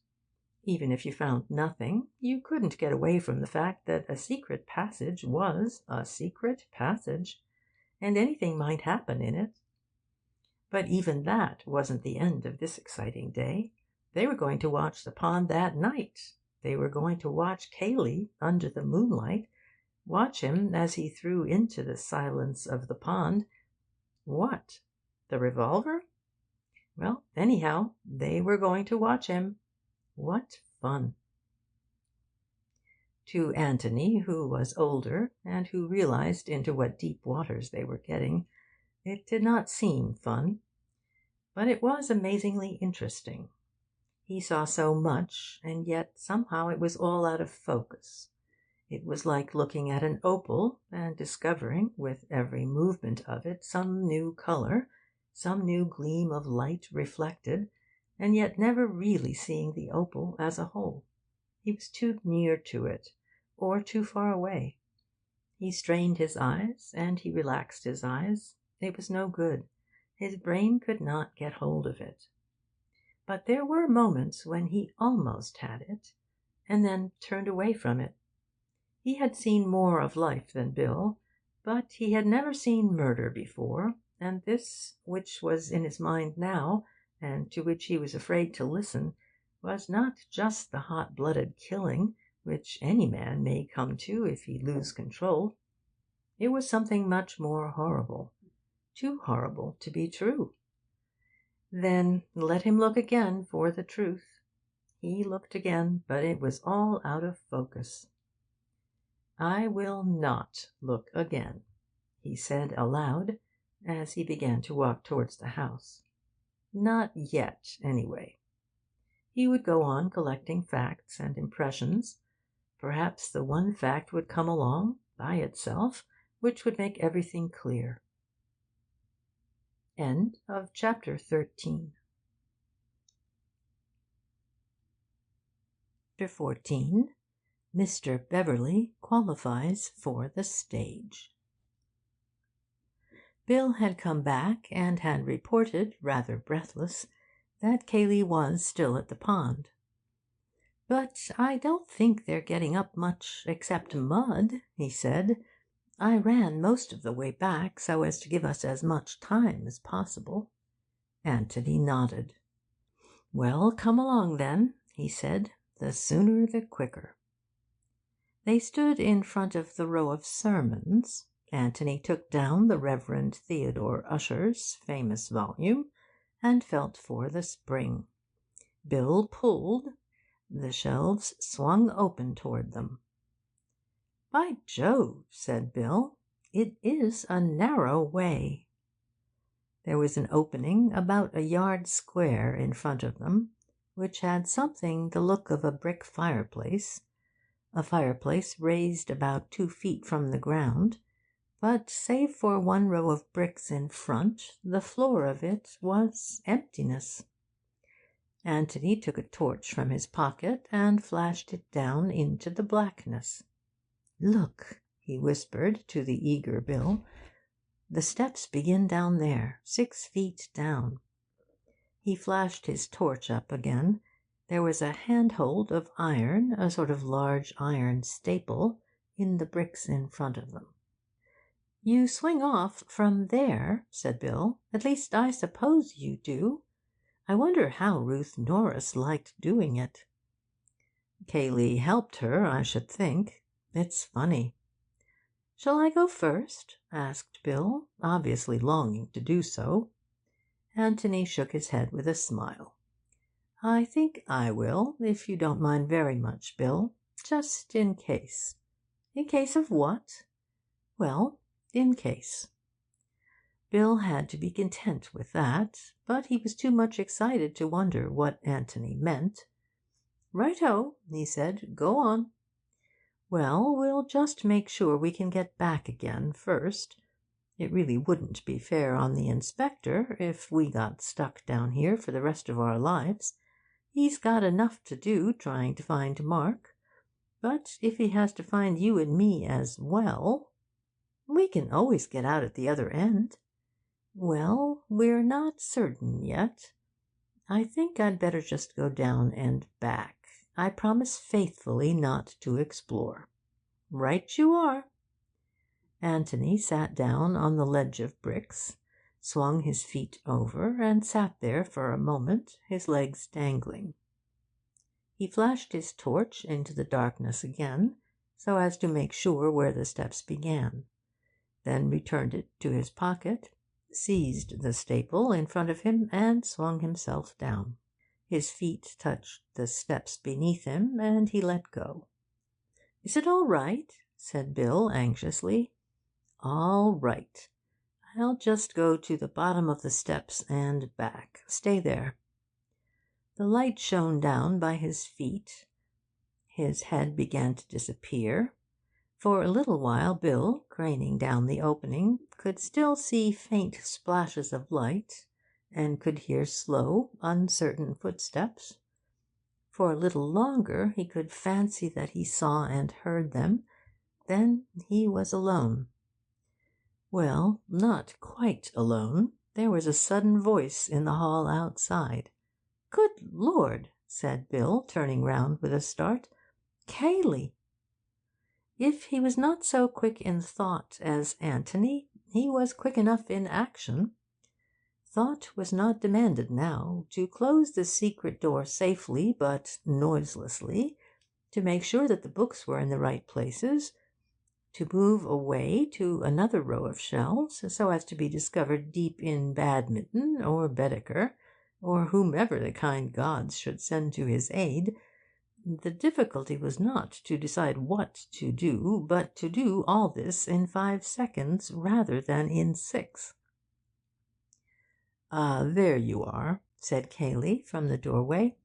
Even if you found nothing, you couldn't get away from the fact that a secret passage was a secret passage, and anything might happen in it. But even that wasn't the end of this exciting day. They were going to watch the pond that night. They were going to watch Cayley under the moonlight, watch him as he threw into the silence of the pond. What? The revolver? Well, anyhow, they were going to watch him. What fun! To Anthony, who was older, and who realised into what deep waters they were getting, it did not seem fun. But it was amazingly interesting. He saw so much, and yet somehow it was all out of focus. It was like looking at an opal and discovering, with every movement of it, some new colour, some new gleam of light reflected, and yet never really seeing the opal as a whole. He was too near to it, or too far away. He strained his eyes, and he relaxed his eyes. It was no good. His brain could not get hold of it. But there were moments when he almost had it, and then turned away from it. He had seen more of life than Bill, but he had never seen murder before, and this, which was in his mind now, and to which he was afraid to listen, was not just the hot-blooded killing which any man may come to if he lose control. It was something much more horrible, too horrible to be true. Then let him look again for the truth. He looked again, but it was all out of focus. "I will not look again," he said aloud, as he began to walk towards the house. Not yet, anyway. He would go on collecting facts and impressions. Perhaps the one fact would come along, by itself, which would make everything clear. End of chapter 13. Chapter 14. Mr. Beverley qualifies for the stage. Bill had come back and had reported, rather breathless, that Cayley was still at the pond. "But I don't think they're getting up much except mud," he said. "I ran most of the way back so as to give us as much time as possible." Anthony nodded. "Well, come along then," he said. "The sooner the quicker." They stood in front of the row of sermons. Anthony took down the Reverend Theodore Usher's famous volume, and felt for the spring. Bill pulled. The shelves swung open toward them. "By Jove," said Bill, "it is a narrow way." There was an opening about a yard square in front of them, which had something the look of a brick fireplace, a fireplace raised about 2 feet from the ground, but save for one row of bricks in front, the floor of it was emptiness. Anthony took a torch from his pocket and flashed it down into the blackness. "Look," he whispered to the eager Bill. "The steps begin down there, 6 feet down." He flashed his torch up again. There was a handhold of iron, a sort of large iron staple, in the bricks in front of them. "You swing off from there," said Bill. "At least, I suppose you do. I wonder how Ruth Norris liked doing it." "Cayley helped her, I should think. It's funny." "Shall I go first?" asked Bill, obviously longing to do so. Anthony shook his head with a smile. "I think I will, if you don't mind very much, Bill. Just in case." "In case of what?" "Well, in case." Bill had to be content with that, but he was too much excited to wonder what Anthony meant. "Right-o," he said. "Go on." "Well, we'll just make sure we can get back again first. It really wouldn't be fair on the inspector if we got stuck down here for the rest of our lives. He's got enough to do trying to find Mark. But if he has to find you and me as well, we can always get out at the other end." "Well, we're not certain yet. I think I'd better just go down and back. I promise faithfully not to explore." "Right you are." Anthony sat down on the ledge of bricks, swung his feet over, and sat there for a moment, his legs dangling. He flashed his torch into the darkness again, so as to make sure where the steps began, then returned it to his pocket, seized the staple in front of him, and swung himself down. His feet touched the steps beneath him, and he let go. "Is it all right?" said Bill anxiously. "All right. I'll just go to the bottom of the steps and back. Stay there." The light shone down by his feet. His head began to disappear. For a little while Bill, craning down the opening, could still see faint splashes of light, and could hear slow, uncertain footsteps. For a little longer he could fancy that he saw and heard them. Then he was alone. Well, not quite alone. There was a sudden voice in the hall outside. "Good Lord!" said Bill, turning round with a start. "Cayley!" If he was not so quick in thought as Anthony, he was quick enough in action. Thought was not demanded now. To close the secret door safely but noiselessly, to make sure that the books were in the right places, to move away to another row of shelves so as to be discovered deep in Badminton or Baedeker, or whomever the kind gods should send to his aid. The difficulty was not to decide what to do, but to do all this in 5 seconds rather than in 6. "Ah, there you are," said Cayley from the doorway.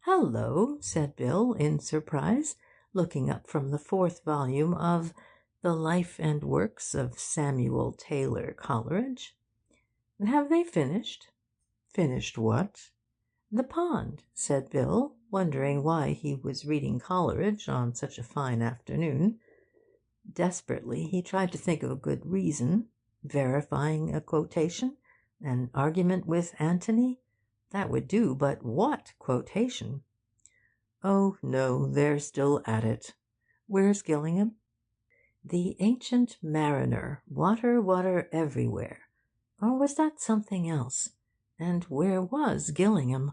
"Hallo," said Bill in surprise, looking up from the 4th volume of The Life and Works of Samuel Taylor Coleridge. "Have they finished?" "Finished what?" "The pond," said Bill, wondering why he was reading Coleridge on such a fine afternoon. Desperately he tried to think of a good reason. Verifying a quotation? An argument with Antony? That would do, but what quotation? "Oh, no, they're still at it. Where's Gillingham?" "The Ancient Mariner. Water, water everywhere." Or was that something else? And where was Gillingham?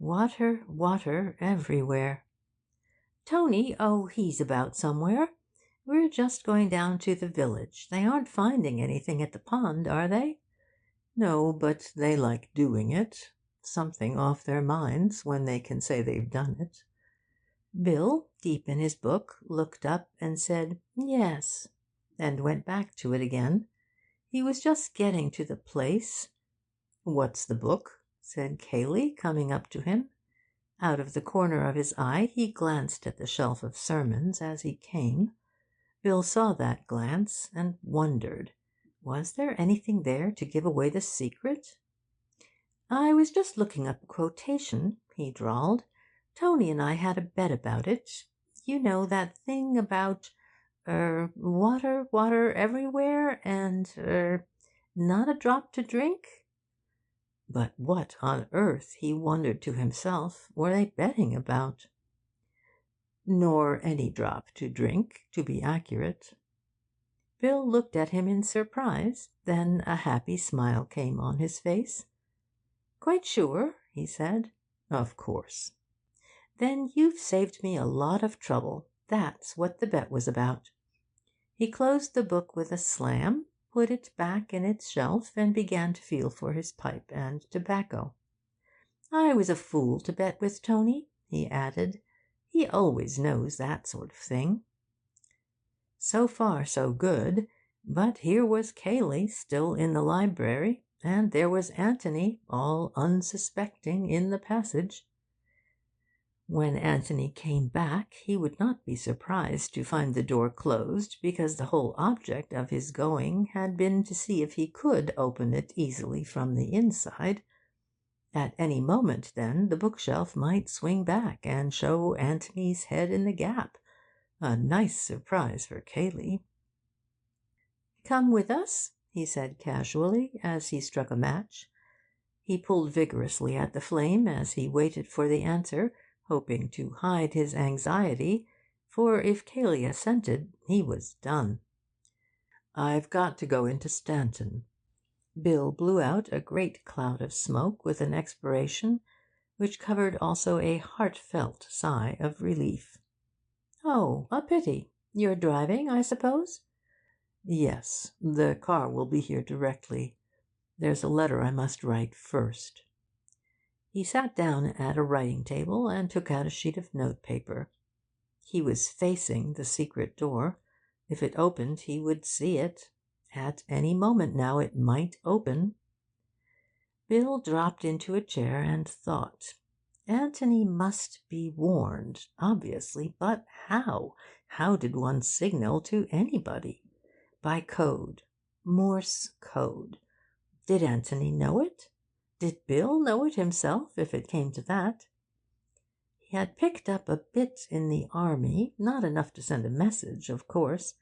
Water, water everywhere. "Tony? Oh, he's about somewhere. We're just going down to the village. They aren't finding anything at the pond, are they?" "No, but they like doing it. Something off their minds when they can say they've done it." Bill, deep in his book, looked up and said "Yes," and went back to it again. He was just getting to the place. "What's the book?" said Cayley, coming up to him. Out of the corner of his eye he glanced at the shelf of sermons as he came. Bill saw that glance and wondered. Was there anything there to give away the secret? "I was just looking up a quotation," he drawled. "Tony and I had a bet about it. You know that thing about water, water everywhere, and not a drop to drink?" But what on earth, he wondered to himself, were they betting about? "Nor any drop to drink, to be accurate." Bill looked at him in surprise. Then a happy smile came on his face. "Quite sure?" he said. "Of course." "Then you've saved me a lot of trouble. That's what the bet was about." He closed the book with a slam, put it back in its shelf, and began to feel for his pipe and tobacco. "I was a fool to bet with Tony," he added. "He always knows that sort of thing." So far, so good. But here was Cayley still in the library, and there was Antony, all unsuspecting, in the passage. When Antony came back, he would not be surprised to find the door closed, because the whole object of his going had been to see if he could open it easily from the inside. At any moment, then, the bookshelf might swing back and show Antony's head in the gap. A nice surprise for Cayley. "Come with us?" he said casually, as he struck a match. He pulled vigorously at the flame as he waited for the answer, hoping to hide his anxiety, for if Cayley assented, he was done. "I've got to go into Stanton." Bill blew out a great cloud of smoke with an expiration which covered also a heartfelt sigh of relief. "Oh, a pity. You're driving, I suppose?" "Yes. The car will be here directly. There's a letter I must write first." He sat down at a writing table and took out a sheet of notepaper. He was facing the secret door. If it opened, he would see it. At any moment now it might open. Bill dropped into a chair and thought. Antony must be warned, obviously, but how? How did one signal to anybody? By code. Morse code. Did Antony know it? Did Bill know it himself, if it came to that? He had picked up a bit in the army, not enough to send a message, of course,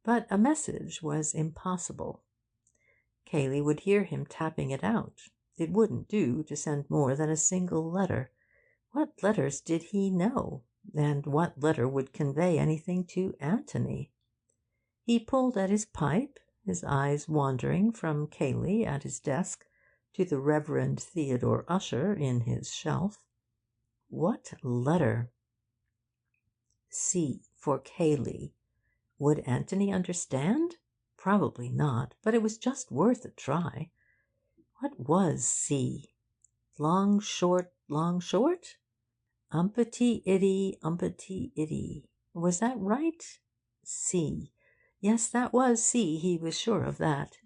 but a message was impossible. Cayley would hear him tapping it out. It wouldn't do to send more than a single letter. What letters did he know? And what letter would convey anything to Antony? He pulled at his pipe, his eyes wandering from Cayley at his desk to the Reverend Theodore Usher in his shelf. What letter? C for Cayley. Would Anthony understand? Probably not, but it was just worth a try. What was C? Long, short, long, short? Umpety itty. Was that right? C. Yes, that was C. He was sure of that.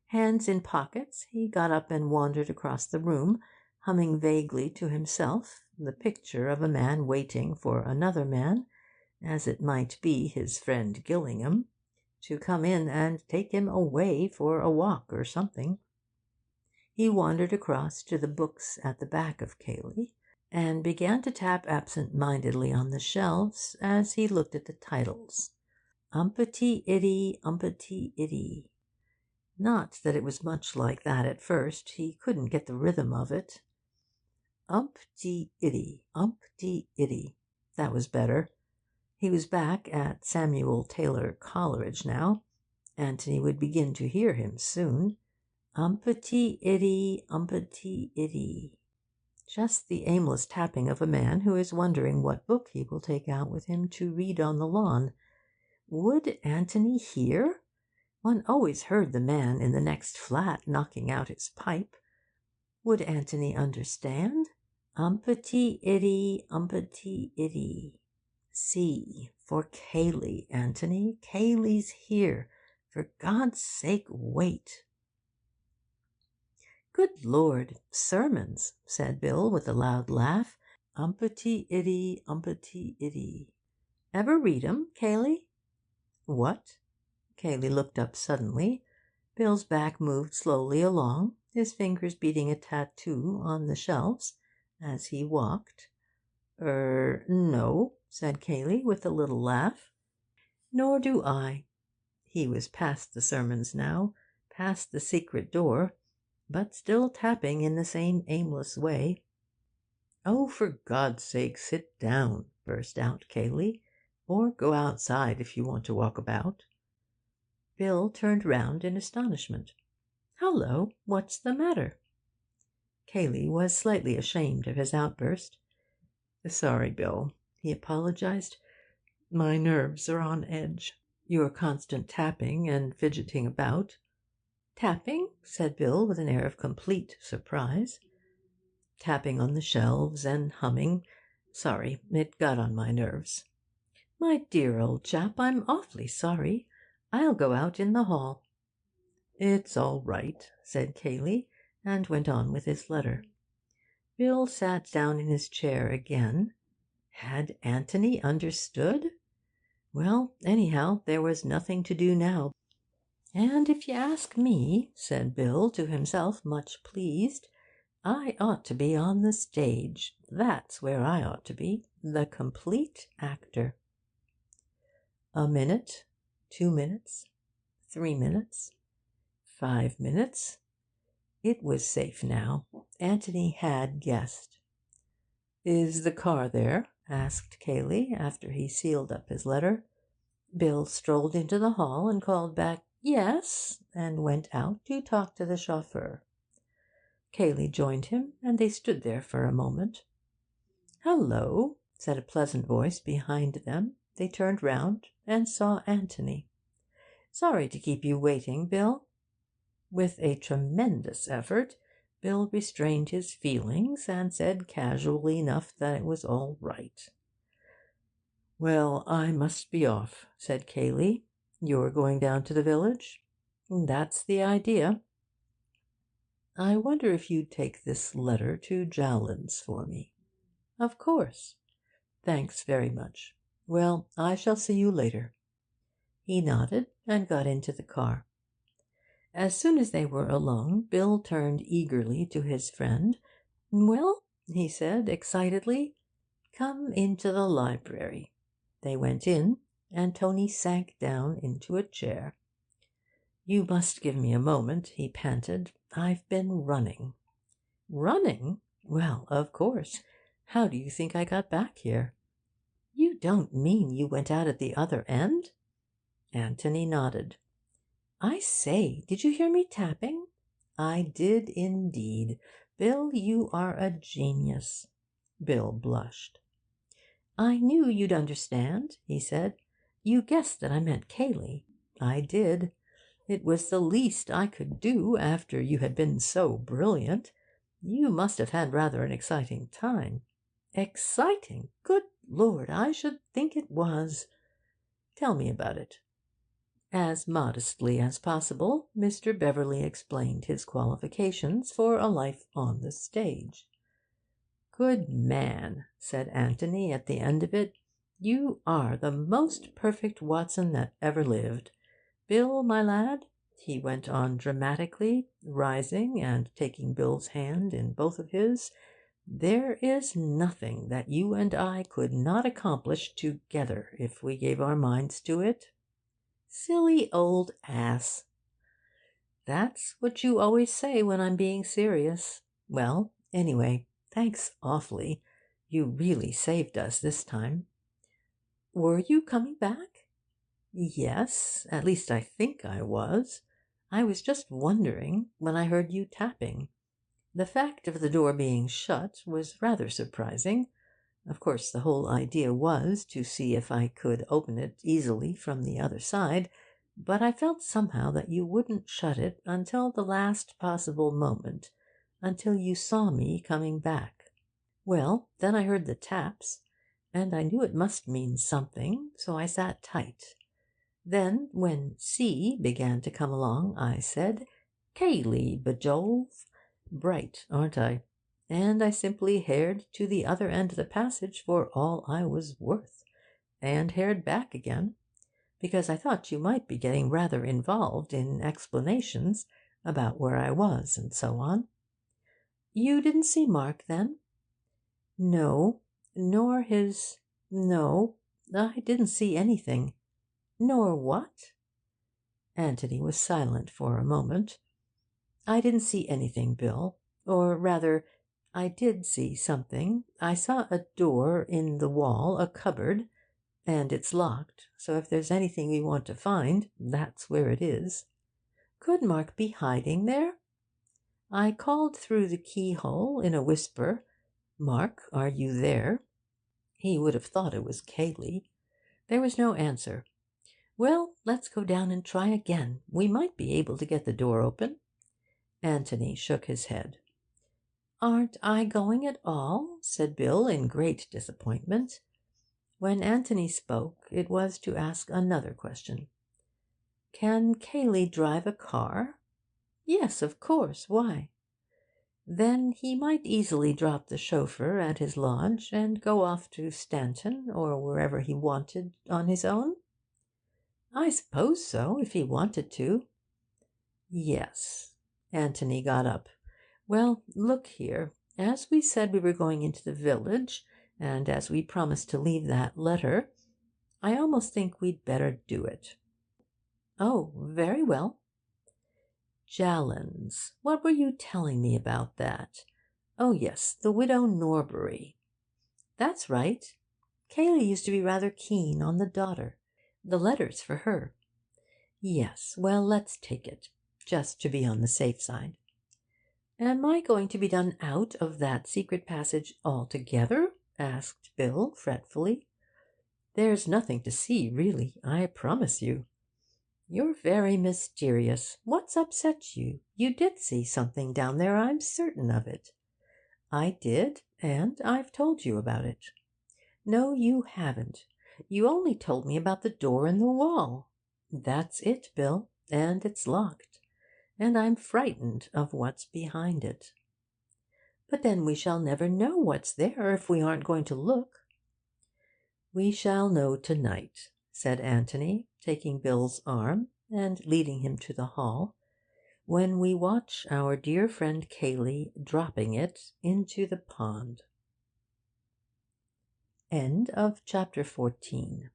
Hands in pockets, he got up and wandered across the room, humming vaguely to himself, the picture of a man waiting for another man, as it might be his friend Gillingham, to come in and take him away for a walk or something. He wandered across to the books at the back of Cayley, and began to tap absent-mindedly on the shelves as he looked at the titles. Umpety itty. Not that it was much like that at first. He couldn't get the rhythm of it. Umpty itty. That was better. He was back at Samuel Taylor Coleridge now. Anthony would begin to hear him soon. Umpety itty. Just the aimless tapping of a man who is wondering what book he will take out with him to read on the lawn. Would Anthony hear? One always heard the man in the next flat knocking out his pipe. Would Anthony understand? Umpety itty. C for Cayley, Anthony. Cayley's here. For God's sake, wait. Good Lord, sermons, said Bill with a loud laugh. Umpety itty. Ever read 'em, Cayley? What? Cayley looked up suddenly. Bill's back moved slowly along, his fingers beating a tattoo on the shelves as he walked. No, said Cayley with a little laugh. Nor do I. He was past the sermons now, past the secret door, but still tapping in the same aimless way. Oh, for God's sake, sit down, burst out Cayley, or go outside if you want to walk about. Bill turned round in astonishment. Hullo, what's the matter? Cayley was slightly ashamed of his outburst. Sorry, Bill, he apologized. My nerves are on edge. Your constant tapping and fidgeting about. Tapping? Said Bill with an air of complete surprise. Tapping on the shelves and humming. Sorry, it got on my nerves. My dear old chap, I'm awfully sorry. I'll go out in the hall. It's all right, said Cayley, and went on with his letter. Bill sat down in his chair again. Had Anthony understood? Well, anyhow, there was nothing to do now. And if you ask me, said Bill to himself, much pleased, I ought to be on the stage. That's where I ought to be, the complete actor. A minute, 2 minutes, 3 minutes, 5 minutes. It was safe now. Anthony had guessed. Is the car there? Asked Cayley, after he sealed up his letter. Bill strolled into the hall and called back, Yes, and went out to talk to the chauffeur. Cayley joined him, and they stood there for a moment. Hello, said a pleasant voice behind them. They turned round and saw Anthony. Sorry to keep you waiting, Bill. With a tremendous effort, Bill restrained his feelings and said casually enough that it was all right. Well, I must be off, said Cayley. You're going down to the village? That's the idea. I wonder if you'd take this letter to Jowlands for me. Of course. Thanks very much. Well, I shall see you later. He nodded and got into the car. As soon as they were alone, Bill turned eagerly to his friend. Well, he said excitedly, come into the library. They went in, and Tony sank down into a chair. You must give me a moment, he panted. I've been running. Running? Well, of course. How do you think I got back here? You don't mean you went out at the other end? Anthony nodded. I say, did you hear me tapping? I did indeed. Bill, you are a genius. Bill blushed. I knew you'd understand, he said. You guessed that I meant Cayley. I did. It was the least I could do after you had been so brilliant. You must have had rather an exciting time. Exciting? Good Lord, I should think it was. Tell me about it. As modestly as possible, Mr. Beverley explained his qualifications for a life on the stage. Good man, said Anthony at the end of it. You are the most perfect Watson that ever lived. Bill, my lad, he went on dramatically, rising and taking Bill's hand in both of his, there is nothing that you and I could not accomplish together if we gave our minds to it. Silly old ass. That's what you always say when I'm being serious. Well, anyway, thanks awfully. You really saved us this time. Were you coming back? Yes, at least I think I was. I was just wondering when I heard you tapping. The fact of the door being shut was rather surprising. Of course, the whole idea was to see if I could open it easily from the other side, but I felt somehow that you wouldn't shut it until the last possible moment, until you saw me coming back. Well, then I heard the taps, and I knew it must mean something, so I sat tight. Then, when C began to come along, I said, Cayley, bejove! Bright, aren't I? And I simply hared to the other end of the passage for all I was worth, and hared back again, because I thought you might be getting rather involved in explanations about where I was and so on. You didn't see Mark, then? No, nor his... No, I didn't see anything. Nor what? Anthony was silent for a moment. I didn't see anything, Bill. Or rather, I did see something. I saw a door in the wall, a cupboard, and it's locked, so if there's anything we want to find, that's where it is. Could Mark be hiding there? I called through the keyhole in a whisper, Mark, are you there? He would have thought it was Cayley. There was no answer. Well, let's go down and try again. We might be able to get the door open. Anthony shook his head. Aren't I going at all? Said Bill in great disappointment. When Anthony spoke, it was to ask another question. Can Cayley drive a car? Yes, of course. Why? Then he might easily drop the chauffeur at his lodge and go off to Stanton or wherever he wanted on his own? I suppose so, if he wanted to. Yes. Anthony got up. Well, look here. As we said we were going into the village, and as we promised to leave that letter, I almost think we'd better do it. Oh, very well. Jallands. What were you telling me about that? Oh, yes, the widow Norbury. That's right. Cayley used to be rather keen on the daughter. The letter's for her. Yes, well, let's take it, just to be on the safe side. Am I going to be done out of that secret passage altogether? Asked Bill fretfully. There's nothing to see, really, I promise you. You're very mysterious. What's upset you? You did see something down there, I'm certain of it. I did, and I've told you about it. No, you haven't. You only told me about the door in the wall. That's it, Bill, and it's locked, and I'm frightened of what's behind it. But then we shall never know what's there if we aren't going to look. We shall know tonight, said Anthony, taking Bill's arm and leading him to the hall, when we watch our dear friend Cayley dropping it into the pond. End of chapter 14.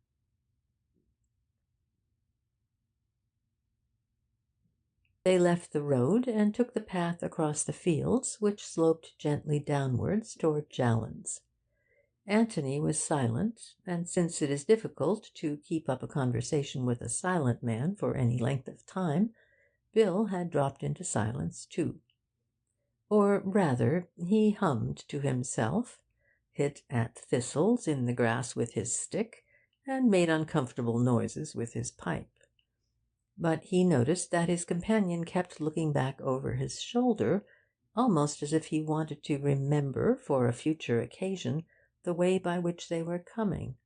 They left the road and took the path across the fields, which sloped gently downwards toward Jallands. Anthony was silent, and since it is difficult to keep up a conversation with a silent man for any length of time, Bill had dropped into silence too. Or rather, he hummed to himself, hit at thistles in the grass with his stick, and made uncomfortable noises with his pipe. But he noticed that his companion kept looking back over his shoulder, almost as if he wanted to remember for a future occasion the way by which they were coming.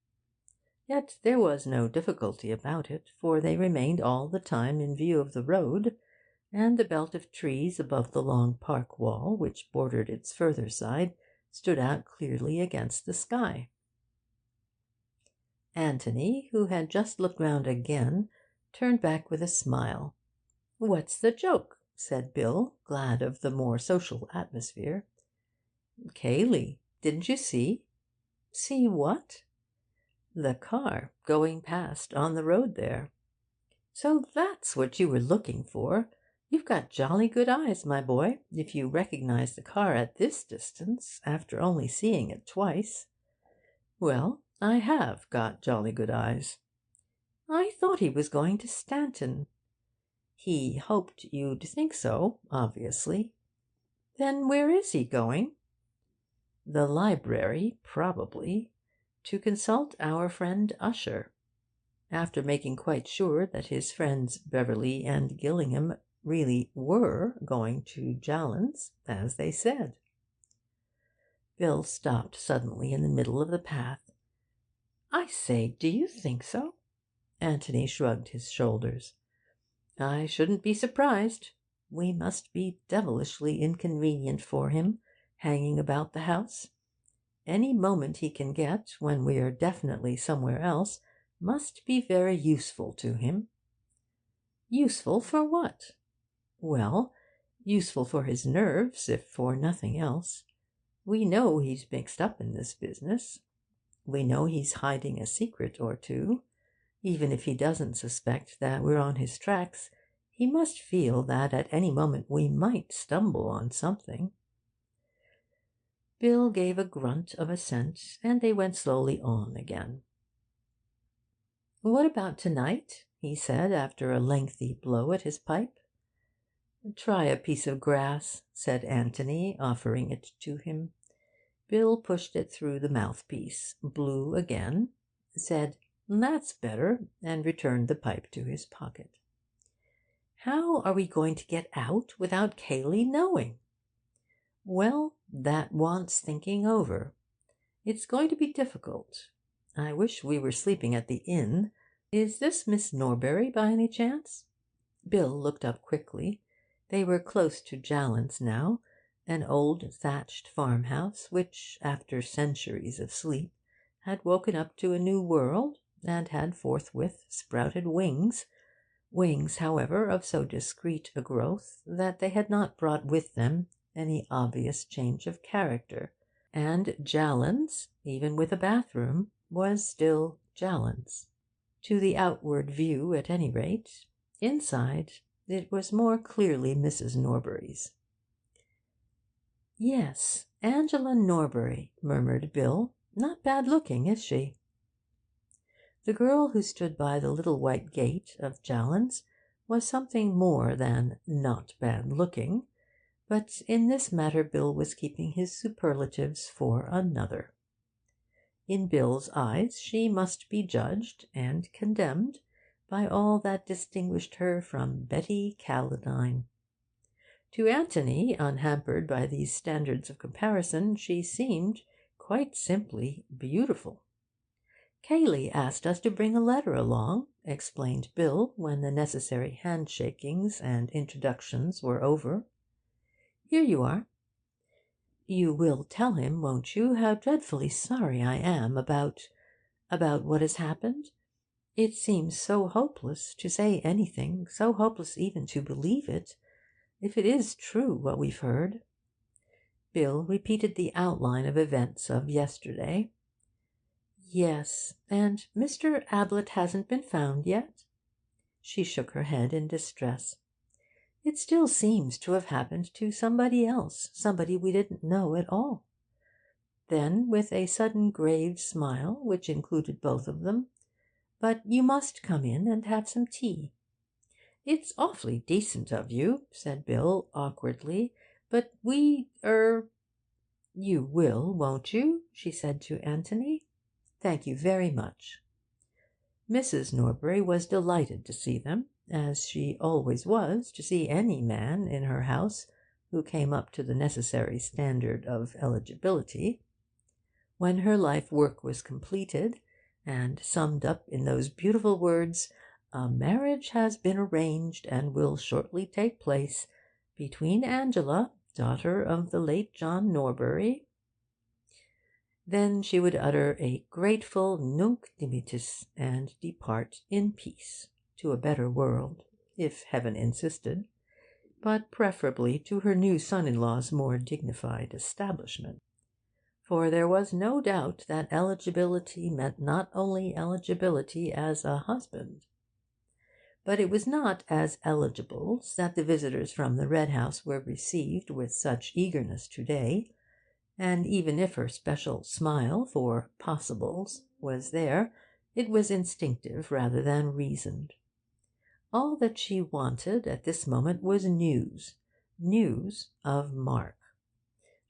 Yet there was no difficulty about it, for they remained all the time in view of the road, and the belt of trees above the long park wall, which bordered its further side, stood out clearly against the sky. Anthony, who had just looked round again, turned back with a smile. "What's the joke?" said Bill, glad of the more social atmosphere. "Cayley, didn't you see?" "See what?" "The car going past on the road there." "So that's what you were looking for? You've got jolly good eyes, my boy, if you recognise the car at this distance, after only seeing it twice." "Well, I have got jolly good eyes." "I thought he was going to Stanton." "He hoped you'd think so, obviously." "Then where is he going?" "The library, probably, to consult our friend Usher." After making quite sure that his friends Beverley and Gillingham really were going to Jallands, as they said. Bill stopped suddenly in the middle of the path. "I say, do you think so?" Anthony shrugged his shoulders. "I shouldn't be surprised. We must be devilishly inconvenient for him, hanging about the house. Any moment he can get, when we're definitely somewhere else, must be very useful to him." "Useful for what?" "Well, useful for his nerves, if for nothing else. We know he's mixed up in this business. We know he's hiding a secret or two. Even if he doesn't suspect that we're on his tracks, he must feel that at any moment we might stumble on something." Bill gave a grunt of assent, and they went slowly on again. "What about tonight?" he said, after a lengthy blow at his pipe. "Try a piece of grass," said Anthony, offering it to him. Bill pushed it through the mouthpiece, blew again, said, "That's better," and returned the pipe to his pocket. "How are we going to get out without Cayley knowing?" "Well, that wants thinking over. It's going to be difficult. I wish we were sleeping at the inn. Is this Miss Norbury, by any chance?" Bill looked up quickly. They were close to Jallands now, an old thatched farmhouse which, after centuries of sleep, had woken up to a new world, and had forthwith sprouted wings, however, of so discreet a growth that they had not brought with them any obvious change of character. And Jallands, even with a bathroom, was still Jallands. To the outward view, at any rate. Inside, it was more clearly Mrs. Norbury's. "Yes, Angela Norbury," murmured Bill. "Not bad looking, is she?" The girl who stood by the little white gate of Jallands was something more than not bad looking, but in this matter Bill was keeping his superlatives for another. In Bill's eyes she must be judged and condemned by all that distinguished her from Betty Calladine. To Anthony, unhampered by these standards of comparison, she seemed, quite simply, beautiful. "Cayley asked us to bring a letter along," explained Bill, when the necessary handshakings and introductions were over. "Here you are. You will tell him, won't you, how dreadfully sorry I am about what has happened? It seems so hopeless to say anything, so hopeless even to believe it, if it is true what we've heard." Bill repeated the outline of events of yesterday. "Yes, and Mr. Ablett hasn't been found yet?" She shook her head in distress. "It still seems to have happened to somebody else, somebody we didn't know at all." Then, with a sudden grave smile, which included both of them, "But you must come in and have some tea." "It's awfully decent of you," said Bill awkwardly, "but "You will, won't you?" she said to Anthony. "Thank you very much." Mrs. Norbury was delighted to see them, as she always was to see any man in her house who came up to the necessary standard of eligibility. When her life work was completed, and summed up in those beautiful words, "A marriage has been arranged and will shortly take place between Angela, daughter of the late John Norbury," then she would utter a grateful Nunc dimittis and depart in peace to a better world, if heaven insisted, but preferably to her new son-in-law's more dignified establishment. For there was no doubt that eligibility meant not only eligibility as a husband. But it was not as eligibles that the visitors from the Red House were received with such eagerness to-day, and even if her special smile for possibles was there, it was instinctive rather than reasoned. All that she wanted at this moment was news of Mark.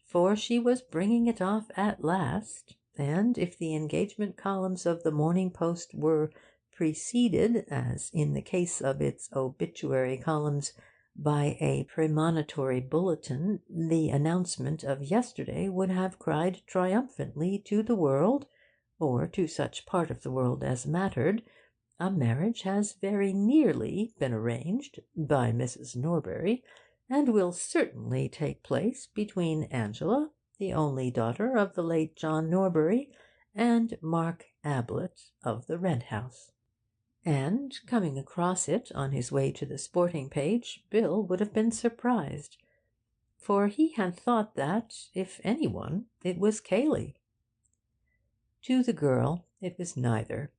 For she was bringing it off at last, and if the engagement columns of the Morning Post were preceded, as in the case of its obituary columns, by a premonitory bulletin, the announcement of yesterday would have cried triumphantly to the world, or to such part of the world as mattered, "A marriage has very nearly been arranged by Mrs. Norbury, and will certainly take place between Angela, the only daughter of the late John Norbury, and Mark Ablett of the Red House." And, coming across it on his way to the sporting page, Bill would have been surprised, for he had thought that, if any one, it was Cayley. To the girl it was neither.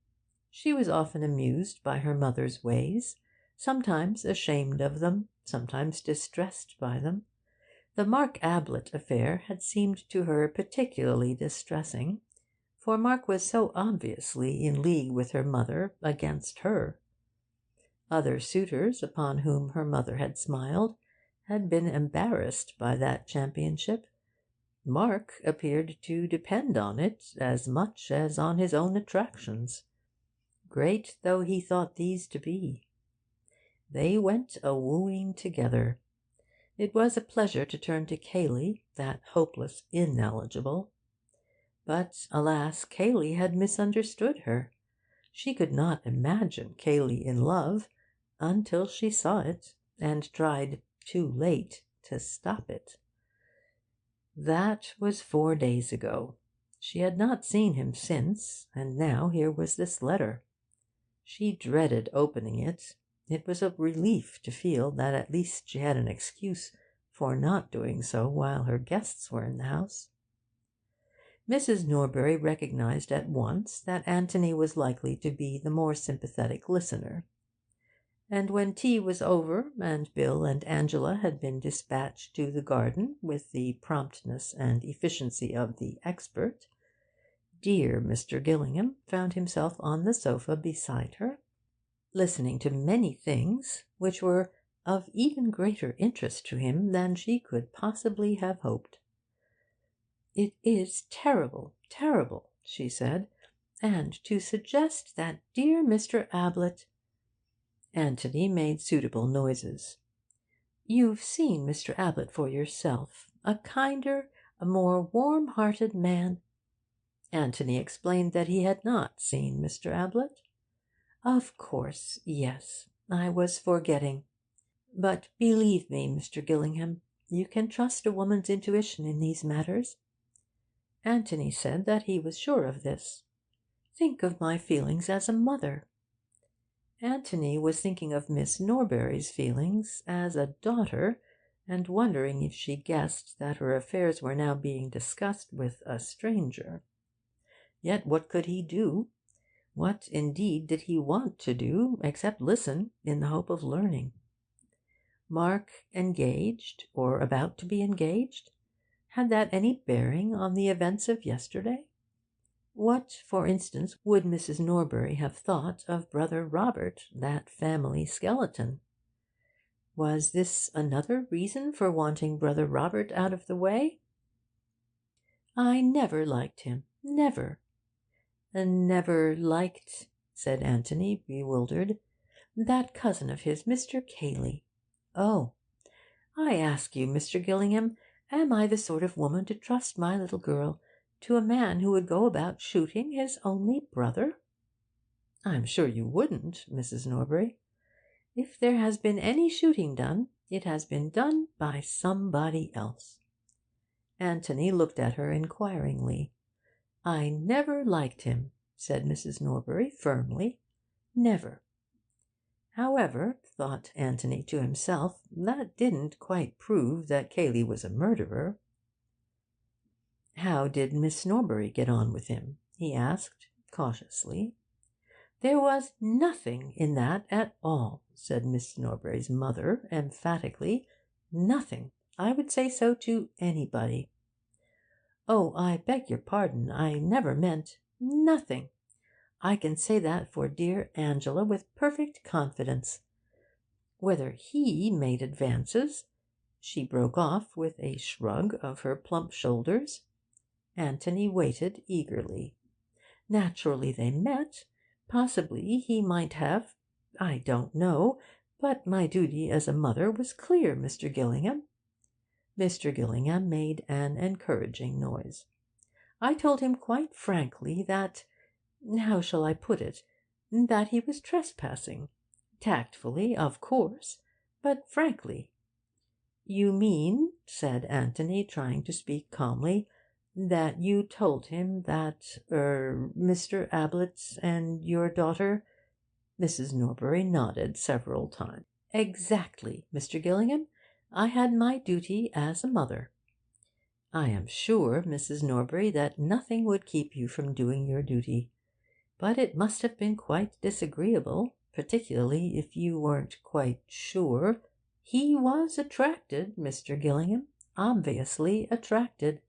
She was often amused by her mother's ways, sometimes ashamed of them, sometimes distressed by them. The Mark Ablett affair had seemed to her particularly distressing, for Mark was so obviously in league with her mother against her. Other suitors upon whom her mother had smiled had been embarrassed by that championship. Mark appeared to depend on it as much as on his own attractions, great though he thought these to be. They went a-wooing together. It was a pleasure to turn to Cayley, that hopeless ineligible. But, alas, Cayley had misunderstood her. She could not imagine Cayley in love until she saw it, and tried, too late, to stop it. That was 4 days ago. She had not seen him since, and now here was this letter. She dreaded opening it. It was a relief to feel that at least she had an excuse for not doing so while her guests were in the house. Mrs. Norbury recognised at once that Anthony was likely to be the more sympathetic listener, and when tea was over and Bill and Angela had been dispatched to the garden with the promptness and efficiency of the expert, dear Mr. Gillingham found himself on the sofa beside her, listening to many things which were of even greater interest to him than she could possibly have hoped. "It is terrible, terrible," she said. "And to suggest that dear Mr. Ablett—" Anthony made suitable noises. "You've seen Mr. Ablett for yourself. A kinder, a more warm-hearted man—" Anthony explained that he had not seen Mr. Ablett. "Of course, yes. I was forgetting. But believe me, Mr. Gillingham, you can trust a woman's intuition in these matters." Anthony said that he was sure of this. "Think of my feelings as a mother." Anthony was thinking of Miss Norbury's feelings as a daughter, and wondering if she guessed that her affairs were now being discussed with a stranger. Yet what could he do? What, indeed, did he want to do, except listen in the hope of learning? Mark engaged, or about to be engaged? Had that any bearing on the events of yesterday? What, for instance, would Mrs. Norbury have thought of brother Robert, that family skeleton? Was this another reason for wanting Brother Robert out of the way? I never liked him. Never. Never liked, said Anthony, bewildered, that cousin of his, Mr. Cayley. Oh, I ask you, Mr. Gillingham, am I the sort of woman to trust my little girl to a man who would go about shooting his only brother? I'm sure you wouldn't, Mrs. Norbury. If there has been any shooting done, it has been done by somebody else. Anthony looked at her inquiringly. I never liked him, said Mrs. Norbury firmly. Never. However, thought Anthony to himself, that didn't quite prove that Cayley was a murderer. How did Miss Norbury get on with him? He asked, cautiously. There was nothing in that at all, said Miss Norbury's mother emphatically. Nothing. I would say so to anybody. Oh, I beg your pardon. I never meant nothing. I can say that for dear Angela with perfect confidence. Whether he made advances, she broke off with a shrug of her plump shoulders. Anthony waited eagerly. Naturally they met. Possibly he might have. I don't know. But my duty as a mother was clear, Mr. Gillingham. Mr. Gillingham made an encouraging noise. I told him quite frankly that, how shall I put it, that he was trespassing. Tactfully, of course, but frankly. You mean, said Anthony, trying to speak calmly, that you told him that, Mr. Ablett and your daughter. Mrs. Norbury nodded several times. Exactly, Mr. Gillingham. I had my duty as a mother. I am sure, Mrs. Norbury, that nothing would keep you from doing your duty. But it must have been quite disagreeable, particularly if you weren't quite sure. He was attracted, Mr. Gillingham, obviously attracted.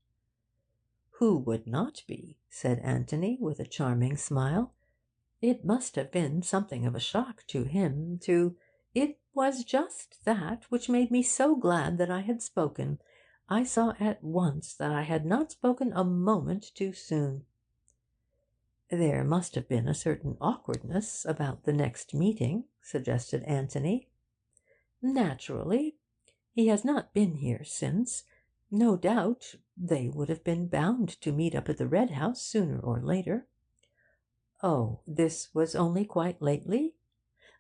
Who would not be? Said Anthony, with a charming smile. It must have been something of a shock to him to... It was just that which made me so glad that I had spoken. I saw at once that I had not spoken a moment too soon. There must have been a certain awkwardness about the next meeting, suggested Anthony. Naturally. He has not been here since. No doubt they would have been bound to meet up at the Red House sooner or later. Oh, this was only quite lately?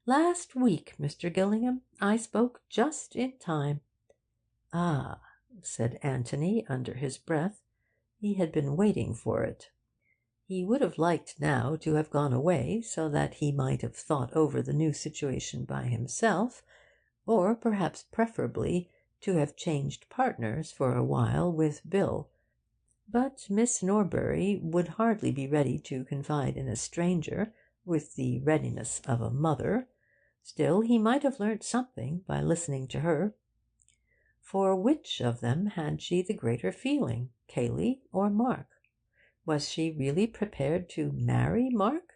Last week, Mr. Gillingham. I spoke just in time. Ah, said Anthony under his breath. He had been waiting for it. He would have liked now to have gone away, so that he might have thought over the new situation by himself, or perhaps preferably to have changed partners for a while with Bill. But Miss Norbury would hardly be ready to confide in a stranger with the readiness of a mother. Still, he might have learnt something by listening to her. For which of them had she the greater feeling, Cayley or Mark? Was she really prepared to marry Mark?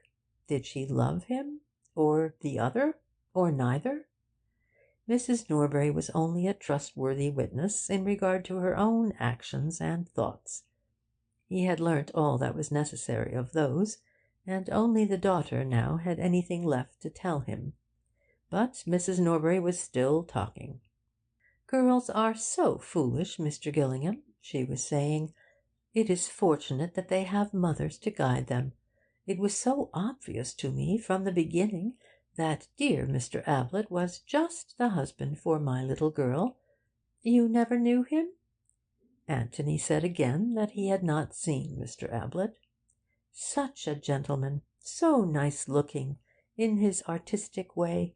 Did she love him? Or the other? Or neither? Mrs. Norbury was only a trustworthy witness in regard to her own actions and thoughts. He had learnt all that was necessary of those, and only the daughter now had anything left to tell him. But Mrs. Norbury was still talking. Girls are so foolish, Mr. Gillingham, she was saying. It is fortunate that they have mothers to guide them. It was so obvious to me from the beginning that dear Mr. Ablett was just the husband for my little girl. You never knew him? Anthony said again that he had not seen Mr. Ablett. Such a gentleman, so nice-looking, in his artistic way.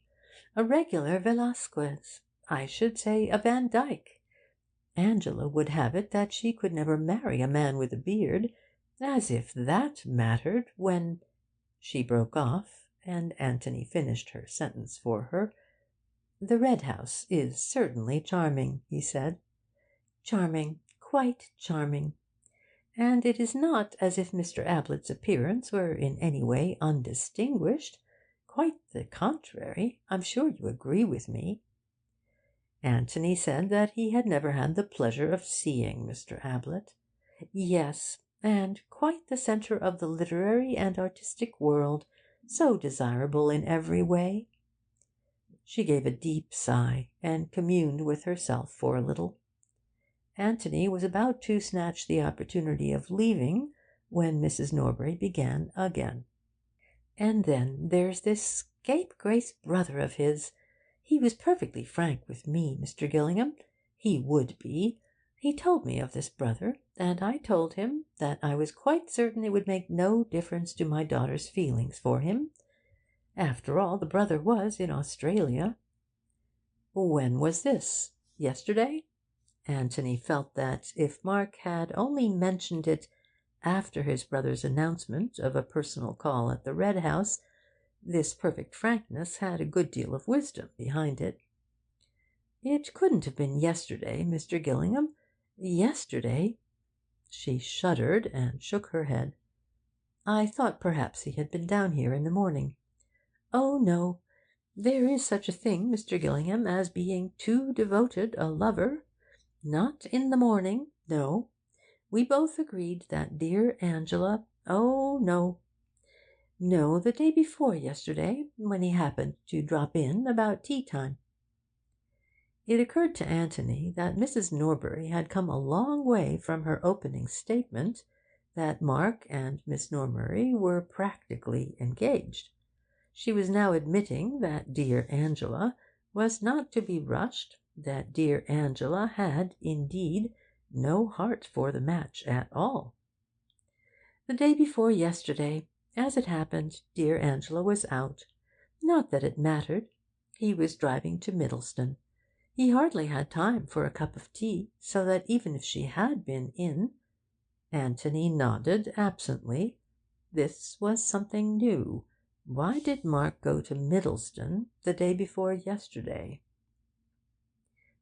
A regular Velasquez. I should say a Van Dyck. Angela would have it that she could never marry a man with a beard, as if that mattered when... She broke off, and Anthony finished her sentence for her. The Red House is certainly charming, he said. Charming, quite charming. And it is not as if Mr. Ablett's appearance were in any way undistinguished. Quite the contrary. I'm sure you agree with me. Antony said that he had never had the pleasure of seeing Mr. Ablett. Yes, and quite the centre of the literary and artistic world, so desirable in every way. She gave a deep sigh, and communed with herself for a little. Antony was about to snatch the opportunity of leaving, when Mrs. Norbury began again. And then there's this scapegrace brother of his. He was perfectly frank with me, Mr. Gillingham. He would be. He told me of this brother, and I told him that I was quite certain it would make no difference to my daughter's feelings for him. After all, the brother was in Australia. When was this? Yesterday? Antony felt that if Mark had only mentioned it after his brother's announcement of a personal call at the Red House, this perfect frankness had a good deal of wisdom behind it. It couldn't have been yesterday, Mr. Gillingham. Yesterday? She shuddered and shook her head. I thought perhaps he had been down here in the morning. Oh, no. There is such a thing, Mr. Gillingham, as being too devoted a lover. Not in the morning, no. We both agreed that dear Angela— oh, no. No, the day before yesterday, when he happened to drop in about tea-time. It occurred to Antony that Mrs. Norbury had come a long way from her opening statement that Mark and Miss Norbury were practically engaged. She was now admitting that dear Angela was not to be rushed, that dear Angela had, indeed, no heart for the match at all. The day before yesterday, as it happened, dear Angela was out. Not that it mattered. He was driving to Middleston. He hardly had time for a cup of tea, so that even if she had been in— Antony nodded absently. This was something new. Why did Mark go to Middleston the day before yesterday?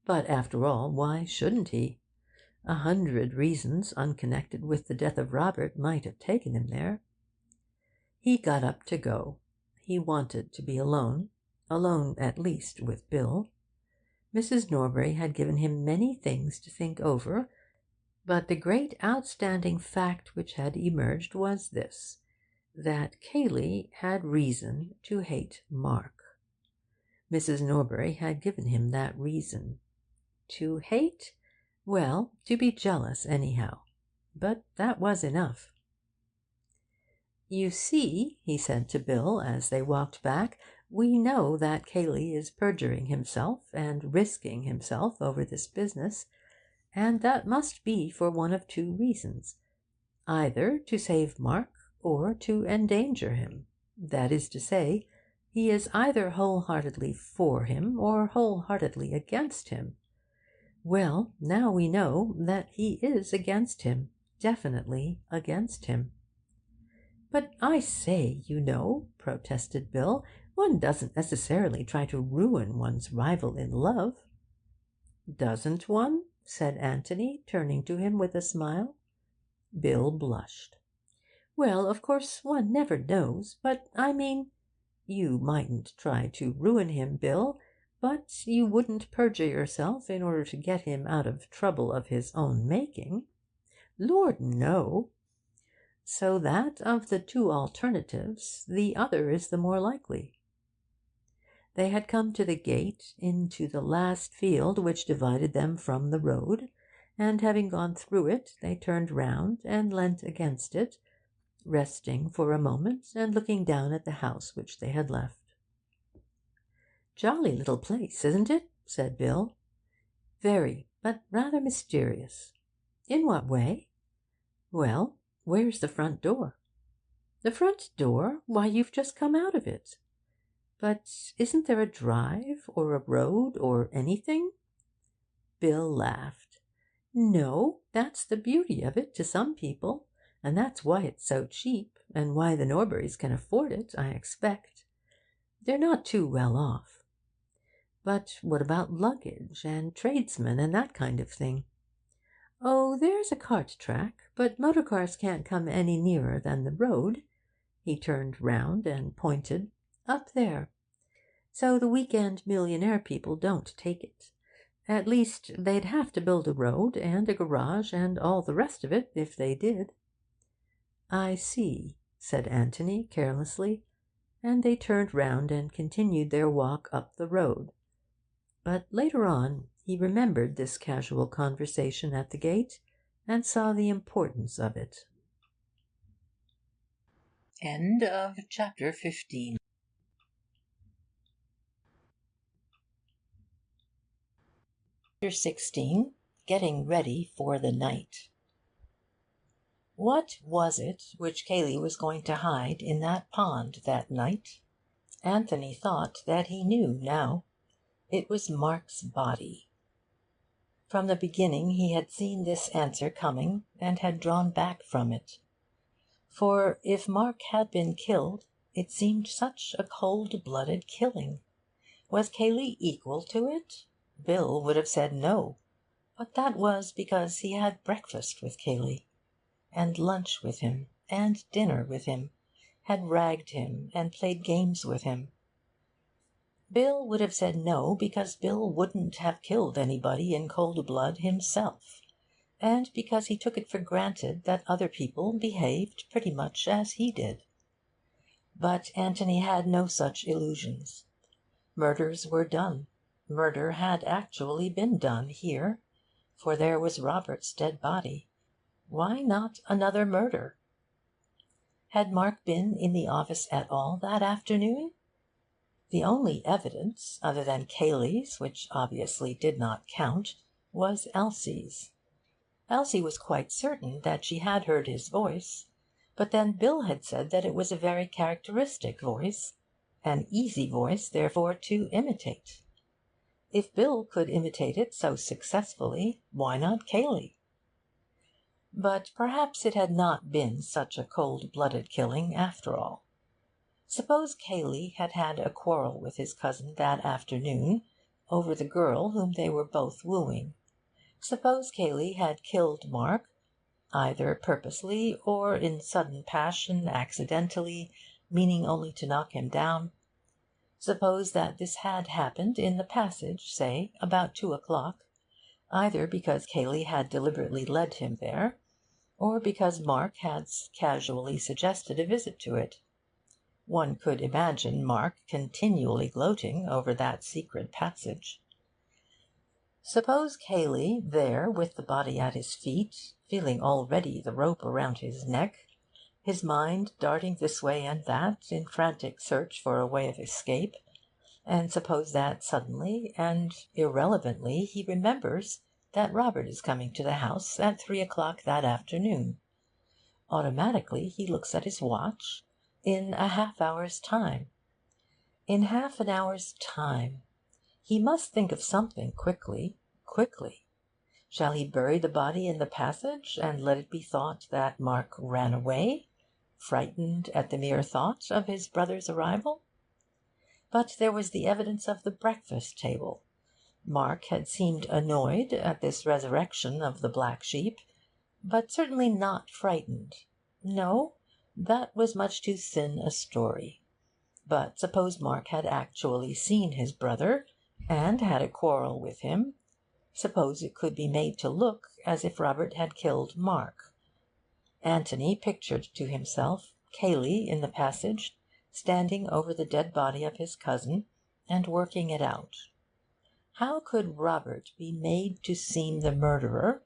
But after all, why shouldn't he? 100 reasons unconnected with the death of Robert might have taken him there. He got up to go. He wanted to be alone at least with Bill. Mrs. Norbury had given him many things to think over, but the great outstanding fact which had emerged was this, that Cayley had reason to hate Mark. Mrs. Norbury had given him that reason. To hate? Well, to be jealous, anyhow. But that was enough. You see, he said to Bill as they walked back, we know that Cayley is perjuring himself and risking himself over this business, and that must be for one of two reasons, either to save Mark or to endanger him. That is to say, he is either wholeheartedly for him or wholeheartedly against him. Well, now we know that he is against him, definitely against him. But I say, you know, protested Bill, one doesn't necessarily try to ruin one's rival in love. Doesn't one? Said Antony, turning to him with a smile. Bill blushed. Well, of course one never knows, but I mean, you mightn't try to ruin him, Bill, but you wouldn't perjure yourself in order to get him out of trouble of his own making. Lord, no. So that of the two alternatives, the other is the more likely. They had come to the gate into the last field which divided them from the road, and having gone through it, they turned round and leant against it, resting for a moment and looking down at the house which they had left. Jolly little place, isn't it? Said Bill. Very, but rather mysterious. In what way? Well, where's the front door? The front door? Why, you've just come out of it. But isn't there a drive, or a road, or anything? Bill laughed. No, that's the beauty of it to some people, and that's why it's so cheap, and why the Norburys can afford it, I expect. They're not too well off. But what about luggage, and tradesmen, and that kind of thing? Oh, there's a cart track, but motor cars can't come any nearer than the road. He turned round and pointed. Up there. So the week-end millionaire people don't take it. At least, they'd have to build a road and a garage and all the rest of it, if they did. "I see," said Anthony carelessly, and they turned round and continued their walk up the road. But later on he remembered this casual conversation at the gate, and saw the importance of it. End of chapter 15. Chapter 16. Getting Ready for the Night. What was it which Cayley was going to hide in that pond that night? Anthony thought that he knew now. It was Mark's body. From the beginning he had seen this answer coming, and had drawn back from it. For if Mark had been killed, it seemed such a cold-blooded killing. Was Cayley equal to it? Bill would have said no, but that was because he had breakfast with Cayley, and lunch with him, and dinner with him, had ragged him and played games with him. Bill would have said no because Bill wouldn't have killed anybody in cold blood himself, and because he took it for granted that other people behaved pretty much as he did. But Anthony had no such illusions. Murders were done. Murder had actually been done here, for there was Robert's dead body. Why not another murder? Had Mark been in the office at all that afternoon? The only evidence, other than Cayley's, which obviously did not count, was Elsie's. Elsie was quite certain that she had heard his voice, but then Bill had said that it was a very characteristic voice, an easy voice, therefore, to imitate. If Bill could imitate it so successfully, why not Cayley? But perhaps it had not been such a cold-blooded killing after all. Suppose Cayley had had a quarrel with his cousin that afternoon over the girl whom they were both wooing. Suppose Cayley had killed Mark, either purposely or in sudden passion, accidentally, meaning only to knock him down. Suppose that this had happened in the passage, say, about 2 o'clock, either because Cayley had deliberately led him there, or because Mark had casually suggested a visit to it. One could imagine Mark continually gloating over that secret passage. Suppose Cayley, there with the body at his feet, feeling already the rope around his neck, his mind darting this way and that in frantic search for a way of escape, and suppose that suddenly and irrelevantly he remembers that Robert is coming to the house at 3 o'clock that afternoon. Automatically he looks at his watch. In a half-hour's time. In half an hour's time. He must think of something quickly, quickly. Shall he bury the body in the passage, and let it be thought that Mark ran away, frightened at the mere thought of his brother's arrival? But there was the evidence of the breakfast table. Mark had seemed annoyed at this resurrection of the black sheep, but certainly not frightened. No, that was much too thin a story. But suppose Mark had actually seen his brother, and had a quarrel with him. Suppose it could be made to look as if Robert had killed Mark. Anthony pictured to himself Cayley in the passage, standing over the dead body of his cousin, and working it out. How could Robert be made to seem the murderer,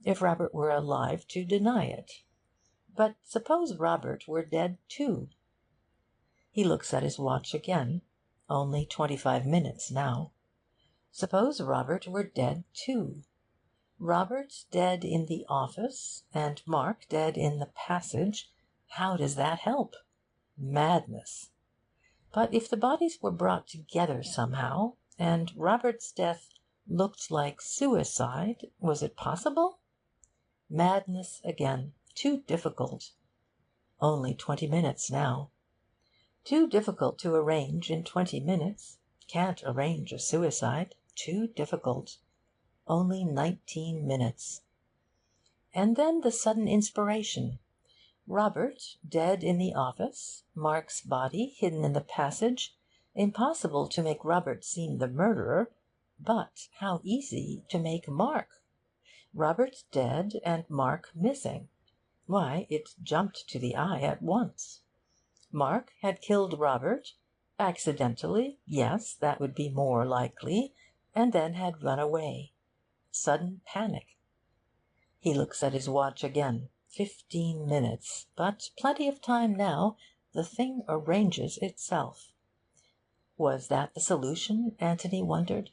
if Robert were alive to deny it? But suppose Robert were dead too? He looks at his watch again. Only 25 minutes now. Suppose Robert were dead too? Robert dead in the office, and Mark dead in the passage. How does that help? Madness. But if the bodies were brought together somehow, and Robert's death looked like suicide, was it possible? Madness again. Too difficult. Only 20 minutes now. Too difficult to arrange in 20 minutes. Can't arrange a suicide. Too difficult. Only 19 minutes. And then the sudden inspiration. Robert dead in the office, Mark's body hidden in the passage. Impossible to make Robert seem the murderer. But how easy to make Mark! Robert dead and Mark missing. Why, it jumped to the eye at once. Mark had killed Robert, accidentally, yes, that would be more likely, and then had run away. Sudden panic. He looks at his watch again. 15 minutes. But plenty of time now. The thing arranges itself. Was that the solution, Anthony wondered?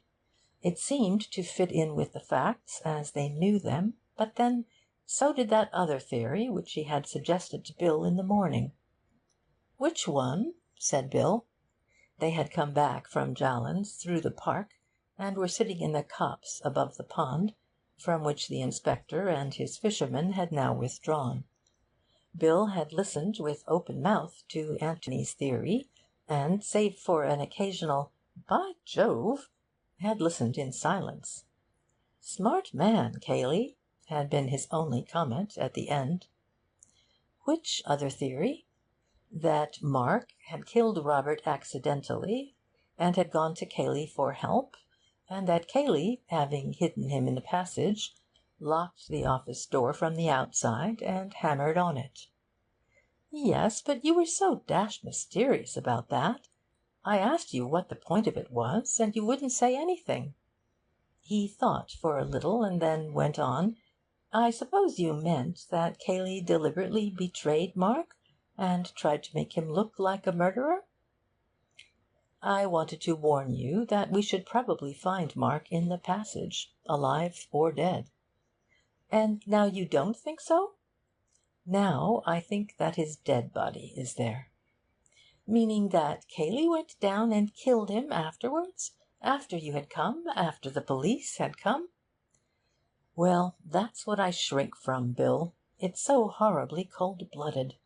It seemed to fit in with the facts as they knew them, but then so did that other theory which he had suggested to Bill in the morning. "Which one?" said Bill. They had come back from Jallan's through the park, and were sitting in the copse above the pond, from which the inspector and his fishermen had now withdrawn. Bill had listened with open mouth to Anthony's theory, and, save for an occasional "By Jove!" had listened in silence. "Smart man, Cayley," had been his only comment at the end. Which other theory? That Mark had killed Robert accidentally, and had gone to Cayley for help, and that Cayley, having hidden him in the passage, locked the office door from the outside and hammered on it. "Yes, but you were so dashed mysterious about that. I asked you what the point of it was, and you wouldn't say anything." He thought for a little, and then went on. "I suppose you meant that Cayley deliberately betrayed Mark, and tried to make him look like a murderer?" "I wanted to warn you that we should probably find Mark in the passage, alive or dead." "And now you don't think so?" "Now I think that his dead body is there." "Meaning that Cayley went down and killed him afterwards? After you had come? After the police had come?" "Well, that's what I shrink from, Bill. It's so horribly cold-blooded.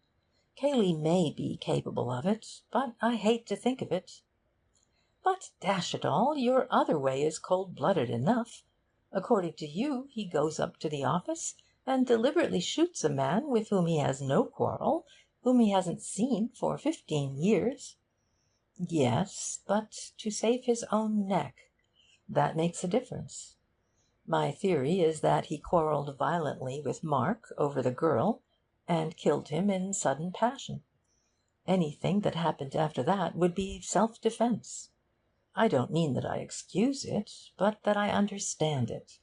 Cayley may be capable of it, but I hate to think of it." "But, dash it all, your other way is cold-blooded enough. According to you, he goes up to the office and deliberately shoots a man with whom he has no quarrel, whom he hasn't seen for 15 years. "Yes, but to save his own neck. That makes a difference. My theory is that he quarrelled violently with Mark over the girl, and killed him in sudden passion. Anything that happened after that would be self-defence. I don't mean that I excuse it, but that I understand it.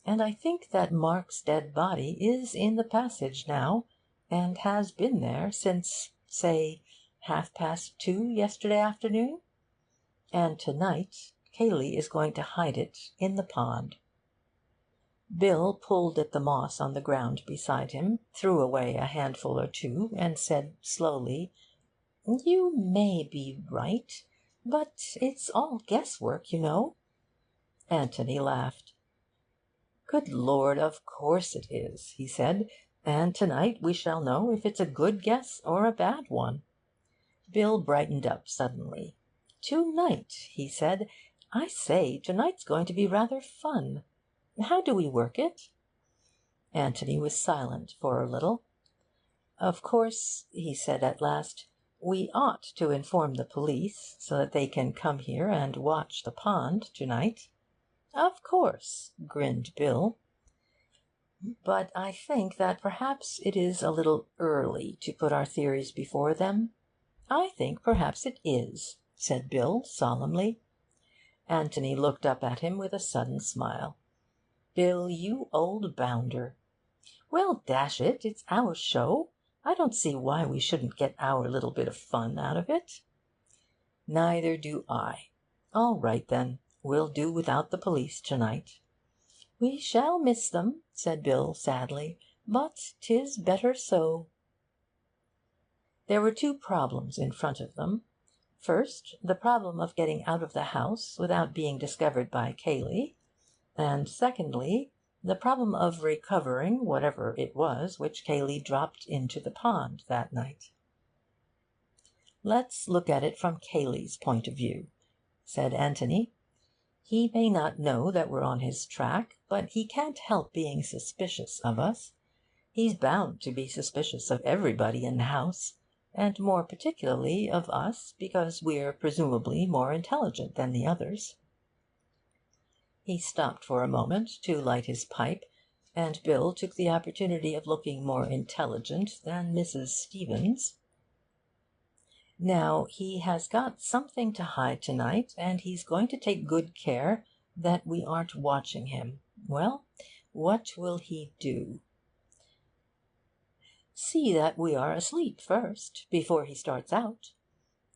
And I think that Mark's dead body is in the passage now, and has been there since, say, 2:30 yesterday afternoon. And to-night Cayley is going to hide it in the pond." Bill pulled at the moss on the ground beside him, threw away a handful or two, and said slowly, "You may be right, but it's all guesswork, you know." Anthony laughed. "Good Lord, of course it is," he said, "and to-night we shall know if it's a good guess or a bad one." Bill brightened up suddenly. "To-night," he said. "I say, to-night's going to be rather fun. How do we work it?" Anthony was silent for a little. "Of course," he said at last, "we ought to inform the police, so that they can come here and watch the pond to-night." "Of course," grinned Bill. "But I think that perhaps it is a little early to put our theories before them." "I think perhaps it is," said Bill solemnly. Anthony looked up at him with a sudden smile. "Bill, you old bounder." "Well, dash it, it's our show. I don't see why we shouldn't get our little bit of fun out of it." "Neither do I. All right, then. We'll do without the police to-night." "We shall miss them," said Bill sadly, "but 'tis better so." There were two problems in front of them. First, the problem of getting out of the house without being discovered by Cayley, and secondly, the problem of recovering whatever it was which Cayley dropped into the pond that night. "Let's look at it from Cayley's point of view," said Anthony. "He may not know that we're on his track, but he can't help being suspicious of us. He's bound to be suspicious of everybody in the house, and more particularly of us, because we're presumably more intelligent than the others." He stopped for a moment to light his pipe, and Bill took the opportunity of looking more intelligent than Mrs. Stevens. "Now, he has got something to hide to-night, and he's going to take good care that we aren't watching him. Well, what will he do? See that we are asleep first, before he starts out.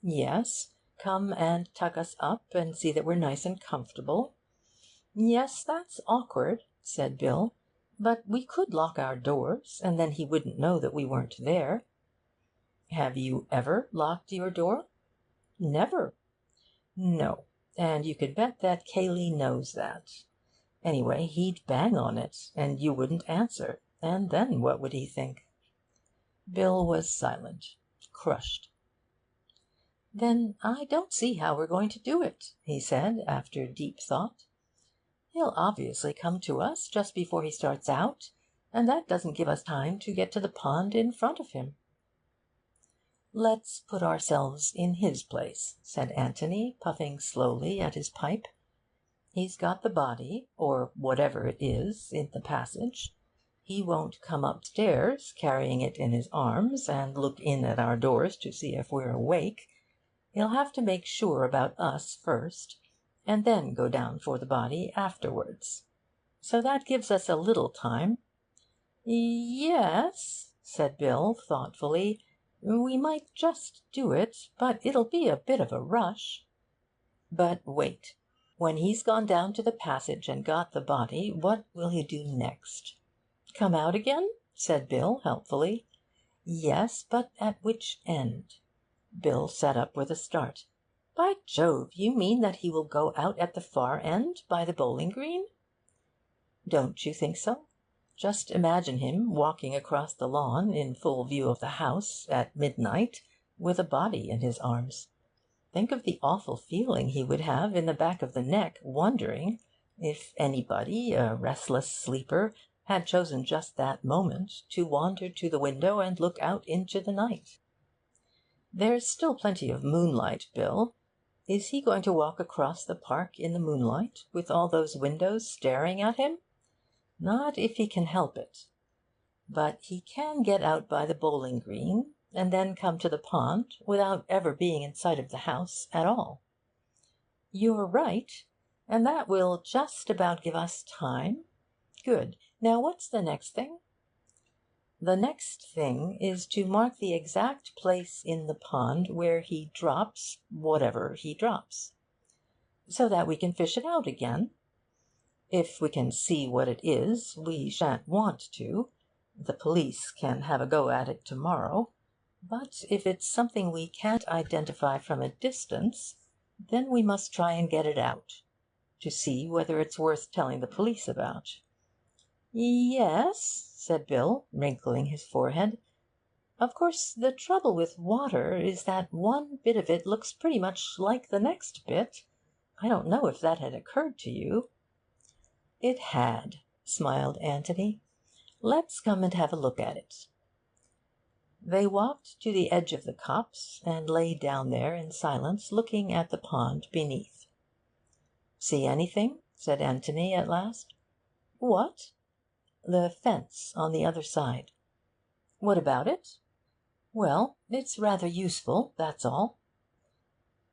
Yes, come and tuck us up and see that we're nice and comfortable. Yes, that's awkward," said Bill, "but we could lock our doors, and then he wouldn't know that we weren't there." "Have you ever locked your door?" "Never." "No. And you could bet that Cayley knows that. Anyway, he'd bang on it, and you wouldn't answer. And then what would he think?" Bill was silent, crushed. "Then I don't see how we're going to do it," he said, after deep thought. "He'll obviously come to us just before he starts out, and that doesn't give us time to get to the pond in front of him." "Let's put ourselves in his place," said Anthony, puffing slowly at his pipe. "He's got the body, or whatever it is, in the passage. He won't come upstairs carrying it in his arms and look in at our doors to see if we're awake. He'll have to make sure about us first, and then go down for the body afterwards. So that gives us a little time." "Yes," said Bill thoughtfully, "we might just do it, but it'll be a bit of a rush." "But wait. When he's gone down to the passage and got the body, what will he do next?" "Come out again?" said Bill helpfully. "Yes, but at which end?" Bill sat up with a start. "By Jove, you mean that he will go out at the far end, by the bowling green?" "Don't you think so? Just imagine him walking across the lawn, in full view of the house, at midnight, with a body in his arms. Think of the awful feeling he would have in the back of the neck, wondering if anybody, a restless sleeper, had chosen just that moment to wander to the window and look out into the night. There's still plenty of moonlight, Bill. Is he going to walk across the park in the moonlight, with all those windows staring at him? Not if he can help it. But he can get out by the bowling green, and then come to the pond without ever being in sight of the house at all." "You're right, and that will just about give us time. Good. Now what's the next thing?" "The next thing is to mark the exact place in the pond where he drops whatever he drops." "So that we can fish it out again?" "If we can see what it is, we shan't want to. The police can have a go at it to-morrow. But if it's something we can't identify from a distance, then we must try and get it out, to see whether it's worth telling the police about." "Yes," said Bill, wrinkling his forehead. "Of course, the trouble with water is that one bit of it looks pretty much like the next bit. I don't know if that had occurred to you." "It had," smiled Anthony. "Let's come and have a look at it." They walked to the edge of the copse, and lay down there in silence, looking at the pond beneath. "See anything?" said Anthony at last. "What?" "The fence on the other side." "What about it?" "Well, it's rather useful, that's all."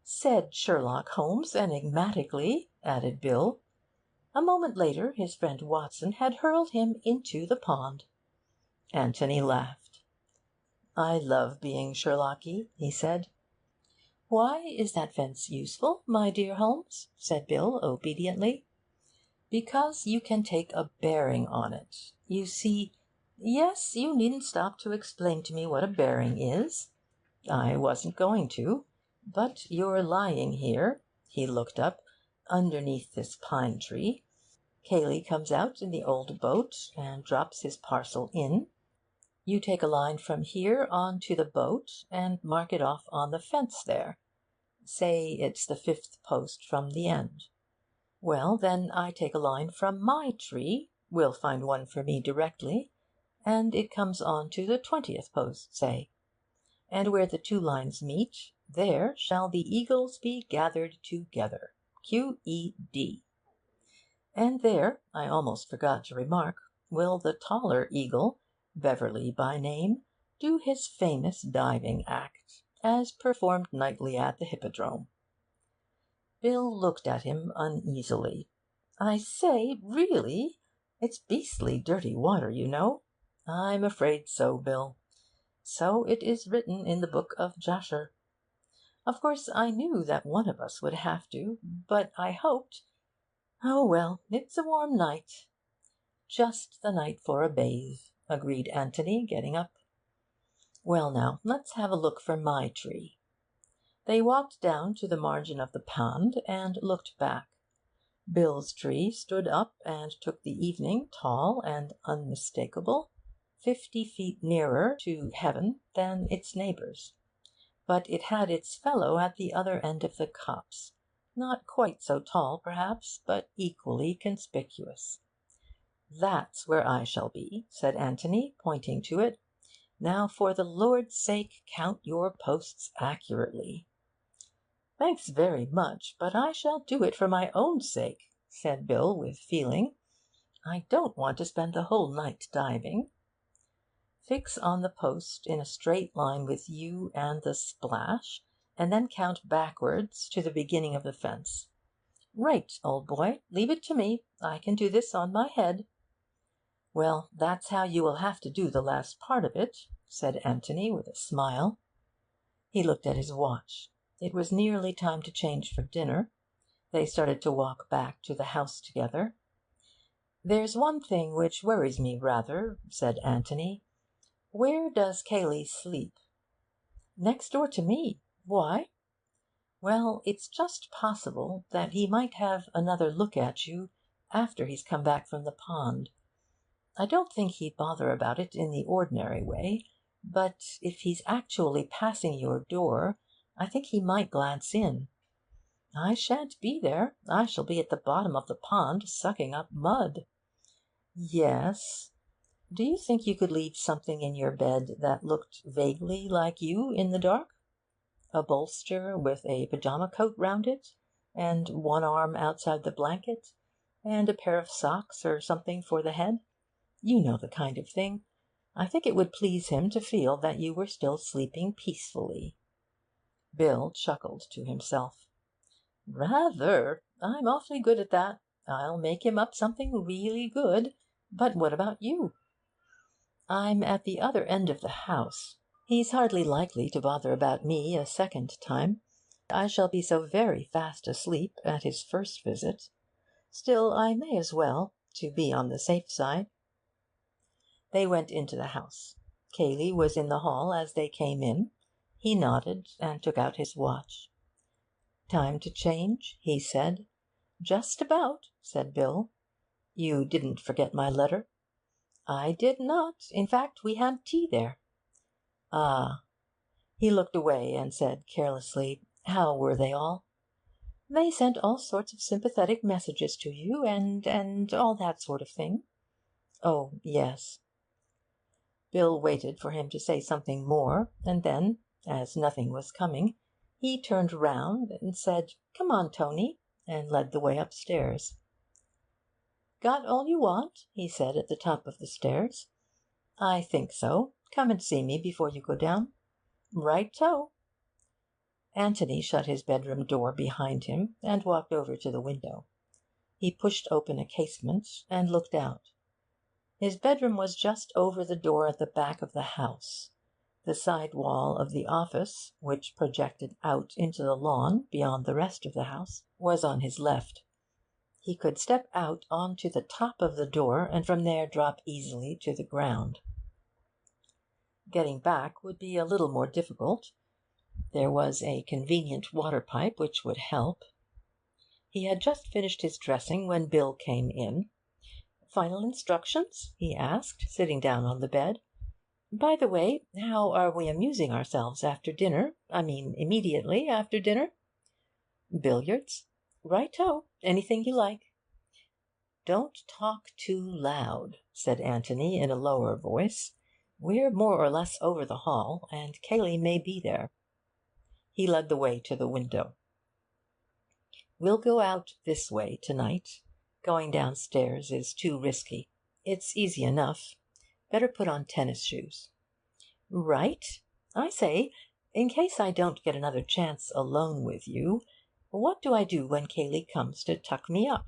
"Said Sherlock Holmes enigmatically," added Bill. A moment later his friend Watson had hurled him into the pond. Anthony laughed. "I love being Sherlocky," he said. "Why is that fence useful, my dear Holmes?" said Bill obediently. "Because you can take a bearing on it. You see—" "Yes, you needn't stop to explain to me what a bearing is." "I wasn't going to. But you're lying here," he looked up, "underneath this pine tree. Cayley comes out in the old boat and drops his parcel in. You take a line from here on to the boat and mark it off on the fence there. Say it's the 5th post from the end. Well, then I take a line from my tree, we'll find one for me directly, and it comes on to the 20th post, say. And where the two lines meet, there shall the eagles be gathered together. Q.E.D." And there, I almost forgot to remark, will the taller eagle, Beverley by name, do his famous diving act, as performed nightly at the Hippodrome. Bill looked at him uneasily. "I say, really? It's beastly dirty water, you know." "I'm afraid so, Bill. So it is written in the book of Jasher. Of course, I knew that one of us would have to, but I hoped— Oh, well, it's a warm night." "Just the night for a bathe," agreed Anthony, getting up. "Well, now, let's have a look for my tree." They walked down to the margin of the pond and looked back. Bill's tree stood up and took the evening, tall and unmistakable, 50 feet nearer to heaven than its neighbours. But it had its fellow at the other end of the copse, not quite so tall, perhaps, but equally conspicuous. "That's where I shall be," said Anthony, pointing to it. "Now, for the Lord's sake, count your posts accurately." "Thanks very much, but I shall do it for my own sake," said Bill with feeling. "I don't want to spend the whole night diving." "Fix on the post in a straight line with you and the splash, and then count backwards to the beginning of the fence." "Right, old boy. Leave it to me. I can do this on my head." "Well, that's how you will have to do the last part of it," said Anthony with a smile. He looked at his watch. It was nearly time to change for dinner. They started to walk back to the house together. "There's one thing which worries me rather," said Anthony. "Where does Cayley sleep?" "Next door to me. Why?" "Well, it's just possible that he might have another look at you after he's come back from the pond. I don't think he'd bother about it in the ordinary way, but if he's actually passing your door, I think he might glance in. I shan't be there. I shall be at the bottom of the pond, sucking up mud." "Yes. Do you think you could leave something in your bed that looked vaguely like you in the dark? A bolster with a pyjama coat round it, and one arm outside the blanket, and a pair of socks or something for the head? You know the kind of thing. I think it would please him to feel that you were still sleeping peacefully." Bill chuckled to himself. "Rather! I'm awfully good at that. I'll make him up something really good. But what about you?" "I'm at the other end of the house. He's hardly likely to bother about me a second time. I shall be so very fast asleep at his first visit. Still, I may as well, to be on the safe side." They went into the house. Cayley was in the hall as they came in. He nodded and took out his watch. "Time to change?" he said. "Just about," said Bill. "You didn't forget my letter?" "I did not. In fact, we had tea there." "Ah." He looked away and said carelessly, "How were they all?" "They sent all sorts of sympathetic messages to you, and all that sort of thing." "Oh, yes." Bill waited for him to say something more, and then, as nothing was coming, he turned round and said, "Come on, Tony," and led the way upstairs. "Got all you want?" he said at the top of the stairs. "I think so. Come and see me before you go down." "Right-o." Anthony shut his bedroom door behind him and walked over to the window. He pushed open a casement and looked out. His bedroom was just over the door at the back of the house. The side wall of the office, which projected out into the lawn beyond the rest of the house, was on his left. He could step out on to the top of the door, and from there drop easily to the ground. Getting back would be a little more difficult. There was a convenient water pipe which would help. He had just finished his dressing when Bill came in. "Final instructions?" he asked, sitting down on the bed. "By the way, how are we amusing ourselves after dinner? I mean, immediately after dinner?" "Billiards." "Right-o. Anything you like." "Don't talk too loud," said Anthony in a lower voice. "We're more or less over the hall, and Cayley may be there." He led the way to the window. "We'll go out this way to-night. Going downstairs is too risky. It's easy enough. Better put on tennis shoes. Right. I say, in case I don't get another chance alone with you, what do I do when Cayley comes to tuck me up?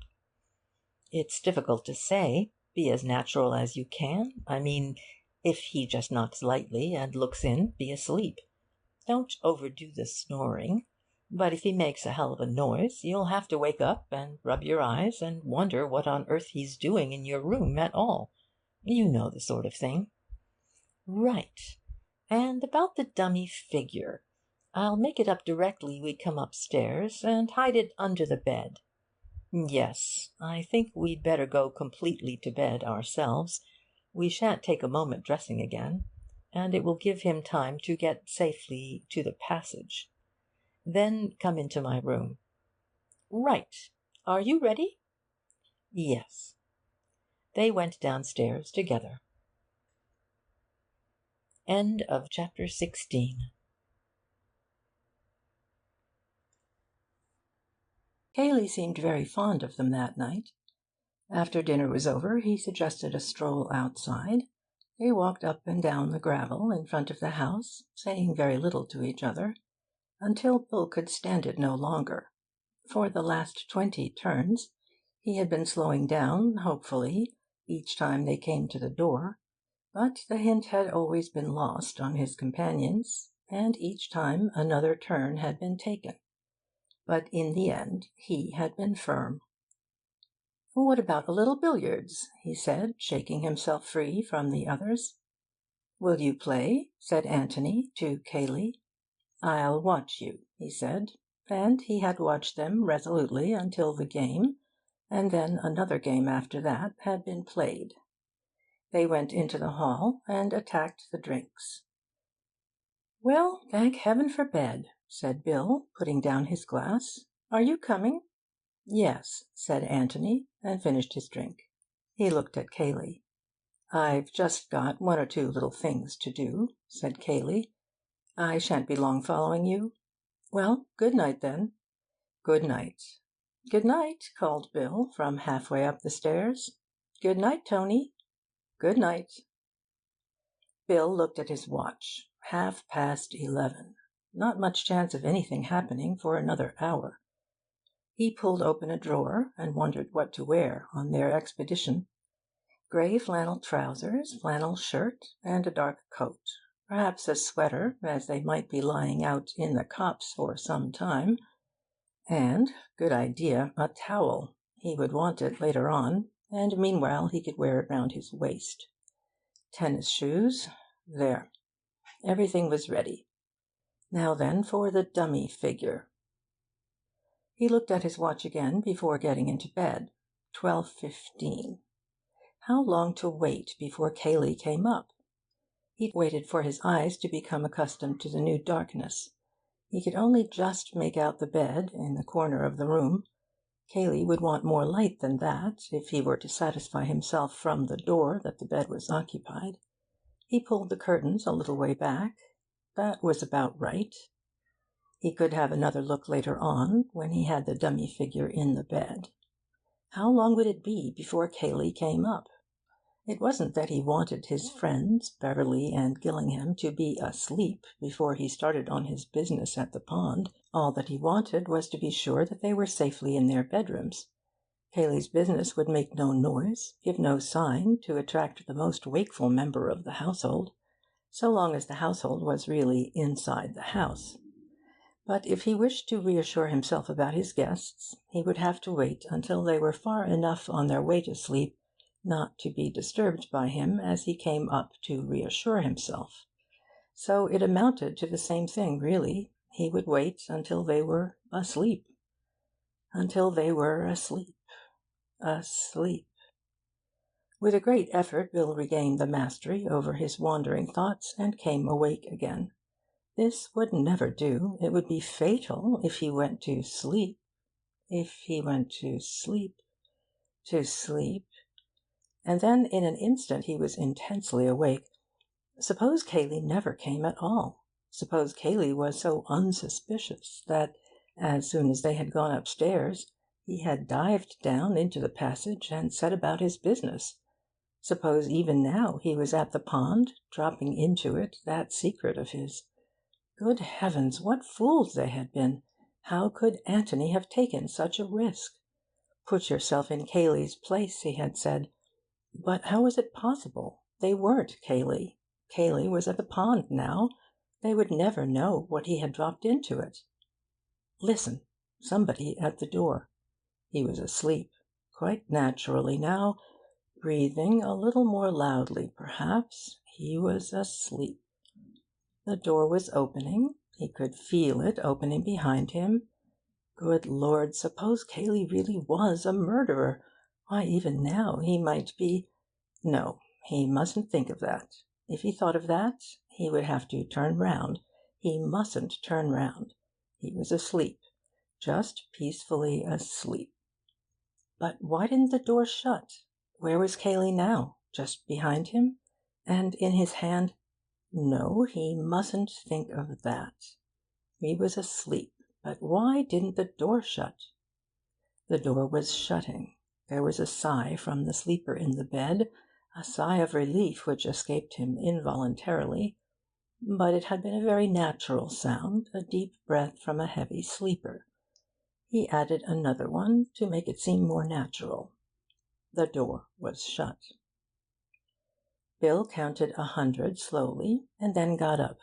It's difficult to say. Be as natural as you can. I mean, if he just knocks lightly and looks in, be asleep. Don't overdo the snoring. But if he makes a hell of a noise, you'll have to wake up and rub your eyes and wonder what on earth he's doing in your room at all. You know the sort of thing. Right. And about the dummy figure. I'll make it up directly we come upstairs and hide it under the bed. Yes, I think we'd better go completely to bed ourselves. We shan't take a moment dressing again, and it will give him time to get safely to the passage. Then come into my room. Right. Are you ready? Yes. They went downstairs together. End of chapter 16. Cayley seemed very fond of them that night. After dinner was over, he suggested a stroll outside. They walked up and down the gravel in front of the house, saying very little to each other, until Bill could stand it no longer. For the last 20 turns he had been slowing down, hopefully, each time they came to the door, but the hint had always been lost on his companions, and each time another turn had been taken. But in the end he had been firm. "What about a little billiards?" he said, shaking himself free from the others. "Will you play?" said Anthony to Cayley. "I'll watch you," he said, and he had watched them resolutely until the game, and then another game after that, had been played. They went into the hall and attacked the drinks. "Well, thank heaven for bed," said Bill, putting down his glass. "Are you coming?" "Yes," said Anthony, and finished his drink. He looked at Cayley. "I've just got one or two little things to do," said Cayley. "I shan't be long following you." "Well, good night, then." "Good night." "Good night," called Bill from halfway up the stairs. "Good night, Tony." "Good night." Bill looked at his watch. 11:30. Not much chance of anything happening for another hour. He pulled open a drawer and wondered what to wear on their expedition. Grey flannel trousers, flannel shirt, and a dark coat. Perhaps a sweater, as they might be lying out in the copse for some time. And, good idea, a towel. He would want it later on, and meanwhile he could wear it round his waist. Tennis shoes. There. Everything was ready. Now then for the dummy figure. He looked at his watch again before getting into bed. 12:15. How long to wait before Cayley came up? He waited for his eyes to become accustomed to the new darkness. He could only just make out the bed in the corner of the room. Cayley would want more light than that, if he were to satisfy himself from the door that the bed was occupied. He pulled the curtains a little way back. That was about right. He could have another look later on, when he had the dummy figure in the bed. How long would it be before Cayley came up? It wasn't that he wanted his friends, Beverley and Gillingham, to be asleep before he started on his business at the pond. All that he wanted was to be sure that they were safely in their bedrooms. Cayley's business would make no noise, give no sign, to attract the most wakeful member of the household, so long as the household was really inside the house. But if he wished to reassure himself about his guests, he would have to wait until they were far enough on their way to sleep not to be disturbed by him as he came up to reassure himself. So it amounted to the same thing, really. He would wait until they were asleep. Until they were asleep. Asleep. With a great effort, Bill regained the mastery over his wandering thoughts and came awake again. This would never do. It would be fatal if he went to sleep. If he went to sleep. To sleep. And then in an instant he was intensely awake. Suppose Cayley never came at all? Suppose Cayley was so unsuspicious that, as soon as they had gone upstairs, He had dived down into the passage and set about his business. Suppose even now he was at the pond, dropping into it that secret of his. Good heavens, what fools they had been! How could Anthony have taken such a risk? Put yourself in Cayley's place, he had said. But how was it possible? They weren't Cayley. Cayley was at the pond now. They would never know what he had dropped into it. Listen! Somebody at the door. He was asleep, quite naturally now, breathing a little more loudly, perhaps. He was asleep. The door was opening. He could feel it opening behind him. Good Lord, suppose Cayley really was a murderer! Why, even now he might be... No, he mustn't think of that. If he thought of that, he would have to turn round. He mustn't turn round. He was asleep, just peacefully asleep. But why didn't the door shut? Where was Cayley now? Just behind him? And in his hand... No, he mustn't think of that. He was asleep. But why didn't the door shut? The door was shutting. There was a sigh from the sleeper in the bed, a sigh of relief which escaped him involuntarily. But it had been a very natural sound, a deep breath from a heavy sleeper. He added another one to make it seem more natural. The door was shut. Bill counted 100 slowly, and then got up.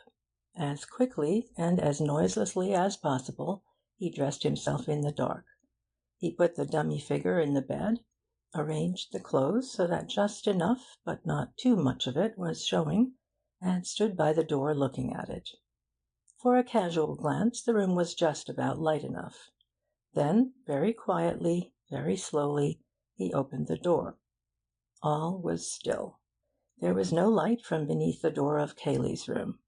As quickly and as noiselessly as possible, he dressed himself in the dark. He put the dummy figure in the bed, arranged the clothes so that just enough, but not too much of it, was showing, and stood by the door looking at it. For a casual glance, the room was just about light enough. Then, very quietly, very slowly, he opened the door. All was still. There was no light from beneath the door of Cayley's room.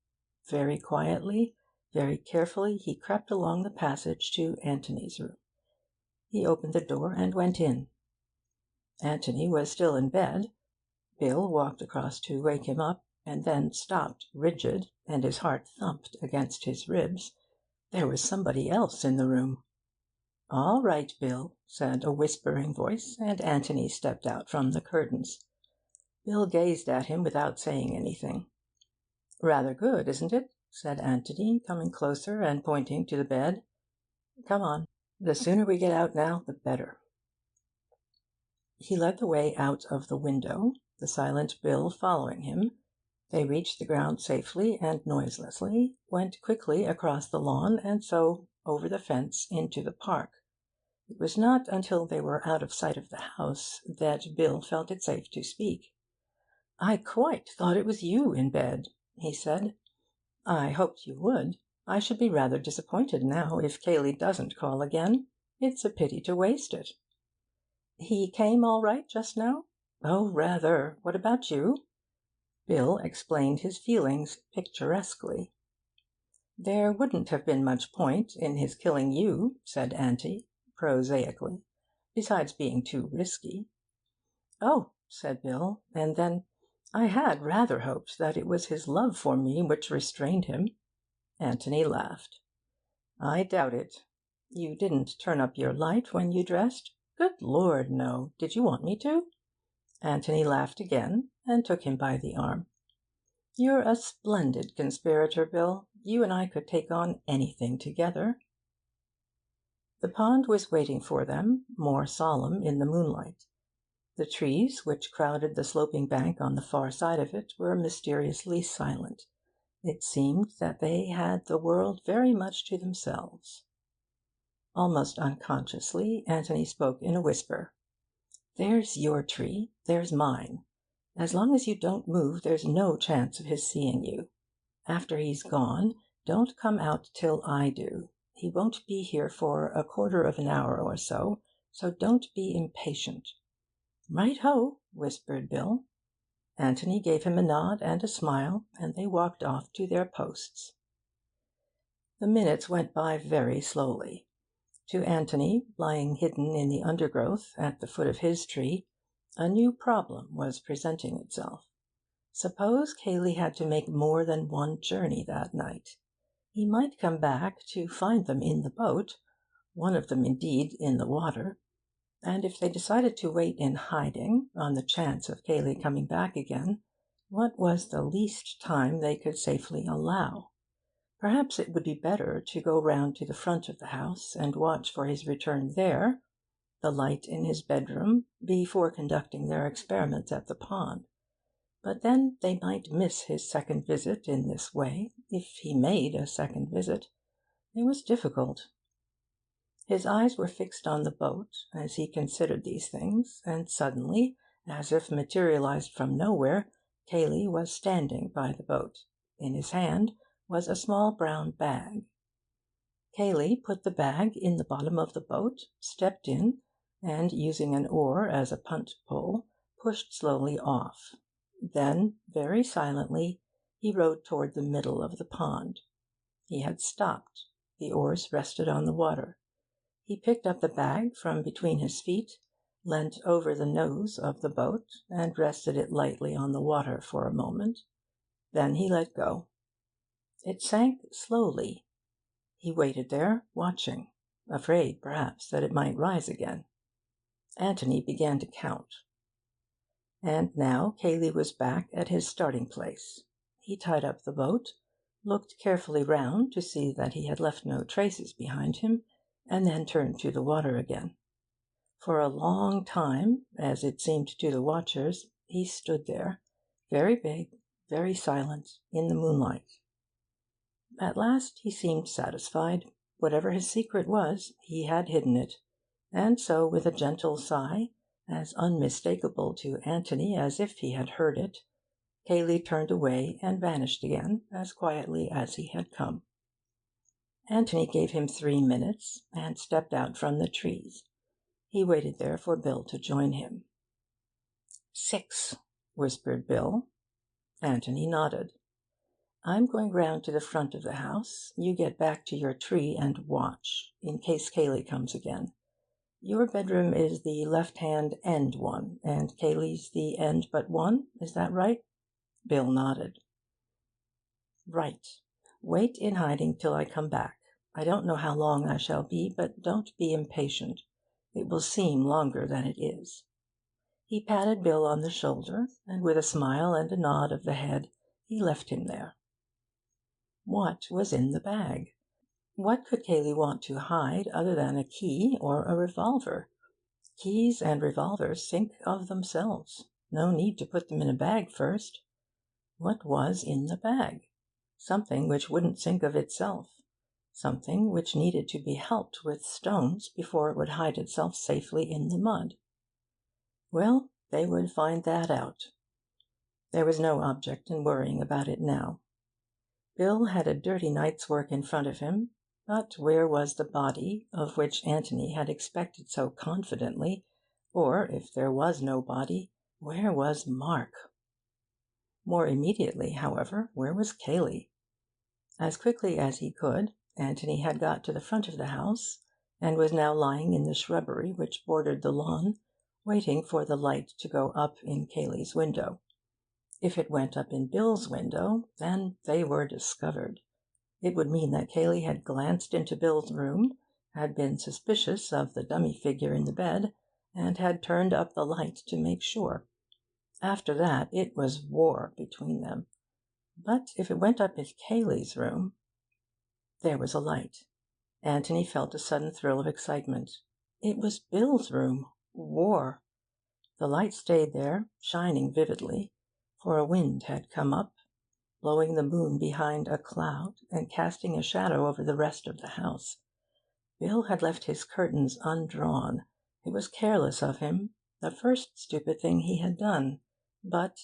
Very quietly, very carefully, he crept along the passage to Anthony's room. He opened the door and went in. Anthony was still in bed. Bill walked across to wake him up, and then stopped rigid, and his heart thumped against his ribs. There was somebody else in the room. "All right, Bill," said a whispering voice, and Anthony stepped out from the curtains. Bill gazed at him without saying anything. "Rather good, isn't it?" said Anthony, coming closer and pointing to the bed. "Come on. The sooner we get out now, the better." He led the way out of the window, the silent Bill following him. They reached the ground safely and noiselessly, went quickly across the lawn, and so over the fence into the park. It was not until they were out of sight of the house that Bill felt it safe to speak. "I quite thought it was you in bed," he said. "I hoped you would. I should be rather disappointed now if Cayley doesn't call again. It's a pity to waste it." "He came all right just now?" "Oh, rather. What about you?" Bill explained his feelings picturesquely. "There wouldn't have been much point in his killing you," said Auntie, prosaically, "besides being too risky." "Oh," said Bill, and then, "I had rather hoped that it was his love for me which restrained him." Anthony laughed. "I doubt it. You didn't turn up your light when you dressed?" "Good Lord, no. Did you want me to?" Anthony laughed again, and took him by the arm. "You're a splendid conspirator, Bill. You and I could take on anything together." The pond was waiting for them, more solemn in the moonlight. The trees which crowded the sloping bank on the far side of it were mysteriously silent. It seemed that they had the world very much to themselves. Almost unconsciously, Anthony spoke in a whisper. "There's your tree. There's mine. As long as you don't move, there's no chance of his seeing you. After he's gone, don't come out till I do. He won't be here for a quarter of an hour or so don't be impatient." "Right ho," whispered Bill. Anthony gave him a nod and a smile, and they walked off to their posts. The minutes went by very slowly. To Anthony, lying hidden in the undergrowth at the foot of his tree, a new problem was presenting itself. Suppose Cayley had to make more than one journey that night. He might come back to find them in the boat, one of them indeed in the water, And if they decided to wait in hiding, on the chance of Cayley coming back again, what was the least time they could safely allow? Perhaps it would be better to go round to the front of the house and watch for his return there, the light in his bedroom, before conducting their experiments at the pond. But then they might miss his second visit in this way, if he made a second visit. It was difficult. His eyes were fixed on the boat as he considered these things, and suddenly, as if materialised from nowhere, Cayley was standing by the boat. In his hand was a small brown bag. Cayley put the bag in the bottom of the boat, stepped in, and, using an oar as a punt pole, pushed slowly off. Then, very silently, he rowed toward the middle of the pond. He had stopped. The oars rested on the water. He picked up the bag from between his feet, leant over the nose of the boat, and rested it lightly on the water for a moment. Then he let go. It sank slowly. He waited there, watching, afraid, perhaps, that it might rise again. Anthony began to count. And now Cayley was back at his starting place. He tied up the boat, looked carefully round to see that he had left no traces behind him, and then turned to the water again. For a long time, as it seemed to the watchers, he stood there, very big, very silent, in the moonlight. At last he seemed satisfied. Whatever his secret was, he had hidden it, and so, with a gentle sigh, as unmistakable to Anthony as if he had heard it, Cayley turned away and vanished again as quietly as he had come. Anthony gave him 3 minutes, and stepped out from the trees. He waited there for Bill to join him. 6, whispered Bill. Anthony nodded. I'm going round to the front of the house. You get back to your tree and watch, in case Cayley comes again. Your bedroom is the left-hand end one, and Cayley's the end but one, is that right? Bill nodded. Right. Wait in hiding till I come back. I don't know how long I shall be, but don't be impatient. It will seem longer than it is. He patted Bill on the shoulder, and with a smile and a nod of the head, he left him there. What was in the bag? What could Cayley want to hide other than a key or a revolver? Keys and revolvers sink of themselves. No need to put them in a bag first. What was in the bag? Something which wouldn't sink of itself. Something which needed to be helped with stones before it would hide itself safely in the mud. Well, they would find that out. There was no object in worrying about it now. Bill had a dirty night's work in front of him, but where was the body of which Anthony had expected so confidently? Or, if there was no body, where was Mark? More immediately, however, where was Cayley? As quickly as he could, Anthony had got to the front of the house, and was now lying in the shrubbery which bordered the lawn, waiting for the light to go up in Cayley's window. If it went up in Bill's window, then they were discovered. It would mean that Cayley had glanced into Bill's room, had been suspicious of the dummy figure in the bed, and had turned up the light to make sure. After that, it was war between them. But if it went up in Cayley's room... There was a light. Anthony felt a sudden thrill of excitement. It was Bill's room. War. The light stayed there, shining vividly, for a wind had come up, blowing the moon behind a cloud and casting a shadow over the rest of the house. Bill had left his curtains undrawn. It was careless of him, the first stupid thing he had done. But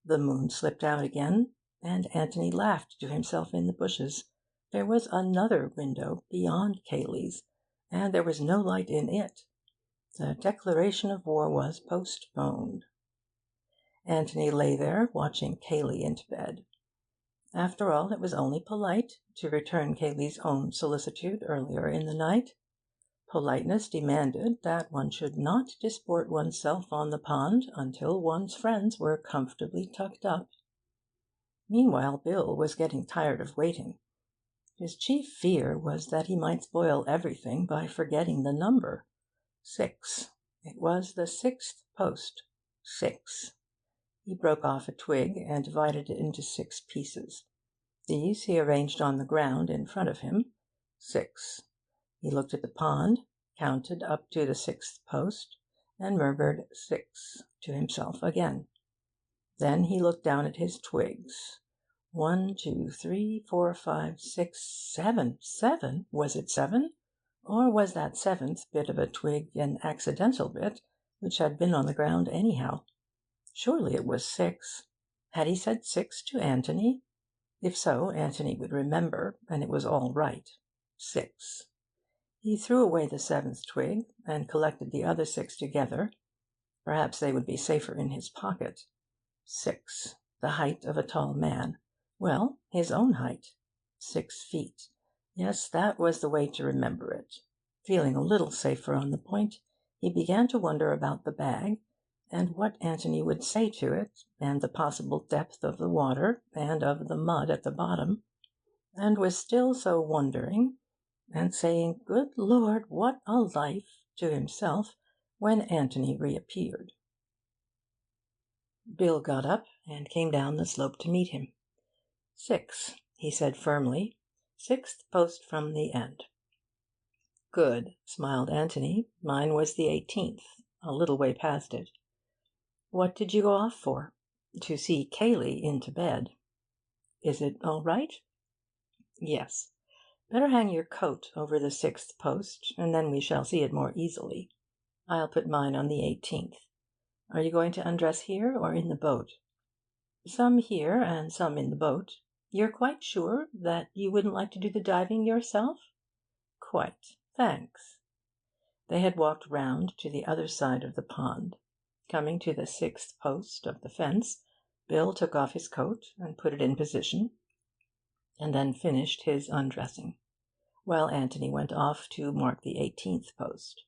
the moon slipped out again, and Anthony laughed to himself in the bushes. There was another window beyond Cayley's, and there was no light in it. The declaration of war was postponed. Anthony lay there, watching Cayley into bed. After all, it was only polite to return Cayley's own solicitude earlier in the night. Politeness demanded that one should not disport oneself on the pond until one's friends were comfortably tucked up. Meanwhile, Bill was getting tired of waiting. His chief fear was that he might spoil everything by forgetting the number. 6. It was the 6th post. 6. He broke off a twig and divided it into 6 pieces. These he arranged on the ground in front of him. 6. He looked at the pond, counted up to the 6th post, and murmured 6 to himself again. Then he looked down at his twigs. 1, 2, 3, 4, 5, 6, 7. 7? Was it 7? Or was that 7th bit of a twig an accidental bit, which had been on the ground anyhow? Surely it was 6. Had he said 6 to Anthony? If so, Anthony would remember, and it was all right. 6. He threw away the 7th twig, and collected the other 6 together. Perhaps they would be safer in his pocket. 6. The height of a tall man. Well, his own height. 6 feet. Yes, that was the way to remember it. Feeling a little safer on the point, he began to wonder about the bag, and what Anthony would say to it, and the possible depth of the water, and of the mud at the bottom, and was still so wondering, and saying, "Good Lord, what a life!" to himself, when Anthony reappeared. Bill got up and came down the slope to meet him. 6, he said firmly. 6th post from the end. Good, smiled Anthony. Mine was the 18th, a little way past it. What did you go off for? To see Cayley into bed. Is it all right? Yes. Better hang your coat over the 6th post, and then we shall see it more easily. I'll put mine on the 18th. Are you going to undress here or in the boat? Some here and some in the boat. You're quite sure that you wouldn't like to do the diving yourself? Quite. Thanks. They had walked round to the other side of the pond. Coming to the 6th post of the fence, Bill took off his coat and put it in position, and then finished his undressing, while Anthony went off to mark the 18th post.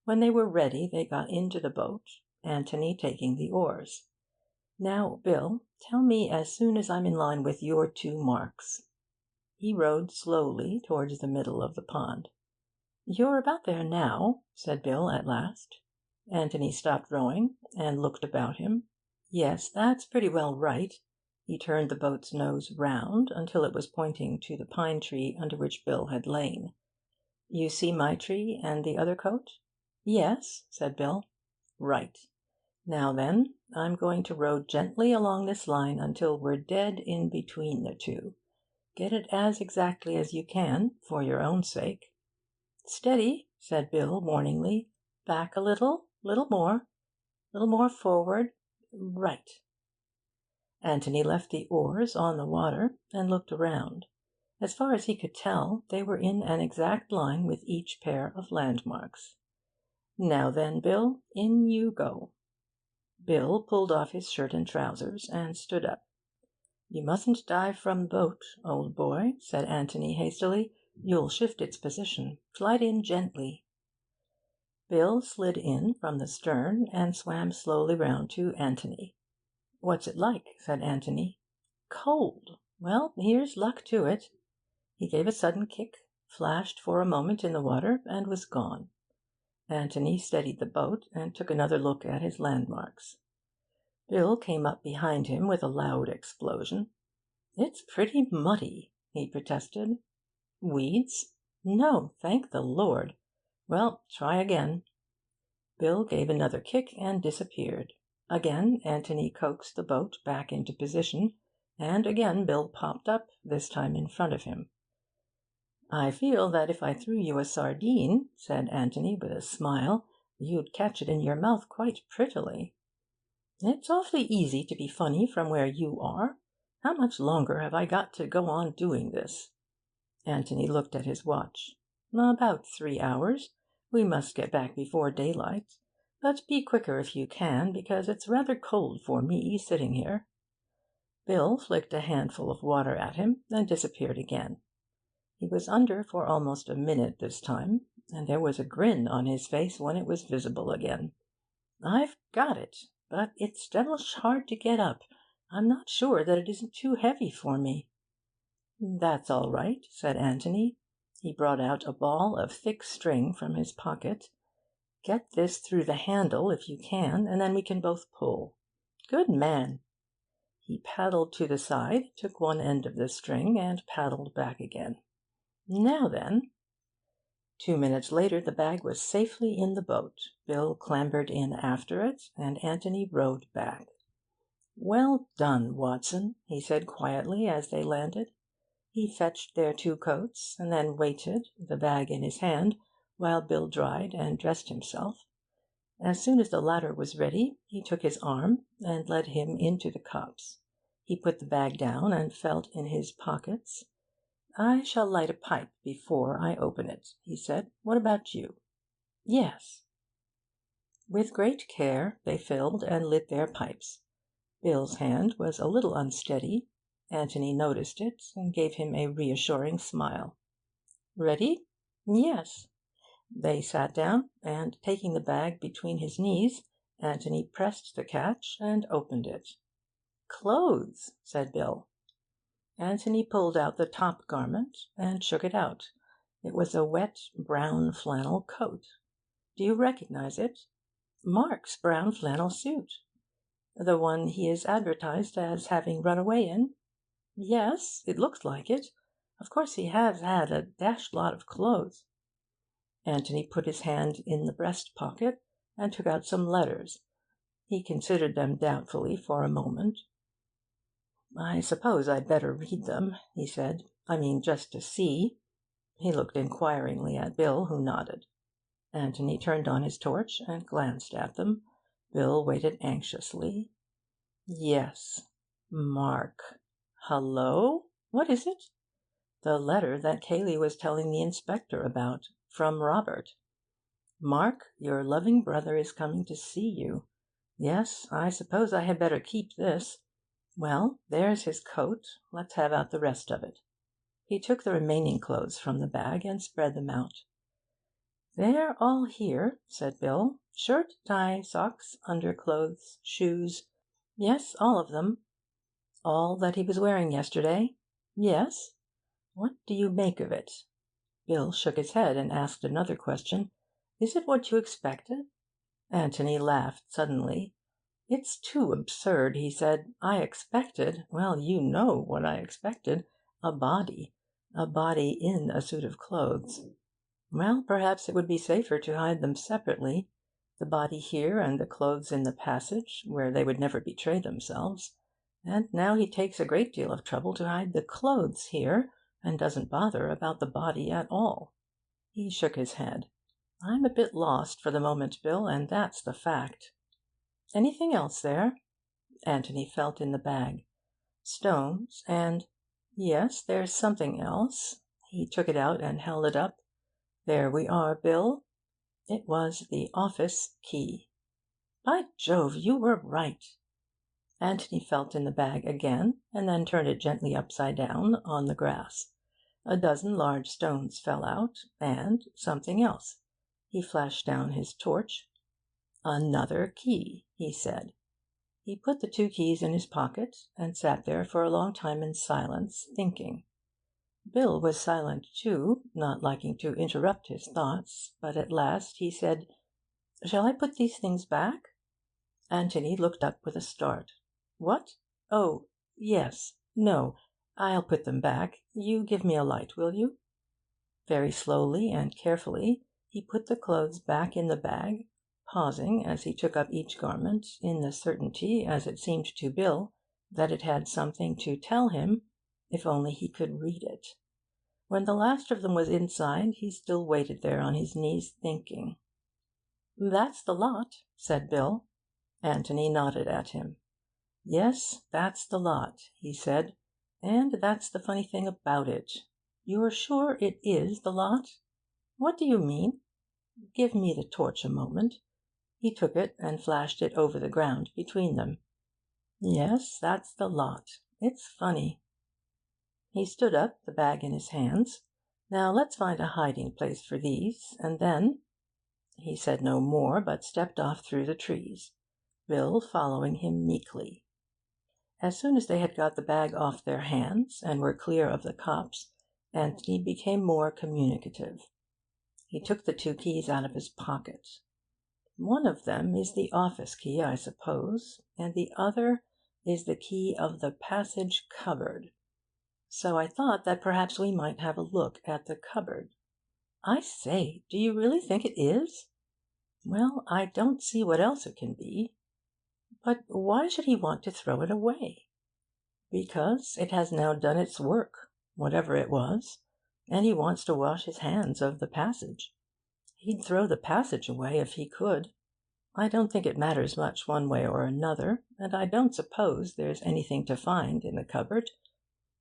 When they were ready, they got into the boat, Anthony taking the oars. Now, Bill, tell me as soon as I'm in line with your 2 marks. He rowed slowly towards the middle of the pond. You're about there now, said Bill at last. Anthony stopped rowing and looked about him. Yes, that's pretty well right. He turned the boat's nose round until it was pointing to the pine tree under which Bill had lain. You see my tree and the other coat? Yes, said Bill. Right. Now then, I'm going to row gently along this line until we're dead in between the 2. Get it as exactly as you can, for your own sake. Steady, said Bill warningly. Back a little more forward. Right. Anthony left the oars on the water and looked around. As far as he could tell, they were in an exact line with each pair of landmarks. Now then, Bill, in you go. Bill pulled off his shirt and trousers and stood up. You mustn't dive from the boat, old boy, said Anthony hastily. You'll shift its position. Slide in gently. Bill slid in from the stern and swam slowly round to Anthony. What's it like? Said Anthony. Cold. Well, here's luck to it. He gave a sudden kick, flashed for a moment in the water, and was gone. Anthony steadied the boat and took another look at his landmarks. Bill came up behind him with a loud explosion. It's pretty muddy, he protested. Weeds? No, thank the Lord. Well, try again. Bill gave another kick and disappeared. Again Anthony coaxed the boat back into position, and again Bill popped up, this time in front of him. I feel that if I threw you a sardine, said Anthony with a smile, you'd catch it in your mouth quite prettily. It's awfully easy to be funny from where you are. How much longer have I got to go on doing this? Anthony looked at his watch. About 3 hours. We must get back before daylight. But be quicker if you can, because it's rather cold for me sitting here. Bill flicked a handful of water at him and disappeared again. He was under for almost a minute this time, and there was a grin on his face when it was visible again. I've got it, but it's devilish hard to get up. I'm not sure that it isn't too heavy for me. That's all right, said Anthony. He brought out a ball of thick string from his pocket. Get this through the handle if you can, and then we can both pull. Good man!' He paddled to the side, took one end of the string, and paddled back again. 'Now then.' 2 minutes later the bag was safely in the boat. Bill clambered in after it, and Anthony rowed back. 'Well done, Watson,' he said quietly as they landed. He fetched their 2 coats, and then waited, the bag in his hand, while Bill dried and dressed himself. As soon as the latter was ready, he took his arm and led him into the copse. He put the bag down and felt in his pockets. 'I shall light a pipe before I open it,' he said. 'What about you?' 'Yes.' With great care they filled and lit their pipes. Bill's hand was a little unsteady. Anthony noticed it, and gave him a reassuring smile. 'Ready?' 'Yes.' They sat down, and, taking the bag between his knees, Anthony pressed the catch and opened it. 'Clothes!' said Bill. Anthony pulled out the top garment and shook it out. It was a wet brown flannel coat. 'Do you recognise it?' 'Mark's brown flannel suit.' 'The one he is advertised as having run away in?' 'Yes, it looks like it. Of course he has had a dashed lot of clothes.' Anthony put his hand in the breast pocket and took out some letters. He considered them doubtfully for a moment. 'I suppose I'd better read them,' he said. 'I mean, just to see.' He looked inquiringly at Bill, who nodded. Anthony turned on his torch and glanced at them. Bill waited anxiously. 'Yes. Mark. Hullo! What is it?' 'The letter that Cayley was telling the inspector about. From Robert. "Mark, your loving brother is coming to see you." Yes, I suppose I had better keep this. Well, there's his coat. Let's have out the rest of it.' He took the remaining clothes from the bag and spread them out. 'They're all here,' said Bill. 'Shirt, tie, socks, underclothes, shoes. Yes, all of them.' 'All that he was wearing yesterday?' 'Yes.' 'What do you make of it?' Bill shook his head and asked another question. 'Is it what you expected?' Anthony laughed suddenly. 'It's too absurd,' he said. 'I expected well, you know what I expected. A body. A body in a suit of clothes. Well, perhaps it would be safer to hide them separately. The body here and the clothes in the passage, where they would never betray themselves. And now he takes a great deal of trouble to hide the clothes here, and doesn't bother about the body at all.' He shook his head. 'I'm a bit lost for the moment, Bill, and that's the fact. Anything else there?' Anthony felt in the bag. 'Stones and yes, there's something else.' He took it out and held it up. 'There we are, Bill.' It was the office key. 'By Jove, you were right!' Anthony felt in the bag again, and then turned it gently upside down on the grass. A dozen large stones fell out, and something else. He flashed down his torch. 'Another key,' he said. He put the 2 keys in his pocket, and sat there for a long time in silence, thinking. Bill was silent too, not liking to interrupt his thoughts, but at last he said, 'Shall I put these things back?' Anthony looked up with a start. 'What? Oh, yes. No, I'll put them back. You give me a light, will you?' Very slowly and carefully he put the clothes back in the bag, pausing as he took up each garment, in the certainty, as it seemed to Bill, that it had something to tell him, if only he could read it. When the last of them was inside, he still waited there on his knees, thinking. 'That's the lot,' said Bill. Anthony nodded at him. 'Yes, that's the lot,' he said. 'And that's the funny thing about it. You're sure it is the lot?' 'What do you mean?' 'Give me the torch a moment.' He took it and flashed it over the ground between them. 'Yes, that's the lot. It's funny.' He stood up, the bag in his hands. 'Now let's find a hiding place for these, and then—' He said no more, but stepped off through the trees, Bill following him meekly. As soon as they had got the bag off their hands, and were clear of the copse, Anthony became more communicative. He took the 2 keys out of his pocket. One of them is the office key, I suppose, and the other is the key of the passage cupboard. So I thought that perhaps we might have a look at the cupboard. I say, do you really think it is? Well, I don't see what else it can be. But why should he want to throw it away? Because it has now done its work, whatever it was, and he wants to wash his hands of the passage. He'd throw the passage away if he could. I don't think it matters much one way or another, and I don't suppose there's anything to find in the cupboard.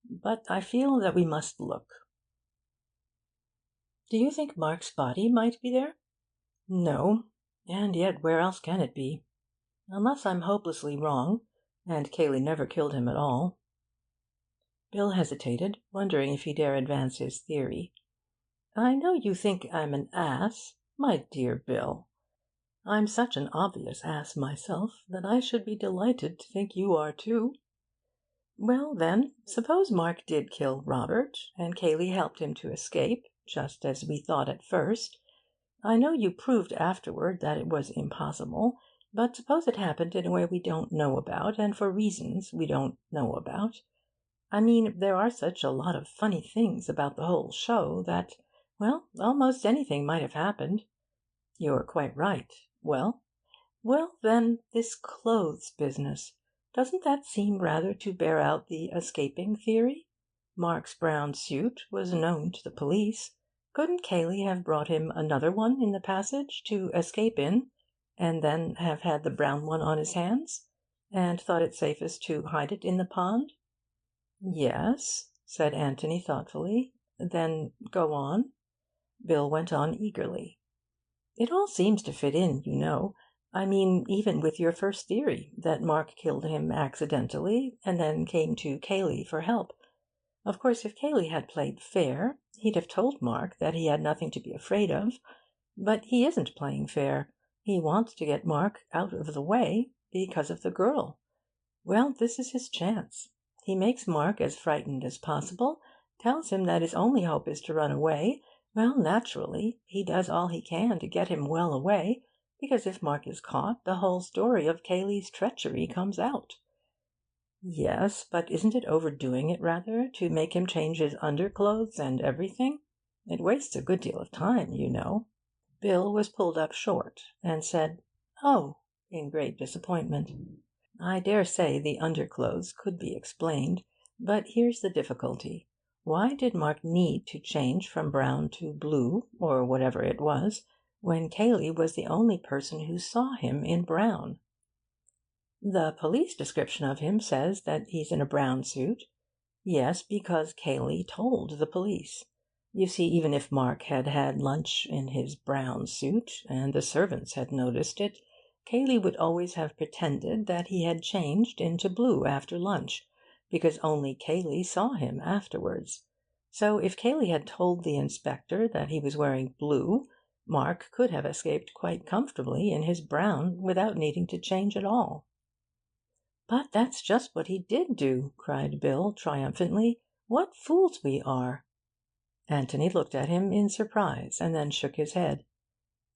But I feel that we must look. Do you think Mark's body might be there? No, and yet where else can it be? Unless I'm hopelessly wrong, and Cayley never killed him at all. Bill hesitated, wondering if he dare advance his theory. I know you think I'm an ass. My dear Bill, I'm such an obvious ass myself that I should be delighted to think you are too. Well, then, suppose Mark did kill Robert, and Cayley helped him to escape, just as we thought at first. I know you proved afterward that it was impossible, but suppose it happened in a way we don't know about, and for reasons we don't know about. I mean, there are such a lot of funny things about the whole show that, well, almost anything might have happened. You're quite right. Well, then, this clothes business. Doesn't that seem rather to bear out the escaping theory? Mark's brown suit was known to the police. Couldn't Cayley have brought him another one in the passage to escape in, and then have had the brown one on his hands, and thought it safest to hide it in the pond? Yes, said Anthony thoughtfully. Then go on. Bill went on eagerly. It all seems to fit in, you know. I mean, even with your first theory, that Mark killed him accidentally, and then came to Cayley for help. Of course, if Cayley had played fair, he'd have told Mark that he had nothing to be afraid of. But he isn't playing fair. He wants to get Mark out of the way because of the girl. Well, this is his chance. He makes Mark as frightened as possible, tells him that his only hope is to run away. Well, naturally, he does all he can to get him well away, because if Mark is caught, the whole story of Cayley's treachery comes out. Yes, but isn't it overdoing it, rather, to make him change his underclothes and everything? It wastes a good deal of time, you know. Bill was pulled up short, and said, "Oh," in great disappointment. I dare say the underclothes could be explained, but here's the difficulty. Why did Mark need to change from brown to blue, or whatever it was, when Cayley was the only person who saw him in brown? The police description of him says that he's in a brown suit. Yes, because Cayley told the police. You see, even if Mark had had lunch in his brown suit, and the servants had noticed it, Cayley would always have pretended that he had changed into blue after lunch, because only Cayley saw him afterwards. So if Cayley had told the inspector that he was wearing blue, Mark could have escaped quite comfortably in his brown without needing to change at all. "But that's just what he did do," cried Bill triumphantly. "What fools we are!" Anthony looked at him in surprise, and then shook his head.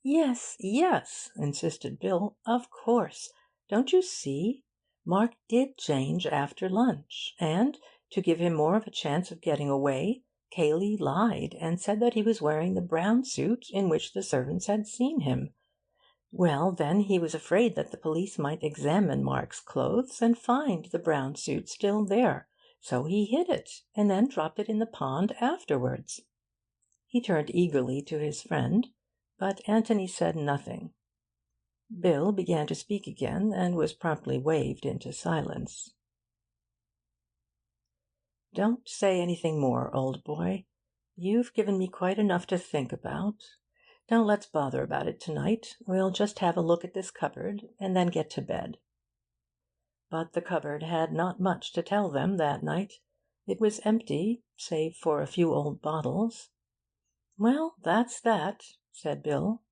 "Yes, yes," insisted Bill. "Of course. Don't you see? Mark did change after lunch, and, to give him more of a chance of getting away, Cayley lied and said that he was wearing the brown suit in which the servants had seen him. Well, then, he was afraid that the police might examine Mark's clothes and find the brown suit still there, so he hid it, and then dropped it in the pond afterwards." He turned eagerly to his friend, but Anthony said nothing. Bill began to speak again, and was promptly waved into silence. "Don't say anything more, old boy. You've given me quite enough to think about. Don't let's bother about it tonight. We'll just have a look at this cupboard, and then get to bed." But the cupboard had not much to tell them that night. It was empty, save for a few old bottles. "Well, that's that," said Bill.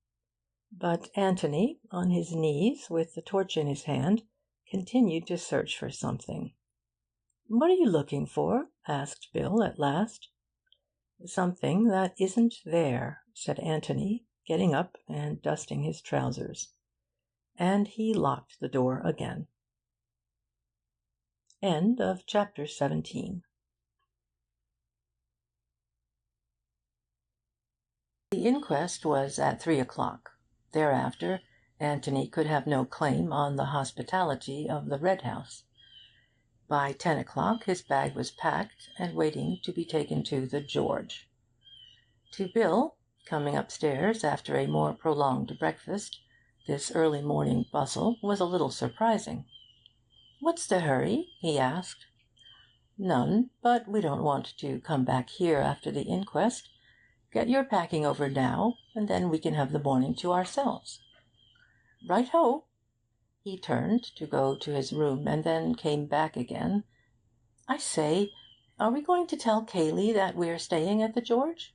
But Anthony, on his knees, with the torch in his hand, continued to search for something. "What are you looking for?" asked Bill at last. "Something that isn't there," said Anthony, getting up and dusting his trousers. and he locked the door again. End of chapter 17. The inquest was at 3 o'clock. Thereafter, Anthony could have no claim on the hospitality of the Red House. By 10 o'clock his bag was packed and waiting to be taken to the George. To Bill, coming upstairs after a more prolonged breakfast, this early morning bustle was a little surprising. "What's the hurry?" he asked. "None, but we don't want to come back here after the inquest. Get your packing over now, and then we can have the morning to ourselves." "Right-ho." He turned to go to his room and then came back again. "I say, are we going to tell Cayley that we're staying at the George?"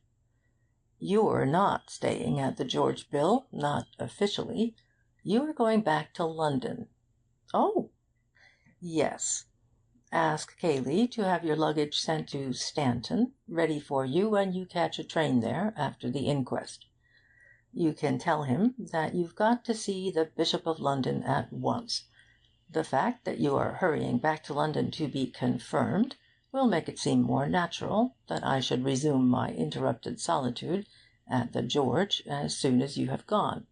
"You're not staying at the George, Bill, not officially. You're going back to London." "Oh!" "Yes. Ask Cayley to have your luggage sent to Stanton, ready for you when you catch a train there after the inquest. You can tell him that you've got to see the Bishop of London at once. The fact that you are hurrying back to London to be confirmed will make it seem more natural that I should resume my interrupted solitude at the George as soon as you have gone."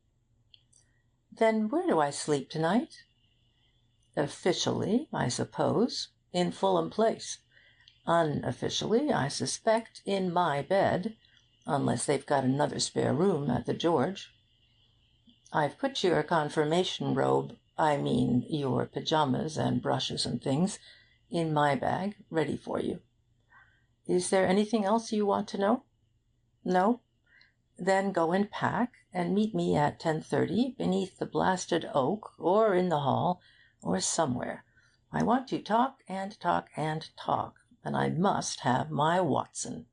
"Then where do I sleep tonight?" "Officially, I suppose, in Fulham Place. Unofficially, I suspect, in my bed, unless they've got another spare room at the George. I've put your confirmation robe, I mean your pyjamas and brushes and things, in my bag, ready for you. Is there anything else you want to know? No? Then go and pack, and meet me at 10:30 beneath the blasted oak, or in the hall, or somewhere. I want to talk and talk and talk, and I must have my Watson."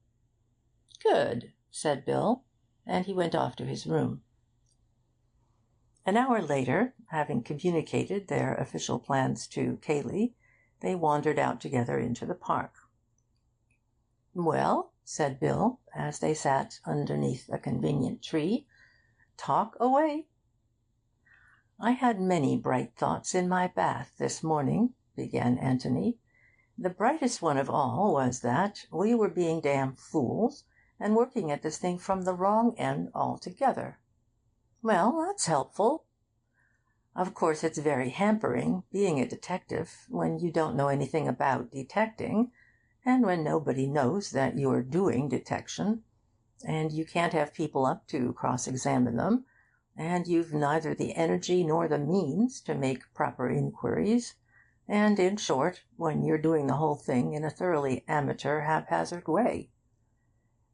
"Good," said Bill, and he went off to his room. An hour later, having communicated their official plans to Cayley, they wandered out together into the park. "Well," said Bill, as they sat underneath a convenient tree, "talk away." "I had many bright thoughts in my bath this morning," began Anthony. "The brightest one of all was that we were being damn fools and working at this thing from the wrong end altogether." "Well, that's helpful." "Of course it's very hampering, being a detective, when you don't know anything about detecting, and when nobody knows that you're doing detection, and you can't have people up to cross-examine them, and you've neither the energy nor the means to make proper inquiries, and, in short, when you're doing the whole thing in a thoroughly amateur, haphazard way."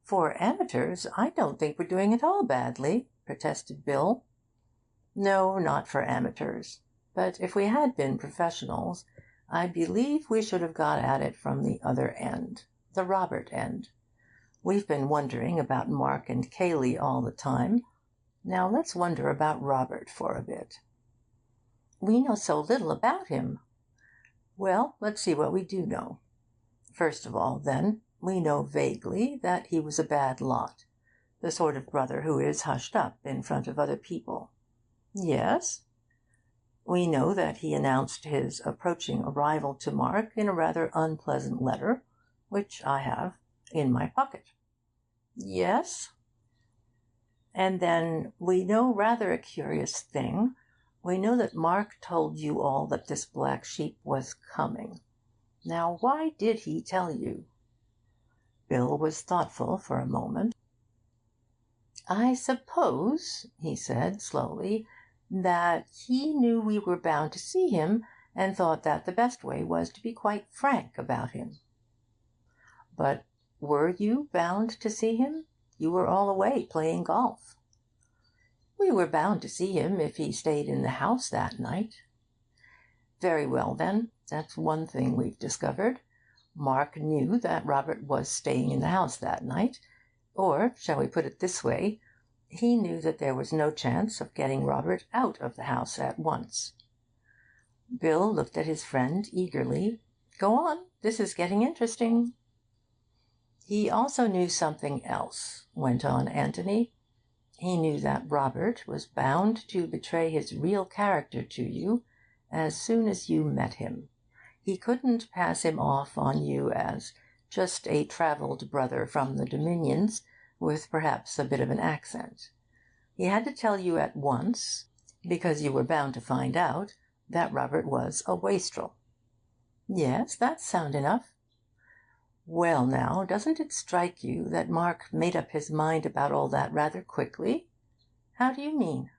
"For amateurs, I don't think we're doing it all badly," protested Bill. "No, not for amateurs. But if we had been professionals, I believe we should have got at it from the other end, the Robert end. We've been wondering about Mark and Cayley all the time. Now let's wonder about Robert for a bit." "We know so little about him." "Well, let's see what we do know. First of all, then, we know vaguely that he was a bad lot, the sort of brother who is hushed up in front of other people." "Yes?" "We know that he announced his approaching arrival to Mark in a rather unpleasant letter, which I have in my pocket." "Yes?" "And then we know rather a curious thing. We know that Mark told you all that this black sheep was coming. Now, why did he tell you?" Bill was thoughtful for a moment. "I suppose," he said slowly, "that he knew we were bound to see him, and thought that the best way was to be quite frank about him." "But were you bound to see him? You were all away playing golf." "We were bound to see him if he stayed in the house that night." "Very well, then. That's one thing we've discovered. Mark knew that Robert was staying in the house that night. Or, shall we put it this way, he knew that there was no chance of getting Robert out of the house at once." Bill looked at his friend eagerly. "Go on. This is getting interesting." "He also knew something else," went on Anthony. He knew that Robert was bound to betray his real character to you as soon as you met him. He couldn't pass him off on you as just a travelled brother from the Dominions, with perhaps a bit of an accent. He had to tell you at once, because you were bound to find out, that Robert was a wastrel. Yes, that's sound enough. Well, now, doesn't it strike you that Mark made up his mind about all that rather quickly? How do you mean?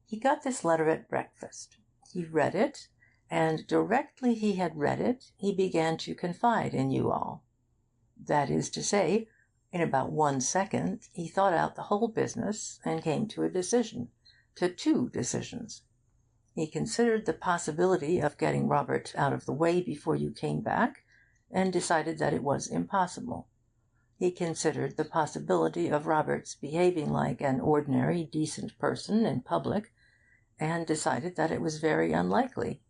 He got this letter at breakfast. He read it, and directly he had read it, he began to confide in you all. That is to say, in about 1 second, he thought out the whole business and came to a decision, to 2 decisions. He considered the possibility of getting Robert out of the way before you came back, and decided that it was impossible. He considered the possibility of Robert's behaving like an ordinary, decent person in public, and decided that it was very unlikely.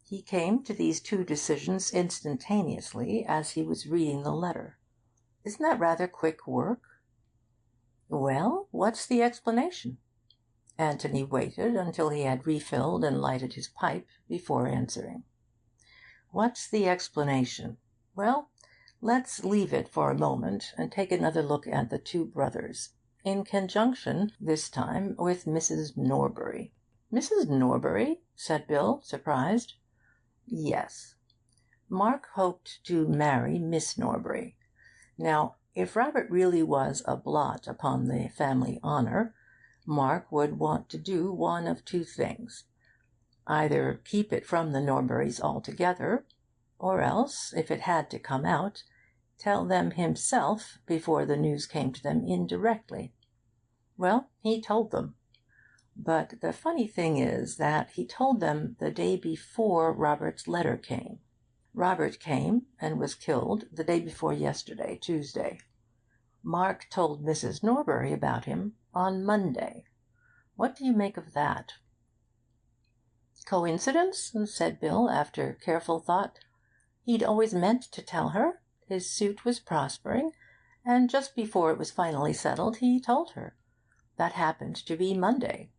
He came to these 2 decisions instantaneously as he was reading the letter. Isn't that rather quick work? Well, what's the explanation? Anthony waited until he had refilled and lighted his pipe before answering. What's the explanation? Well, let's leave it for a moment and take another look at the 2 brothers, in conjunction, this time, with Mrs. Norbury. Mrs. Norbury? Said Bill, surprised. Yes. Mark hoped to marry Miss Norbury. Now, if Robert really was a blot upon the family honour, Mark would want to do one of 2 things. Either keep it from the Norburys altogether, or else, if it had to come out, tell them himself before the news came to them indirectly. Well, he told them. But the funny thing is that he told them the day before Robert's letter came. Robert came and was killed the day before yesterday, Tuesday. Mark told Mrs. Norbury about him on Monday. What do you make of that? Coincidence? Said Bill, after careful thought. He'd always meant to tell her. His suit was prospering, and just before it was finally settled, he told her. That happened to be Monday.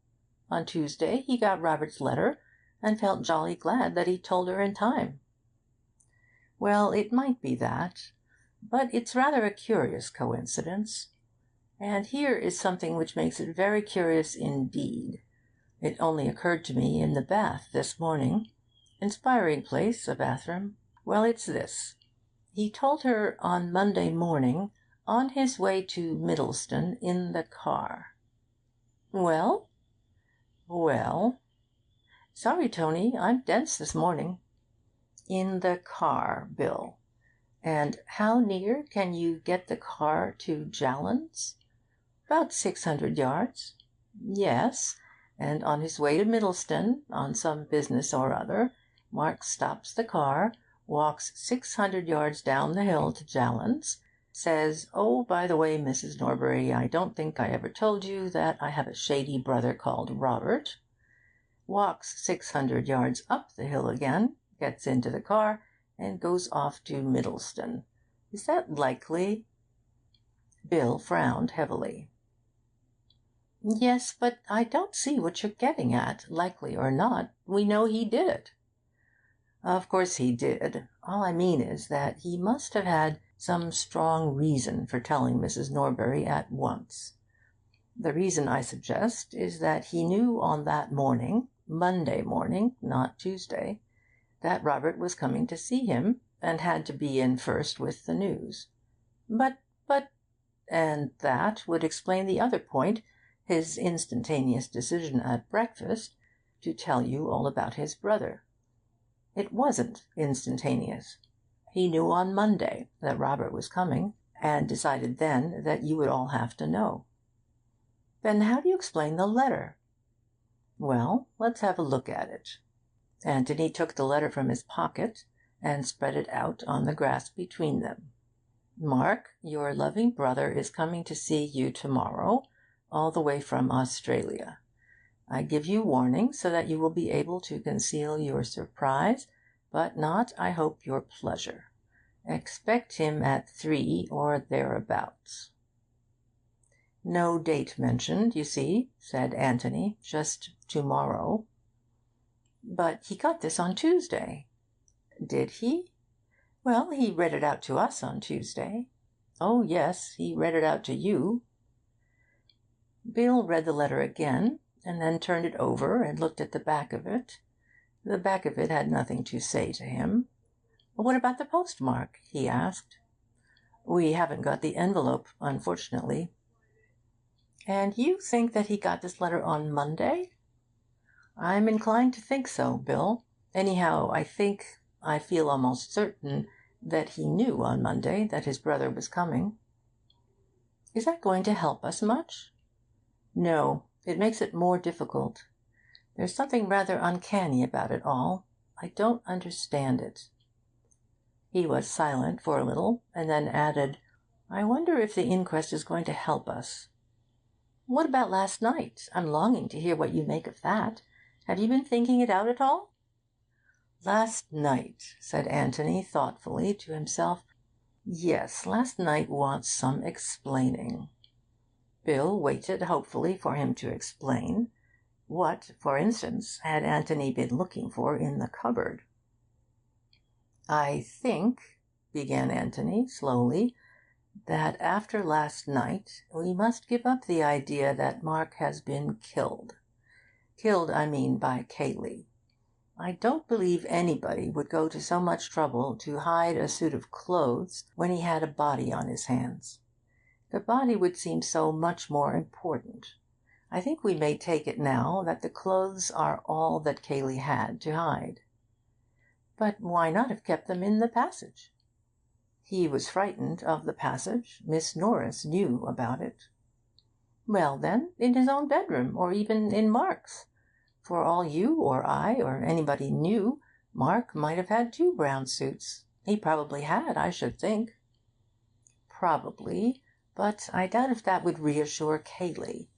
On Tuesday he got Robert's letter, and felt jolly glad that he'd told her in time. Well, it might be that, but it's rather a curious coincidence. And here is something which makes it very curious indeed. It only occurred to me in the bath this morning. Inspiring place, a bathroom. Well, it's this. He told her on Monday morning, on his way to Middleston in the car. Well? Well. Sorry, Tony, I'm dense this morning. In the car, Bill. And how near can you get the car to Jallands? About 600 yards. Yes, and on his way to Middleston, on some business or other, Mark stops the car, walks 600 yards down the hill to Jallands, says, "Oh, by the way, Mrs. Norbury, I don't think I ever told you that I have a shady brother called Robert," walks 600 yards up the hill again, gets into the car, and goes off to Middleston. Is that likely? Bill frowned heavily. Yes, but I don't see what you're getting at. Likely or not, we know he did it. Of course he did. All I mean is that he must have had some strong reason for telling Mrs. Norbury at once. The reason, I suggest, is that he knew on that morning, Monday morning, not Tuesday, that Robert was coming to see him, and had to be in first with the news. But... And that would explain the other point, his instantaneous decision at breakfast to tell you all about his brother. It wasn't instantaneous. He knew on Monday that Robert was coming, and decided then that you would all have to know. Then how do you explain the letter? Well, let's have a look at it. Anthony took the letter from his pocket and spread it out on the grass between them. Mark, your loving brother is coming to see you tomorrow, all the way from Australia. I give you warning so that you will be able to conceal your surprise, but not, I hope, your pleasure. Expect him at 3 or thereabouts. No date mentioned, you see, said Anthony. Just tomorrow. But he got this on Tuesday. Did he? Well, he read it out to us on Tuesday. Oh, yes, he read it out to you. Bill read the letter again, and then turned it over and looked at the back of it. The back of it had nothing to say to him. What about the postmark? He asked. We haven't got the envelope, unfortunately. And you think that he got this letter on Monday? I'm inclined to think so, Bill. Anyhow, I feel almost certain that he knew on Monday that his brother was coming. Is that going to help us much? No, it makes it more difficult. There's something rather uncanny about it all. I don't understand it. He was silent for a little, and then added, I wonder if the inquest is going to help us. What about last night? I'm longing to hear what you make of that. Have you been thinking it out at all? Last night, said Anthony thoughtfully to himself. Yes, last night wants some explaining. Bill waited hopefully for him to explain. What, for instance, had Anthony been looking for in the cupboard? I think, began Anthony slowly, that after last night we must give up the idea that Mark has been killed. Killed, I mean, by Cayley. I don't believe anybody would go to so much trouble to hide a suit of clothes when he had a body on his hands. The body would seem so much more important. I think we may take it now that the clothes are all that Cayley had to hide. But why not have kept them in the passage? He was frightened of the passage. Miss Norris knew about it. Well, then, in his own bedroom, or even in Mark's. For all you or I or anybody knew, Mark might have had 2 brown suits. He probably had, I should think. Probably, but I doubt if that would reassure Cayley.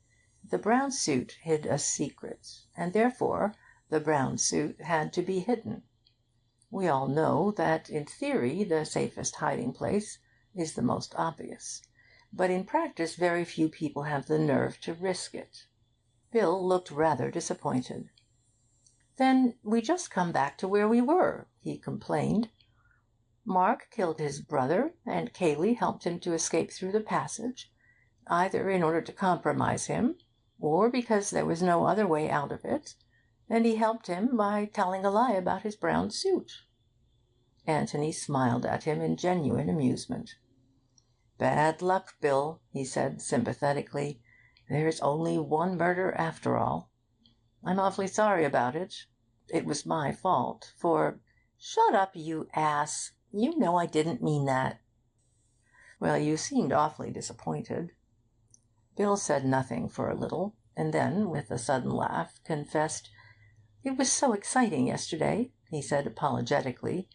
The brown suit hid a secret, and therefore the brown suit had to be hidden. We all know that in theory the safest hiding place is the most obvious, but in practice very few people have the nerve to risk it. Bill looked rather disappointed. Then we just come back to where we were, he complained. Mark killed his brother, and Cayley helped him to escape through the passage, either in order to compromise him, or because there was no other way out of it, and he helped him by telling a lie about his brown suit. Anthony smiled at him in genuine amusement. Bad luck, Bill, he said sympathetically. There's only one murder after all. I'm awfully sorry about it. It was my fault, for... Shut up, you ass! You know I didn't mean that. Well, you seemed awfully disappointed. Bill said nothing for a little, and then, with a sudden laugh, confessed, It was so exciting yesterday, he said apologetically,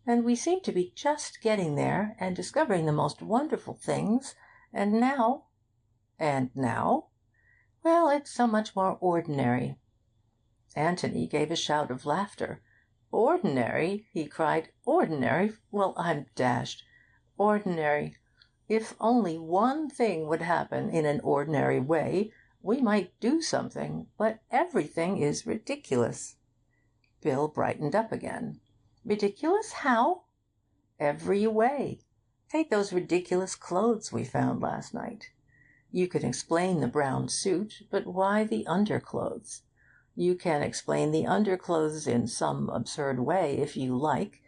and we seemed to be just getting there and discovering the most wonderful things, and now... And now? Well, it's so much more ordinary. Anthony gave a shout of laughter. Ordinary? He cried. Ordinary? Well, I'm dashed. Ordinary. If only one thing would happen in an ordinary way, we might do something, but everything is ridiculous. Bill brightened up again. Ridiculous? How? Every way. Take those ridiculous clothes we found last night. You can explain the brown suit, but why the underclothes? You can explain the underclothes in some absurd way if you like.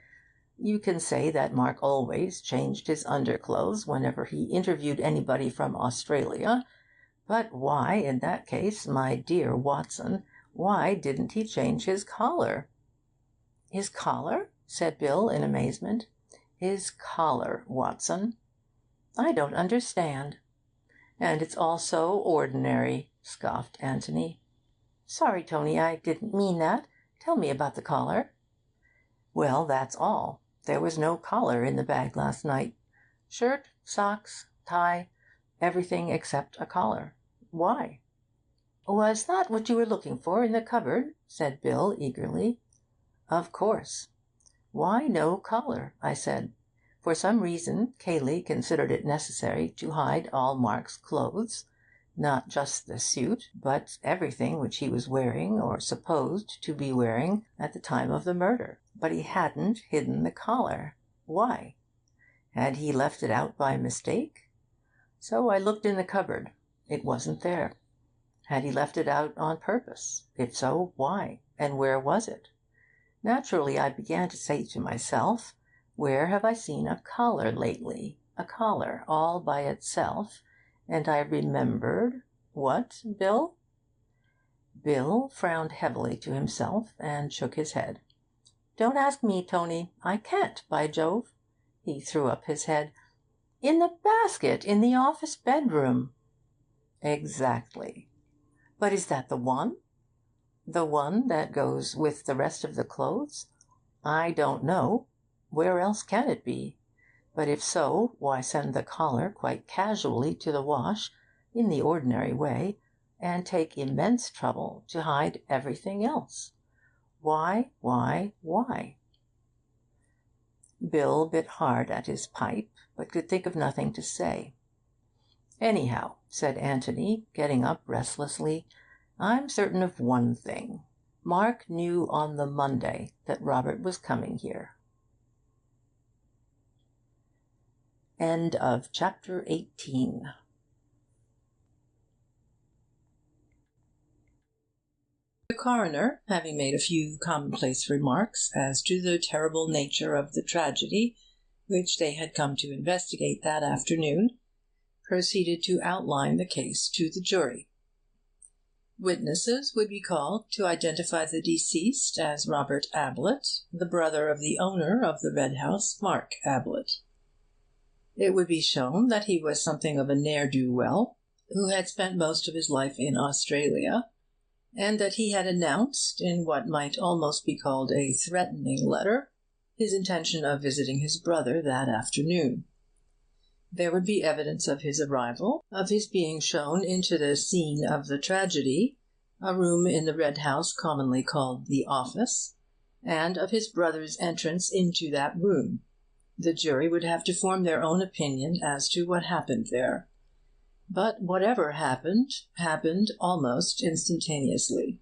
You can say that Mark always changed his underclothes whenever he interviewed anybody from Australia. But why, in that case, my dear Watson, why didn't he change his collar? His collar? Said Bill in amazement. His collar, Watson. I don't understand. And it's all so ordinary, scoffed Anthony. Sorry, Tony, I didn't mean that. Tell me about the collar. Well, that's all. There was no collar in the bag last night. Shirt, socks, tie, everything except a collar. Why? Was that what you were looking for in the cupboard? Said Bill eagerly. Of course. Why no collar? I said. For some reason, Cayley considered it necessary to hide all Mark's clothes. Not just the suit, but everything which he was wearing or supposed to be wearing at the time of the murder. But he hadn't hidden the collar. Why? Had he left it out by mistake? So I looked in the cupboard. It wasn't there. Had he left it out on purpose? If so, why? And where was it? Naturally, I began to say to myself, where have I seen a collar lately? A collar all by itself. And I remembered... What, Bill? Bill frowned heavily to himself and shook his head. Don't ask me, Tony. I can't, by Jove. He threw up his head. In the basket in the office bedroom. Exactly. But is that the one? The one that goes with the rest of the clothes? I don't know. Where else can it be? But if so, why send the collar quite casually to the wash, in the ordinary way, and take immense trouble to hide everything else? Why? Bill bit hard at his pipe, but could think of nothing to say. Anyhow, said Anthony, getting up restlessly, I'm certain of one thing. Mark knew on the Monday that Robert was coming here. End of chapter 18. The coroner, having made a few commonplace remarks as to the terrible nature of the tragedy which they had come to investigate that afternoon, proceeded to outline the case to the jury. Witnesses would be called to identify the deceased as Robert Ablett, the brother of the owner of the Red House, Mark Ablett. It would be shown that he was something of a ne'er-do-well, who had spent most of his life in Australia, and that he had announced, in what might almost be called a threatening letter, his intention of visiting his brother that afternoon. There would be evidence of his arrival, of his being shown into the scene of the tragedy, a room in the Red House commonly called the office, and of his brother's entrance into that room. The jury would have to form their own opinion as to what happened there. But whatever happened, happened almost instantaneously.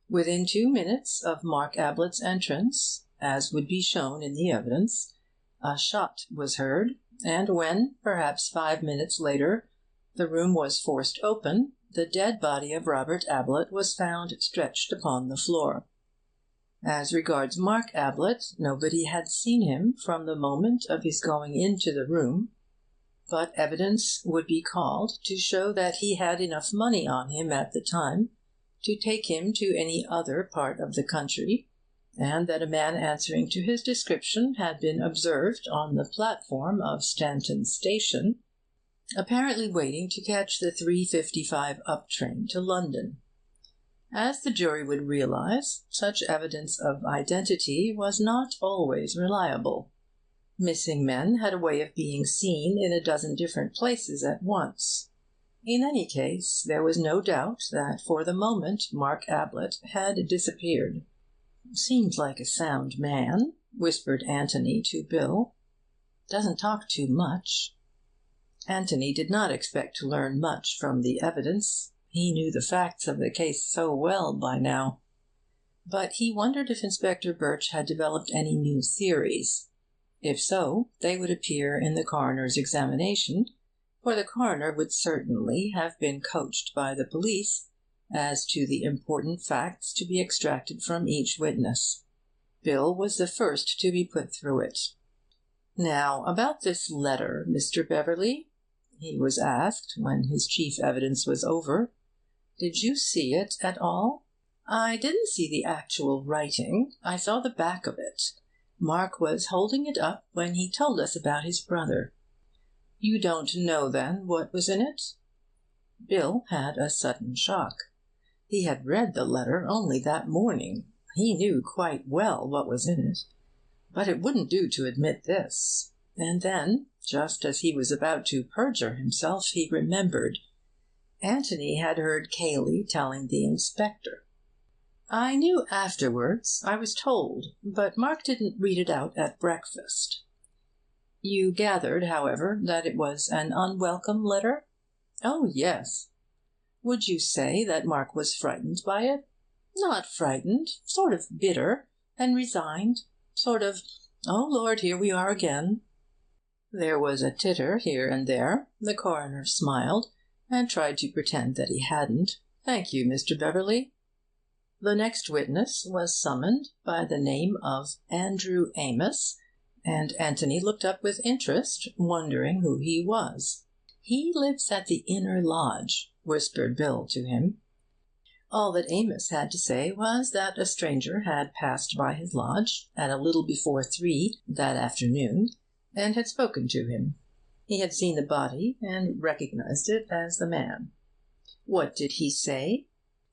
Within 2 minutes of Mark Ablett's entrance, as would be shown in the evidence, a shot was heard, and when, perhaps 5 minutes later, the room was forced open, the dead body of Robert Ablett was found stretched upon the floor. As regards Mark Ablett, nobody had seen him from the moment of his going into the room, but evidence would be called to show that he had enough money on him at the time to take him to any other part of the country, and that a man answering to his description had been observed on the platform of Stanton Station, apparently waiting to catch the 3:55 up train to London. As the jury would realize, such evidence of identity was not always reliable. Missing men had a way of being seen in a dozen different places at once. In any case, there was no doubt that for the moment Mark Ablett had disappeared. "Seems like a sound man," whispered Anthony to Bill. "Doesn't talk too much." Anthony did not expect to learn much from the evidence. He knew the facts of the case so well by now. But he wondered if Inspector Birch had developed any new theories. If so, they would appear in the coroner's examination, for the coroner would certainly have been coached by the police as to the important facts to be extracted from each witness. Bill was the first to be put through it. "Now, about this letter, Mr. Beverley," he was asked when his chief evidence was over. "Did you see it at all?" "I didn't see the actual writing. I saw the back of it. Mark was holding it up when he told us about his brother." "You don't know, then, what was in it?" Bill had a sudden shock. He had read the letter only that morning. He knew quite well what was in it. But it wouldn't do to admit this. And then, just as he was about to perjure himself, he remembered. Anthony had heard Cayley telling the inspector. "I knew afterwards. I was told. But Mark didn't read it out at breakfast." "You gathered, however, that it was an unwelcome letter?" "Oh, yes." Would you say that Mark was frightened by it? Not frightened, sort of bitter and resigned, sort of, oh, Lord, here we are again. There was a titter here and there. The coroner smiled, and tried to pretend that he hadn't. Thank you, Mr. Beverley. The next witness was summoned by the name of Andrew Amos, and Anthony looked up with interest, wondering who he was. He lives at the inner lodge, whispered Bill to him. All that Amos had to say was that a stranger had passed by his lodge at a little before 3 that afternoon, and had spoken to him. He had seen the body and recognized it as the man. What did he say?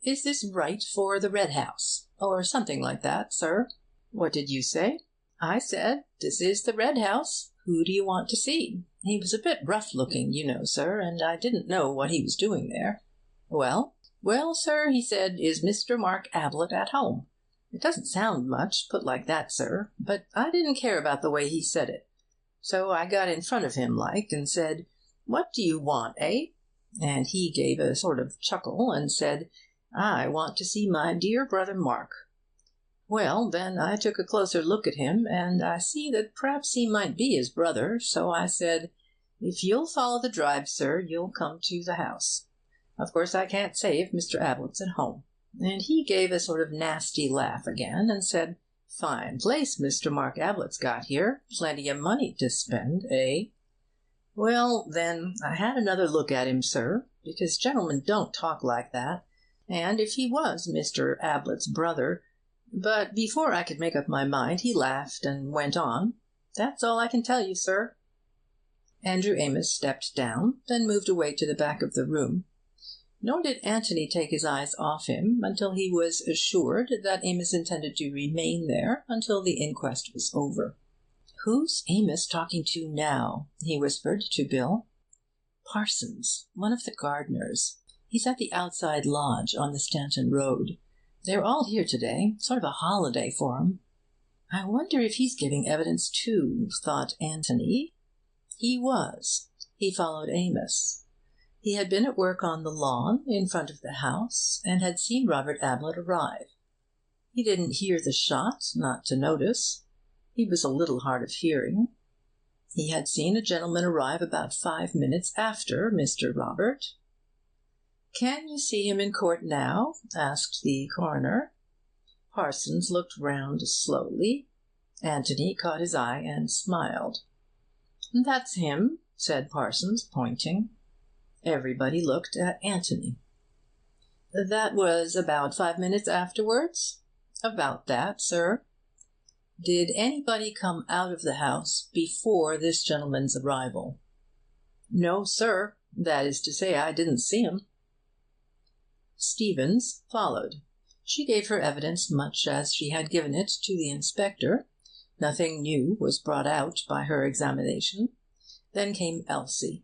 Is this right for the Red House? Or something like that, sir. What did you say? I said, this is the Red House. Who do you want to see? He was a bit rough-looking, you know, sir, and I didn't know what he was doing there. Well, sir, he said, is Mr. Mark Ablett at home? It doesn't sound much, put like that, sir, but I didn't care about the way he said it. So I got in front of him like and said, what do you want, eh? And he gave a sort of chuckle and said, I want to see my dear brother Mark. Well, then I took a closer look at him, and I see that perhaps he might be his brother, so I said, if you'll follow the drive, sir, you'll come to the house. Of course I can't say if Mr. Ablett's at home. And he gave a sort of nasty laugh again, and said, fine place Mr. Mark Ablett's got here. Plenty of money to spend, eh? Well, then, I had another look at him, sir, because gentlemen don't talk like that, and if he was Mr. Ablett's brother, but before I could make up my mind, he laughed and went on. That's all I can tell you, sir. Andrew Amos stepped down, then moved away to the back of the room. Nor did Anthony take his eyes off him until he was assured that Amos intended to remain there until the inquest was over. Who's Amos talking to now? He whispered to Bill. Parsons, one of the gardeners. He's at the outside lodge on the Stanton Road. They're all here today, sort of a holiday for 'em. I wonder if he's giving evidence too, thought Anthony. He was. He followed Amos. He had been at work on the lawn in front of the house, and had seen Robert Ablett arrive. He didn't hear the shot, not to notice. He was a little hard of hearing. He had seen a gentleman arrive about 5 minutes after Mr. Robert. Can you see him in court now? Asked the coroner. Parsons looked round slowly. Anthony caught his eye and smiled. That's him, said Parsons, pointing. Everybody looked at Anthony. That was about 5 minutes afterwards? About that, sir. Did anybody come out of the house before this gentleman's arrival? No, sir. That is to say, I didn't see him. Stevens followed. She gave her evidence much as she had given it to the inspector. Nothing new was brought out by her examination. Then came Elsie.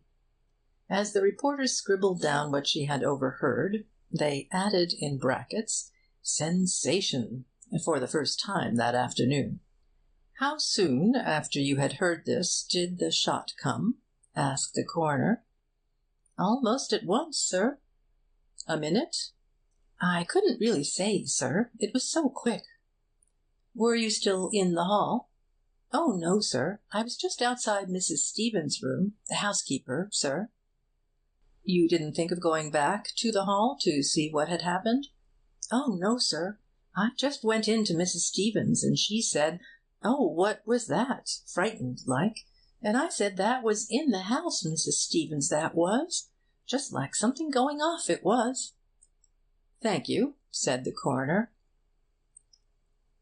As the reporters scribbled down what she had overheard, they added in brackets, "Sensation," for the first time that afternoon. How soon after you had heard this did the shot come? Asked the coroner. Almost at once, sir. A minute? I couldn't really say, sir. It was so quick. Were you still in the hall? Oh, no, sir. I was just outside Mrs. Stevens' room, the housekeeper, sir. You didn't think of going back to the hall to see what had happened? Oh, no, sir. I just went in to Mrs. Stevens, and she said, "Oh, what was that?" frightened like. And I said that was in the house, Mrs. Stevens, that was. Just like something going off, it was. Thank you, said the coroner.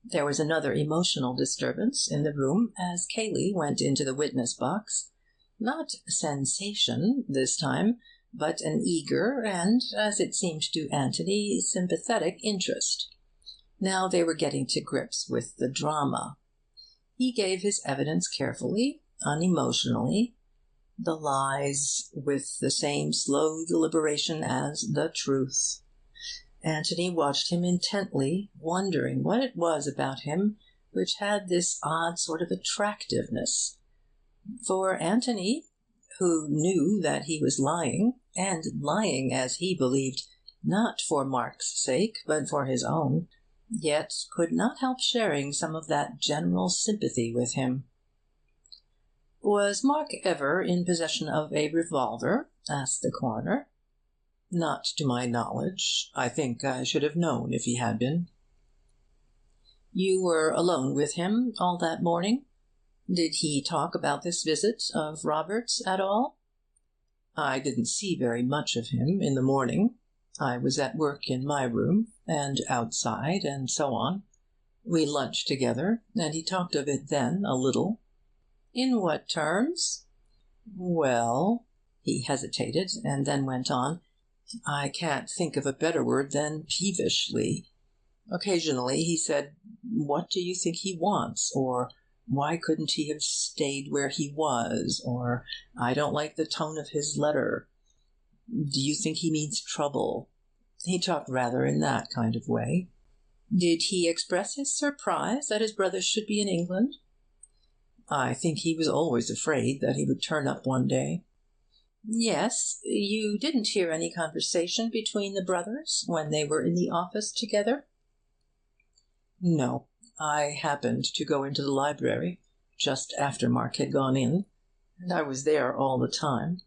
There was another emotional disturbance in the room as Cayley went into the witness box. Not sensation this time, but an eager and, as it seemed to Anthony, sympathetic interest. Now they were getting to grips with the drama. He gave his evidence carefully, unemotionally. The lies with the same slow deliberation as the truth. Anthony watched him intently, wondering what it was about him which had this odd sort of attractiveness. For Anthony, who knew that he was lying, and lying, as he believed, not for Mark's sake, but for his own, yet could not help sharing some of that general sympathy with him. "Was Mark ever in possession of a revolver?" asked the coroner. "Not to my knowledge. I think I should have known if he had been." "You were alone with him all that morning? Did he talk about this visit of Robert's at all?" "I didn't see very much of him in the morning. I was at work in my room, and outside, and so on. We lunched together, and he talked of it then a little." "In what terms?" "Well," he hesitated, and then went on, "I can't think of a better word than peevishly. Occasionally he said, 'What do you think he wants?' or 'Why couldn't he have stayed where he was?' or 'I don't like the tone of his letter. Do you think he means trouble?' He talked rather in that kind of way." "Did he express his surprise that his brother should be in England?" "I think he was always afraid that he would turn up one day." "Yes. You didn't hear any conversation between the brothers when they were in the office together?" "No. I happened to go into the library just after Mark had gone in, and I was there all the time."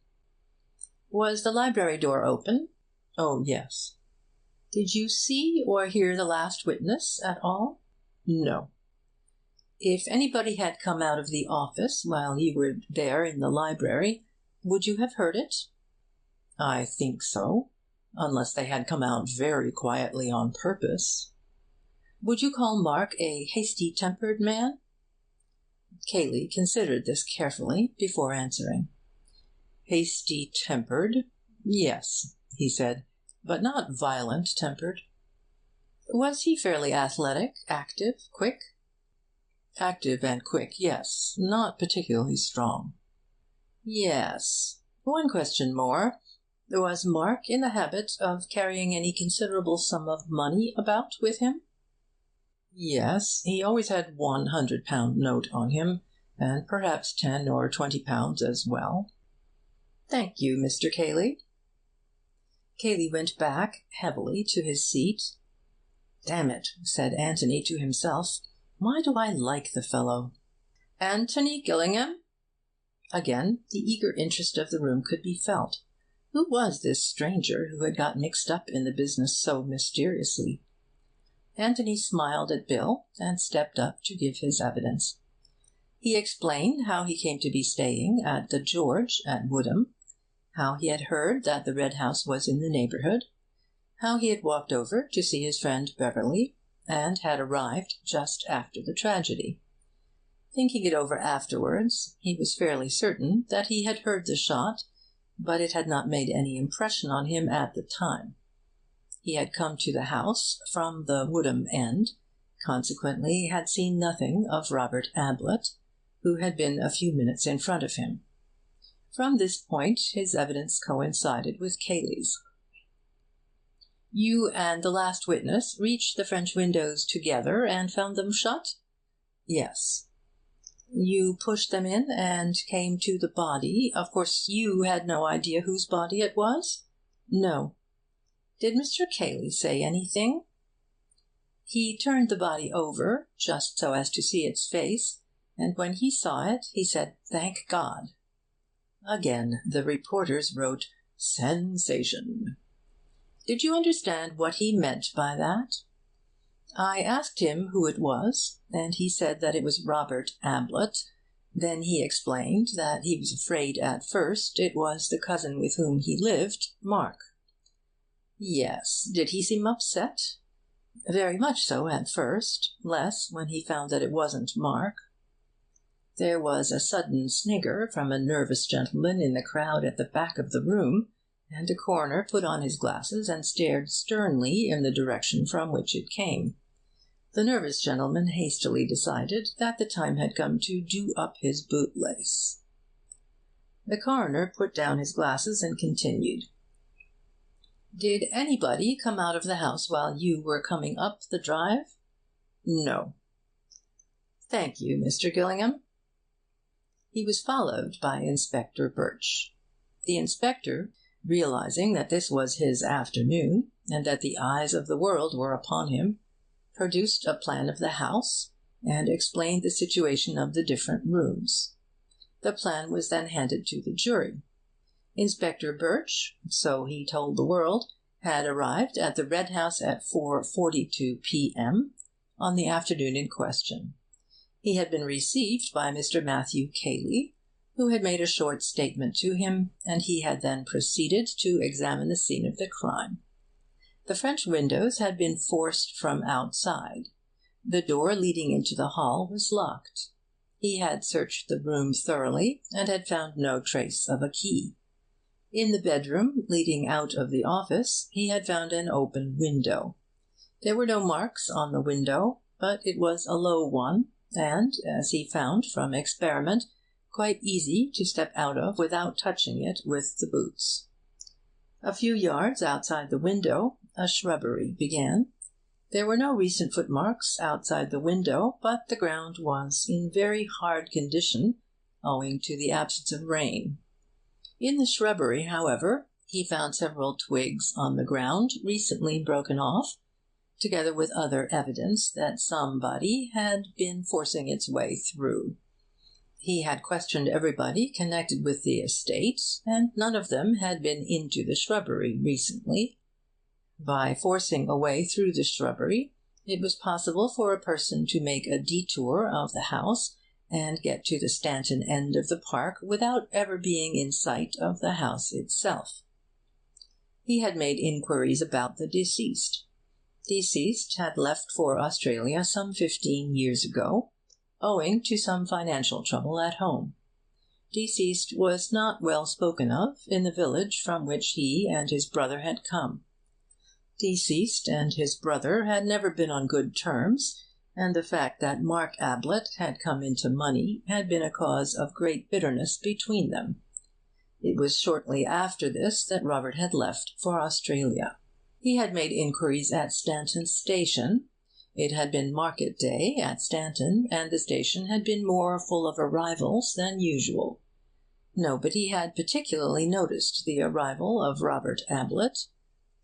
"Was the library door open?" "Oh, yes." "Did you see or hear the last witness at all?" "No." "If anybody had come out of the office while you were there in the library, would you have heard it?" "I think so, unless they had come out very quietly on purpose." "Would you call Mark a hasty-tempered man?" Cayley considered this carefully before answering. "Hasty-tempered? Yes," he said, "but not violent-tempered." "Was he fairly athletic, active, quick?" "Active and quick, yes. Not particularly strong." "Yes. One question more. Was Mark in the habit of carrying any considerable sum of money about with him?" "Yes. He always had £100 note on him, and perhaps £10 or £20 as well." "Thank you, Mr. Cayley." Cayley went back heavily to his seat. "Damn it," said Anthony to himself, "why do I like the fellow?" "Anthony Gillingham?" Again the eager interest of the room could be felt. Who was this stranger who had got mixed up in the business so mysteriously? Anthony smiled at Bill and stepped up to give his evidence. He explained how he came to be staying at the George at Woodham, how he had heard that the Red House was in the neighbourhood, how he had walked over to see his friend Beverley, and had arrived just after the tragedy. Thinking it over afterwards, he was fairly certain that he had heard the shot, but it had not made any impression on him at the time. He had come to the house from the Woodham end, consequently had seen nothing of Robert Ablett, who had been a few minutes in front of him. From this point his evidence coincided with Cayley's. "You and the last witness reached the French windows together and found them shut?" "Yes." "You pushed them in and came to the body. Of course you had no idea whose body it was?" "No." "Did Mr. Cayley say anything?" "He turned the body over, just so as to see its face, and when he saw it, he said, 'Thank God.'" Again the reporters wrote "Sensation." "Did you understand what he meant by that?" "I asked him who it was, and he said that it was Robert Ablett. Then he explained that he was afraid at first it was the cousin with whom he lived, Mark." "Yes. Did he seem upset?" "Very much so at first, less when he found that it wasn't Mark." There was a sudden snigger from a nervous gentleman in the crowd at the back of the room, and the coroner put on his glasses and stared sternly in the direction from which it came. The nervous gentleman hastily decided that the time had come to do up his bootlace. The coroner put down his glasses and continued. "Did anybody come out of the house while you were coming up the drive?" "No." "Thank you, Mr. Gillingham." He was followed by Inspector Birch. The inspector, realizing that this was his afternoon, and that the eyes of the world were upon him, produced a plan of the house, and explained the situation of the different rooms. The plan was then handed to the jury. Inspector Birch, so he told the world, had arrived at the Red House at 4:42 p.m. on the afternoon in question. He had been received by Mr. Matthew Cayley, who had made a short statement to him, and he had then proceeded to examine the scene of the crime. The French windows had been forced from outside. The door leading into the hall was locked. He had searched the room thoroughly, and had found no trace of a key. In the bedroom leading out of the office he had found an open window. There were no marks on the window, but it was a low one, and, as he found from experiment, quite easy to step out of without touching it with the boots. A few yards outside the window a shrubbery began. There were no recent footmarks outside the window, but the ground was in very hard condition, owing to the absence of rain. In the shrubbery, however, he found several twigs on the ground, recently broken off, together with other evidence that somebody had been forcing its way through. He had questioned everybody connected with the estate, and none of them had been into the shrubbery recently. By forcing a way through the shrubbery, it was possible for a person to make a detour of the house and get to the Stanton end of the park without ever being in sight of the house itself. He had made inquiries about the deceased. Deceased had left for Australia some 15 years ago, owing to some financial trouble at home. Deceased was not well spoken of in the village from which he and his brother had come. Deceased and his brother had never been on good terms, and the fact that Mark Ablett had come into money had been a cause of great bitterness between them. It was shortly after this that Robert had left for Australia. He had made inquiries at Stanton Station. It had been market day at Stanton, and the station had been more full of arrivals than usual. Nobody had particularly noticed the arrival of Robert Ablett.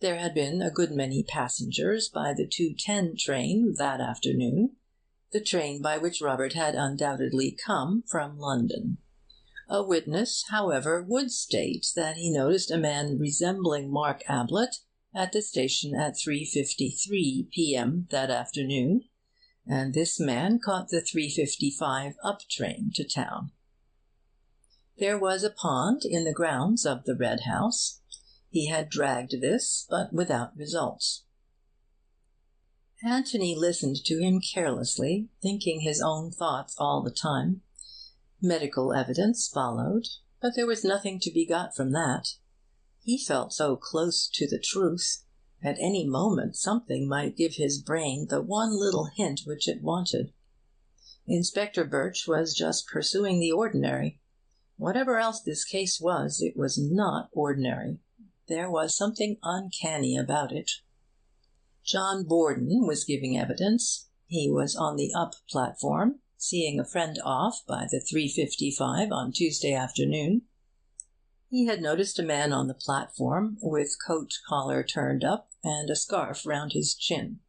There had been a good many passengers by the 2:10 train that afternoon, the train by which Robert had undoubtedly come from London. A witness, however, would state that he noticed a man resembling Mark Ablett at the station at 3:53 p.m. that afternoon, and this man caught the 3:55 up train to town. There was a pond in the grounds of the Red House. He had dragged this, but without results. Anthony listened to him carelessly, thinking his own thoughts all the time. Medical evidence followed, but there was nothing to be got from that. He felt so close to the truth. At any moment something might give his brain the one little hint which it wanted. Inspector Birch was just pursuing the ordinary. Whatever else this case was, it was not ordinary. There was something uncanny about it. John Borden was giving evidence. He was on the up platform, seeing a friend off by the 3:55 on Tuesday afternoon. He had noticed a man on the platform, with coat collar turned up and a scarf round his chin.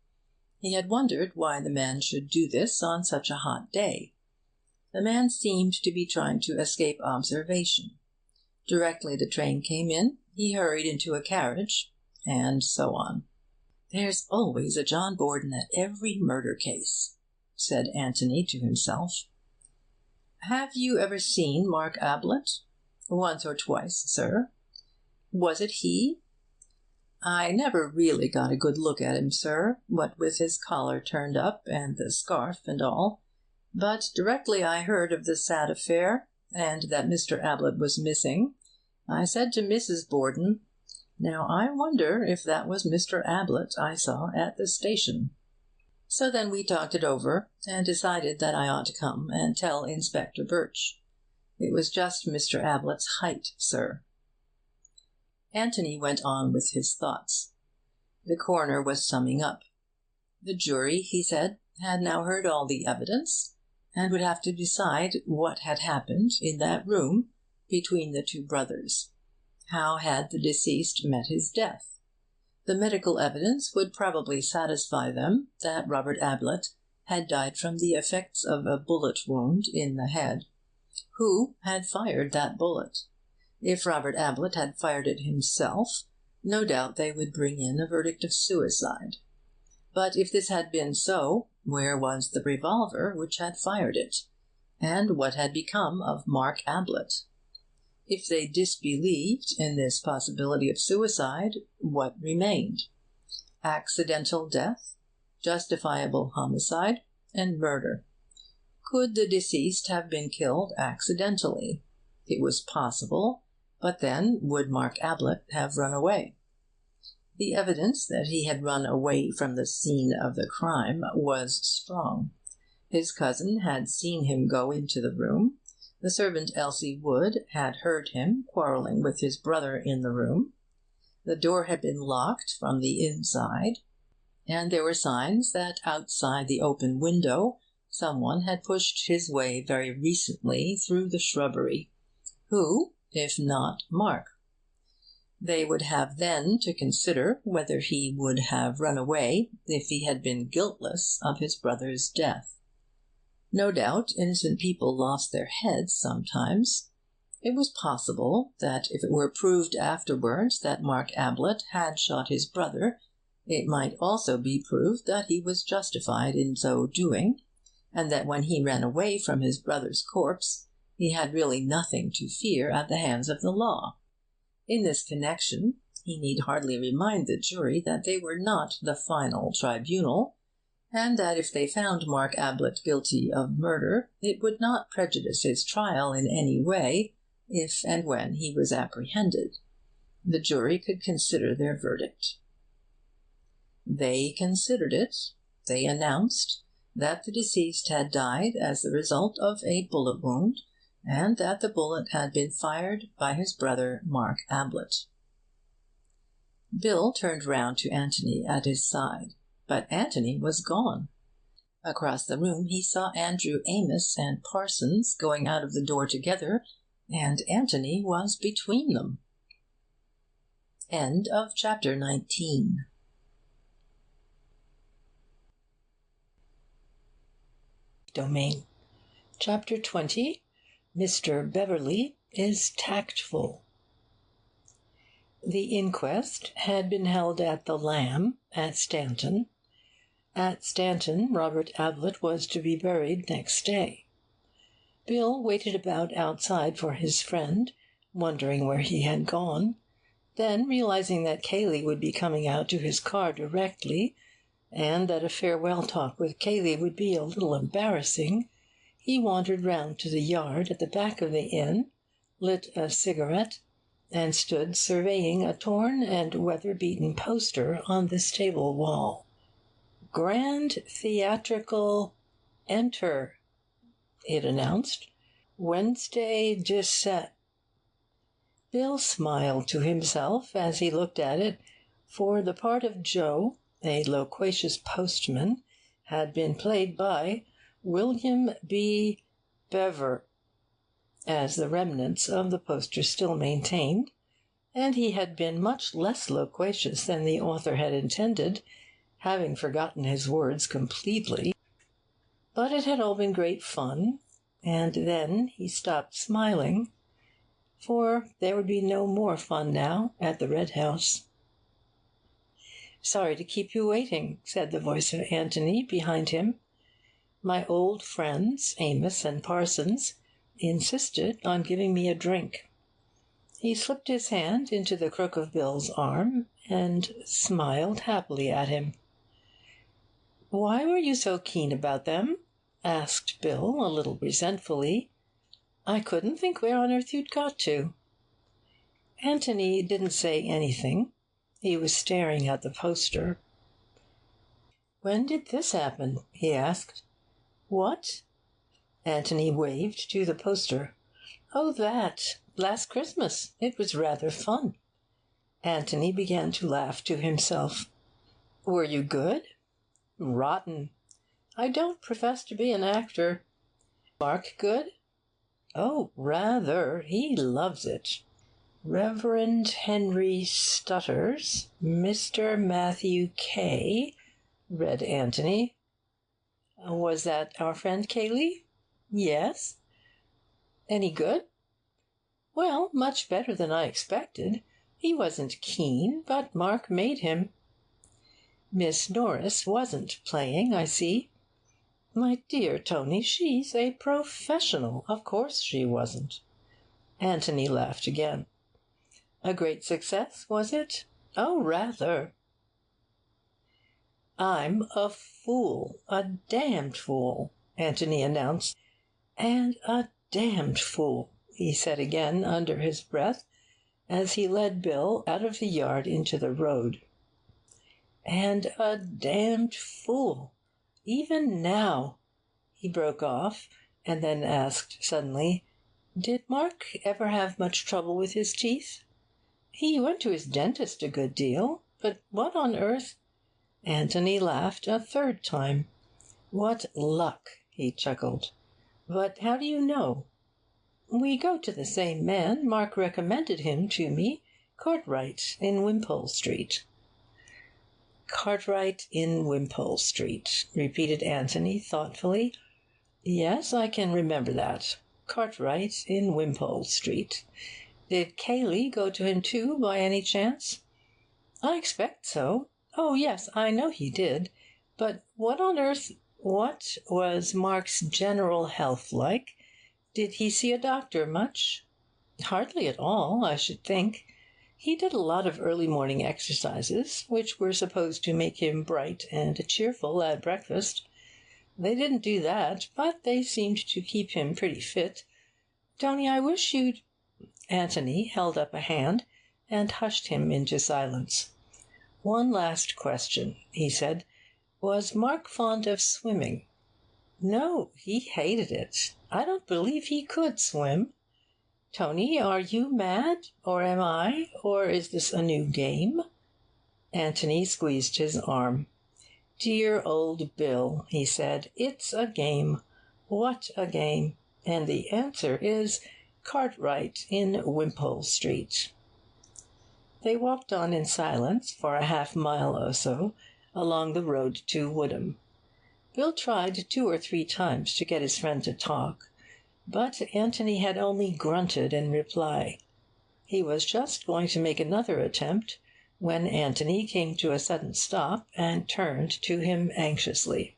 He had wondered why the man should do this on such a hot day. The man seemed to be trying to escape observation. Directly the train came in, he hurried into a carriage, and so on. "There's always a John Borden at every murder case," said Anthony to himself. "Have you ever seen Mark Ablett?" "Once or twice, sir." "Was it he?" "I never really got a good look at him, sir, what with his collar turned up and the scarf and all. But directly I heard of the sad affair, and that Mr. Ablett was missing, I said to Mrs. Borden, 'Now I wonder if that was Mr. Ablett I saw at the station.' So then we talked it over, and decided that I ought to come and tell Inspector Birch. It was just Mr. Ablett's height, sir." Anthony went on with his thoughts. The coroner was summing up. The jury, he said, had now heard all the evidence, and would have to decide what had happened in that room between the two brothers. How had the deceased met his death? The medical evidence would probably satisfy them that Robert Ablett had died from the effects of a bullet wound in the head. Who had fired that bullet? If Robert Ablett had fired it himself, no doubt they would bring in a verdict of suicide. But if this had been so, where was the revolver which had fired it? And what had become of Mark Ablett? If they disbelieved in this possibility of suicide, what remained? Accidental death, justifiable homicide, and murder. Could the deceased have been killed accidentally? It was possible, but then would Mark Ablett have run away? The evidence that he had run away from the scene of the crime was strong. His cousin had seen him go into the room. The servant Elsie Wood had heard him quarrelling with his brother in the room. The door had been locked from the inside, and there were signs that outside the open window someone had pushed his way very recently through the shrubbery. Who, if not Mark? They would have then to consider whether he would have run away if he had been guiltless of his brother's death. No doubt innocent people lost their heads sometimes. It was possible that if it were proved afterwards that Mark Ablett had shot his brother, it might also be proved that he was justified in so doing, and that when he ran away from his brother's corpse, he had really nothing to fear at the hands of the law. In this connection, he need hardly remind the jury that they were not the final tribunal, and that if they found Mark Ablett guilty of murder, it would not prejudice his trial in any way if and when he was apprehended. The jury could consider their verdict. They considered it. They announced that the deceased had died as the result of a bullet wound, and that the bullet had been fired by his brother Mark Ablett. Bill turned round to Anthony at his side, but Anthony was gone. Across the room he saw Andrew Amos and Parsons going out of the door together, and Anthony was between them. End of chapter 19. Domain. Chapter 20. Mr. Beverley is tactful. The inquest had been held at the Lamb at Stanton. At Stanton, Robert Ablett was to be buried next day. Bill waited about outside for his friend, wondering where he had gone. Then, realizing that Cayley would be coming out to his car directly, and that a farewell talk with Cayley would be a little embarrassing, he wandered round to the yard at the back of the inn, lit a cigarette, and stood surveying a torn and weather-beaten poster on the stable wall. "Grand Theatrical Enter," it announced. "Wednesday Dissett." Bill smiled to himself as he looked at it, for the part of Joe, a loquacious postman, had been played by William B. Bever, as the remnants of the poster still maintained, and he had been much less loquacious than the author had intended, having forgotten his words completely. But it had all been great fun, and then he stopped smiling, for there would be no more fun now at the Red House. "Sorry to keep you waiting," said the voice of Anthony behind him. "My old friends, Amos and Parsons, insisted on giving me a drink." He slipped his hand into the crook of Bill's arm and smiled happily at him. "Why were you so keen about them?" asked Bill, a little resentfully. "I couldn't think where on earth you'd got to." Anthony didn't say anything. He was staring at the poster. "When did this happen?" he asked. "What?" Anthony waved to the poster. "Oh, that. Last Christmas. It was rather fun." Anthony began to laugh to himself. "Were you good?" "Rotten. I don't profess to be an actor." "Mark good?" "Oh, rather. He loves it." Reverend Henry Stutters, Mr. Matthew K., read Anthony. Was that our friend Cayley? Yes. Any good? Well, much better than I expected. He wasn't keen, but Mark made him. Miss Norris wasn't playing, I see. My dear Tony, she's a professional. Of course she wasn't. Anthony laughed again. A great success, was it? Oh, rather. I'm a fool, a damned fool, Anthony announced. And a damned fool, he said again under his breath, as he led Bill out of the yard into the road. And a damned fool. Even now, he broke off, and then asked suddenly, Did Mark ever have much trouble with his teeth? He went to his dentist a good deal, but what on earth? Anthony laughed a third time. What luck, he chuckled. But how do you know? We go to the same man. Mark recommended him to me. Cartwright in Wimpole Street. Cartwright in Wimpole Street, repeated Anthony thoughtfully. Yes, I can remember that. Cartwright in Wimpole Street. Did Cayley go to him too, by any chance? I expect so. Oh, yes, I know he did. But what was Mark's general health like? Did he see a doctor much? Hardly at all, I should think. He did a lot of early morning exercises, which were supposed to make him bright and cheerful at breakfast. They didn't do that, but they seemed to keep him pretty fit. Tony, I wish you'd... Anthony held up a hand and hushed him into silence. One last question, he said. Was Mark fond of swimming? No, he hated it. I don't believe he could swim. Tony, are you mad, or am I, or is this a new game? Anthony squeezed his arm. Dear old Bill, he said, it's a game. What a game! And the answer is Cartwright in Wimpole Street. They walked on in silence for a half-mile or so along the road to Woodham. Bill tried 2 or 3 times to get his friend to talk, but Anthony had only grunted in reply. He was just going to make another attempt when Anthony came to a sudden stop and turned to him anxiously.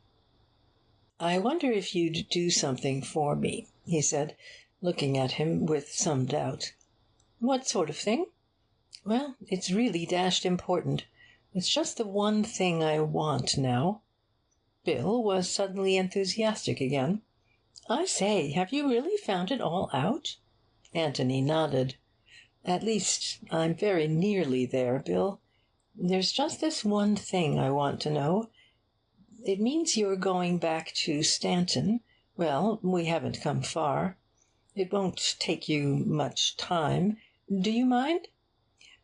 I wonder if you'd do something for me, he said, looking at him with some doubt. What sort of thing? Well, it's really dashed important. It's just the one thing I want now. Bill was suddenly enthusiastic again. I say, have you really found it all out? Anthony nodded. At least, I'm very nearly there, Bill. There's just this one thing I want to know. It means you're going back to Stanton. Well, we haven't come far. It won't take you much time. Do you mind?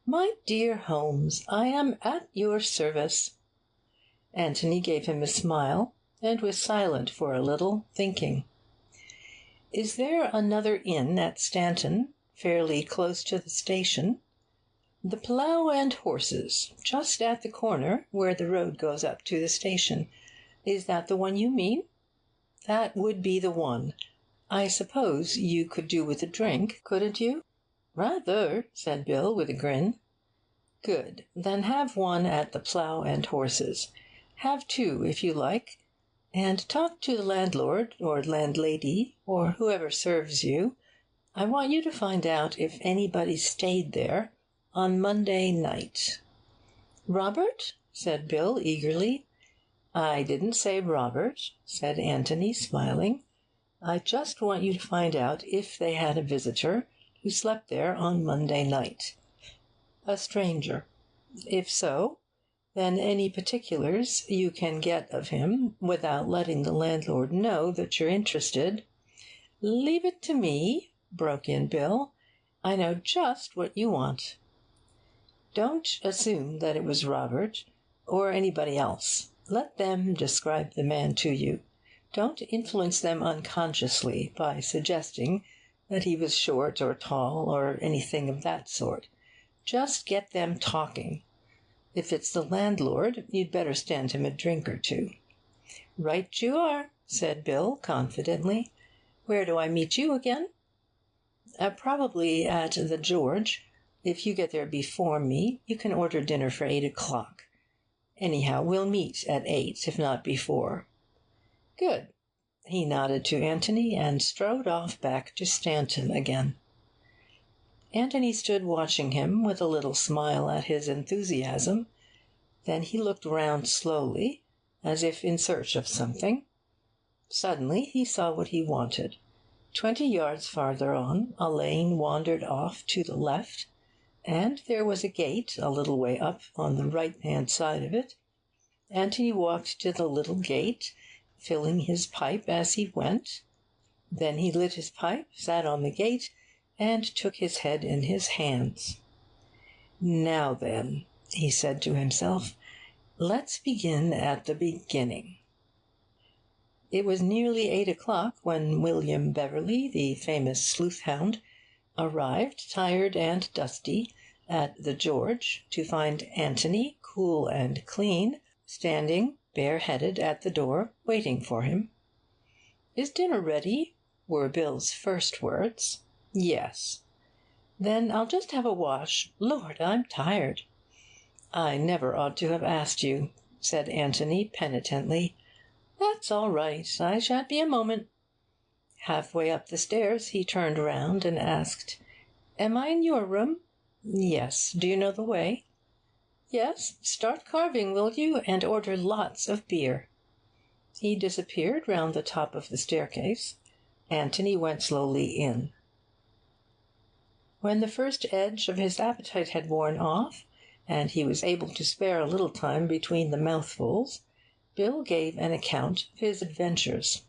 My dear Holmes, I am at your service. Anthony gave him a smile, and was silent for a little, thinking. Is there another inn at Stanton, fairly close to the station? The Plough and Horses, just at the corner where the road goes up to the station. Is that the one you mean? That would be the one. I suppose you could do with a drink, couldn't you? Rather, said Bill with a grin. Good. Then have one at the Plough and Horses. Have 2, if you like. And talk to the landlord or landlady or whoever serves you. I want you to find out if anybody stayed there on Monday night. Robert? Said Bill eagerly. I didn't say Robert, said Anthony, smiling. I just want you to find out if they had a visitor who slept there on Monday night. A stranger. If so, then any particulars you can get of him without letting the landlord know that you're interested. Leave it to me, broke in Bill. I know just what you want. Don't assume that it was Robert or anybody else. Let them describe the man to you. Don't influence them unconsciously by suggesting that he was short or tall or anything of that sort. Just get them talking. If it's the landlord, you'd better stand him a drink or two." "Right you are," said Bill confidently. "Where do I meet you again?" "Probably at the George. If you get there before me, you can order dinner for 8 o'clock. Anyhow, we'll meet at 8, if not before." "Good." He nodded to Anthony and strode off back to Stanton again. Anthony stood watching him with a little smile at his enthusiasm. Then he looked round slowly, as if in search of something. Suddenly he saw what he wanted. 20 yards farther on, a lane wandered off to the left, and there was a gate a little way up on the right-hand side of it. Anthony walked to the little gate, filling his pipe as he went. Then he lit his pipe, sat on the gate, and took his head in his hands. "Now then," he said to himself, "let's begin at the beginning." It was nearly 8 o'clock when William Beverley, the famous sleuth-hound, arrived, tired and dusty, at the George, to find Anthony, cool and clean, standing bareheaded at the door, waiting for him. "Is dinner ready?" were Bill's first words. "Yes." "Then I'll just have a wash. Lord, I'm tired." "I never ought to have asked you," said Anthony penitently. "That's all right. I shan't be a moment." Halfway up the stairs he turned round and asked, "Am I in your room?" "Yes. Do you know the way?" "Yes. Start carving, will you, and order lots of beer." He disappeared round the top of the staircase. Anthony went slowly in. When the first edge of his appetite had worn off, and he was able to spare a little time between the mouthfuls, Bill gave an account of his adventures.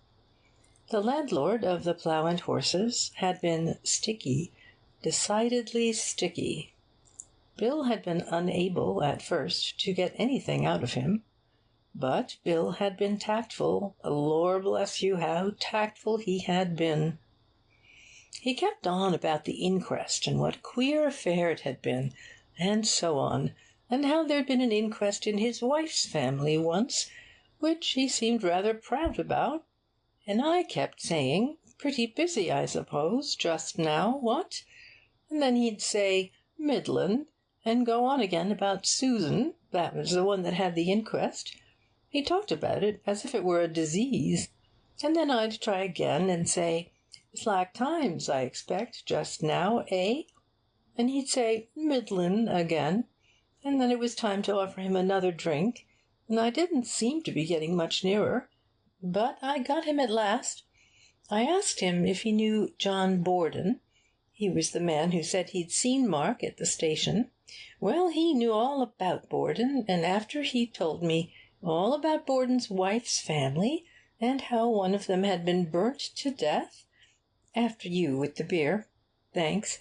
The landlord of the Plough and Horses had been sticky, decidedly sticky. Bill had been unable at first to get anything out of him, but Bill had been tactful. Lord bless you, how tactful he had been! He kept on about the inquest, and what a queer affair it had been, and so on, and how there'd been an inquest in his wife's family once, which he seemed rather proud about, and I kept saying, "Pretty busy, I suppose, just now, what?" And then he'd say, "Middlin'," and go on again about Susan, that was the one that had the inquest. He talked about it as if it were a disease, and then I'd try again and say, "Slack times, I expect, just now, eh?" And he'd say, "Middlin'," again, and then it was time to offer him another drink, and I didn't seem to be getting much nearer. But I got him at last. I asked him if he knew John Borden. He was the man who said he'd seen Mark at the station. Well, he knew all about Borden, and after he told me all about Borden's wife's family, and how one of them had been burnt to death, after you with the beer, thanks,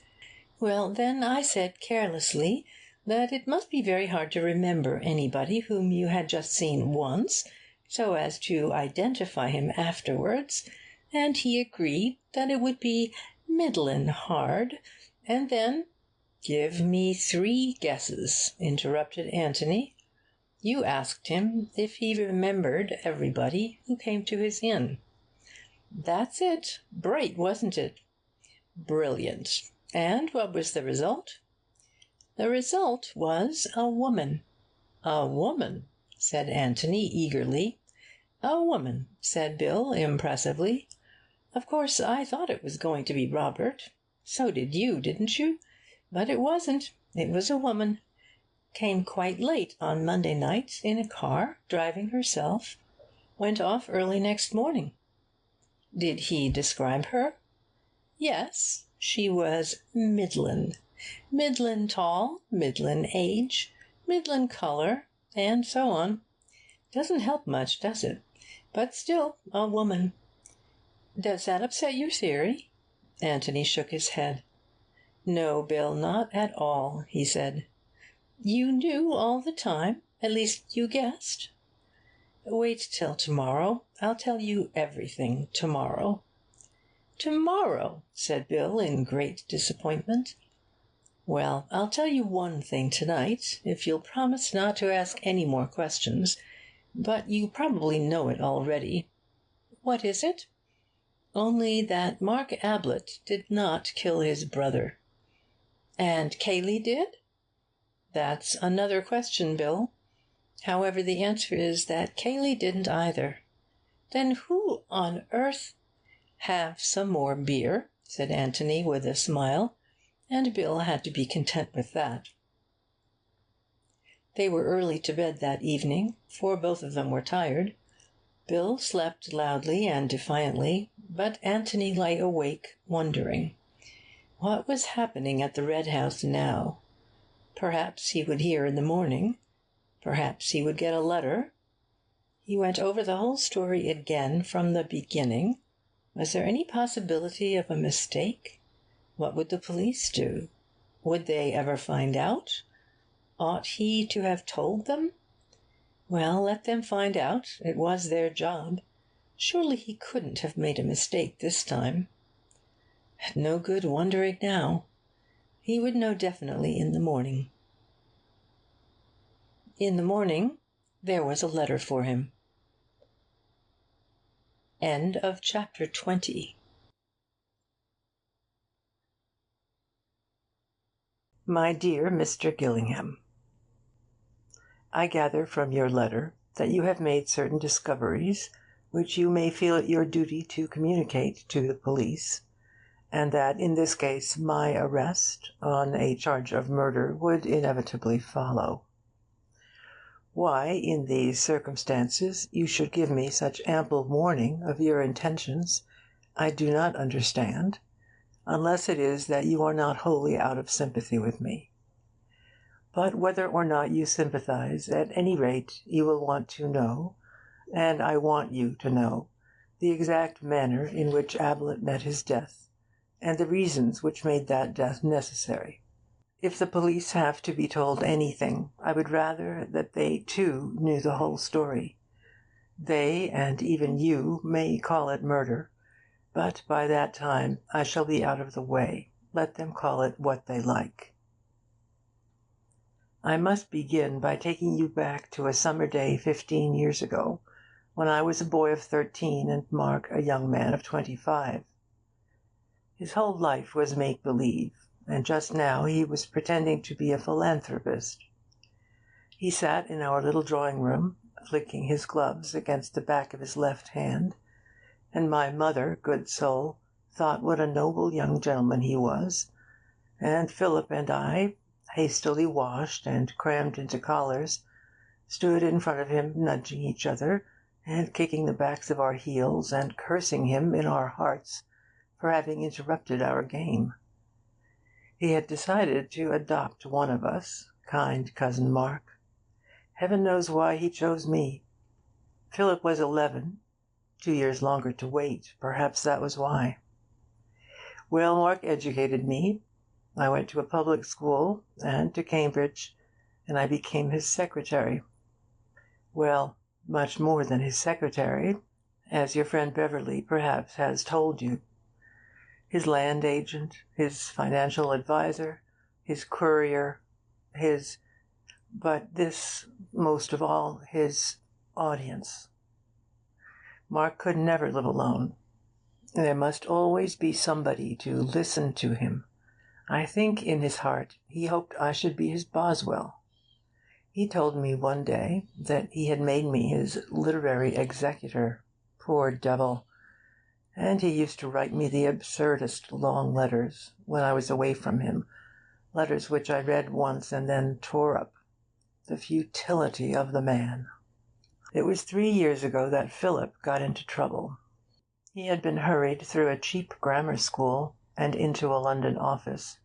well, then I said carelessly that it must be very hard to remember anybody whom you had just seen once, so as to identify him afterwards, and he agreed that it would be middlin' hard, and then— "Give me 3 guesses," interrupted Anthony. "You asked him if he remembered everybody who came to his inn." "That's it. Bright, wasn't it?" "Brilliant. And what was the result?" "The result was a woman." "A woman," said Anthony eagerly. "A woman," said Bill impressively. "Of course I thought it was going to be Robert. So did you, didn't you? But it wasn't. It was a woman. Came quite late on Monday night in a car, driving herself. Went off early next morning." "Did he describe her?" "Yes. She was middlin'. Middlin' tall, middlin' age, middlin' color, and so on. Doesn't help much, does it? But still a woman." "Does that upset your theory?" Anthony shook his head. "No, Bill, not at all," he said. "You knew all the time? At least you guessed?" "Wait till tomorrow. I'll tell you everything tomorrow." "Tomorrow," said Bill in great disappointment. "Well, I'll tell you one thing tonight, if you'll promise not to ask any more questions, but you probably know it already." "What is it?" "Only that Mark Ablett did not kill his brother." "And Cayley did?" "That's another question, Bill. However, the answer is that Cayley didn't either." "Then who on earth—" "Have some more beer," said Anthony with a smile, and Bill had to be content with that. They were early to bed that evening, for both of them were tired. Bill slept loudly and defiantly, but Anthony lay awake, wondering. What was happening at the Red House now? Perhaps he would hear in the morning. Perhaps he would get a letter. He went over the whole story again from the beginning. Was there any possibility of a mistake? What would the police do? Would they ever find out? Ought he to have told them? Well, let them find out. It was their job. Surely he couldn't have made a mistake this time. No good wondering now. He would know definitely in the morning. In the morning, there was a letter for him. End of chapter 20. My dear Mr. Gillingham, I gather from your letter that you have made certain discoveries which you may feel it your duty to communicate to the police, and that in this case my arrest on a charge of murder would inevitably follow. Why, in these circumstances, you should give me such ample warning of your intentions, I do not understand, unless it is that you are not wholly out of sympathy with me. But whether or not you sympathize, at any rate you will want to know, and I want you to know, the exact manner in which Ablett met his death, and the reasons which made that death necessary. If the police have to be told anything, I would rather that they, too, knew the whole story. They, and even you, may call it murder, but by that time I shall be out of the way. Let them call it what they like. I must begin by taking you back to a summer day 15 years ago, when I was a boy of 13 and Mark a young man of 25. His whole life was make-believe, and just now he was pretending to be a philanthropist. He sat in our little drawing-room, flicking his gloves against the back of his left hand, and my mother, good soul, thought what a noble young gentleman he was, and Philip and I, hastily washed and crammed into collars, stood in front of him nudging each other, and kicking the backs of our heels, and cursing him in our hearts for having interrupted our game. He had decided to adopt one of us, kind cousin Mark. Heaven knows why he chose me. Philip was 11, 2 years longer to wait. Perhaps that was why. Well, Mark educated me. I went to a public school and to Cambridge, and I became his secretary. Well, much more than his secretary, as your friend Beverley perhaps has told you. His land agent, his financial adviser, his courier, but this, most of all, his audience. Mark could never live alone. There must always be somebody to listen to him. I think in his heart he hoped I should be his Boswell. He told me one day that he had made me his literary executor. Poor devil! And he used to write me the absurdest long letters when I was away from him, letters which I read once and then tore up. The futility of the man! It was 3 years ago that Philip got into trouble. He had been hurried through a cheap grammar school and into a London office,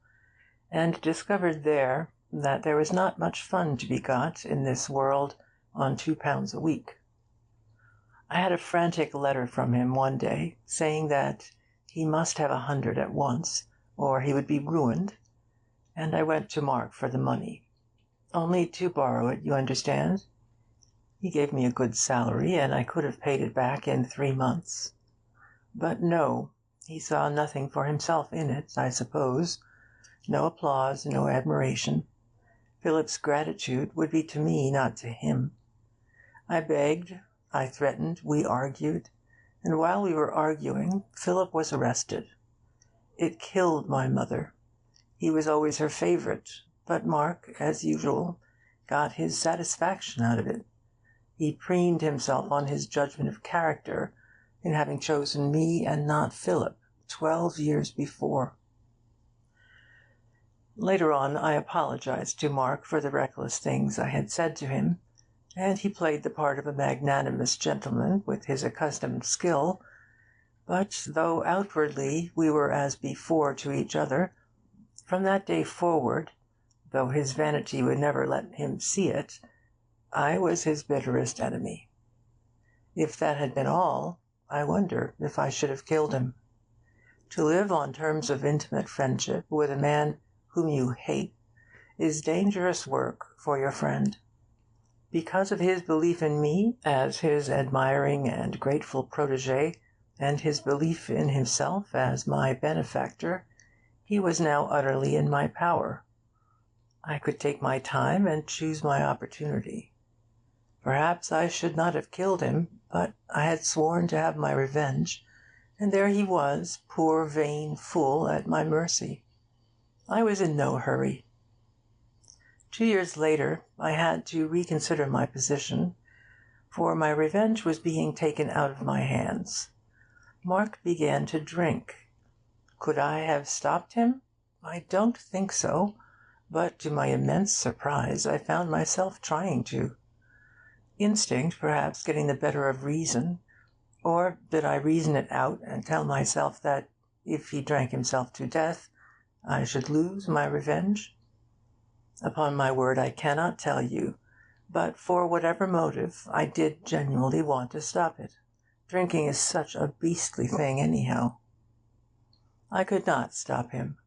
and discovered there that there was not much fun to be got in this world on £2 a week. I had a frantic letter from him one day, saying that he must have 100 at once, or he would be ruined, and I went to Mark for the money. Only to borrow it, you understand. He gave me a good salary, and I could have paid it back in 3 months. But no, He saw nothing for himself in it, I suppose. No applause, no admiration. Philip's gratitude would be to me, not to him. I begged, I threatened, we argued, and while we were arguing, Philip was arrested. It killed my mother. He was always her favourite, but Mark, as usual, got his satisfaction out of it. He preened himself on his judgment of character in having chosen me and not Philip 12 years before. Later on, I apologized to Mark for the reckless things I had said to him, and he played the part of a magnanimous gentleman with his accustomed skill. But though outwardly we were as before to each other, from that day forward, though his vanity would never let him see it, I was his bitterest enemy. If that had been all, I wonder if I should have killed him. To live on terms of intimate friendship with a man whom you hate is dangerous work for your friend. Because of his belief in me as his admiring and grateful protégé, and his belief in himself as my benefactor, he was now utterly in my power. I could take my time and choose my opportunity. Perhaps I should not have killed him, but I had sworn to have my revenge, and there he was, poor vain fool, at my mercy. I was in no hurry. 2 years later, I had to reconsider my position, for my revenge was being taken out of my hands. Mark began to drink. Could I have stopped him? I don't think so, but to my immense surprise I found myself trying to. Instinct, perhaps, getting the better of reason, or did I reason it out and tell myself that, if he drank himself to death, I should lose my revenge? Upon my word, I cannot tell you, but for whatever motive, I did genuinely want to stop it. Drinking is such a beastly thing anyhow. I could not stop him,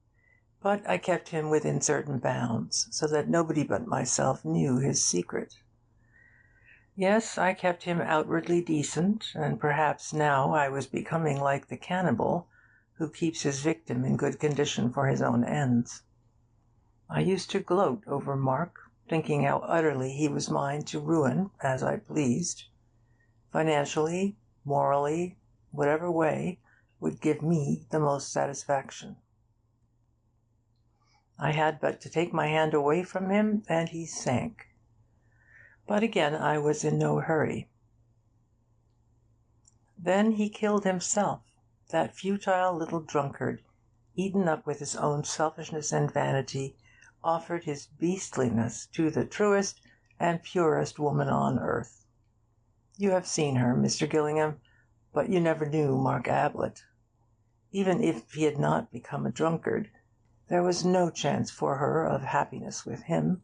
but I kept him within certain bounds, so that nobody but myself knew his secret. Yes, I kept him outwardly decent, and perhaps now I was becoming like the cannibal who keeps his victim in good condition for his own ends. I used to gloat over Mark, thinking how utterly he was mine to ruin as I pleased. Financially, morally, whatever way would give me the most satisfaction. I had but to take my hand away from him, and he sank. But again I was in no hurry. Then he killed himself, that futile little drunkard, eaten up with his own selfishness and vanity, offered his beastliness to the truest and purest woman on earth. You have seen her, Mr. Gillingham, but you never knew Mark Ablett. Even if he had not become a drunkard, there was no chance for her of happiness with him.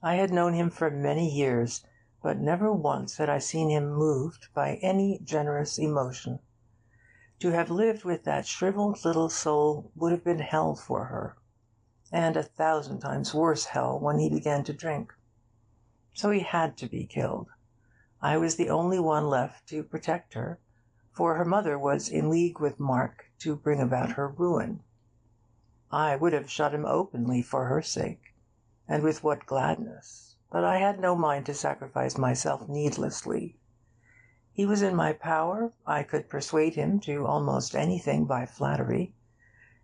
I had known him for many years, but never once had I seen him moved by any generous emotion. To have lived with that shrivelled little soul would have been hell for her, and 1,000 times worse hell when he began to drink. So he had to be killed. I was the only one left to protect her, for her mother was in league with Mark to bring about her ruin. I would have shot him openly for her sake, and with what gladness, but I had no mind to sacrifice myself needlessly. He was in my power, I could persuade him to almost anything by flattery.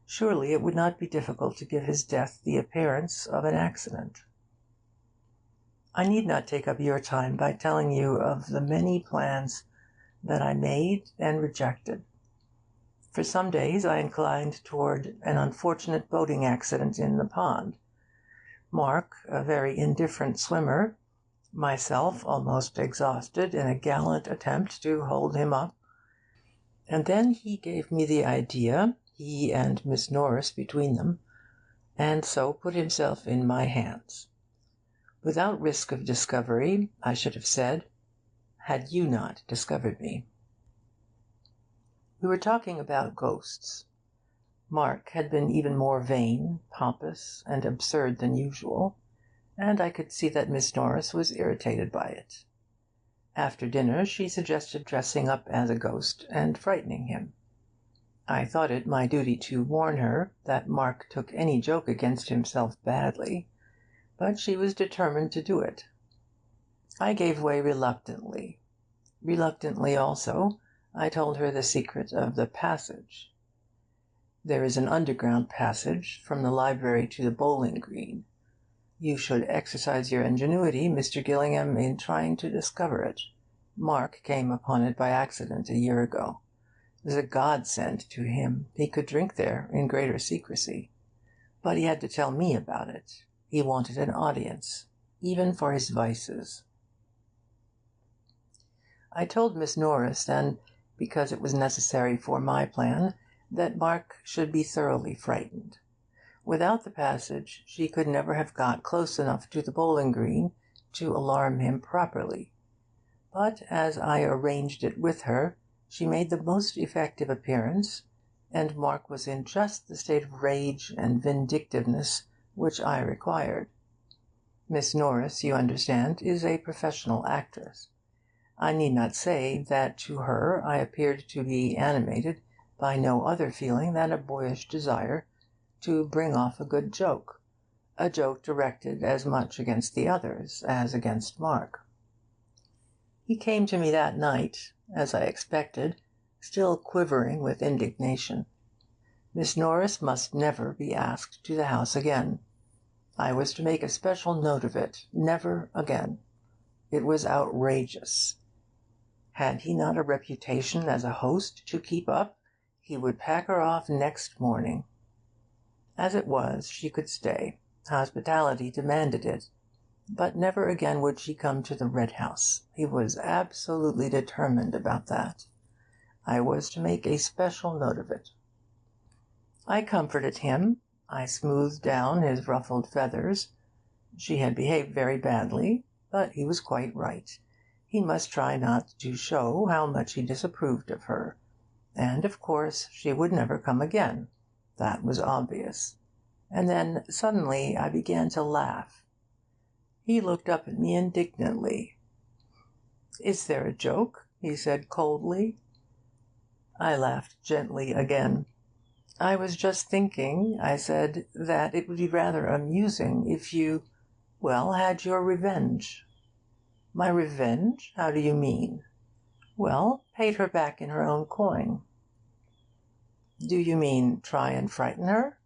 Surely it would not be difficult to give his death the appearance of an accident. I need not take up your time by telling you of the many plans that I made and rejected. For some days I inclined toward an unfortunate boating accident in the pond. Mark, a very indifferent swimmer, myself almost exhausted in a gallant attempt to hold him up. And then he gave me the idea, he and Miss Norris between them, and so put himself in my hands. Without risk of discovery, I should have said, had you not discovered me. We were talking about ghosts. Mark had been even more vain, pompous, and absurd than usual, and I could see that Miss Norris was irritated by it. After dinner she suggested dressing up as a ghost and frightening him. I thought it my duty to warn her that Mark took any joke against himself badly, but she was determined to do it. I gave way reluctantly. Reluctantly also, I told her the secret of the passage. There is an underground passage from the library to the bowling green. You should exercise your ingenuity, Mr. Gillingham, in trying to discover it. Mark came upon it by accident a year ago. It was a godsend to him. He could drink there in greater secrecy. But he had to tell me about it. He wanted an audience, even for his vices. I told Miss Norris, and because it was necessary for my plan, that Mark should be thoroughly frightened. Without the passage, she could never have got close enough to the bowling green to alarm him properly. But as I arranged it with her, she made the most effective appearance, and Mark was in just the state of rage and vindictiveness which I required. Miss Norris, you understand, is a professional actress. I need not say that to her I appeared to be animated by no other feeling than a boyish desire to bring off a good joke, a joke directed as much against the others as against Mark. He came to me that night, as I expected, still quivering with indignation. Miss Norris must never be asked to the house again. I was to make a special note of it. Never again. It was outrageous. Had he not a reputation as a host to keep up, he would pack her off next morning. As it was, she could stay. Hospitality demanded it. But never again would she come to the Red House. He was absolutely determined about that. I was to make a special note of it. I comforted him. I smoothed down his ruffled feathers. She had behaved very badly, but he was quite right. He must try not to show how much he disapproved of her. And, of course, she would never come again. That was obvious. And then, suddenly, I began to laugh. He looked up at me indignantly. "Is there a joke?" he said coldly. I laughed gently again. "I was just thinking," I said, "that it would be rather amusing if you, had your revenge." "My revenge? How do you mean?" "Well, paid her back in her own coin." "Do you mean try and frighten her?"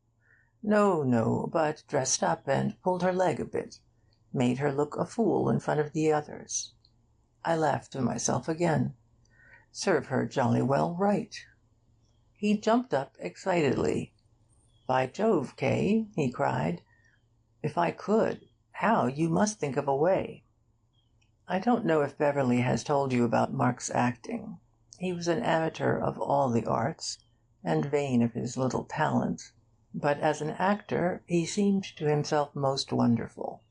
No, but dressed up and pulled her leg a bit. Made her look a fool in front of the others." I laughed to myself again. Serve her jolly well right. He jumped up excitedly. "By Jove, Kay," he cried. "If I could! How you must think of a way." I don't know if Beverley has told you about Mark's acting. He was an amateur of all the arts, and vain of his little talent. But as an actor he seemed to himself most wonderful.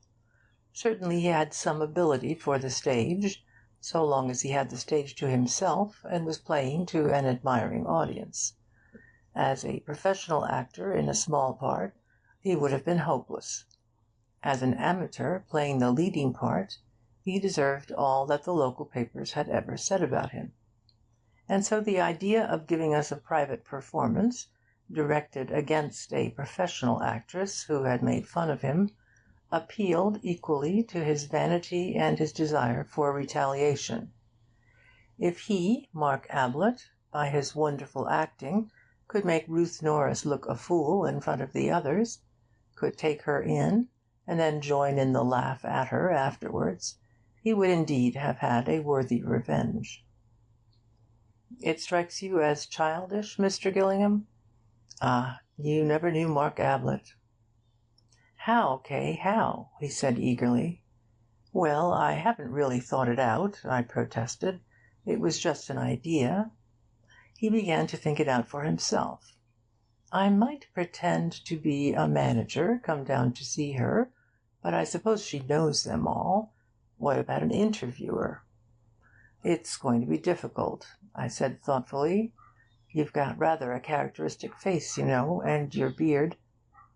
Certainly he had some ability for the stage, so long as he had the stage to himself and was playing to an admiring audience. As a professional actor in a small part, he would have been hopeless. As an amateur playing the leading part, he deserved all that the local papers had ever said about him. And so the idea of giving us a private performance, directed against a professional actress who had made fun of him, appealed equally to his vanity and his desire for retaliation. If he, Mark Ablett, by his wonderful acting, could make Ruth Norris look a fool in front of the others, could take her in, and then join in the laugh at her afterwards, he would indeed have had a worthy revenge. It strikes you as childish, Mr. Gillingham? Ah, you never knew Mark Ablett. "How, Kay, how?" he said eagerly. "Well, I haven't really thought it out," I protested. "It was just an idea." He began to think it out for himself. "I might pretend to be a manager, come down to see her, but I suppose she knows them all. What about an interviewer?" "It's going to be difficult," I said thoughtfully. "You've got rather a characteristic face, you know, and your beard—"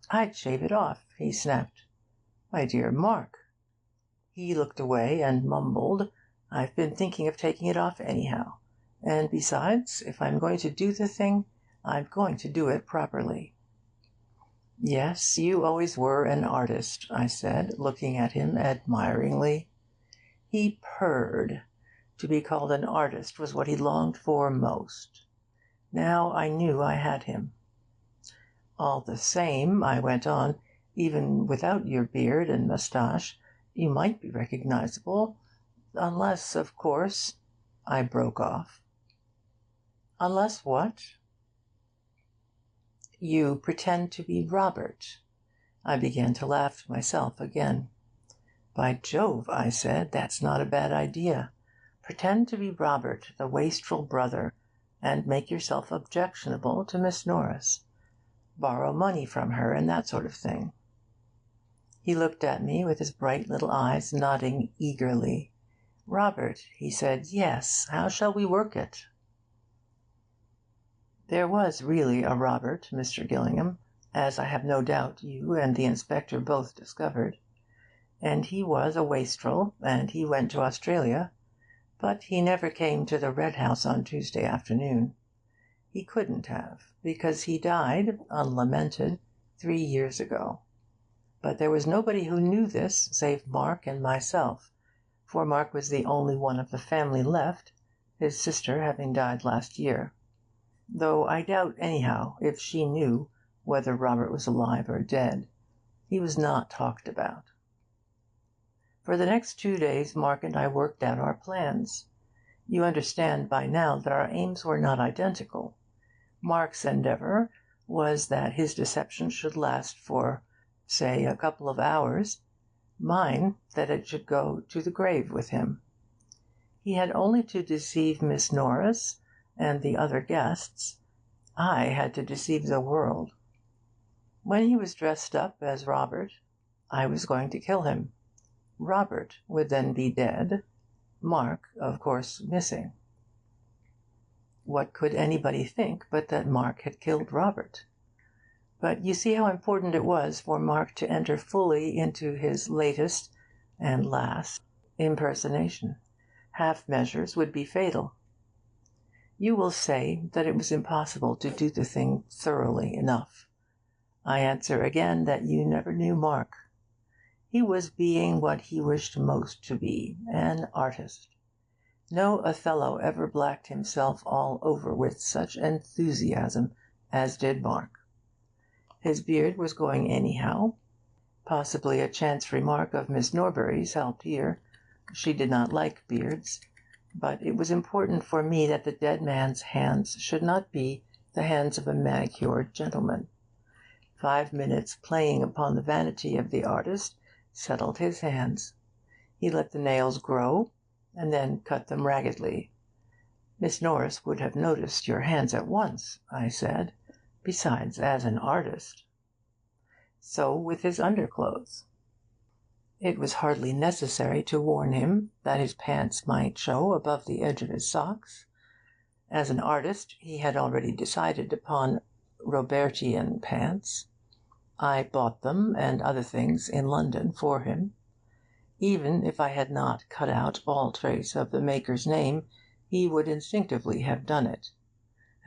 "I'd shave it off," he snapped. "My dear Mark!" He looked away and mumbled, "I've been thinking of taking it off anyhow. And besides, if I'm going to do the thing, I'm going to do it properly. Yes, you always were an artist, I said, looking at him admiringly. He purred. To be called an artist was what he longed for most. Now I knew I had him. All the same, I went on, even without your beard and moustache, you might be recognizable, unless, of course, I broke off. Unless what? You pretend to be Robert. I began to laugh myself again. By Jove, I said, that's not a bad idea. Pretend to be Robert, the wasteful brother, and make yourself objectionable to Miss Norris. Borrow money from her and that sort of thing. He looked at me with his bright little eyes, nodding eagerly. Robert, he said, yes, how shall we work it? There was really a Robert, Mr. Gillingham, as I have no doubt you and the inspector both discovered. And he was a wastrel, and he went to Australia, but he never came to the Red House on Tuesday afternoon. He couldn't have, because he died, unlamented, 3 years ago. But there was nobody who knew this save Mark and myself, for Mark was the only one of the family left, his sister having died last year. Though I doubt, anyhow, if she knew whether Robert was alive or dead. He was not talked about. For the next 2 days Mark and I worked out our plans. You understand by now that our aims were not identical. Mark's endeavour was that his deception should last for, say, a couple of hours, mine that it should go to the grave with him. He had only to deceive Miss Norris and the other guests. I had to deceive the world. When he was dressed up as Robert, I was going to kill him. Robert would then be dead, Mark, of course, missing. What could anybody think but that Mark had killed Robert? But you see how important it was for Mark to enter fully into his latest and last impersonation. Half measures would be fatal. You will say that it was impossible to do the thing thoroughly enough. I answer again that you never knew Mark. He was being what he wished most to be, an artist. No Othello ever blacked himself all over with such enthusiasm as did Mark. His beard was going anyhow. Possibly a chance remark of Miss Norbury's helped here. She did not like beards. But it was important for me that the dead man's hands should not be the hands of a manicured gentleman. 5 minutes playing upon the vanity of the artist settled his hands. He let the nails grow, and then cut them raggedly. Miss Norris would have noticed your hands at once, I said, besides, as an artist. So with his underclothes. It was hardly necessary to warn him that his pants might show above the edge of his socks. As an artist, he had already decided upon Robertian pants. I bought them and other things in London for him. Even if I had not cut out all trace of the maker's name, he would instinctively have done it.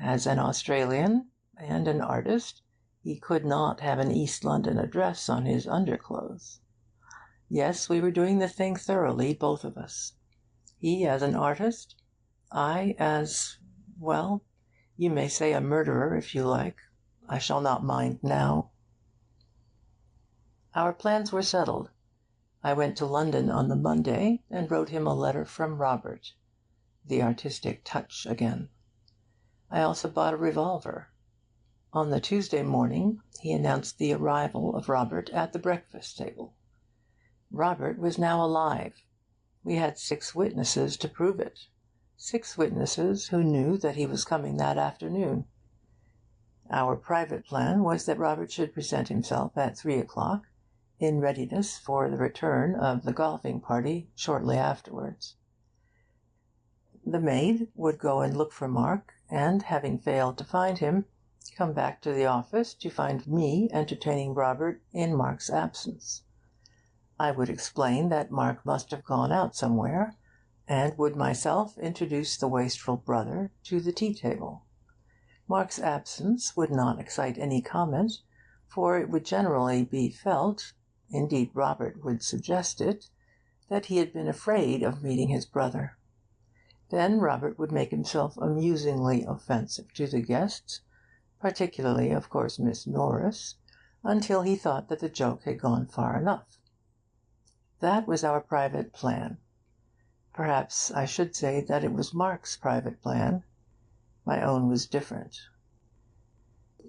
As an Australian and an artist, he could not have an East London address on his underclothes. Yes, we were doing the thing thoroughly, both of us. He as an artist, I as, well, you may say a murderer if you like. I shall not mind now. Our plans were settled. I went to London on the Monday and wrote him a letter from Robert. The artistic touch again. I also bought a revolver. On the Tuesday morning he announced the arrival of Robert at the breakfast table. Robert was now alive. We had 6 witnesses to prove it. 6 witnesses who knew that he was coming that afternoon. Our private plan was that Robert should present himself at 3 o'clock, in readiness for the return of the golfing party shortly afterwards. The maid would go and look for Mark, and, having failed to find him, come back to the office to find me entertaining Robert in Mark's absence. I would explain that Mark must have gone out somewhere, and would myself introduce the wasteful brother to the tea-table. Mark's absence would not excite any comment, for it would generally be felt, indeed Robert would suggest it, that he had been afraid of meeting his brother. Then Robert would make himself amusingly offensive to the guests, particularly, of course, Miss Norris, until he thought that the joke had gone far enough. That was our private plan. Perhaps I should say that it was Mark's private plan. My own was different.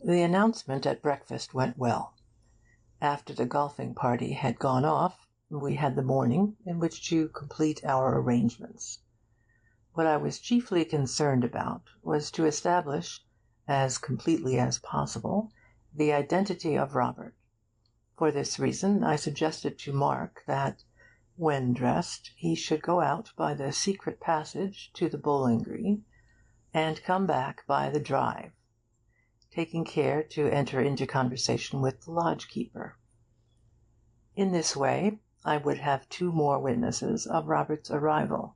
The announcement at breakfast went well. After the golfing party had gone off, we had the morning in which to complete our arrangements. What I was chiefly concerned about was to establish, as completely as possible, the identity of Robert. For this reason, I suggested to Mark that, when dressed, he should go out by the secret passage to the bowling green, and come back by the drive, taking care to enter into conversation with the lodge-keeper. In this way, I would have two more witnesses of Robert's arrival.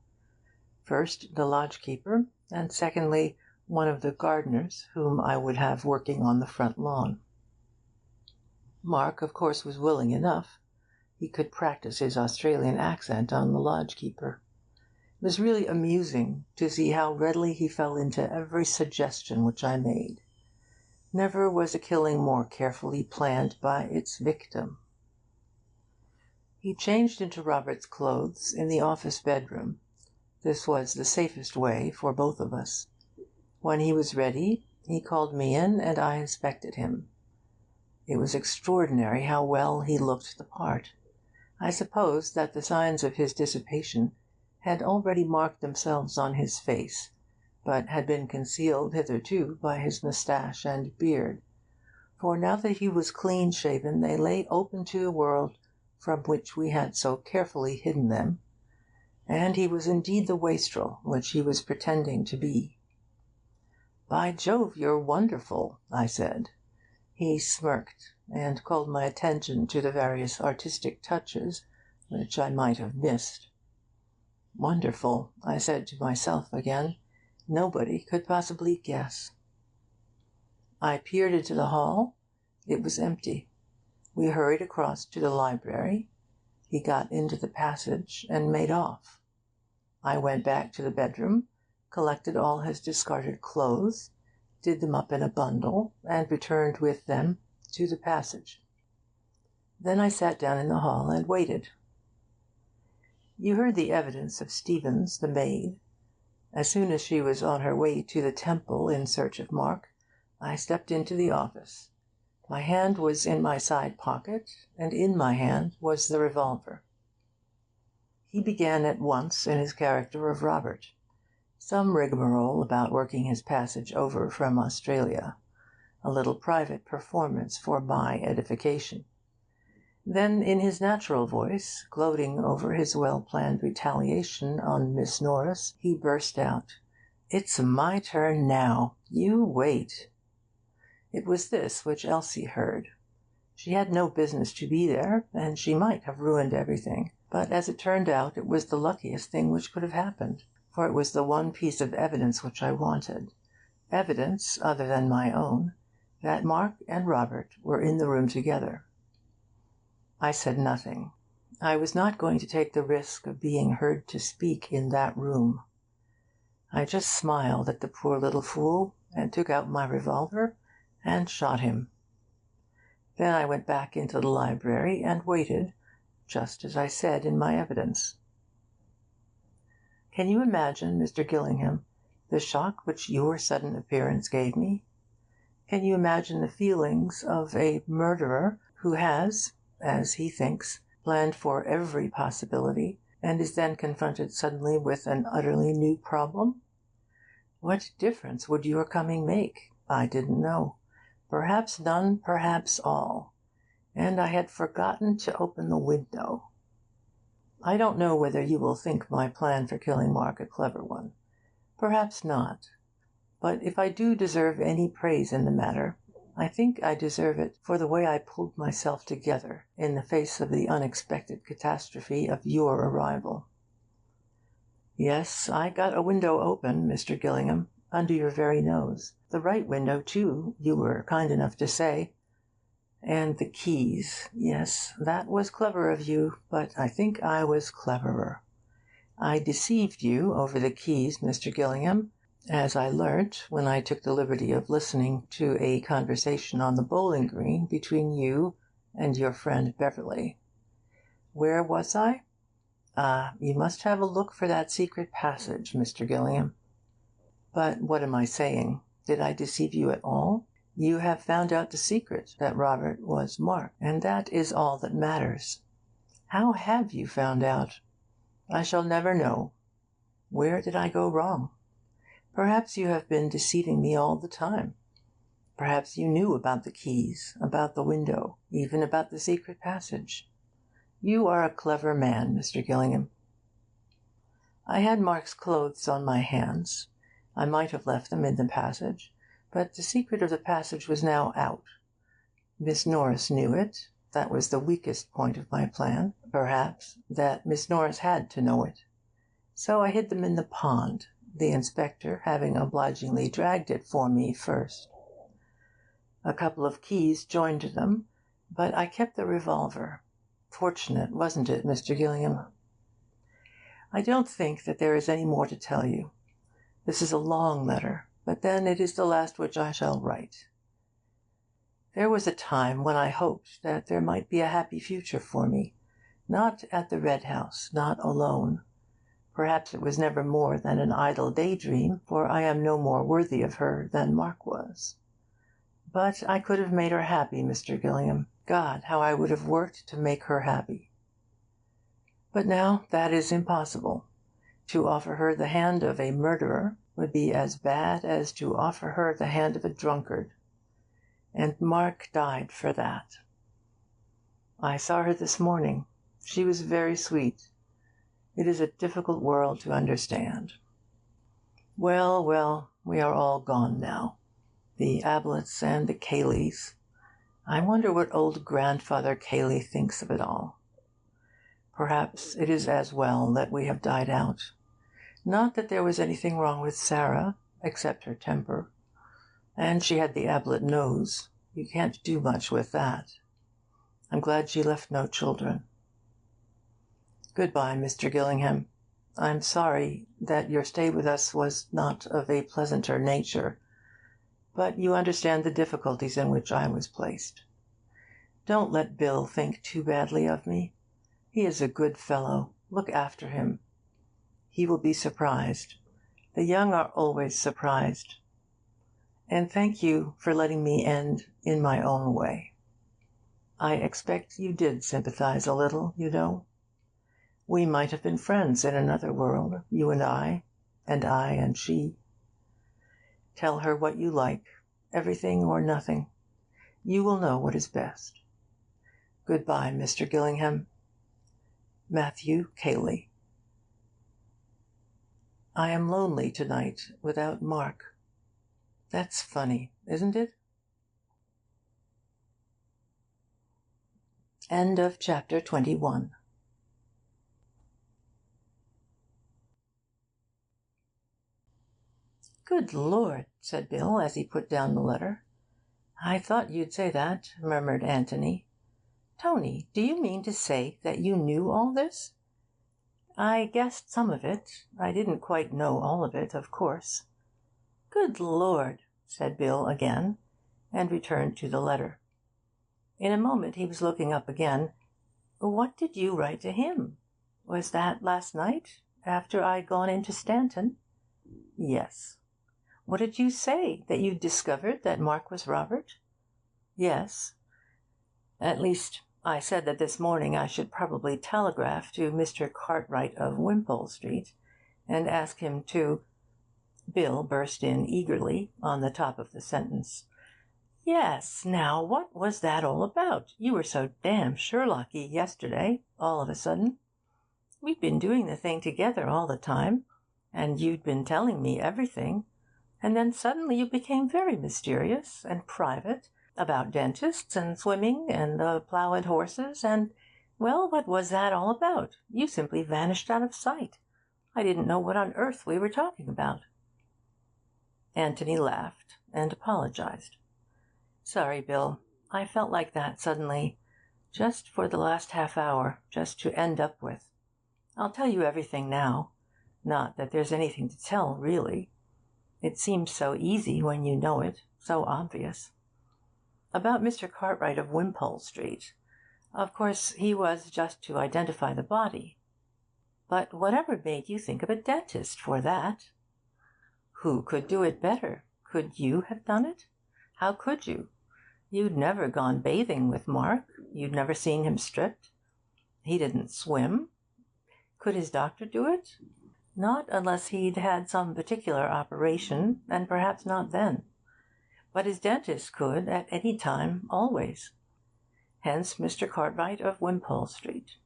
First, the lodge-keeper, and secondly, one of the gardeners whom I would have working on the front lawn. Mark, of course, was willing enough. He could practise his Australian accent on the lodge-keeper. It was really amusing to see how readily he fell into every suggestion which I made. Never was a killing more carefully planned by its victim. He changed into Robert's clothes in the office bedroom. This was the safest way for both of us. When he was ready, he called me in, and I inspected him. It was extraordinary how well he looked the part. I supposed that the signs of his dissipation had already marked themselves on his face, but had been concealed hitherto by his moustache and beard. For now that he was clean-shaven, they lay open to the world from which we had so carefully hidden them, and he was indeed the wastrel which he was pretending to be. "By Jove, you're wonderful," I said. He smirked, and called my attention to the various artistic touches which I might have missed. "Wonderful," I said to myself again. Nobody could possibly guess. I peered into the hall. It was empty. We hurried across to the library. He got into the passage and made off. I went back to the bedroom, collected all his discarded clothes, did them up in a bundle, and returned with them to the passage. Then I sat down in the hall and waited. You heard the evidence of Stevens, the maid. As soon as she was on her way to the Temple in search of Mark, I stepped into the office. My hand was in my side pocket, and in my hand was the revolver. He began at once in his character of Robert. Some rigmarole about working his passage over from Australia. A little private performance for my edification. Then, in his natural voice, gloating over his well-planned retaliation on Miss Norris, he burst out, "It's my turn now. You wait." It was this which Elsie heard. She had no business to be there, and she might have ruined everything. But as it turned out, it was the luckiest thing which could have happened, for it was the one piece of evidence which I wanted. Evidence, other than my own, that Mark and Robert were in the room together. I said nothing. I was not going to take the risk of being heard to speak in that room. I just smiled at the poor little fool, and took out my revolver and shot him. Then I went back into the library and waited, just as I said in my evidence. Can you imagine, Mr. Gillingham, the shock which your sudden appearance gave me? Can you imagine the feelings of a murderer who has, as he thinks, planned for every possibility, and is then confronted suddenly with an utterly new problem? What difference would your coming make? I didn't know. Perhaps none, perhaps all. And I had forgotten to open the window. I don't know whether you will think my plan for killing Mark a clever one. Perhaps not. But if I do deserve any praise in the matter, I think I deserve it for the way I pulled myself together in the face of the unexpected catastrophe of your arrival. Yes, I got a window open, Mr. Gillingham. under your very nose. The right window, too, you were kind enough to say. And the keys. Yes, that was clever of you, but I think I was cleverer. I deceived you over the keys, Mr. Gillingham, as I learnt when I took the liberty of listening to a conversation on the bowling green between you and your friend Beverley. Where was I? You must have a look for that secret passage, Mr. Gillingham. But what am I saying? Did I deceive you at all? You have found out the secret, that Robert was Mark, and that is all that matters. How have you found out? I shall never know. Where did I go wrong? Perhaps you have been deceiving me all the time. Perhaps you knew about the keys, about the window, even about the secret passage. You are a clever man, Mr. Gillingham. I had Mark's clothes on my hands. I might have left them in the passage, but the secret of the passage was now out. Miss Norris knew it. That was the weakest point of my plan, perhaps, that Miss Norris had to know it. So I hid them in the pond, the inspector having obligingly dragged it for me first. A couple of keys joined them, but I kept the revolver. Fortunate, wasn't it, Mr. Gillingham? I don't think that there is any more to tell you. This is a long letter, but then it is the last which I shall write. There was a time when I hoped that there might be a happy future for me, not at the Red House, not alone. Perhaps it was never more than an idle daydream, for I am no more worthy of her than Mark was. But I could have made her happy, Mr. Gillingham. God, how I would have worked to make her happy. But now that is impossible. To offer her the hand of a murderer would be as bad as to offer her the hand of a drunkard. And Mark died for that. I saw her this morning. She was very sweet. It is a difficult world to understand. Well, well, we are all gone now. The Abletts and the Cayleys. I wonder what old Grandfather Cayley thinks of it all. Perhaps it is as well that we have died out. Not that there was anything wrong with Sarah, except her temper. And she had the Ablett nose. You can't do much with that. I'm glad she left no children. Goodbye, Mr. Gillingham. I'm sorry that your stay with us was not of a pleasanter nature, but you understand the difficulties in which I was placed. Don't let Bill think too badly of me. He is a good fellow. Look after him. He will be surprised. The young are always surprised. And thank you for letting me end in my own way. I expect you did sympathize a little, you know. We might have been friends in another world, you and I and she. Tell her what you like, everything or nothing. You will know what is best. Goodbye, Mr. Gillingham. Matthew Cayley. I am lonely tonight without Mark. That's funny, isn't it? End of chapter 21. Good Lord, said Bill as he put down the letter. I thought you'd say that, murmured Anthony. Tony, do you mean to say that you knew all this? I guessed some of it. I didn't quite know all of it, of course. Good Lord, said Bill again, and returned to the letter. In a moment he was looking up again. What did you write to him? Was that last night, after I'd gone into Stanton? Yes. What did you say? That you'd discovered that Mark was Robert? Yes. At least, I said that this morning I should probably telegraph to Mr. Cartwright of Wimpole Street and ask him to... Bill burst in eagerly on the top of the sentence. Yes, now, what was that all about? You were so damn Sherlocky yesterday, all of a sudden. We'd been doing the thing together all the time, and you'd been telling me everything, and then suddenly you became very mysterious and private about dentists and swimming and the plough and horses, and, well, what was that all about? You simply vanished out of sight. I didn't know what on earth we were talking about. Anthony laughed and apologized. Sorry, Bill. I felt like that suddenly, just for the last half hour, just to end up with. I'll tell you everything now. Not that there's anything to tell, really. It seems so easy when you know it, so obvious. About Mr. Cartwright of Wimpole Street. Of course, he was just to identify the body. But whatever made you think of a dentist for that? Who could do it better? Could you have done it? How could you? You'd never gone bathing with Mark. You'd never seen him stripped. He didn't swim. Could his doctor do it? Not unless he'd had some particular operation, and perhaps not then. But his dentist could at any time, always. Hence Mr. Cartwright of Wimpole Street.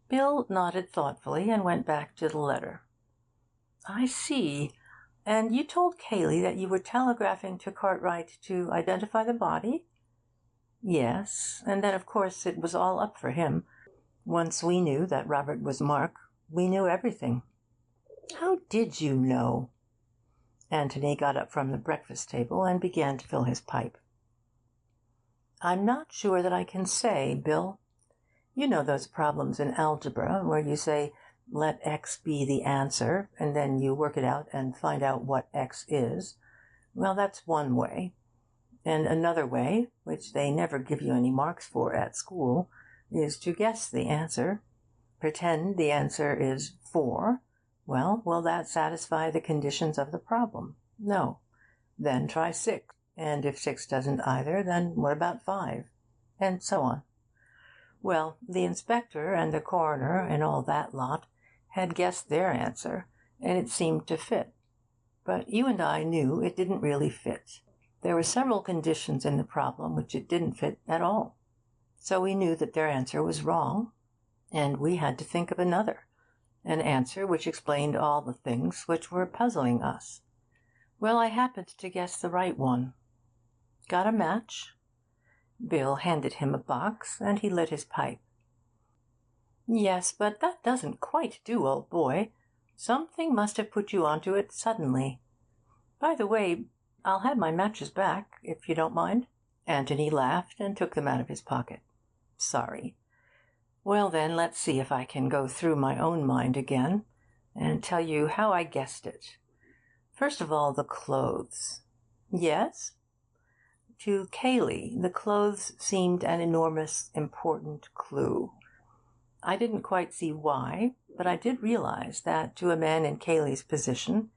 Bill nodded thoughtfully and went back to the letter. I see. And you told Cayley that you were telegraphing to Cartwright to identify the body? Yes, and then of course it was all up for him. Once we knew that Robert was Mark, we knew everything. How did you know? Anthony got up from the breakfast table and began to fill his pipe. I'm not sure that I can say, Bill. You know those problems in algebra where you say, let x be the answer, and then you work it out and find out what x is? Well, that's one way. And another way, which they never give you any marks for at school, is to guess the answer. Pretend the answer is 4. Well, will that satisfy the conditions of the problem? No. Then try 6. And if 6 doesn't either, then what about 5? And so on. Well, the inspector and the coroner and all that lot had guessed their answer, and it seemed to fit. But you and I knew it didn't really fit. There were several conditions in the problem which it didn't fit at all. So we knew that their answer was wrong, and we had to think of another, an answer which explained all the things which were puzzling us. Well, I happened to guess the right one. Got a match? Bill handed him a box, and he lit his pipe. Yes, but that doesn't quite do, old boy. Something must have put you onto it suddenly. By the way, I'll have my matches back, if you don't mind. Anthony laughed and took them out of his pocket. Sorry. Well, then, let's see if I can go through my own mind again and tell you how I guessed it. First of all, the clothes. Yes? To Cayley, the clothes seemed an enormous, important clue. I didn't quite see why, but I did realize that to a man in Cayley's position,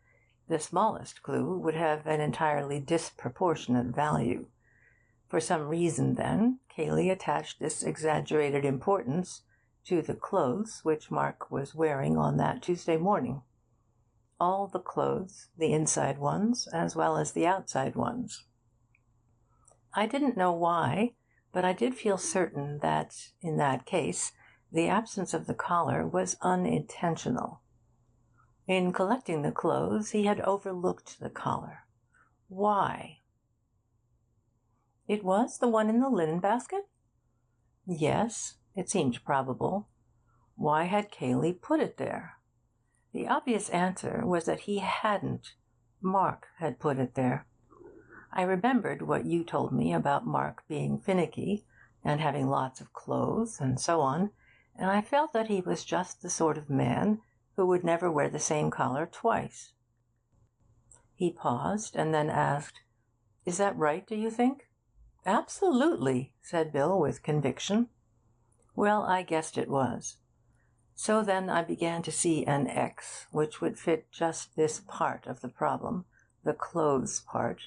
the smallest clue would have an entirely disproportionate value. For some reason, then, Cayley attached this exaggerated importance to the clothes which Mark was wearing on that Tuesday morning. All the clothes, the inside ones as well as the outside ones. I didn't know why, but I did feel certain that, in that case, the absence of the collar was unintentional. In collecting the clothes, he had overlooked the collar. Why? It was the one in the linen basket? Yes, it seemed probable. Why had Cayley put it there? The obvious answer was that he hadn't. Mark had put it there. I remembered what you told me about Mark being finicky and having lots of clothes and so on, and I felt that he was just the sort of man who would never wear the same collar twice. He paused and then asked, Is that right, do you think? Absolutely, said Bill with conviction. Well, I guessed it was. So then I began to see an X which would fit just this part of the problem, the clothes part.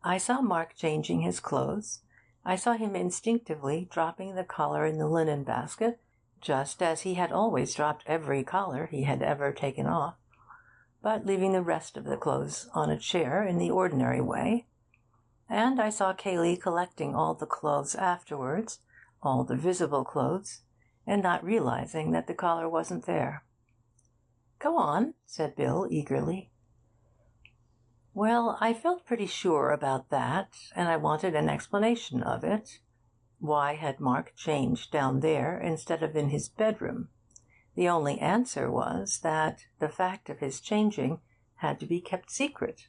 I saw Mark changing his clothes. I saw him instinctively dropping the collar in the linen basket, just as he had always dropped every collar he had ever taken off, but leaving the rest of the clothes on a chair in the ordinary way. And I saw Cayley collecting all the clothes afterwards, all the visible clothes, and not realizing that the collar wasn't there. Go on, said Bill eagerly. Well, I felt pretty sure about that, and I wanted an explanation of it. Why had Mark changed down there instead of in his bedroom? The only answer was that the fact of his changing had to be kept secret.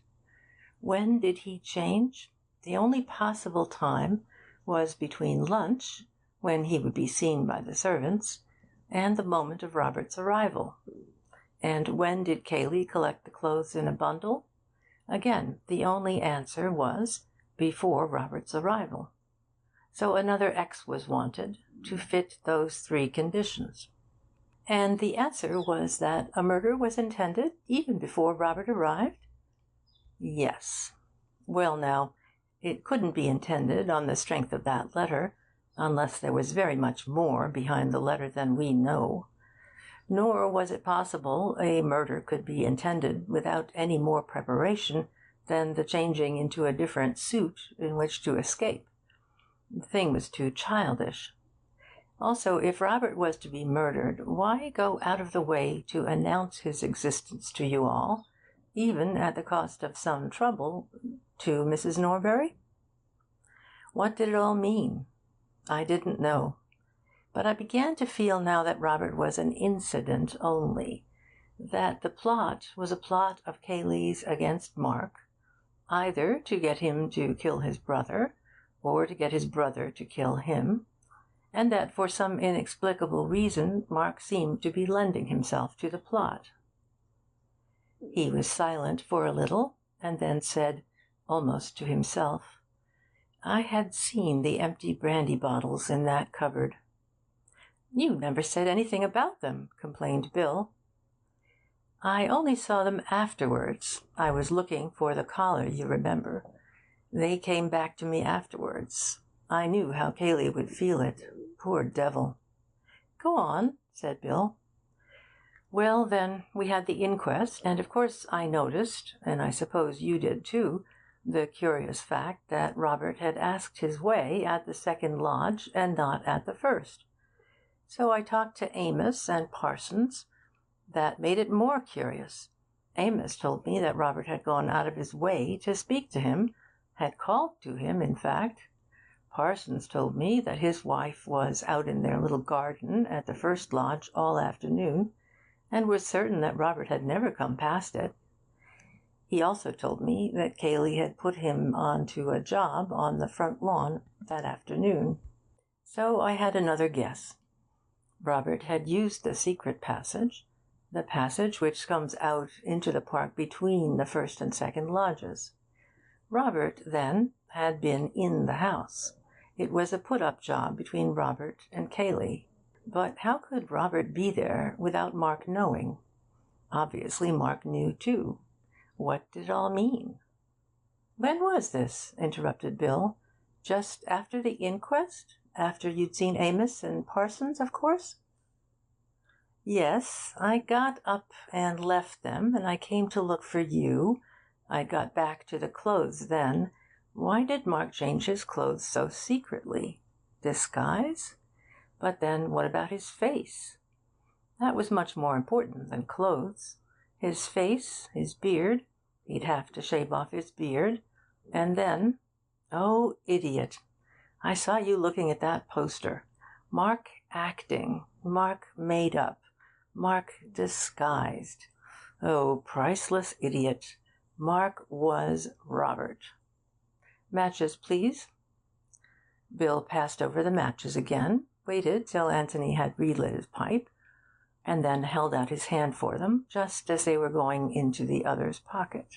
When did he change? The only possible time was between lunch, when he would be seen by the servants, and the moment of Robert's arrival. And when did Cayley collect the clothes in a bundle? Again, the only answer was before Robert's arrival. So another X was wanted to fit those three conditions. And the answer was that a murder was intended even before Robert arrived? Yes. Well, now, it couldn't be intended on the strength of that letter, unless there was very much more behind the letter than we know. Nor was it possible a murder could be intended without any more preparation than the changing into a different suit in which to escape. The thing was too childish. Also, if Robert was to be murdered, why go out of the way to announce his existence to you all, even at the cost of some trouble to Mrs. Norbury? What did it all mean? I didn't know. But I began to feel now that Robert was an incident only, that the plot was a plot of Cayley's against Mark, either to get him to kill his brother, or to get his brother to kill him, and that for some inexplicable reason Mark seemed to be lending himself to the plot. He was silent for a little, and then said, almost to himself, I had seen the empty brandy bottles in that cupboard. You never said anything about them, complained Bill. I only saw them afterwards. I was looking for the collar, you remember. They came back to me afterwards. I knew how Cayley would feel it. Poor devil. Go on, said Bill. Well, then, we had the inquest, and of course I noticed, and I suppose you did too, the curious fact that Robert had asked his way at the second lodge and not at the first. So I talked to Amos and Parsons. That made it more curious. Amos told me that Robert had gone out of his way to speak to him, had called to him, in fact. Parsons told me that his wife was out in their little garden at the first lodge all afternoon, and was certain that Robert had never come past it. He also told me that Cayley had put him on to a job on the front lawn that afternoon. So I had another guess. Robert had used the secret passage, the passage which comes out into the park between the first and second lodges. Robert, then, had been in the house. It was a put-up job between Robert and Cayley. But how could Robert be there without Mark knowing? Obviously Mark knew too. What did it all mean? When was this? Interrupted Bill. Just after the inquest? After you'd seen Amos and Parsons, of course? Yes, I got up and left them, and I came to look for you. I got back to the clothes then. Why did Mark change his clothes so secretly? Disguise? But then what about his face? That was much more important than clothes. His face, his beard, he'd have to shave off his beard, and then... Oh, idiot! I saw you looking at that poster. Mark acting, Mark made up, Mark disguised. Oh, priceless idiot! Mark was Robert. Matches, please. Bill passed over the matches again, waited till Anthony had relit his pipe, and then held out his hand for them, just as they were going into the other's pocket.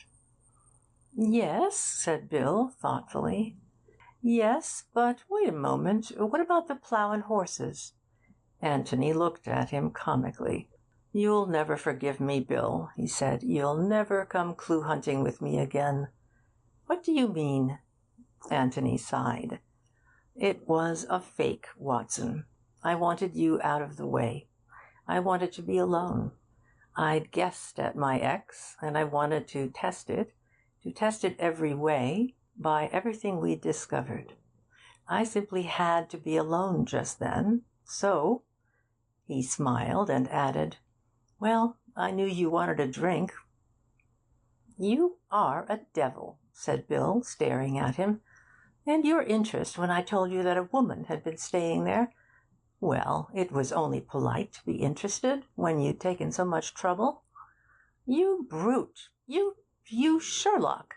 Yes, said Bill, thoughtfully. Yes, but wait a moment. What about the plough and horses? Anthony looked at him comically. You'll never forgive me, Bill, he said. You'll never come clue-hunting with me again. What do you mean? Anthony sighed. It was a fake, Watson. I wanted you out of the way. I wanted to be alone. I'd guessed at my ex, and I wanted to test it every way, by everything we'd discovered. I simply had to be alone just then, so... He smiled and added, Well, I knew you wanted a drink. You are a devil, said Bill, staring at him. And your interest when I told you that a woman had been staying there. Well, it was only polite to be interested when you'd taken so much trouble. You brute! You Sherlock!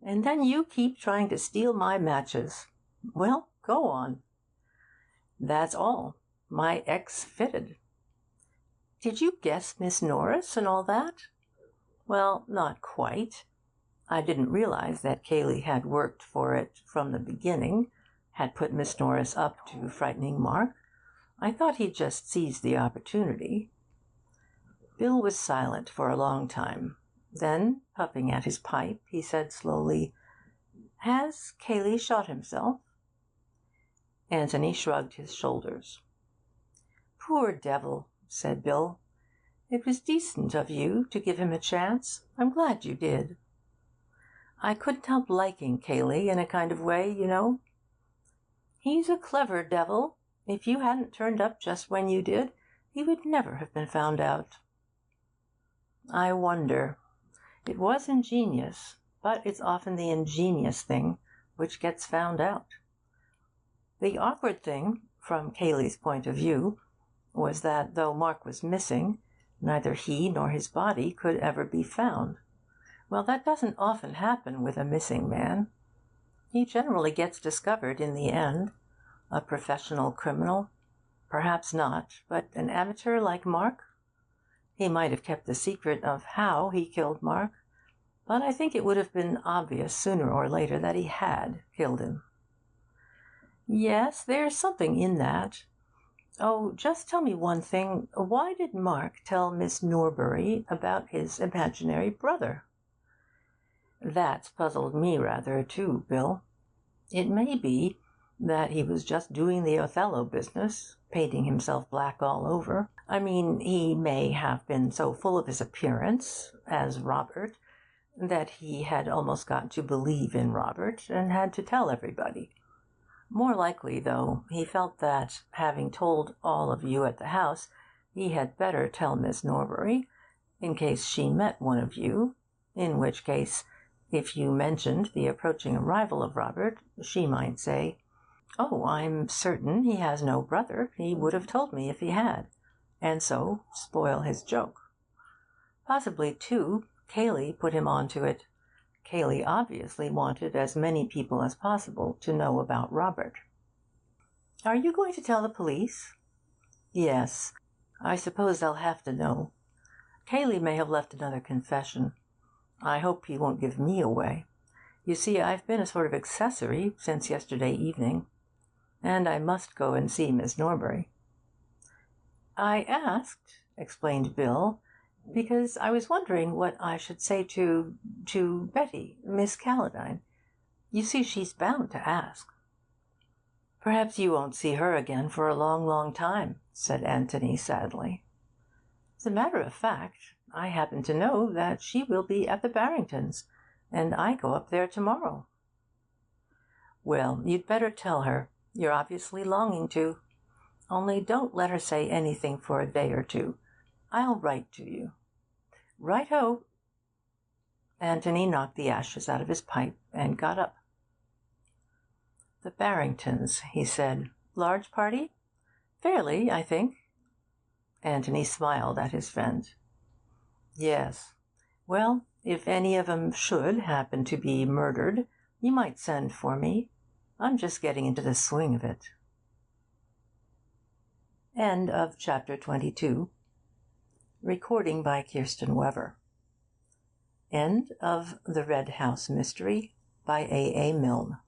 And then you keep trying to steal my matches. Well, go on. That's all. My ex fitted. Did you guess Miss Norris and all that? Well, not quite. I didn't realize that Cayley had worked for it from the beginning, had put Miss Norris up to frightening Mark. I thought he'd just seized the opportunity. Bill was silent for a long time. Then, puffing at his pipe, he said slowly, "Has Cayley shot himself?" Anthony shrugged his shoulders. "Poor devil," said Bill. "It was decent of you to give him a chance. I'm glad you did. I couldn't help liking Cayley in a kind of way, you know. He's a clever devil. If you hadn't turned up just when you did, he would never have been found out." "I wonder. It was ingenious, but it's often the ingenious thing which gets found out. The awkward thing, from Cayley's point of view, was that though Mark was missing, neither he nor his body could ever be found. Well, that doesn't often happen with a missing man. He generally gets discovered in the end. A professional criminal? Perhaps not, but an amateur like Mark? He might have kept the secret of how he killed Mark, but I think it would have been obvious sooner or later that he had killed him." "Yes, there's something in that. Oh, just tell me one thing. Why did Mark tell Miss Norbury about his imaginary brother?" "That's puzzled me rather, too, Bill. It may be that he was just doing the Othello business, painting himself black all over. I mean, he may have been so full of his appearance as Robert that he had almost got to believe in Robert and had to tell everybody. More likely, though, he felt that, having told all of you at the house, he had better tell Miss Norbury, in case she met one of you, in which case, if you mentioned the approaching arrival of Robert, she might say, 'Oh, I'm certain he has no brother. He would have told me if he had,' and so spoil his joke. Possibly, too, Cayley put him on to it. Cayley obviously wanted as many people as possible to know about Robert." "Are you going to tell the police?" "Yes. I suppose they'll have to know. Cayley may have left another confession. I hope he won't give me away. You see, I've been a sort of accessory since yesterday evening, and I must go and see Miss Norbury." "I asked," explained Bill, "because I was wondering what I should say to Betty, Miss Calladine. You see, she's bound to ask." "Perhaps you won't see her again for a long, long time," said Anthony sadly. "As a matter of fact, I happen to know that she will be at the Barringtons, and I go up there tomorrow." "Well, you'd better tell her. You're obviously longing to. Only don't let her say anything for a day or two. I'll write to you." "Right-ho." Anthony knocked the ashes out of his pipe and got up. "The Barringtons," he said. "Large party?" "Fairly, I think." Anthony smiled at his friend. "Yes. Well, if any of 'em should happen to be murdered, you might send for me. I'm just getting into the swing of it." End of chapter 22. Recording by Kirsten Weber. End of The Red House Mystery by A. Milne.